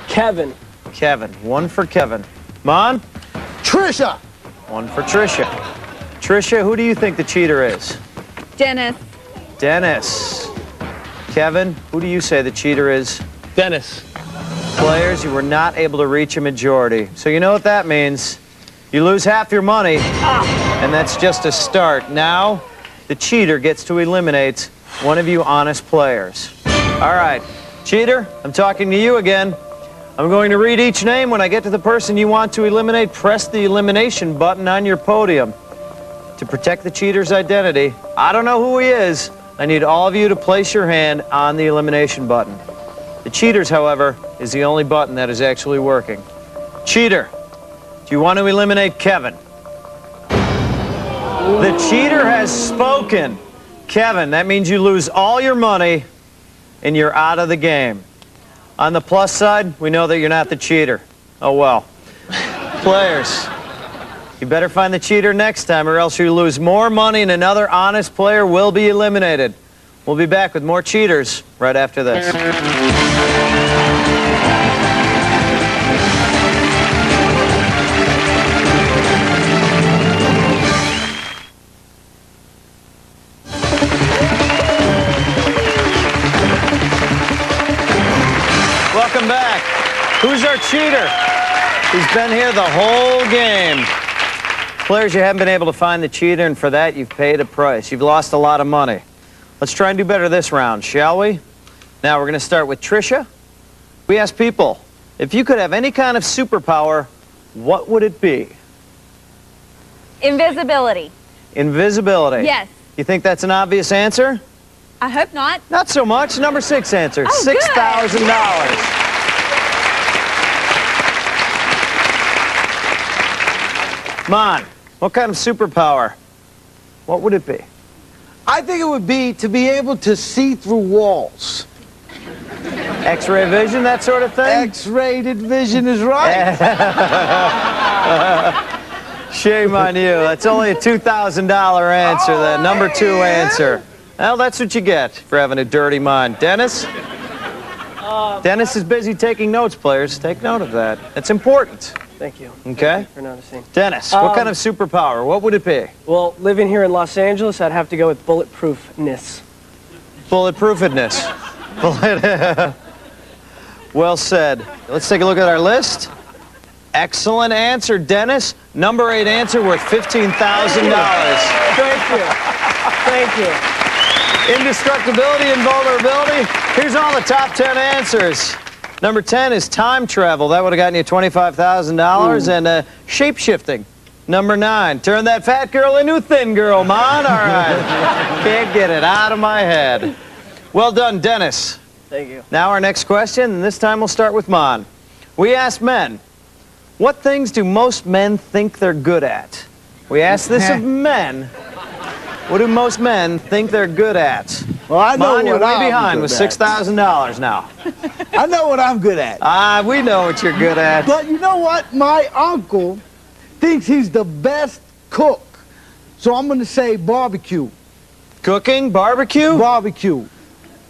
Kevin. Kevin. 1 for Kevin. Mon? Trisha. 1 for Trisha. Trisha, who do you think the cheater is? Dennis. Dennis. Kevin, who do you say the cheater is? Dennis. Players, you were not able to reach a majority. So you know what that means. You lose half your money, and that's just a start. Now, the cheater gets to eliminate one of you honest players. All right, cheater, I'm talking to you again. I'm going to read each name. When I get to the person you want to eliminate, press the elimination button on your podium. To protect the cheater's identity, I don't know who he is. I need all of you to place your hand on the elimination button. The cheater's, however, is the only button that is actually working. Cheater. Do you want to eliminate Kevin? The cheater has spoken. Kevin, that means you lose all your money and you're out of the game. On the plus side, we know that you're not the cheater. Oh well. Players, you better find the cheater next time or else you lose more money and another honest player will be eliminated. We'll be back with more cheaters right after this. Welcome back. Who's our cheater? He's been here the whole game. Players, you haven't been able to find the cheater, and for that, you've paid a price. You've lost a lot of money. Let's try and do better this round, shall we? Now, we're going to start with Trisha. We asked people, if you could have any kind of superpower, what would it be? Invisibility. Invisibility. Yes. You think that's an obvious answer? I hope not. Not so much. Number 6 answer, Oh, $6,000. Mon, what kind of superpower? What would it be? I think it would be to be able to see through walls. X-ray vision, that sort of thing? X-rated vision is right. Shame on you. That's only a $2,000 answer, the number 2 answer. Well, that's what you get for having a dirty mind. Dennis? Dennis is busy taking notes, players. Take note of that. It's important. Thank you. Okay? Thank you for noticing. Dennis, what kind of superpower? What would it be? Well, living here in Los Angeles, I'd have to go with bulletproofness. Bulletproofedness. Well said. Let's take a look at our list. Excellent answer, Dennis. Number 8 answer worth $15,000. Thank you. Thank you. Indestructibility and vulnerability. Here's all the top 10 answers. Number 10 is time travel. That would have gotten you $25,000. And shape-shifting. Number 9, turn that fat girl into a thin girl, Mon. All right. Can't get it out of my head. Well done, Dennis. Thank you. Now our next question, and this time we'll start with Mon. We asked men, what things do most men think they're good at? We asked this of men. What do most men think they're good at? Well, I know Mon, you're what way I'm behind good with at. $6,000 now. I know what I'm good at. We know what you're good at. But you know what? My uncle thinks he's the best cook. So I'm going to say barbecue. Cooking? Barbecue? Barbecue.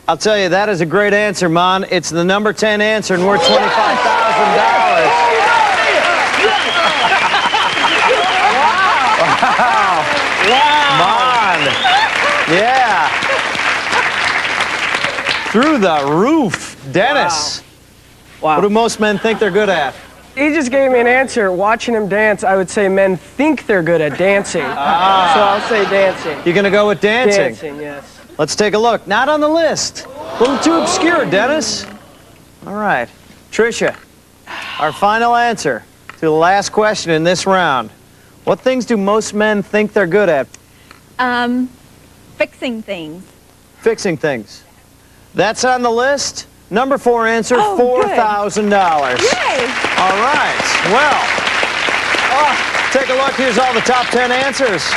I'll tell you, that is a great answer, Mon. It's the number 10 answer and worth $25,000. Wow. Mon. Yeah. Through the roof. Dennis. Wow. What do most men think they're good at? He just gave me an answer. Watching him dance, I would say men think they're good at dancing. So I'll say dancing. You're going to go with dancing? Dancing, yes. Let's take a look. Not on the list. A little too obscure, Dennis. All right. Tricia, our final answer to the last question in this round. What things do most men think they're good at? Fixing things. Fixing things. That's on the list. Number 4 answer, $4,000. Yay! All right. Well, take a look. Here's all the top 10 answers.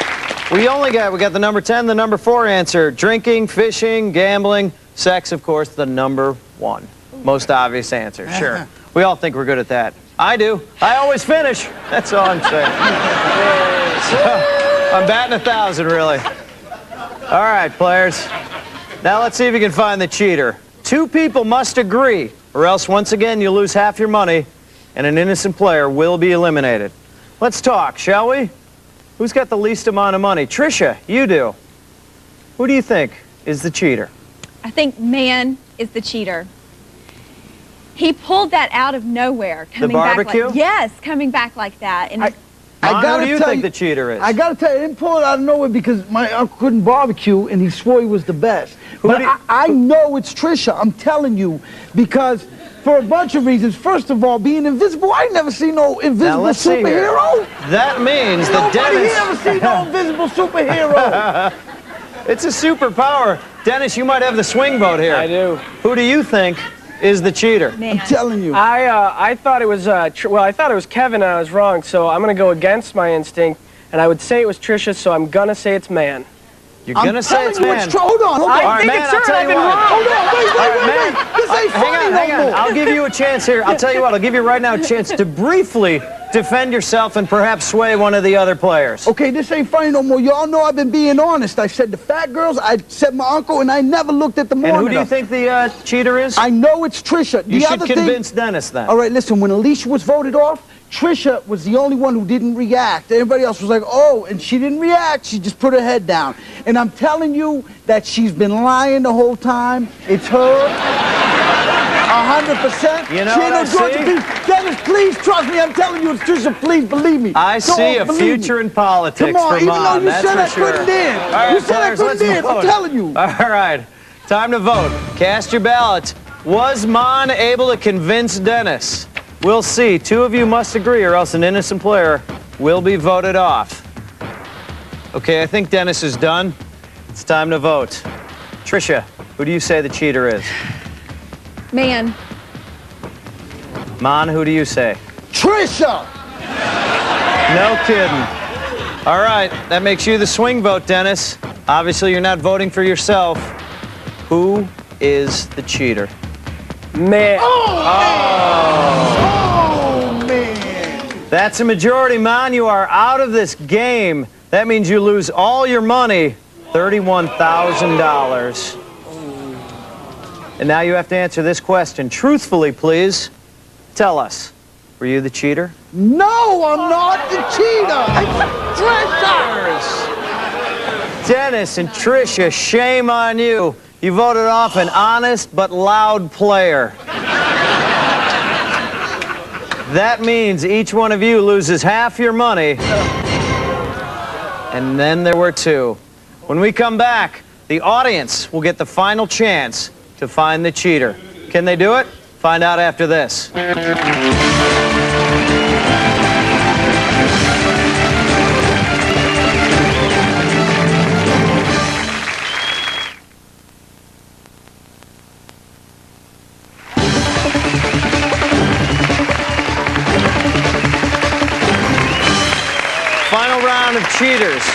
We got the number 10, the number 4 answer. Drinking, fishing, gambling, sex, of course, the number 1. Most obvious answer, sure. We all think we're good at that. I do. I always finish. That's all I'm saying. So, I'm batting 1,000, really. All right, players. Now let's see if you can find the cheater. 2 people must agree, or else once again you lose half your money and an innocent player will be eliminated. Let's talk, shall we? Who's got the least amount of money? Tricia, you do. Who do you think is the cheater? I think man is the cheater. He pulled that out of nowhere. Coming barbecue? Back like, yes, coming back like that. And Who do you think the cheater is? I gotta tell you, I didn't pull it out of nowhere because my uncle couldn't barbecue and he swore he was the best. But I know it's Tricia, I'm telling you, because for a bunch of reasons. First of all, being invisible, I ain't never seen no invisible superhero. That means the Nobody Dennis... ever seen no invisible superhero. It's a superpower. Dennis, you might have the swing vote here. I do. Who do you think is the cheater? I'm telling you. I thought it was I thought it was Kevin and I was wrong, so I'm going to go against my instinct, and I would say it was Tricia, so I'm going to say it's man. You're going to say it's man? Hold on. I think it's her, and I've been wrong. Hold on, wait. This ain't funny no more. I'll give you a chance here. I'll tell you what, I'll give you right now a chance to briefly defend yourself and perhaps sway one of the other players. Okay, this ain't funny no more. Y'all know I've been being honest. I said the fat girls, I said my uncle, and I never looked at the monitor. And who do you think the cheater is? I know it's Tricia. You should convince Dennis then. All right, listen, when Alicia was voted off, Tricia was the only one who didn't react. Everybody else was like, oh, and she didn't react. She just put her head down. And I'm telling you that she's been lying the whole time. It's her. 100%. You know what I see? Dennis, please trust me. I'm telling you, it's Tricia. Please believe me. I see a future in politics Come on, for even though Mom, you that's said for I sure. couldn't dance. All right, You said I players, couldn't let's dance. vote. I'm telling you. All right, time to vote. Cast your ballot. Was Mon able to convince Dennis? We'll see. 2 of you must agree or else an innocent player will be voted off. Okay, I think Dennis is done. It's time to vote. Tricia, who do you say the cheater is? Man. Mon, who do you say? Tricia! No kidding. All right, that makes you the swing vote, Dennis. Obviously, you're not voting for yourself. Who is the cheater? Man. Oh, man. That's a majority, man. You are out of this game. That means you lose all your money, $31,000. And now you have to answer this question. Truthfully, please. Tell us, were you the cheater? No, I'm not the cheater. Dennis and Tricia, shame on you. You voted off an honest but loud player. That means each one of you loses half your money. And then there were two. When we come back, the audience will get the final chance to find the cheater. Can they do it? Find out after this. Final round of cheaters.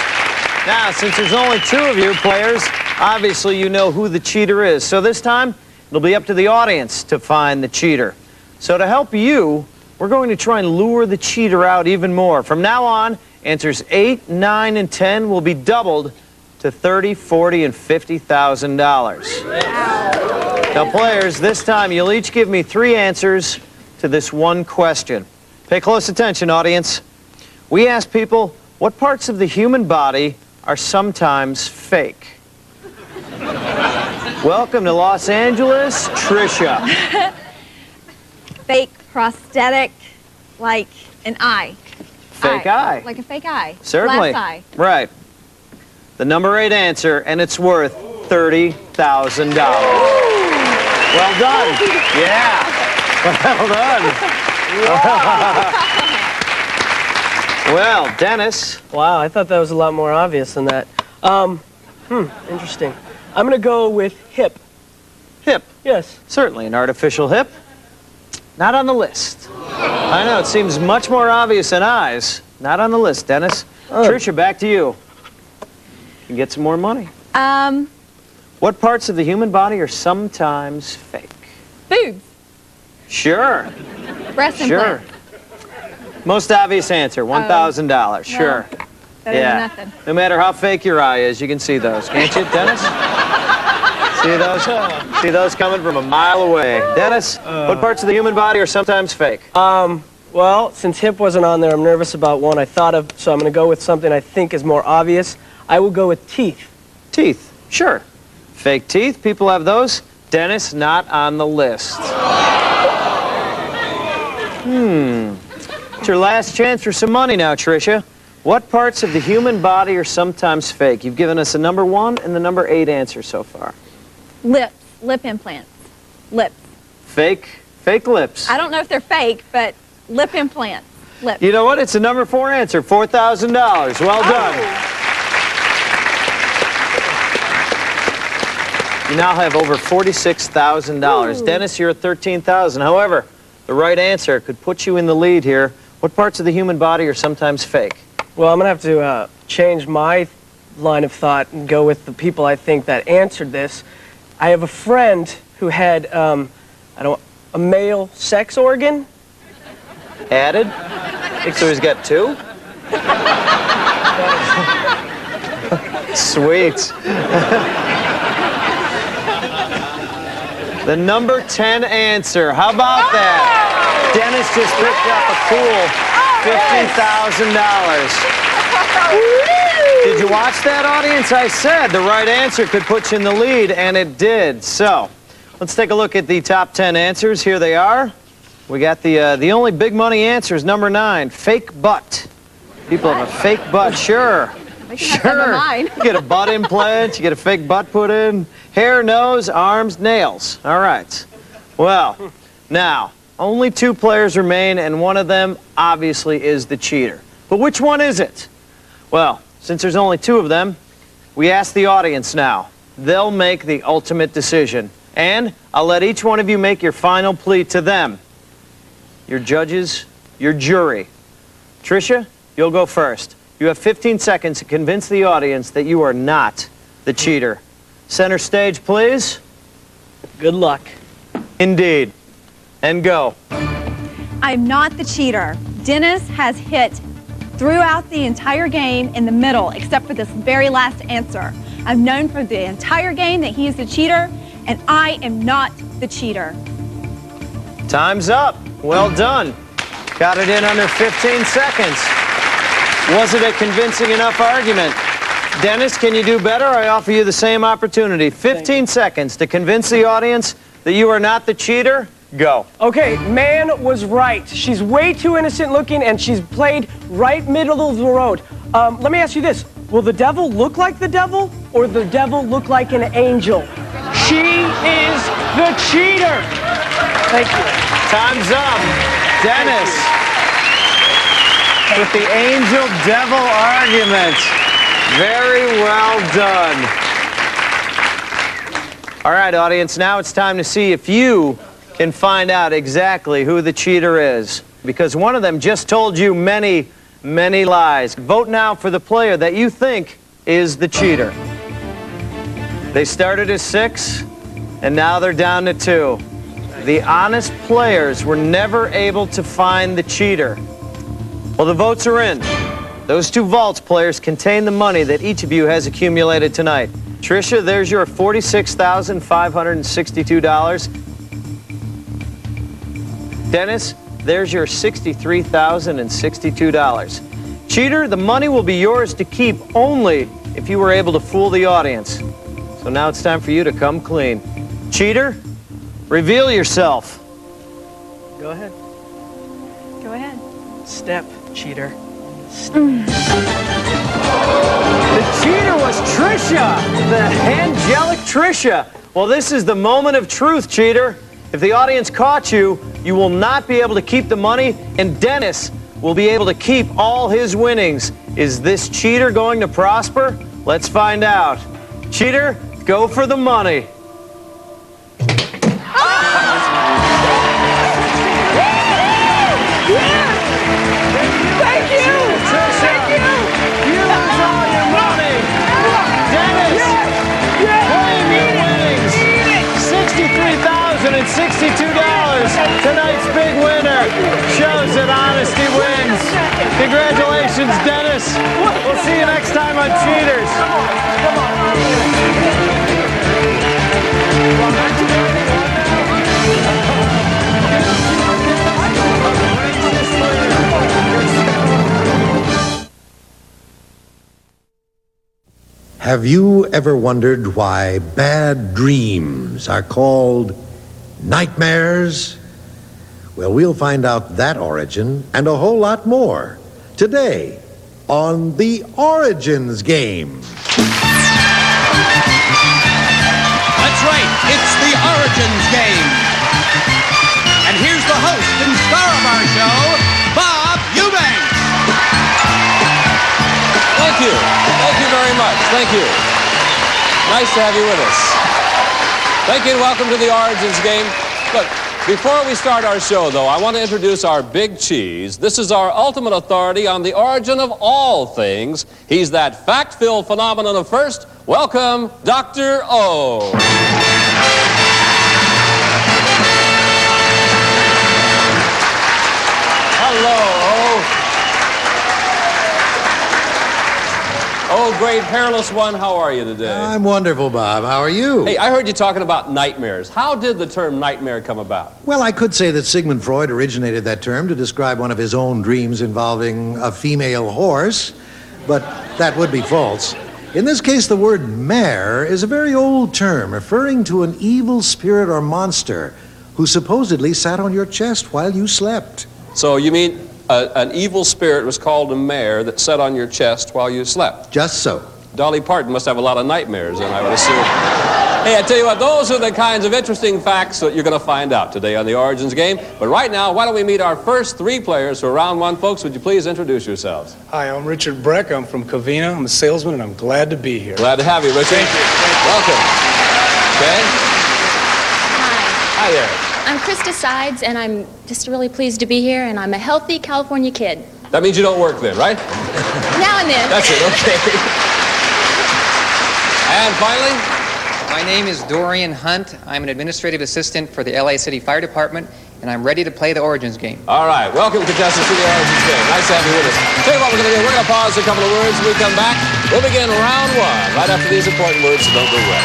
Now, since there's only two of you players, obviously you know who the cheater is. So this time, it'll be up to the audience to find the cheater. So to help you, we're going to try and lure the cheater out even more. From now on, answers 8, 9, and 10 will be doubled to $30,000, $40,000, and $50,000. Now, players, this time you'll each give me 3 answers to this one question. Pay close attention, audience. We ask people, what parts of the human body are sometimes fake? Welcome to Los Angeles, Tricia. Fake prosthetic, like an eye. Fake eye. Like a fake eye. Certainly. Glass eye. Right. The number 8 answer, and it's worth $30,000. Well done. Yeah. Well done. Well, Dennis. Wow, I thought that was a lot more obvious than that. Interesting. I'm going to go with hip. Hip? Yes. Certainly, an artificial hip. Not on the list. I know, it seems much more obvious than eyes. Not on the list, Dennis. Tricia, back to you. You can get some more money. What parts of the human body are sometimes fake? Boobs. Sure. Breast Sure. implant. Most obvious answer, $1,000. Sure. Better than nothing. No matter how fake your eye is, you can see those. Can't you, Dennis? See those? See those coming from a mile away. Dennis, what parts of the human body are sometimes fake? Well, since hip wasn't on there, I'm nervous about one I thought of, so I'm going to go with something I think is more obvious. I will go with teeth. Teeth, sure. Fake teeth, people have those. Dennis, not on the list. It's your last chance for some money now, Tricia. What parts of the human body are sometimes fake? You've given us a number 1 and the number 8 answer so far. Lips. Lip implants. Lips. Fake lips. I don't know if they're fake, but lip implants. Lips. You know what? It's a number 4 answer, $4,000. Well done. You now have over $46,000. Dennis, you're at $13,000. However, the right answer could put you in the lead here. What parts of the human body are sometimes fake? Well, I'm going to have to change my line of thought and go with the people I think that answered this. I have a friend who had, a male sex organ. Added? So he's got 2? Sweet. The number 10 answer. How about that? Dennis just picked up a cool $50,000. Did you watch that, audience? I said the right answer could put you in the lead, and it did. So, let's take a look at the top 10 answers. Here they are. We got the only big money answer is number 9, fake butt. People have a fake butt, sure. Sure. You get a butt implant, you get a fake butt put in, hair, nose, arms, nails. All right. Well, now, only 2 players remain, and one of them obviously is the cheater. But which one is it? Well, since there's only 2 of them, we ask the audience now. They'll make the ultimate decision. And I'll let each one of you make your final plea to them. Your judges, your jury. Tricia, you'll go first. You have 15 seconds to convince the audience that you are not the cheater. Center stage, please. Good luck. Indeed. And go. I'm not the cheater. Dennis has hit throughout the entire game in the middle, except for this very last answer. I've known for the entire game that he is the cheater, and I am not the cheater. Time's up. Well done. Got it in under 15 seconds. Was it a convincing enough argument? Dennis, can you do better? I offer you the same opportunity. 15 seconds to convince the audience that you are not the cheater. Go. Okay, man was right. She's way too innocent looking, and she's played right middle of the road. Let me ask you this. Will the devil look like the devil, or the devil look like an angel? She is the cheater. Thank you. Time's up. Dennis. With the angel-devil argument. Very well done. All right, audience, now it's time to see if you can find out exactly who the cheater is. Because one of them just told you many, many lies. Vote now for the player that you think is the cheater. They started as 6, and now they're down to 2. The honest players were never able to find the cheater. Well, the votes are in. Those 2 vaults, players, contain the money that each of you has accumulated tonight. Tricia, there's your $46,562. Dennis, there's your $63,062. Cheater, the money will be yours to keep only if you were able to fool the audience. So now it's time for you to come clean. Cheater, reveal yourself. Go ahead. Go ahead. Step, cheater. The cheater was Tricia, the angelic Tricia. Well, this is the moment of truth, cheater. If the audience caught you, you will not be able to keep the money, and Dennis will be able to keep all his winnings. Is this cheater going to prosper? Let's find out. Cheater, go for the money. $62. Tonight's big winner shows that honesty wins. Congratulations, Dennis. We'll see you next time on Cheaters. Have you ever wondered why bad dreams are called nightmares? Well, we'll find out that origin and a whole lot more today on The Origins Game. That's right, it's The Origins Game. And here's the host and star of our show, Bob Eubanks. Thank you. Thank you very much. Thank you. Nice to have you with us. Thank you and welcome to The Origins Game. Look, before we start our show, though, I want to introduce our big cheese. This is our ultimate authority on the origin of all things. He's that fact-filled phenomenon of first. Welcome, Dr. O. Hello, Oh, great hairless one, how are you today? I'm wonderful, Bob. How are you? Hey, I heard you talking about nightmares. How did the term nightmare come about? Well, I could say that Sigmund Freud originated that term to describe one of his own dreams involving a female horse, but that would be false. In this case, the word mare is a very old term referring to an evil spirit or monster who supposedly sat on your chest while you slept. So you mean an evil spirit was called a mare that sat on your chest while you slept? Just so. Dolly Parton must have a lot of nightmares, then, I would assume. Hey, I tell you what, those are the kinds of interesting facts that you're going to find out today on The Origins Game. But right now, why don't we meet our first 3 players for round 1. Folks, would you please introduce yourselves? Hi, I'm Richard Breck. I'm from Covina. I'm a salesman, and I'm glad to be here. Glad to have you, Richard. Thank you. Welcome. Okay. Hi there. I'm Krista Sides, and I'm just really pleased to be here, and I'm a healthy California kid. That means you don't work then, right? Now and then. That's it, okay. And finally? My name is Dorian Hunt. I'm an administrative assistant for the LA City Fire Department, and I'm ready to play the Origins game. All right, welcome contestants to the Origins game. Nice to have you with us. Tell you what we're going to do. We're going to pause for a couple of words. When we come back, we'll begin round one right after these important words, so don't go away.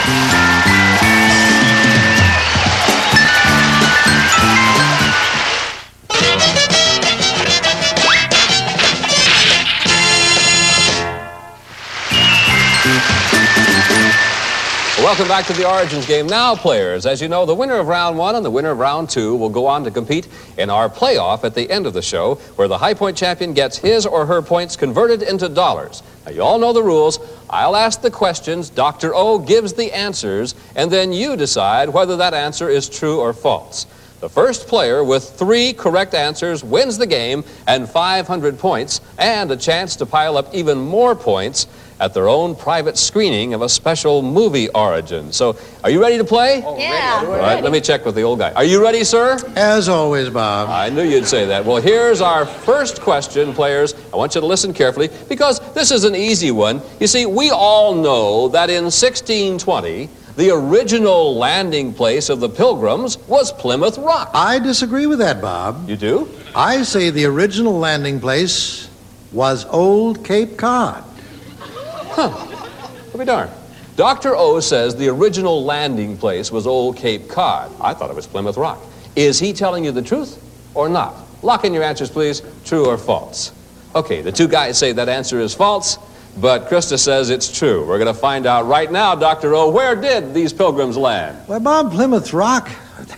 Welcome back to the Origins game. Now, players, as you know, the winner of round one and the winner of round two will go on to compete in our playoff at the end of the show, where the high point champion gets his or her points converted into dollars. Now, you all know the rules. I'll ask the questions, Dr. O gives the answers, and then you decide whether that answer is true or false. The first player with 3 correct answers wins the game and 500 points and a chance to pile up even more points at their own private screening of a special movie Origin. So, are you ready to play? Yeah. All right, let me check with the old guy. Are you ready, sir? As always, Bob. I knew you'd say that. Well, here's our first question, players. I want you to listen carefully because this is an easy one. You see, we all know that in 1620, the original landing place of the Pilgrims was Plymouth Rock. I disagree with that, Bob. You do? I say the original landing place was Old Cape Cod. Huh. I'll be darned. Dr. O says the original landing place was Old Cape Cod. I thought it was Plymouth Rock. Is he telling you the truth or not? Lock in your answers, please. True or false? Okay, the two guys say that answer is false, but Krista says it's true. We're going to find out right now, Dr. O, where did these pilgrims land? Why, Bob, Plymouth Rock,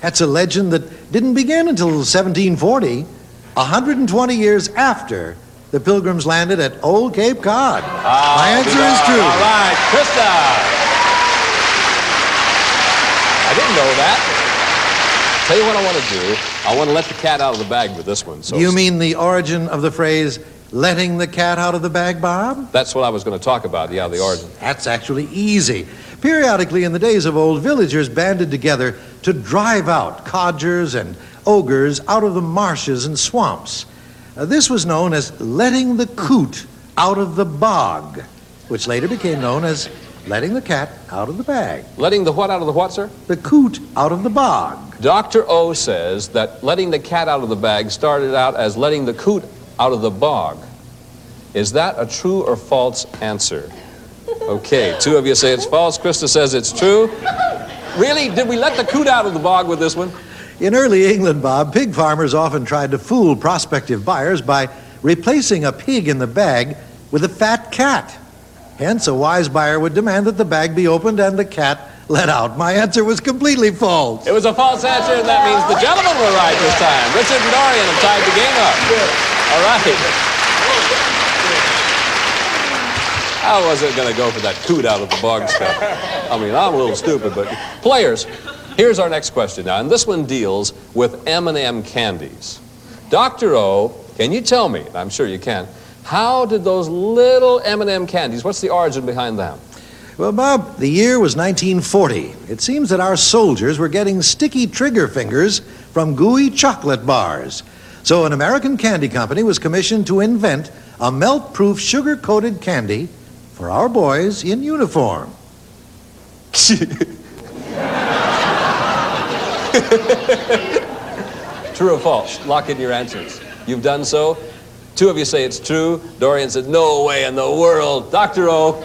that's a legend that didn't begin until 1740, 120 years after the Pilgrims landed at Old Cape Cod. My answer is true. All right, Krista. I didn't know that. Tell you what I want to do. I want to let the cat out of the bag with this one. So you mean the origin of the phrase, letting the cat out of the bag, Bob? That's what I was going to talk about, yeah, the origin. That's actually easy. Periodically in the days of old, villagers banded together to drive out codgers and ogres out of the marshes and swamps. This was known as letting the coot out of the bog, which later became known as letting the cat out of the bag. Letting the what out of the what, sir? The coot out of the bog. Dr. O says that letting the cat out of the bag started out as letting the coot out of the bog. Is that a true or false answer? Okay, 2 of you say it's false. Krista says it's true. Really? Did we let the coot out of the bog with this one? In early England, Bob, pig farmers often tried to fool prospective buyers by replacing a pig in the bag with a fat cat. Hence, a wise buyer would demand that the bag be opened and the cat let out. My answer was completely false. It was a false answer, and that means the gentlemen were right this time. Richard and Dorian have tied the game up. All right. I wasn't going to go for that coot out of the bog stuff. I mean, I'm a little stupid, but players, here's our next question now, and this one deals with M&M candies. Dr. O, can you tell me, and I'm sure you can, how did those little M&M candies, what's the origin behind them? Well, Bob, the year was 1940. It seems that our soldiers were getting sticky trigger fingers from gooey chocolate bars. So an American candy company was commissioned to invent a melt-proof sugar-coated candy for our boys in uniform. True or false? Lock in your answers. You've done so. 2 of you say it's true. Dorian said, no way in the world. Dr. O.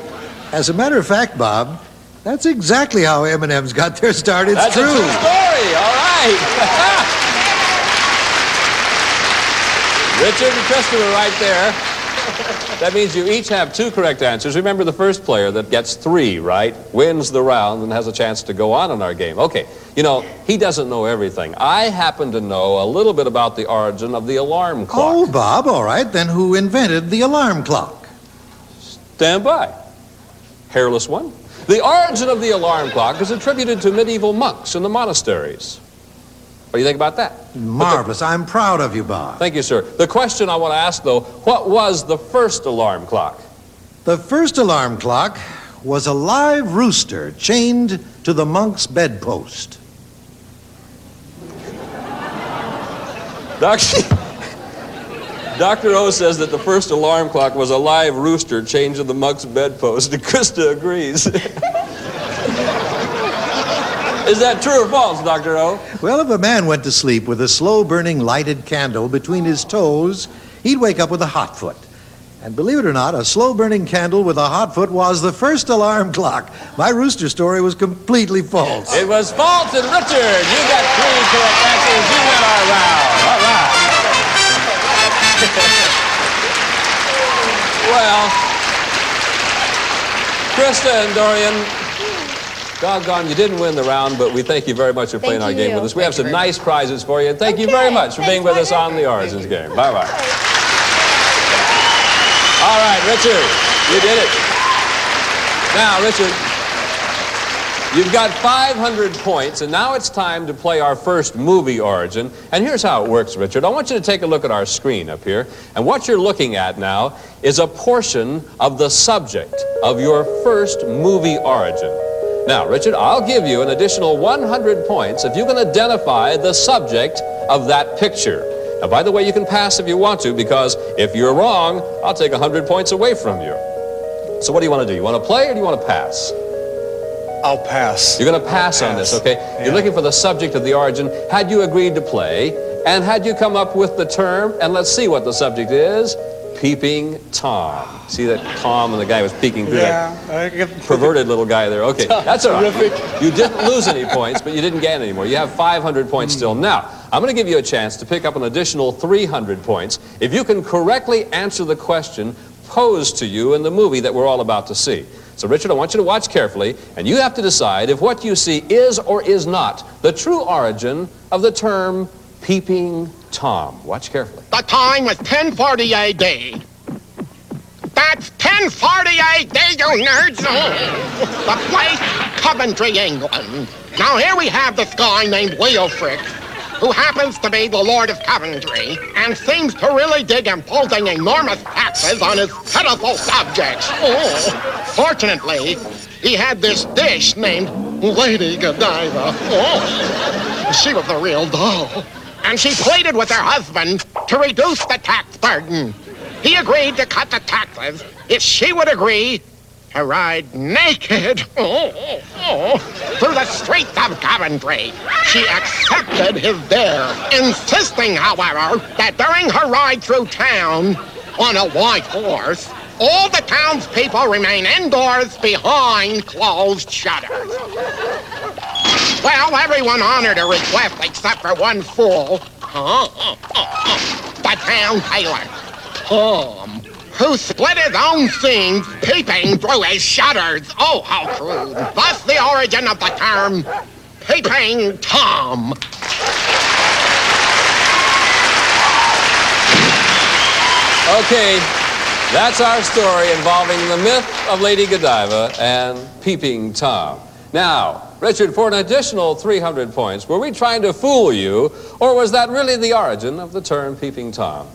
As a matter of fact, Bob, that's exactly how M&M's got their start. It's that's true. That's a true story. All right. Richard and Krista were right there. That means you each have 2 correct answers. Remember, the first player that gets 3 right wins the round and has a chance to go on in our game. Okay, you know, he doesn't know everything. I happen to know a little bit about the origin of the alarm clock. Oh, Bob, all right. Then who invented the alarm clock? Stand by. Hairless one. The origin of the alarm clock is attributed to medieval monks in the monasteries. What do you think about that? Marvelous. I'm proud of you, Bob. Thank you, sir. The question I want to ask, though, what was the first alarm clock? The first alarm clock was a live rooster chained to the monk's bedpost. Dr. O says that the first alarm clock was a live rooster chained to the monk's bedpost, and Krista agrees. Is that true or false, Dr. O? Well, if a man went to sleep with a slow-burning lighted candle between his toes, he'd wake up with a hot foot. And believe it or not, a slow-burning candle with a hot foot was the first alarm clock. My rooster story was completely false. It was false, and Richard, you got 3 correct answers. You win our round. All right. Well, Krista and Dorian, doggone, you didn't win the round, but we thank you very much for playing our game with us. We have some nice prizes for you, and thank you very much for being with us on the Origins game. Bye-bye. All right, Richard, you did it. Now, Richard, you've got 500 points, and now it's time to play our first movie origin. And here's how it works, Richard. I want you to take a look at our screen up here, and what you're looking at now is a portion of the subject of your first movie origin. Now, Richard, I'll give you an additional 100 points if you can identify the subject of that picture. Now, by the way, you can pass if you want to, because if you're wrong, I'll take 100 points away from you. So what do you want to do? You want to play or do you want to pass? I'll pass. You're going to pass on this, okay? Yeah. You're looking for the subject of the origin. Had you agreed to play, and had you come up with the term, and let's see what the subject is, Peeping Tom. See that Tom and the guy was peeking through that perverted little guy there. Okay, that's all right. You didn't lose any points, but you didn't gain any more. You have 500 points still. Now, I'm going to give you a chance to pick up an additional 300 points if you can correctly answer the question posed to you in the movie that we're all about to see. So, Richard, I want you to watch carefully, and you have to decide if what you see is or is not the true origin of the term Peeping Tom. Watch carefully. The time was 10:40 AD. That's 10:40 AD, you nerds! The place, Coventry, England. Now here we have this guy named Wilfrid, who happens to be the Lord of Coventry, and seems to really dig imposing enormous taxes on his pitiful subjects. Fortunately, he had this dish named Lady Godiva. She was the real doll. And she pleaded with her husband to reduce the tax burden. He agreed to cut the taxes if she would agree to ride naked through the streets of Coventry. She accepted his dare, insisting, however, that during her ride through town on a white horse, all the townspeople remain indoors behind closed shutters. Well, everyone honored her request except for one fool, the town tailor, Tom, who split his own seams peeping through his shutters. Oh, how crude. Thus the origin of the term Peeping Tom. Okay, that's our story involving the myth of Lady Godiva and Peeping Tom. Now, Richard, for an additional 300 points, were we trying to fool you, or was that really the origin of the term Peeping Tom?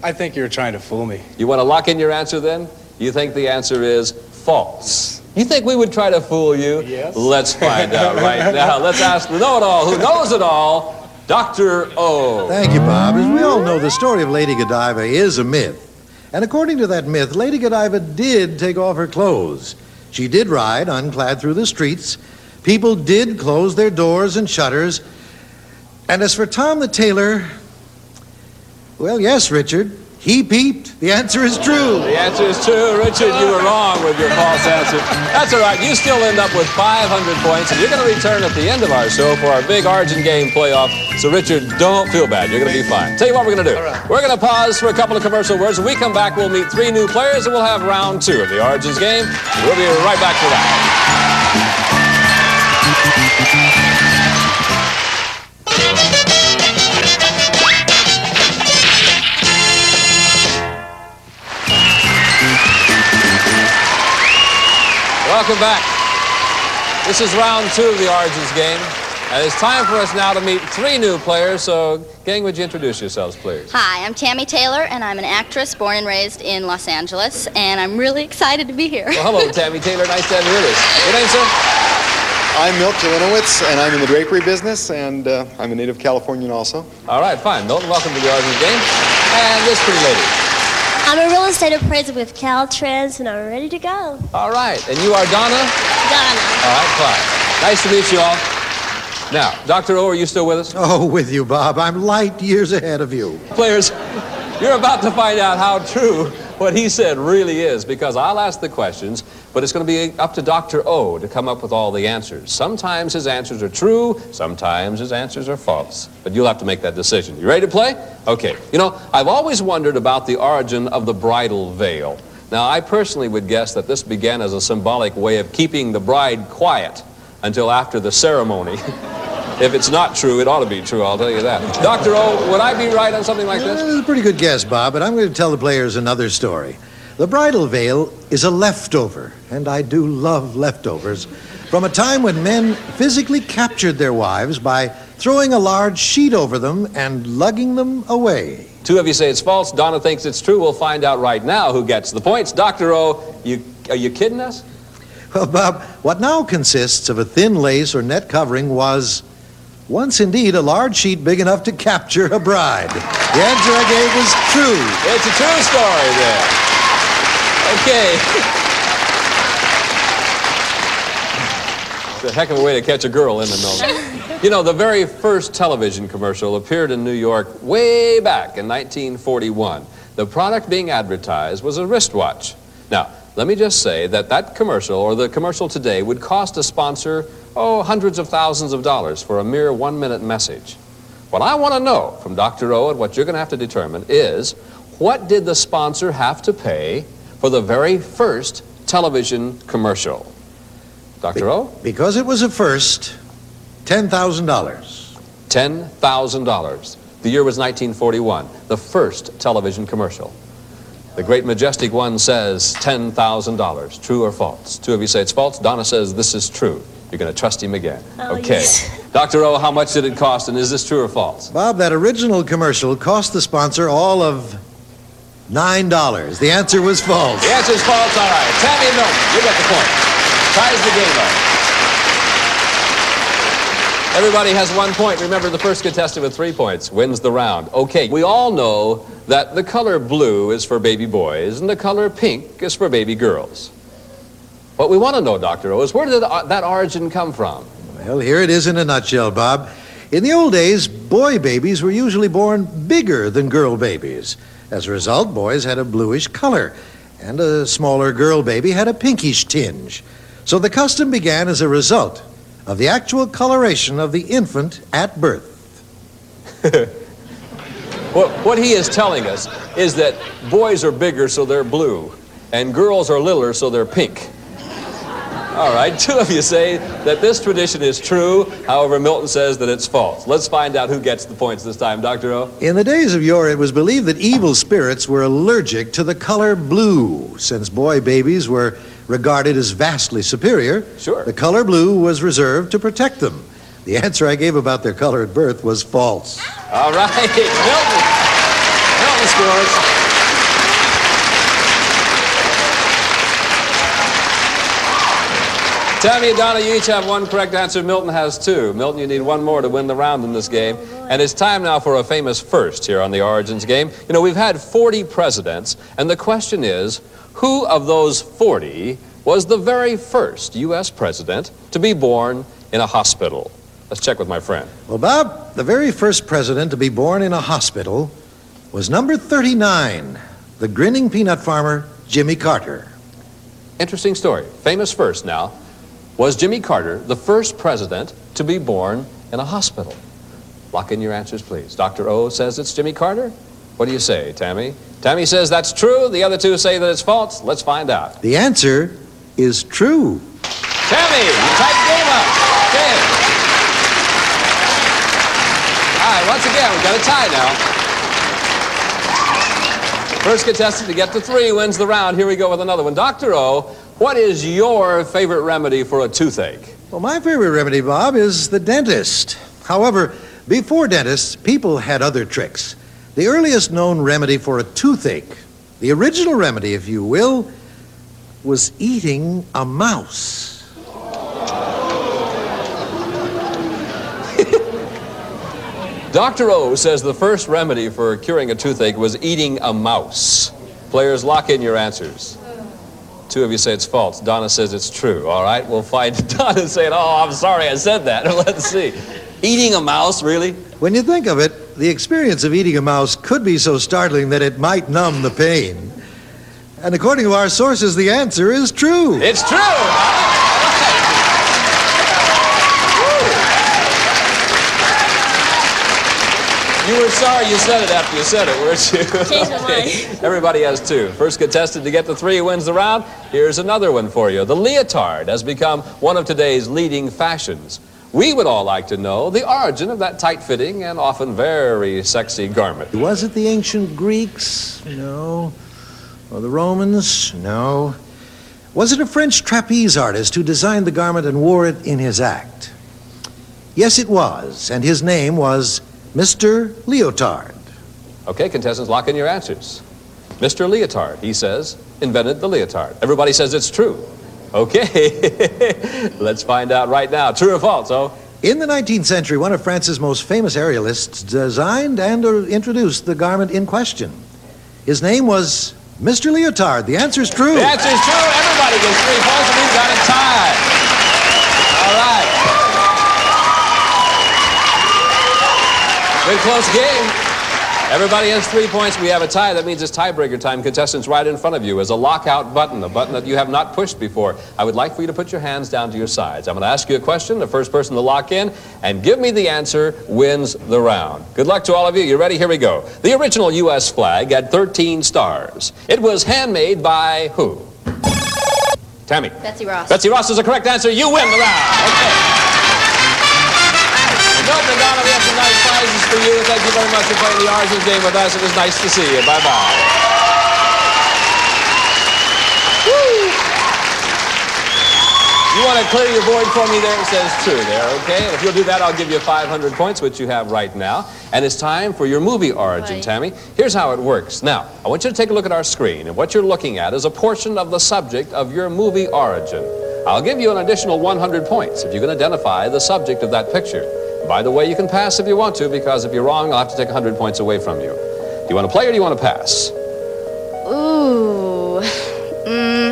I think you're trying to fool me. You want to lock in your answer then? You think the answer is false. You think we would try to fool you? Yes. Let's find out right now. Let's ask the know-it-all who knows it all, Dr. O. Thank you, Bob. As we all know, the story of Lady Godiva is a myth. And according to that myth, Lady Godiva did take off her clothes. She did ride unclad through the streets. People did close their doors and shutters. And as for Tom the tailor, well, yes, Richard, he peeped. The answer is true. The answer is true. Richard, you were wrong with your false answer. That's all right. You still end up with 500 points, and you're going to return at the end of our show for our big Origin game playoff. So, Richard, don't feel bad. You're going to be fine. Tell you what we're going to do. Right. We're going to pause for a couple of commercial words. When we come back, we'll meet 3 new players, and we'll have round 2 of the Origins game. We'll be right back for that. Welcome back. This is round 2 of the Origins game, and it's time for us now to meet 3 new players. So, gang, would you introduce yourselves, please? Hi, I'm Tammy Taylor, and I'm an actress born and raised in Los Angeles, and I'm really excited to be here. Well, hello, Tammy Taylor. Nice to have you with us. Your name, sir? I'm Milt Jelinowitz, and I'm in the drapery business, and I'm a native Californian also. All right, fine. Milton, welcome to the Origins game. And this pretty lady. I'm a real estate appraiser with Caltrans, and I'm ready to go. All right. And you are Donna? Donna. All right, fine. Nice to meet you all. Now, Dr. O, are you still with us? Oh, with you, Bob. I'm light years ahead of you. Players, you're about to find out how true what he said really is, because I'll ask the questions, but it's going to be up to Dr. O to come up with all the answers. Sometimes his answers are true, sometimes his answers are false. But you'll have to make that decision. You ready to play? Okay. You know, I've always wondered about the origin of the bridal veil. Now, I personally would guess that this began as a symbolic way of keeping the bride quiet until after the ceremony. If it's not true, it ought to be true, I'll tell you that. Dr. O, would I be right on something like this? That's a pretty good guess, Bob, but I'm going to tell the players another story. The bridal veil is a leftover, and I do love leftovers, from a time when men physically captured their wives by throwing a large sheet over them and lugging them away. Two of you say it's false. Donna thinks it's true. We'll find out right now who gets the points. Dr. O, are you kidding us? Well, Bob, what now consists of a thin lace or net covering was once indeed a large sheet big enough to capture a bride. The answer I gave was true. It's a true story there. Okay. It's a heck of a way to catch a girl, isn't it, Milton? You know, the very first television commercial appeared in New York way back in 1941. The product being advertised was a wristwatch. Now, let me just say that that commercial, or the commercial today, would cost a sponsor, hundreds of thousands of dollars for a mere 1-minute message. What I want to know from Dr. O, and what you're going to have to determine, is what did the sponsor have to pay for the very first television commercial? Dr. O? Because it was a first, $10,000. $10,000. The year was 1941, the first television commercial. The great majestic one says $10,000. True or false? Two of you say it's false. Donna says this is true. You're going to trust him again. Oh, okay. Yes. Dr. O, how much did it cost, and is this true or false? Bob, that original commercial cost the sponsor all of $9. The answer was false. The answer is false. All right. Tammy and Milton, you get the point. Ties the game up. Everybody has 1 point. Remember, the first contestant with 3 points wins the round. Okay, we all know that the color blue is for baby boys and the color pink is for baby girls. What we want to know, Dr. O, is where did that origin come from? Well, here it is in a nutshell, Bob. In the old days, boy babies were usually born bigger than girl babies. As a result, boys had a bluish color, and a smaller girl baby had a pinkish tinge. So the custom began as a result of the actual coloration of the infant at birth. What he is telling us is that boys are bigger, so they're blue, and girls are littler, so they're pink. All right, two of you say that this tradition is true. However, Milton says that it's false. Let's find out who gets the points this time, Dr. O. In the days of yore, it was believed that evil spirits were allergic to the color blue. Since boy babies were regarded as vastly superior, sure, the color blue was reserved to protect them. The answer I gave about their color at birth was false. All right, Milton scores. Tammy and Donna, you each have 1 correct answer. Milton has 2. Milton, you need 1 more to win the round in this game. And it's time now for a famous first here on the Origins game. You know, we've had 40 presidents, and the question is, who of those 40 was the very first U.S. president to be born in a hospital? Let's check with my friend. Well, Bob, the very first president to be born in a hospital was number 39, the grinning peanut farmer, Jimmy Carter. Interesting story. Famous first now. Was Jimmy Carter the first president to be born in a hospital? Lock in your answers, please. Dr. O says it's Jimmy Carter. What do you say, Tammy? Tammy says that's true. The other two say that it's false. Let's find out. The answer is true. Tammy, you tied the game up. Okay. All right, once again, we've got a tie now. First contestant to get to 3 wins the round. Here we go with another one. Dr. O, what is your favorite remedy for a toothache? Well, my favorite remedy, Bob, is the dentist. However, before dentists, people had other tricks. The earliest known remedy for a toothache, the original remedy, if you will, was eating a mouse. Dr. O says the first remedy for curing a toothache was eating a mouse. Players, lock in your answers. Two of you say it's false. Donna says it's true. All right, we'll find Donna saying, oh, I'm sorry I said that. Let's see. Eating a mouse, really? When you think of it, the experience of eating a mouse could be so startling that it might numb the pain. And according to our sources, the answer is true. It's true! You were sorry you said it after you said it, weren't you? Changed my mind. Everybody has two. First contestant to get to three wins the round. Here's another one for you. The leotard has become one of today's leading fashions. We would all like to know the origin of that tight-fitting and often very sexy garment. Was it the ancient Greeks? No. Or the Romans? No. Was it a French trapeze artist who designed the garment and wore it in his act? Yes, it was, and his name was Mr. Leotard. Okay, contestants, lock in your answers. Mr. Leotard, he says, invented the leotard. Everybody says it's true. Okay, let's find out right now. True or false, oh? In the 19th century, one of France's most famous aerialists designed and introduced the garment in question. His name was Mr. Leotard. The answer's true. The answer's true. Everybody gets 3 points, and we've got it tied. All right. Good close game. Everybody has 3 points. We have a tie. That means it's tiebreaker time. Contestants, right in front of you is a lockout button, a button that you have not pushed before. I would like for you to put your hands down to your sides. I'm going to ask you a question. The first person to lock in and give me the answer wins the round. Good luck to all of you. You ready? Here we go. The original U.S. flag had 13 stars. It was handmade by who? Tammy. Betsy Ross. Betsy Ross is the correct answer. You win the round. Okay. Milton and Donna, we have some nice prizes for you. Thank you very much for playing the Origins game with us. It was nice to see you. Bye-bye. You want to clear your board for me there? It says true there, okay? And if you'll do that, I'll give you 500 points, which you have right now. And it's time for your movie origin, Tammy. Here's how it works. Now, I want you to take a look at our screen, and what you're looking at is a portion of the subject of your movie origin. I'll give you an additional 100 points if you can identify the subject of that picture. By the way, you can pass if you want to, because if you're wrong, I'll have to take 100 points away from you. Do you want to play or do you want to pass? Ooh.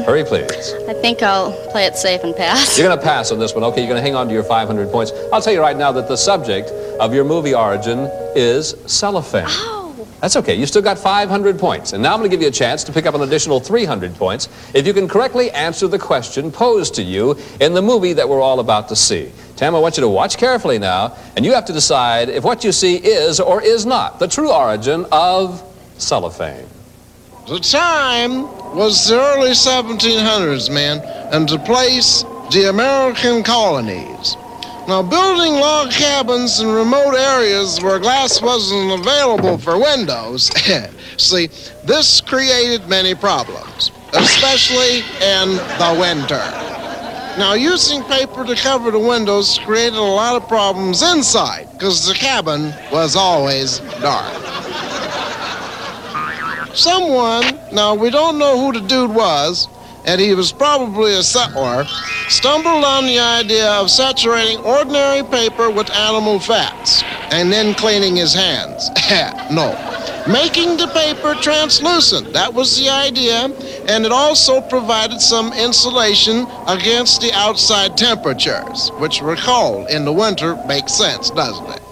Hurry, please. I think I'll play it safe and pass. You're going to pass on this one. Okay, you're going to hang on to your 500 points. I'll tell you right now that the subject of your movie origin is cellophane. Oh. That's okay. You still got 500 points. And now I'm going to give you a chance to pick up an additional 300 points if you can correctly answer the question posed to you in the movie that we're all about to see. Tam, I want you to watch carefully now, and you have to decide if what you see is or is not the true origin of cellophane. The time was the early 1700s, man, and the place, the American colonies. Now, building log cabins in remote areas where glass wasn't available for windows, see, this created many problems, especially in the winter. Now, using paper to cover the windows created a lot of problems inside, because the cabin was always dark. Someone, now we don't know who the dude was, and he was probably a settler, stumbled on the idea of saturating ordinary paper with animal fats, and then cleaning his hands. No. Making the paper translucent, that was the idea, and it also provided some insulation against the outside temperatures, which were cold in the winter. Makes sense, doesn't it?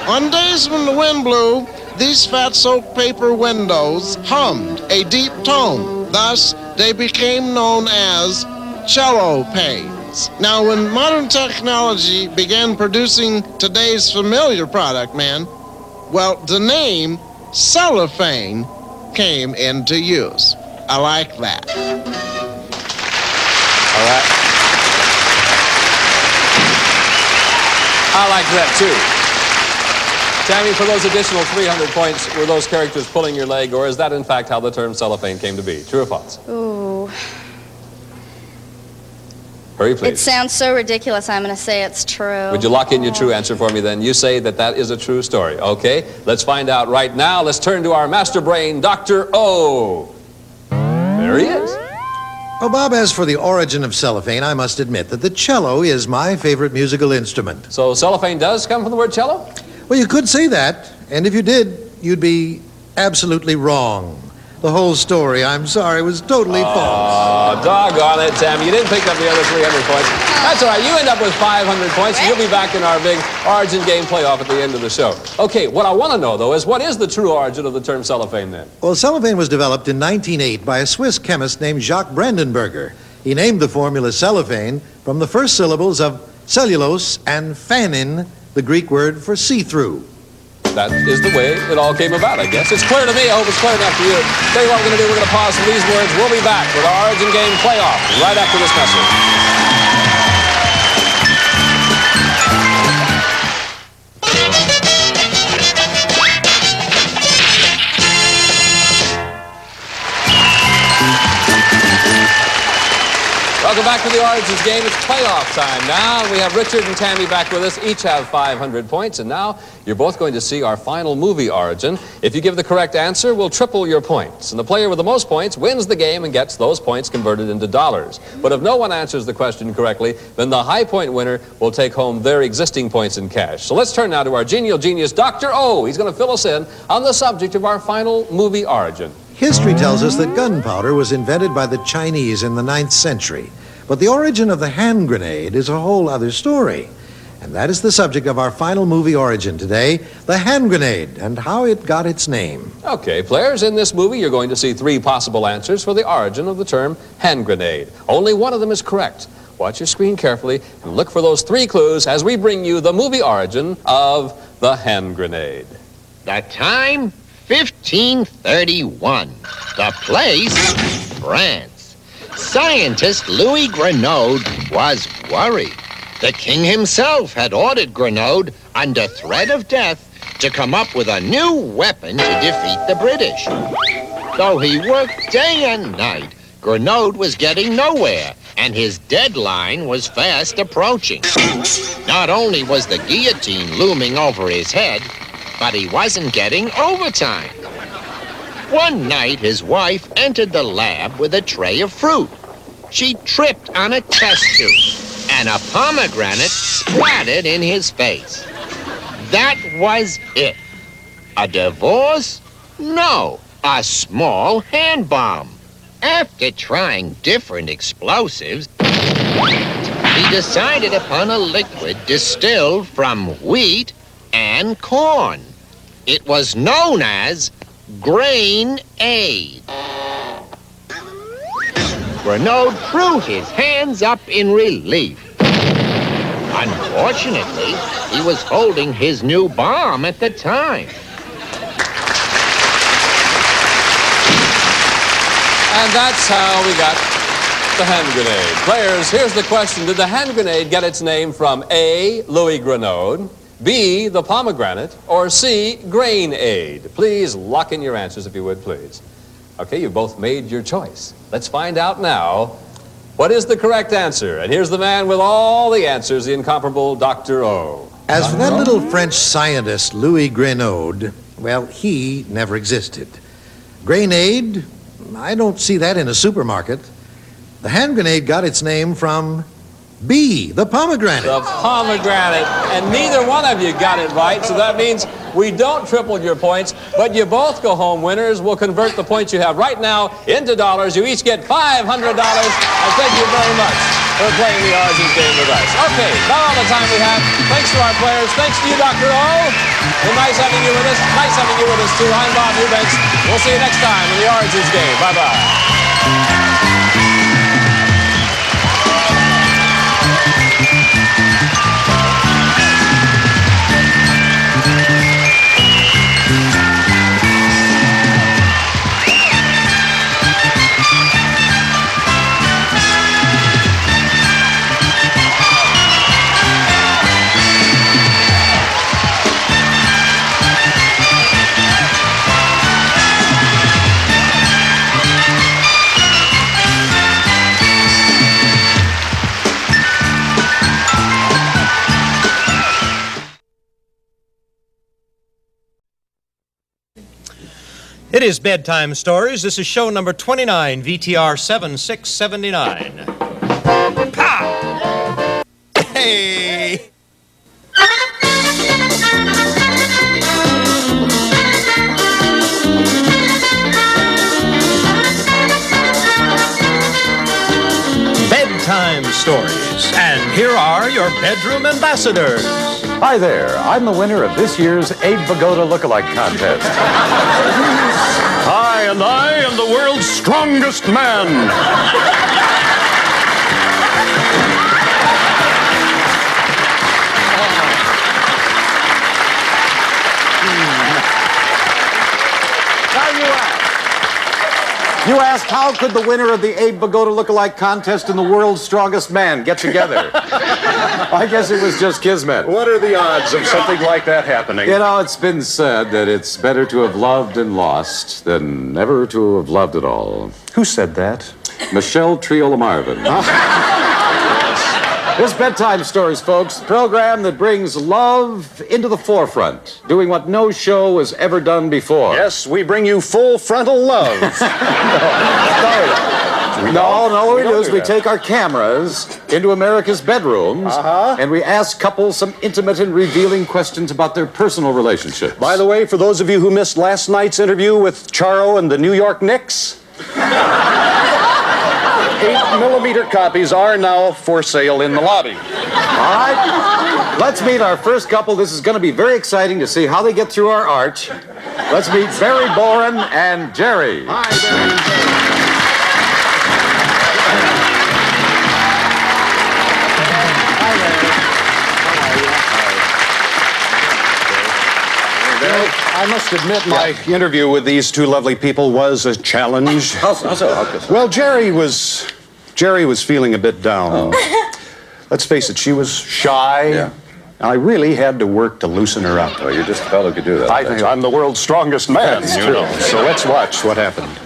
On days when the wind blew, these fat-soaked paper windows hummed a deep tone. Thus, they became known as cello panes. Now, when modern technology began producing today's familiar product, man, well, the name cellophane came into use. I like that. All right. I like that, too. Tammy, for those additional 300 points, were those characters pulling your leg, or is that, in fact, how the term cellophane came to be? True or false? Ooh. Hurry, please. It sounds so ridiculous, I'm going to say it's true. Would you lock in your true answer for me, then? You say that that is a true story. Okay, let's find out right now. Let's turn to our master brain, Dr. O. There he is. Oh, Bob, as for the origin of cellophane, I must admit that the cello is my favorite musical instrument. So cellophane does come from the word cello? Well, you could say that, and if you did, you'd be absolutely wrong. The whole story, I'm sorry, was totally false. Oh, doggone it, Tammy. You didn't pick up the other 300 points. That's all right. You end up with 500 points, and you'll be back in our big origin game playoff at the end of the show. Okay, what I want to know, though, is what is the true origin of the term cellophane, then? Well, cellophane was developed in 1908 by a Swiss chemist named Jacques Brandenberger. He named the formula cellophane from the first syllables of cellulose and phanin, the Greek word for see-through. That is the way it all came about, I guess. It's clear to me. I hope it's clear enough to you. Tell you what we're going to do. We're going to pause for these words. We'll be back with our Origin Game playoff right after this message. Welcome back to the Origins game. It's playoff time now. We have Richard and Tammy back with us. Each have 500 points. And now you're both going to see our final movie origin. If you give the correct answer, we'll triple your points. And the player with the most points wins the game and gets those points converted into dollars. But if no one answers the question correctly, then the high point winner will take home their existing points in cash. So let's turn now to our genial genius, Dr. O. He's going to fill us in on the subject of our final movie origin. History tells us that gunpowder was invented by the Chinese in the 9th century. But the origin of the hand grenade is a whole other story. And that is the subject of our final movie origin today, the hand grenade, and how it got its name. Okay, players, in this movie you're going to see 3 possible answers for the origin of the term hand grenade. Only one of them is correct. Watch your screen carefully and look for those 3 clues as we bring you the movie origin of the hand grenade. The time, 1531. The place, France. Scientist Louis Grenode was worried. The king himself had ordered Grenode, under threat of death, to come up with a new weapon to defeat the British. Though he worked day and night, Grenode was getting nowhere, and his deadline was fast approaching. Not only was the guillotine looming over his head, but he wasn't getting overtime. One night, his wife entered the lab with a tray of fruit. She tripped on a test tube, and a pomegranate splattered in his face. That was it. A divorce? No, a small hand bomb. After trying different explosives, he decided upon a liquid distilled from wheat and corn. It was known as Grain-Aid. Grenode threw his hands up in relief. Unfortunately, he was holding his new bomb at the time. And that's how we got the hand grenade. Players, here's the question. Did the hand grenade get its name from A, Louis Grenode, B, the pomegranate, or C, Grain-Aid? Please lock in your answers if you would, please. Okay, you've both made your choice. Let's find out now what is the correct answer. And here's the man with all the answers, the incomparable Dr. O. As for that little French scientist, Louis Grenode, well, he never existed. Grain-Aid, I don't see that in a supermarket. The hand grenade got its name from B, the pomegranate. The pomegranate. And neither one of you got it right, so that means we don't triple your points, but you both go home winners. We'll convert the points you have right now into dollars. You each get $500, and thank you very much for playing the Origins game with us. Okay, about all the time we have. Thanks to our players. Thanks to you, Dr. O. And nice having you with us. Nice having you with us, too. I'm Bob Eubanks. We'll see you next time in the Origins game. Bye-bye. It is Bedtime Stories. This is show number 29, VTR 7679. Pa! Hey! Bedtime Stories. And here are your bedroom ambassadors. Hi there. I'm the winner of this year's Abe Vigoda Lookalike Contest. Hi, and I am the world's strongest man. You ask, how could the winner of the Abe Vigoda Lookalike Contest and the world's strongest man get together? I guess it was just kismet. What are the odds of something like that happening? You know, it's been said that it's better to have loved and lost than never to have loved at all. Who said that? Michelle Triola Marvin. This Bedtime Stories, folks, the program that brings love into the forefront, doing what no show has ever done before. Yes, we bring you full frontal love. No, what we do is we take our cameras into America's bedrooms and we ask couples some intimate and revealing questions about their personal relationships. By the way, for those of you who missed last night's interview with Charo and the New York Knicks, 8mm copies are now for sale in the lobby. All right, let's meet our first couple. This is going to be very exciting to see how they get through our arch. Let's meet Barry Boren and Jerry. Hi, Barry. I must admit my interview with these two lovely people was a challenge. How so? Well, Jerry was feeling a bit down. Let's face it, she was shy. Yeah. I really had to work to loosen her up. Oh, you're just a fellow who could do that. I think I'm the world's strongest man, That's you true. know. So let's watch what happened.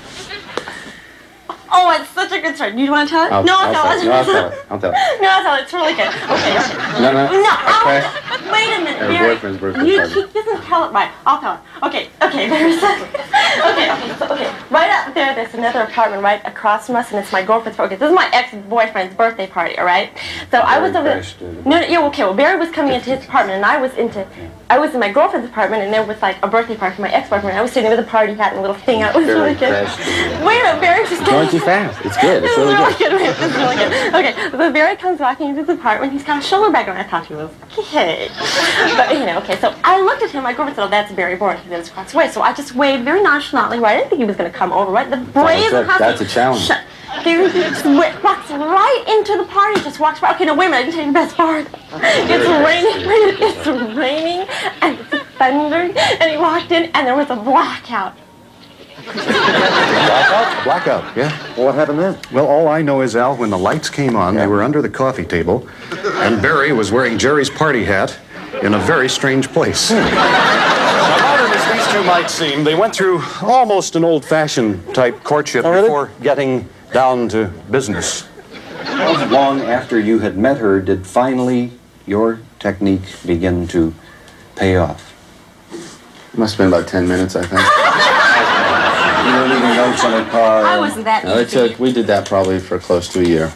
Oh, it's such a good story. Do you want to tell it? I'll tell it. I'll tell it. It's really good. Okay. No. Okay. Wait a minute, Her Barry. boyfriend's birthday You party. keep doesn't tell it right. I'll tell it. Okay, there's okay. Right up there, there's another apartment right across from us, and it's my girlfriend's party. Okay, this is my ex-boyfriend's birthday party, all right? So I was over there. No, okay, well, Barry was coming into his apartment, and I was in my girlfriend's apartment, and there was like a birthday party for my ex-boyfriend. I was sitting with a party hat and a little thing out. It was really good. Wait a minute, Barry just Going too fast. It's good. It's really good. This is really good. Okay, so Barry comes walking into his apartment. He's got a shoulder bag on. I thought he was okay. But, okay, so I looked at him. My girlfriend said, oh, that's Barry Boren. He lives across the way. So I just waved very nonchalantly, right? I didn't think he was going to come over, right? The brazen That's a challenge. There he just walks right into the party, just walks right. Okay, no, wait a minute, I didn't tell you the best part. It's raining, and it's thundering, and he walked in, and there was a blackout. Blackout, yeah. Well, what happened then? Well, all I know is, Al, when the lights came on, they were under the coffee table, and Barry was wearing Jerry's party hat in a very strange place. Now, modern as these two might seem, they went through almost an old-fashioned type courtship before getting down to business. How long after you had met her did finally your technique begin to pay off? It must have been about 10 minutes, I think. You were leaving notes on her car. I wasn't that easy. We did that probably for close to a year.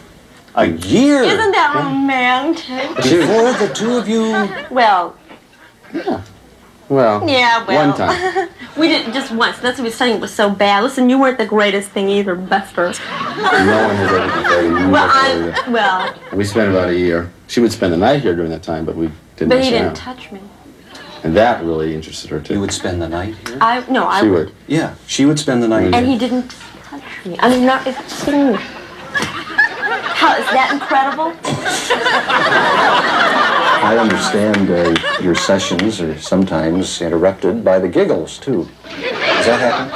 A year? Isn't that romantic? Before the two of you? Well, Well, one time. We did it just once. That's what we were saying. It was so bad. Listen, you weren't the greatest thing either, Buster. No one has ever compared to you. Well, We spent about a year. She would spend the night here during that time, but we didn't but mess he didn't around. touch me. And that really interested her, too. You would spend the night here? I She would. Yeah, she would spend the night And here. he didn't touch me. I mean, not kidding me. How is that incredible? I understand your sessions are sometimes interrupted by the giggles, too. Does that happen?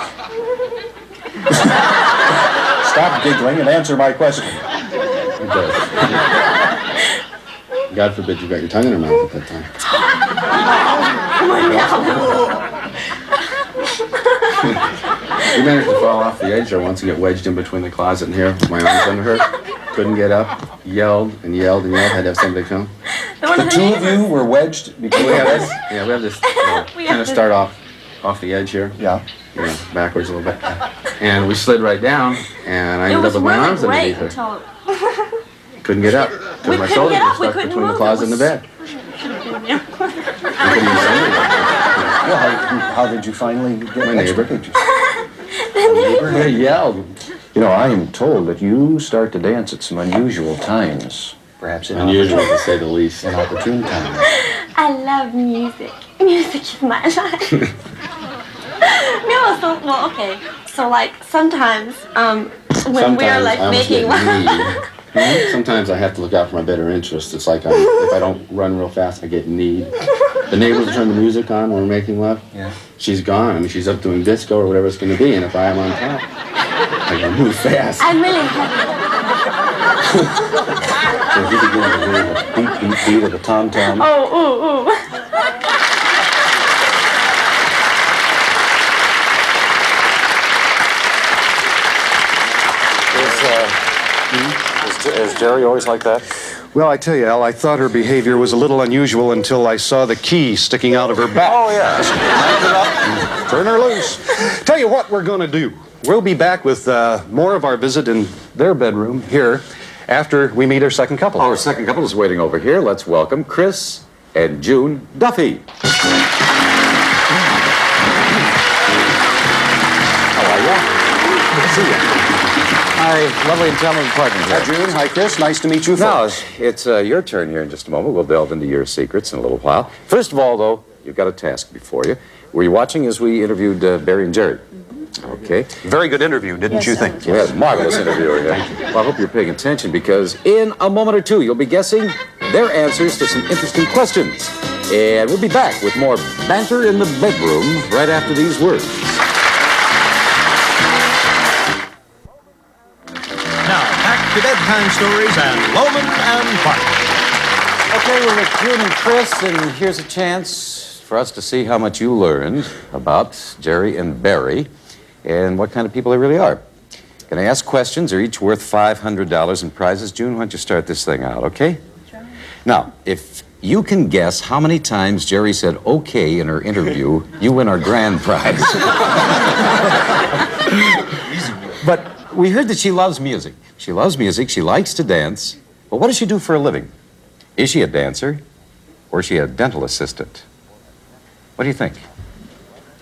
Stop giggling and answer my question. It does. God forbid you got your tongue in her mouth at that time. We managed to fall off the edge there once and get wedged in between the closet and here with my arms under her. Couldn't get up. Yelled and yelled and yelled. Had to have somebody come. The two of you were wedged between We the have legs? this. Yeah, we have this kind of start off the edge here. Yeah. You know, backwards a little bit. And we slid right down, and I ended up with my arms underneath her. Couldn't get up. Because my shoulders were stuck between the closet and the bed. Well, how did you finally get My neighbor. extra pictures? We yelled. You know, I am told that you start to dance at some unusual times. Perhaps Unusual, to say the least. Inopportune times. I love music. Music is my life. No, well, okay. So, like, sometimes, when we're, like, making love. Sometimes I have to look out for my better interests. It's like if I don't run real fast, I get need. The neighbors will turn the music on when we're making love. Yeah. She's gone. I mean, she's up doing disco or whatever it's going to be, and if I am on top, I gotta move fast. I'm really happy. So if you begin to hear the beat, beat, beat of the tom-tom. Oh, ooh, ooh. Is Jerry always like that? Well, I tell you, Al, I thought her behavior was a little unusual until I saw the key sticking out of her back. Oh, yeah. Crank her up and turn her loose. Tell you what we're going to do. We'll be back with more of our visit in their bedroom here after we meet our second couple. Our second couple is waiting over here. Let's welcome Chris and June Duffy. How are you? Good to see you. Hi, lovely and talented partner. Hi, June. Hi, Chris. Nice to meet you. Now, it's your turn here in just a moment. We'll delve into your secrets in a little while. First of all, though, you've got a task before you. Were you watching as we interviewed Barry and Jerry? Okay. Very good interview, didn't you think? Yes, marvelous interview. Yeah. Well, I hope you're paying attention because in a moment or two, you'll be guessing their answers to some interesting questions. And we'll be back with more banter in the bedroom right after these words. Now, back to bedtime stories and Loman and Farr. Okay, we're with June and Chris, and here's a chance for us to see how much you learned about Jerry and Barry and what kind of people they really are. Can I ask questions? They're each worth $500 in prizes. June, why don't you start this thing out, okay? Sure. Now, if you can guess how many times Jerry said okay in her interview, you win our grand prize. But we heard that she loves music. She loves music. She likes to dance. But what does she do for a living? Is she a dancer or is she a dental assistant? What do you think?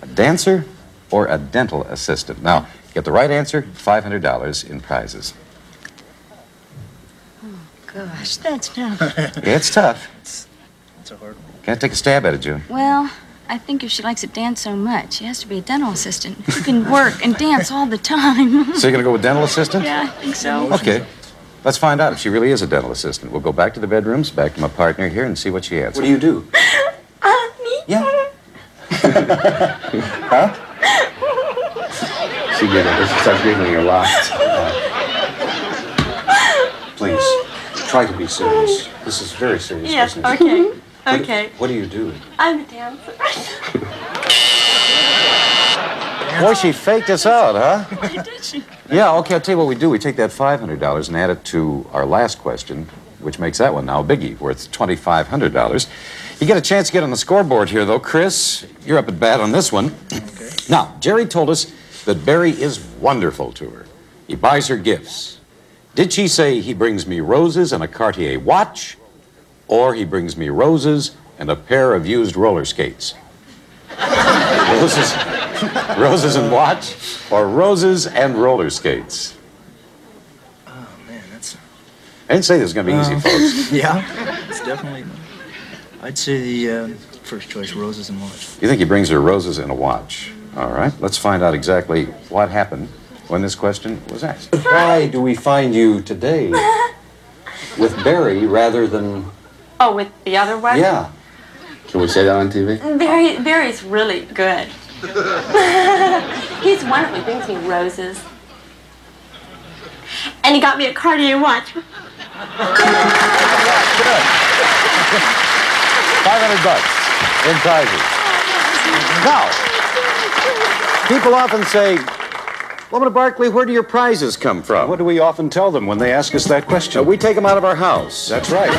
A dancer or a dental assistant? Now, get the right answer, $500 in prizes. Oh, gosh, that's tough. Yeah, it's tough. It's a hard one. Can't take a stab at it, June. Well, I think if she likes to dance so much, she has to be a dental assistant. She can work and dance all the time. So you're going to go with dental assistant? Yeah, I think so. Okay. Let's find out if she really is a dental assistant. We'll go back to the bedrooms, back to my partner here, and see what she answers. What do you do? Me? Yeah. Huh? She starts giggling a lot. Please, try to be serious. This is very serious Yes, business. okay. Okay. What do you do? I'm a dancer. Boy, she faked us out, huh? Did she? Yeah, okay, I'll tell you what we do. We take that $500 and add it to our last question, which makes that one now a biggie, worth $2,500. You get a chance to get on the scoreboard here, though. Chris, you're up at bat on this one. Okay. Now, Jerry told us that Barry is wonderful to her. He buys her gifts. Did she say he brings me roses and a Cartier watch, or he brings me roses and a pair of used roller skates? Roses and watch, or roses and roller skates? Oh, man, that's... I didn't say this was going to be easy, folks. Yeah, it's definitely... I'd say the first choice, roses and watch. You think he brings her roses and a watch? All right, let's find out exactly what happened when this question was asked. Why do we find you today with Barry rather than... Oh, with the other one? Yeah. Can we say that on TV? Barry's really good. He's wonderful. He brings me roses. And he got me a Cartier watch. $500 in prizes. Now, people often say, Woman Barkley, where do your prizes come from? What do we often tell them when they ask us that question? We take them out of our house. That's right.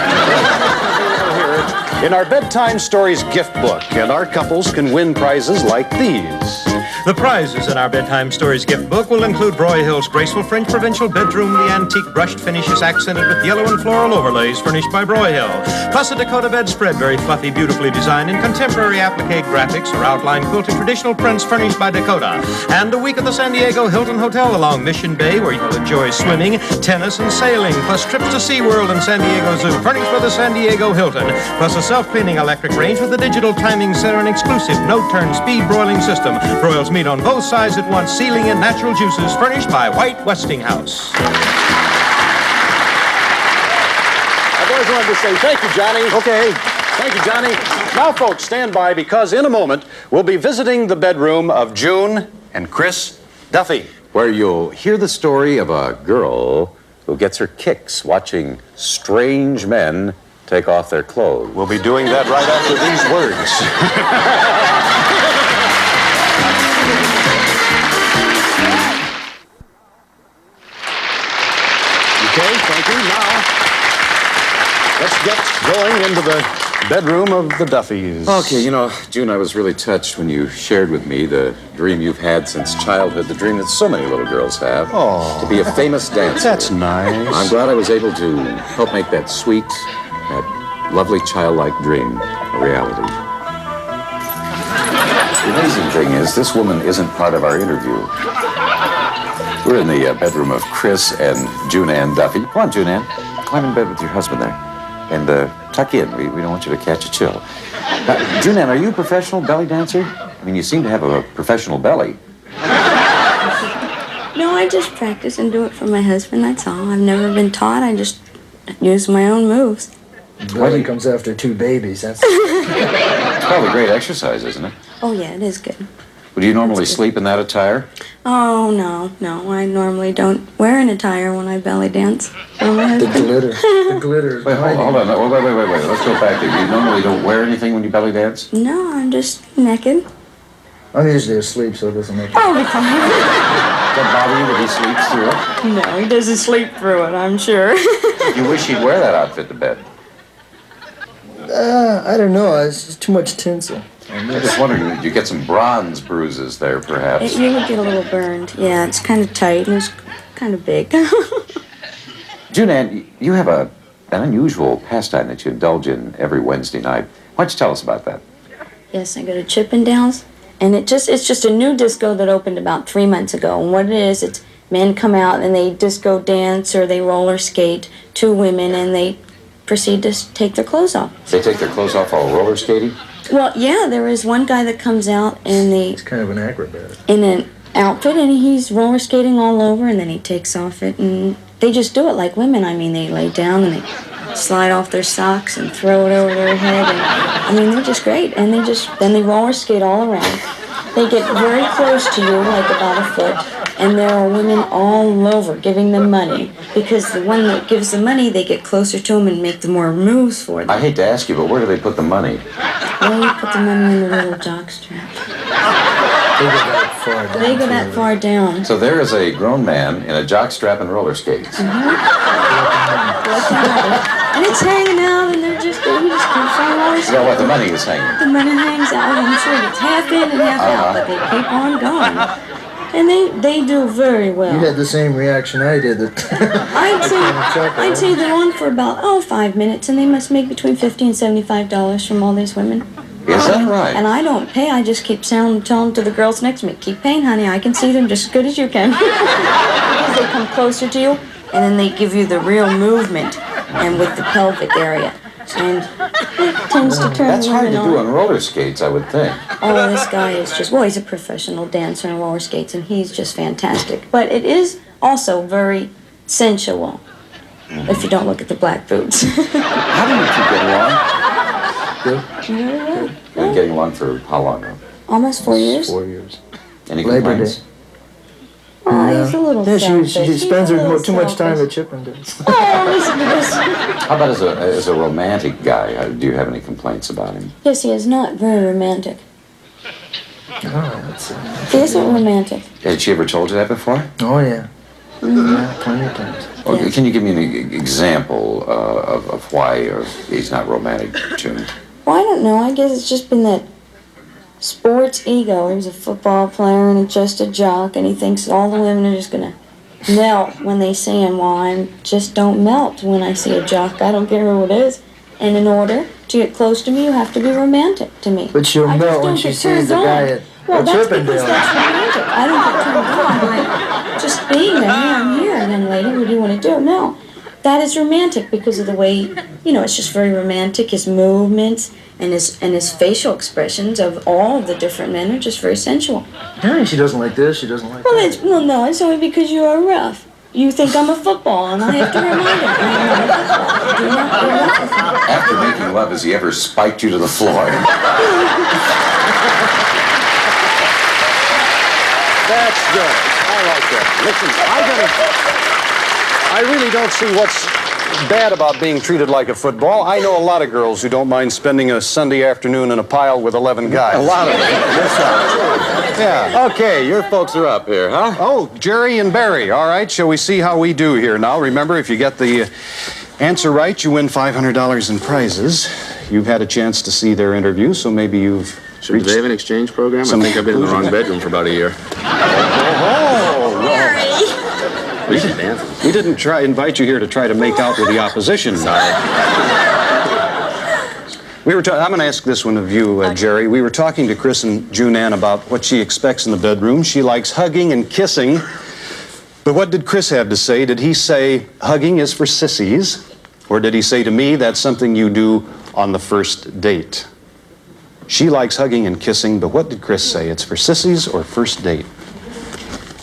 In our bedtime stories gift book, and our couples can win prizes like these. The prizes in our Bedtime Stories gift book will include Broyhill's graceful French provincial bedroom, the antique brushed finishes accented with yellow and floral overlays furnished by Broyhill, plus a Dakota bedspread, very fluffy, beautifully designed in contemporary applique graphics or outline quilted traditional prints furnished by Dakota, and a week at the San Diego Hilton Hotel along Mission Bay where you'll enjoy swimming, tennis, and sailing, plus trips to SeaWorld and San Diego Zoo furnished by the San Diego Hilton, plus a self-cleaning electric range with a digital timing center and exclusive no-turn speed broiling system. Broils meat on both sides at once, sealing in natural juices, furnished by White Westinghouse. I've always wanted to say thank you, Johnny. Okay. Thank you, Johnny. Now, folks, stand by because in a moment we'll be visiting the bedroom of June and Chris Duffy, where you'll hear the story of a girl who gets her kicks watching strange men take off their clothes. We'll be doing that right after these words. Okay, thank you. Now, let's get going into the bedroom of the Duffys. Okay, you know, June, I was really touched when you shared with me the dream you've had since childhood, the dream that so many little girls have, to be a famous dancer. That's nice. I'm glad I was able to help make that sweet, that lovely childlike dream a reality. The amazing thing is, this woman isn't part of our interview. We're in the bedroom of Chris and June Ann Duffy. Come on, June Ann. Climb in bed with your husband there. And tuck in. We don't want you to catch a chill. June Ann, are you a professional belly dancer? I mean, you seem to have a professional belly. No, I just practice and do it for my husband, that's all. I've never been taught. I just use my own moves. Belly comes after two babies. That's It's probably great exercise, isn't it? Oh, yeah, it is good. Would you normally sleep in that attire? Oh, no. I normally don't wear an attire when I belly dance for my husband. The glitter. Wait, hold on. Wait. Let's go back there. You normally don't wear anything when you belly dance? No, I'm just naked. I'm usually asleep, so it doesn't make Oh, be fine. Does that bother you that he sleeps through it? No, he doesn't sleep through it, I'm sure. You wish he'd wear that outfit to bed. I don't know. It's just too much tinsel. I'm just wondering, did you get some bronze bruises there, perhaps? You would get a little burned. Yeah, it's kind of tight and it's kind of big. June Ann, you have an unusual pastime that you indulge in every Wednesday night. Why don't you tell us about that? Yes, I go to Chippendales, and it's just a new disco that opened about 3 months ago. And what it is, it's men come out and they disco dance or they roller skate, two women, and they proceed to take their clothes off. They take their clothes off while roller skating? Well, yeah, there is one guy that comes out in It's kind of an acrobat. in an outfit, and he's roller skating all over, and then he takes off it, and they just do it like women. I mean, they lay down and they slide off their socks and throw it over their head, and I mean, they're just great. And then they roller skate all around. They get very close to you, like about a foot, and there are women all over giving them money, because the one that gives the money, they get closer to them and make the more moves for them. I hate to ask you, but where do they put the money? Well, you put the money in the little jockstrap. They go that far down. So there is a grown man in a jockstrap and roller skates. And it's hanging out, and he just keeps on roller skating. Yeah, what, the money is hanging? The money hangs out. I'm sure it's half in and half out, but they keep on going. And they do very well. You had the same reaction I did. I'd say they're on for about 5 minutes, and they must make between $50 and $75 from all these women. Is that right? And I don't pay. I just keep telling to the girls next to me, keep paying, honey. I can see them just as good as you can. Because they come closer to you, and then they give you the real movement, and with the pelvic area. And it tends to turn That's hard to women do on roller skates, I would think. Oh, this guy is just, well, he's a professional dancer on roller skates, and he's just fantastic. But it is also very sensual, if you don't look at the black boots. How do you two get along? Good. Been getting along for how long now? Almost 4 years. 4 years. Any Labor complaints? Day. Oh, he's a little selfish. She spends too much time at Chippendales. Oh, listen to this. How about as a romantic guy? Do you have any complaints about him? Yes, he is not very romantic. He isn't romantic. Had she ever told you that before? Oh, yeah. Mm-hmm. Yeah, plenty of times. Okay, can you give me an example of why he's not romantic, June? Well, I don't know. I guess it's just been that sports ego. He was a football player and just a jock, and he thinks all the women are just gonna melt when they see him. Well, I just don't melt when I see a jock. I don't care who it is. And in order to get close to me, you have to be romantic to me. But she'll melt when she sees the guy at Chippendale. That's romantic. I don't get turned on by just being there. Hey, I'm here, young lady. What do you want to do? No. That is romantic because of the way, it's just very romantic. His movements and his facial expressions of all of the different men are just very sensual. Yeah, she doesn't like this, she doesn't like that. Well, no, it's only because you are rough. You think I'm a football, and I have to remind him. After making love, has he ever spiked you to the floor? That's good. I like that. Listen, I really don't see what's bad about being treated like a football. I know a lot of girls who don't mind spending a Sunday afternoon in a pile with 11 guys. A lot of them. Yeah. Okay, your folks are up here, huh? Oh, Jerry and Barry. All right, shall we see how we do here now? Remember, if you get the answer right, you win $500 in prizes. You've had a chance to see their interview, so maybe you've Do they have an exchange program? I think I've been in the wrong bedroom for about a year. We didn't invite you here to try to make out with the opposition. I'm going to ask this one of you, Jerry. We were talking to Chris and June Ann about what she expects in the bedroom. She likes hugging and kissing. But what did Chris have to say? Did he say hugging is for sissies? Or did he say to me that's something you do on the first date? She likes hugging and kissing, but what did Chris say? It's for sissies or first date?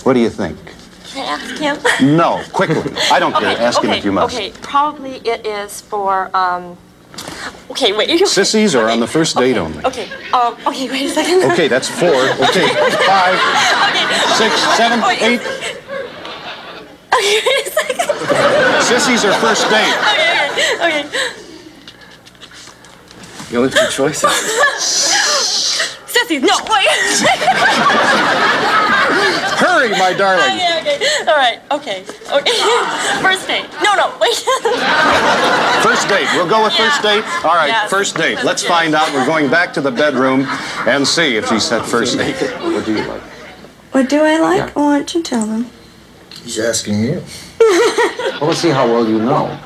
What do you think? Can I ask him? No, quickly. I don't care. Ask him if you must. Okay, probably it is for, okay, wait. Sissies are on the first date only. Okay, okay, wait a second. Okay, that's 4. Okay, 5, 6, 7, 8. Okay, wait a second. Sissies are first date. Okay. You only have 2 choices. Sissies, no, wait. Hurry, my darling. Okay. All right, okay. First date. No, wait. First date. We'll go with first date. All right, Yes. First date. Let's find out. We're going back to the bedroom and see if she said first date. What do you like? What do I like? Yeah. Oh, why don't you tell them? He's asking you. Well, let's see how well you know.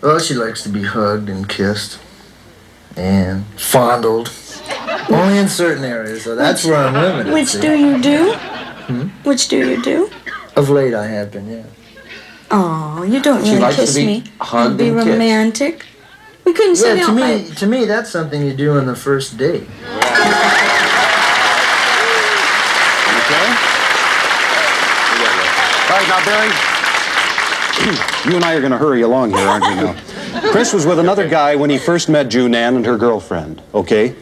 Well, she likes to be hugged and kissed and fondled. Only in certain areas, so that's where I'm limited. Which see? do you do? Which do you do? Of late, I have been, yeah. Oh, you don't She really likes kiss to be me. hugged Be and kissed. romantic. We couldn't sit Yeah, down. to me, that's something you do on the first date. Okay. All right, now, Barry, you and I are going to hurry along here, aren't we now? Chris was with another guy when he first met June Ann and her girlfriend, okay?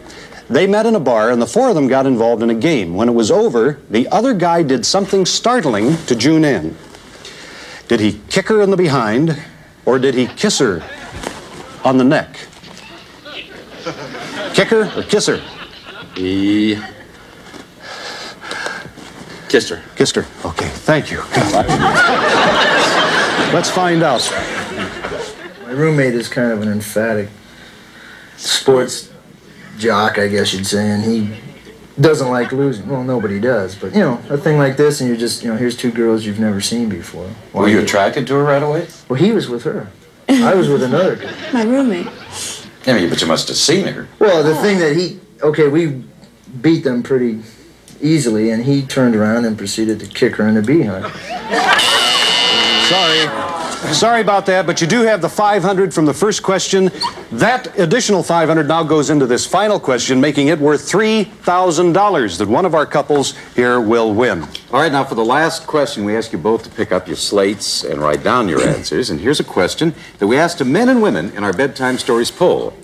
They met in a bar, and the 4 of them got involved in a game. When it was over, the other guy did something startling to June Ann. Did he kick her in the behind, or did he kiss her on the neck? Kick her or kiss her? He kissed her. Kissed her. Okay, thank you. Let's find out. My roommate is kind of an emphatic sports jock, I guess you'd say, and he doesn't like losing. Well, nobody does, but, a thing like this, and you're just, here's 2 girls you've never seen before. Were you attracted to her right away? Well, he was with her. I was with another girl. My roommate. Yeah, but you must have seen her. Well, the thing that we beat them pretty easily, and he turned around and proceeded to kick her in the behind. Sorry about that, but you do have the 500 from the first question. That additional 500 now goes into this final question, making it worth $3,000 that one of our couples here will win. All right, now for the last question, we ask you both to pick up your slates and write down your answers. And here's a question that we ask to men and women in our Bedtime Stories poll.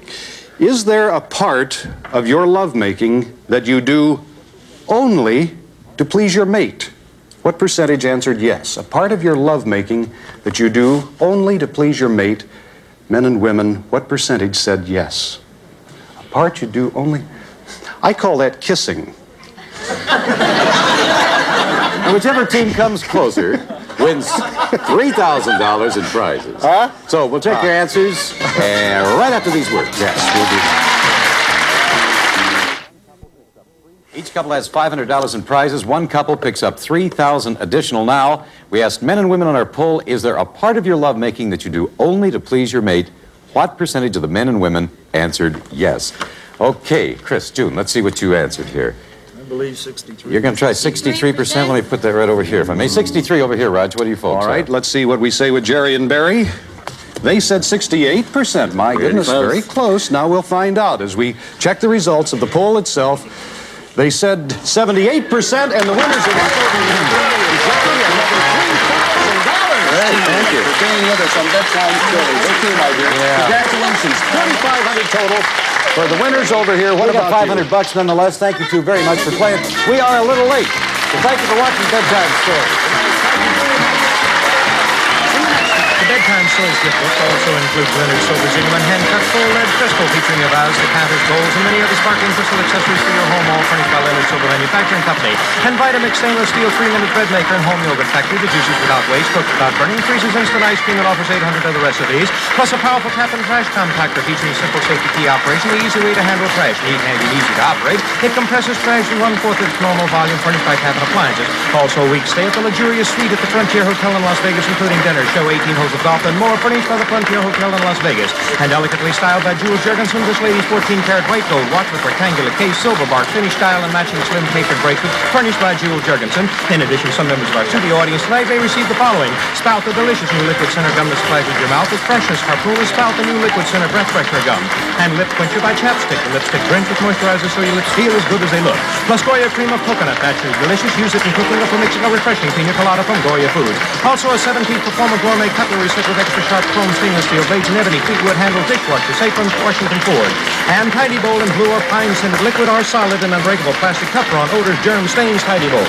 Is there a part of your lovemaking that you do only to please your mate? What percentage answered yes? A part of your lovemaking that you do only to please your mate. Men and women, what percentage said yes? A part you do only... I call that kissing. And whichever team comes closer wins $3,000 in prizes. So we'll take your answers right after these words. Yes, we'll do that. Each couple has $500 in prizes. One couple picks up $3,000 additional now. We asked men and women on our poll, is there a part of your lovemaking that you do only to please your mate? What percentage of the men and women answered yes? Okay, Chris, June, let's see what you answered here. I believe 63. You're going to try 63%? Let me put that right over here, if I may. 63 over here, Raj. What do you folks All right, let's see what we say with Jerry and Barry. They said 68%. My goodness, very close. Now we'll find out as we check the results of the poll itself. They said 78%, and the winners are Thank you for being with us on Bedtime Stories. Okay, my dear. Congratulations. $2,500 total for the winners over here. What about $500 nonetheless. Thank you two very much for playing. We are a little late, so thank you for watching Bedtime Stories. The Bedtime Stories gift book also includes Leonard Silver's England hand-cut full lead crystal featuring a vase, decanters, bowls, and many other sparkling crystal accessories for your home, all furnished by Leonard Silver Manufacturing Company. And Vitamix stainless steel 3-minute bread maker and home yogurt factory that juices without waste, cooks without burning, freezes instant ice cream, and offers 800 other recipes. Plus a powerful tap and trash compactor featuring simple safety key operation, the easy way to handle trash. Neat, handy, and easy to operate. It compresses trash in 1/4 its normal volume, furnished by Tap and Appliances. Also a week stay at the luxurious suite at the Frontier Hotel in Las Vegas, including dinner, show, 18 holes of golf, and more, furnished by the Frontier Hotel in Las Vegas. And elegantly styled by Jules Jurgensen, this lady's 14-karat white gold watch with rectangular case, silver bark, finished dial, and matching slim tapered bracelet, furnished by Jules Jurgensen. In addition, some members of our studio audience tonight may receive the following: Spout, the delicious new liquid center gum that splashes your mouth with freshness. Harpoon is Spout, the new liquid center breath freshener gum. And Lip Quencher by Chapstick, the lipstick drench with moisturizer so your lips feel as good as they look. Plus Goya cream of coconut, naturally delicious. Use it in cooking or for mixing a refreshing pina colada from Goya Foods. Also a 7-piece Performer Gourmet cutlery set with extra sharp chrome stainless steel blades and ebony fleetwood handle dishwasher, safe from Washington Ford. And Tidy Bowl in blue or pine scented liquid or solid and unbreakable plastic cover on odors, germs, stains, Tidy Bowl.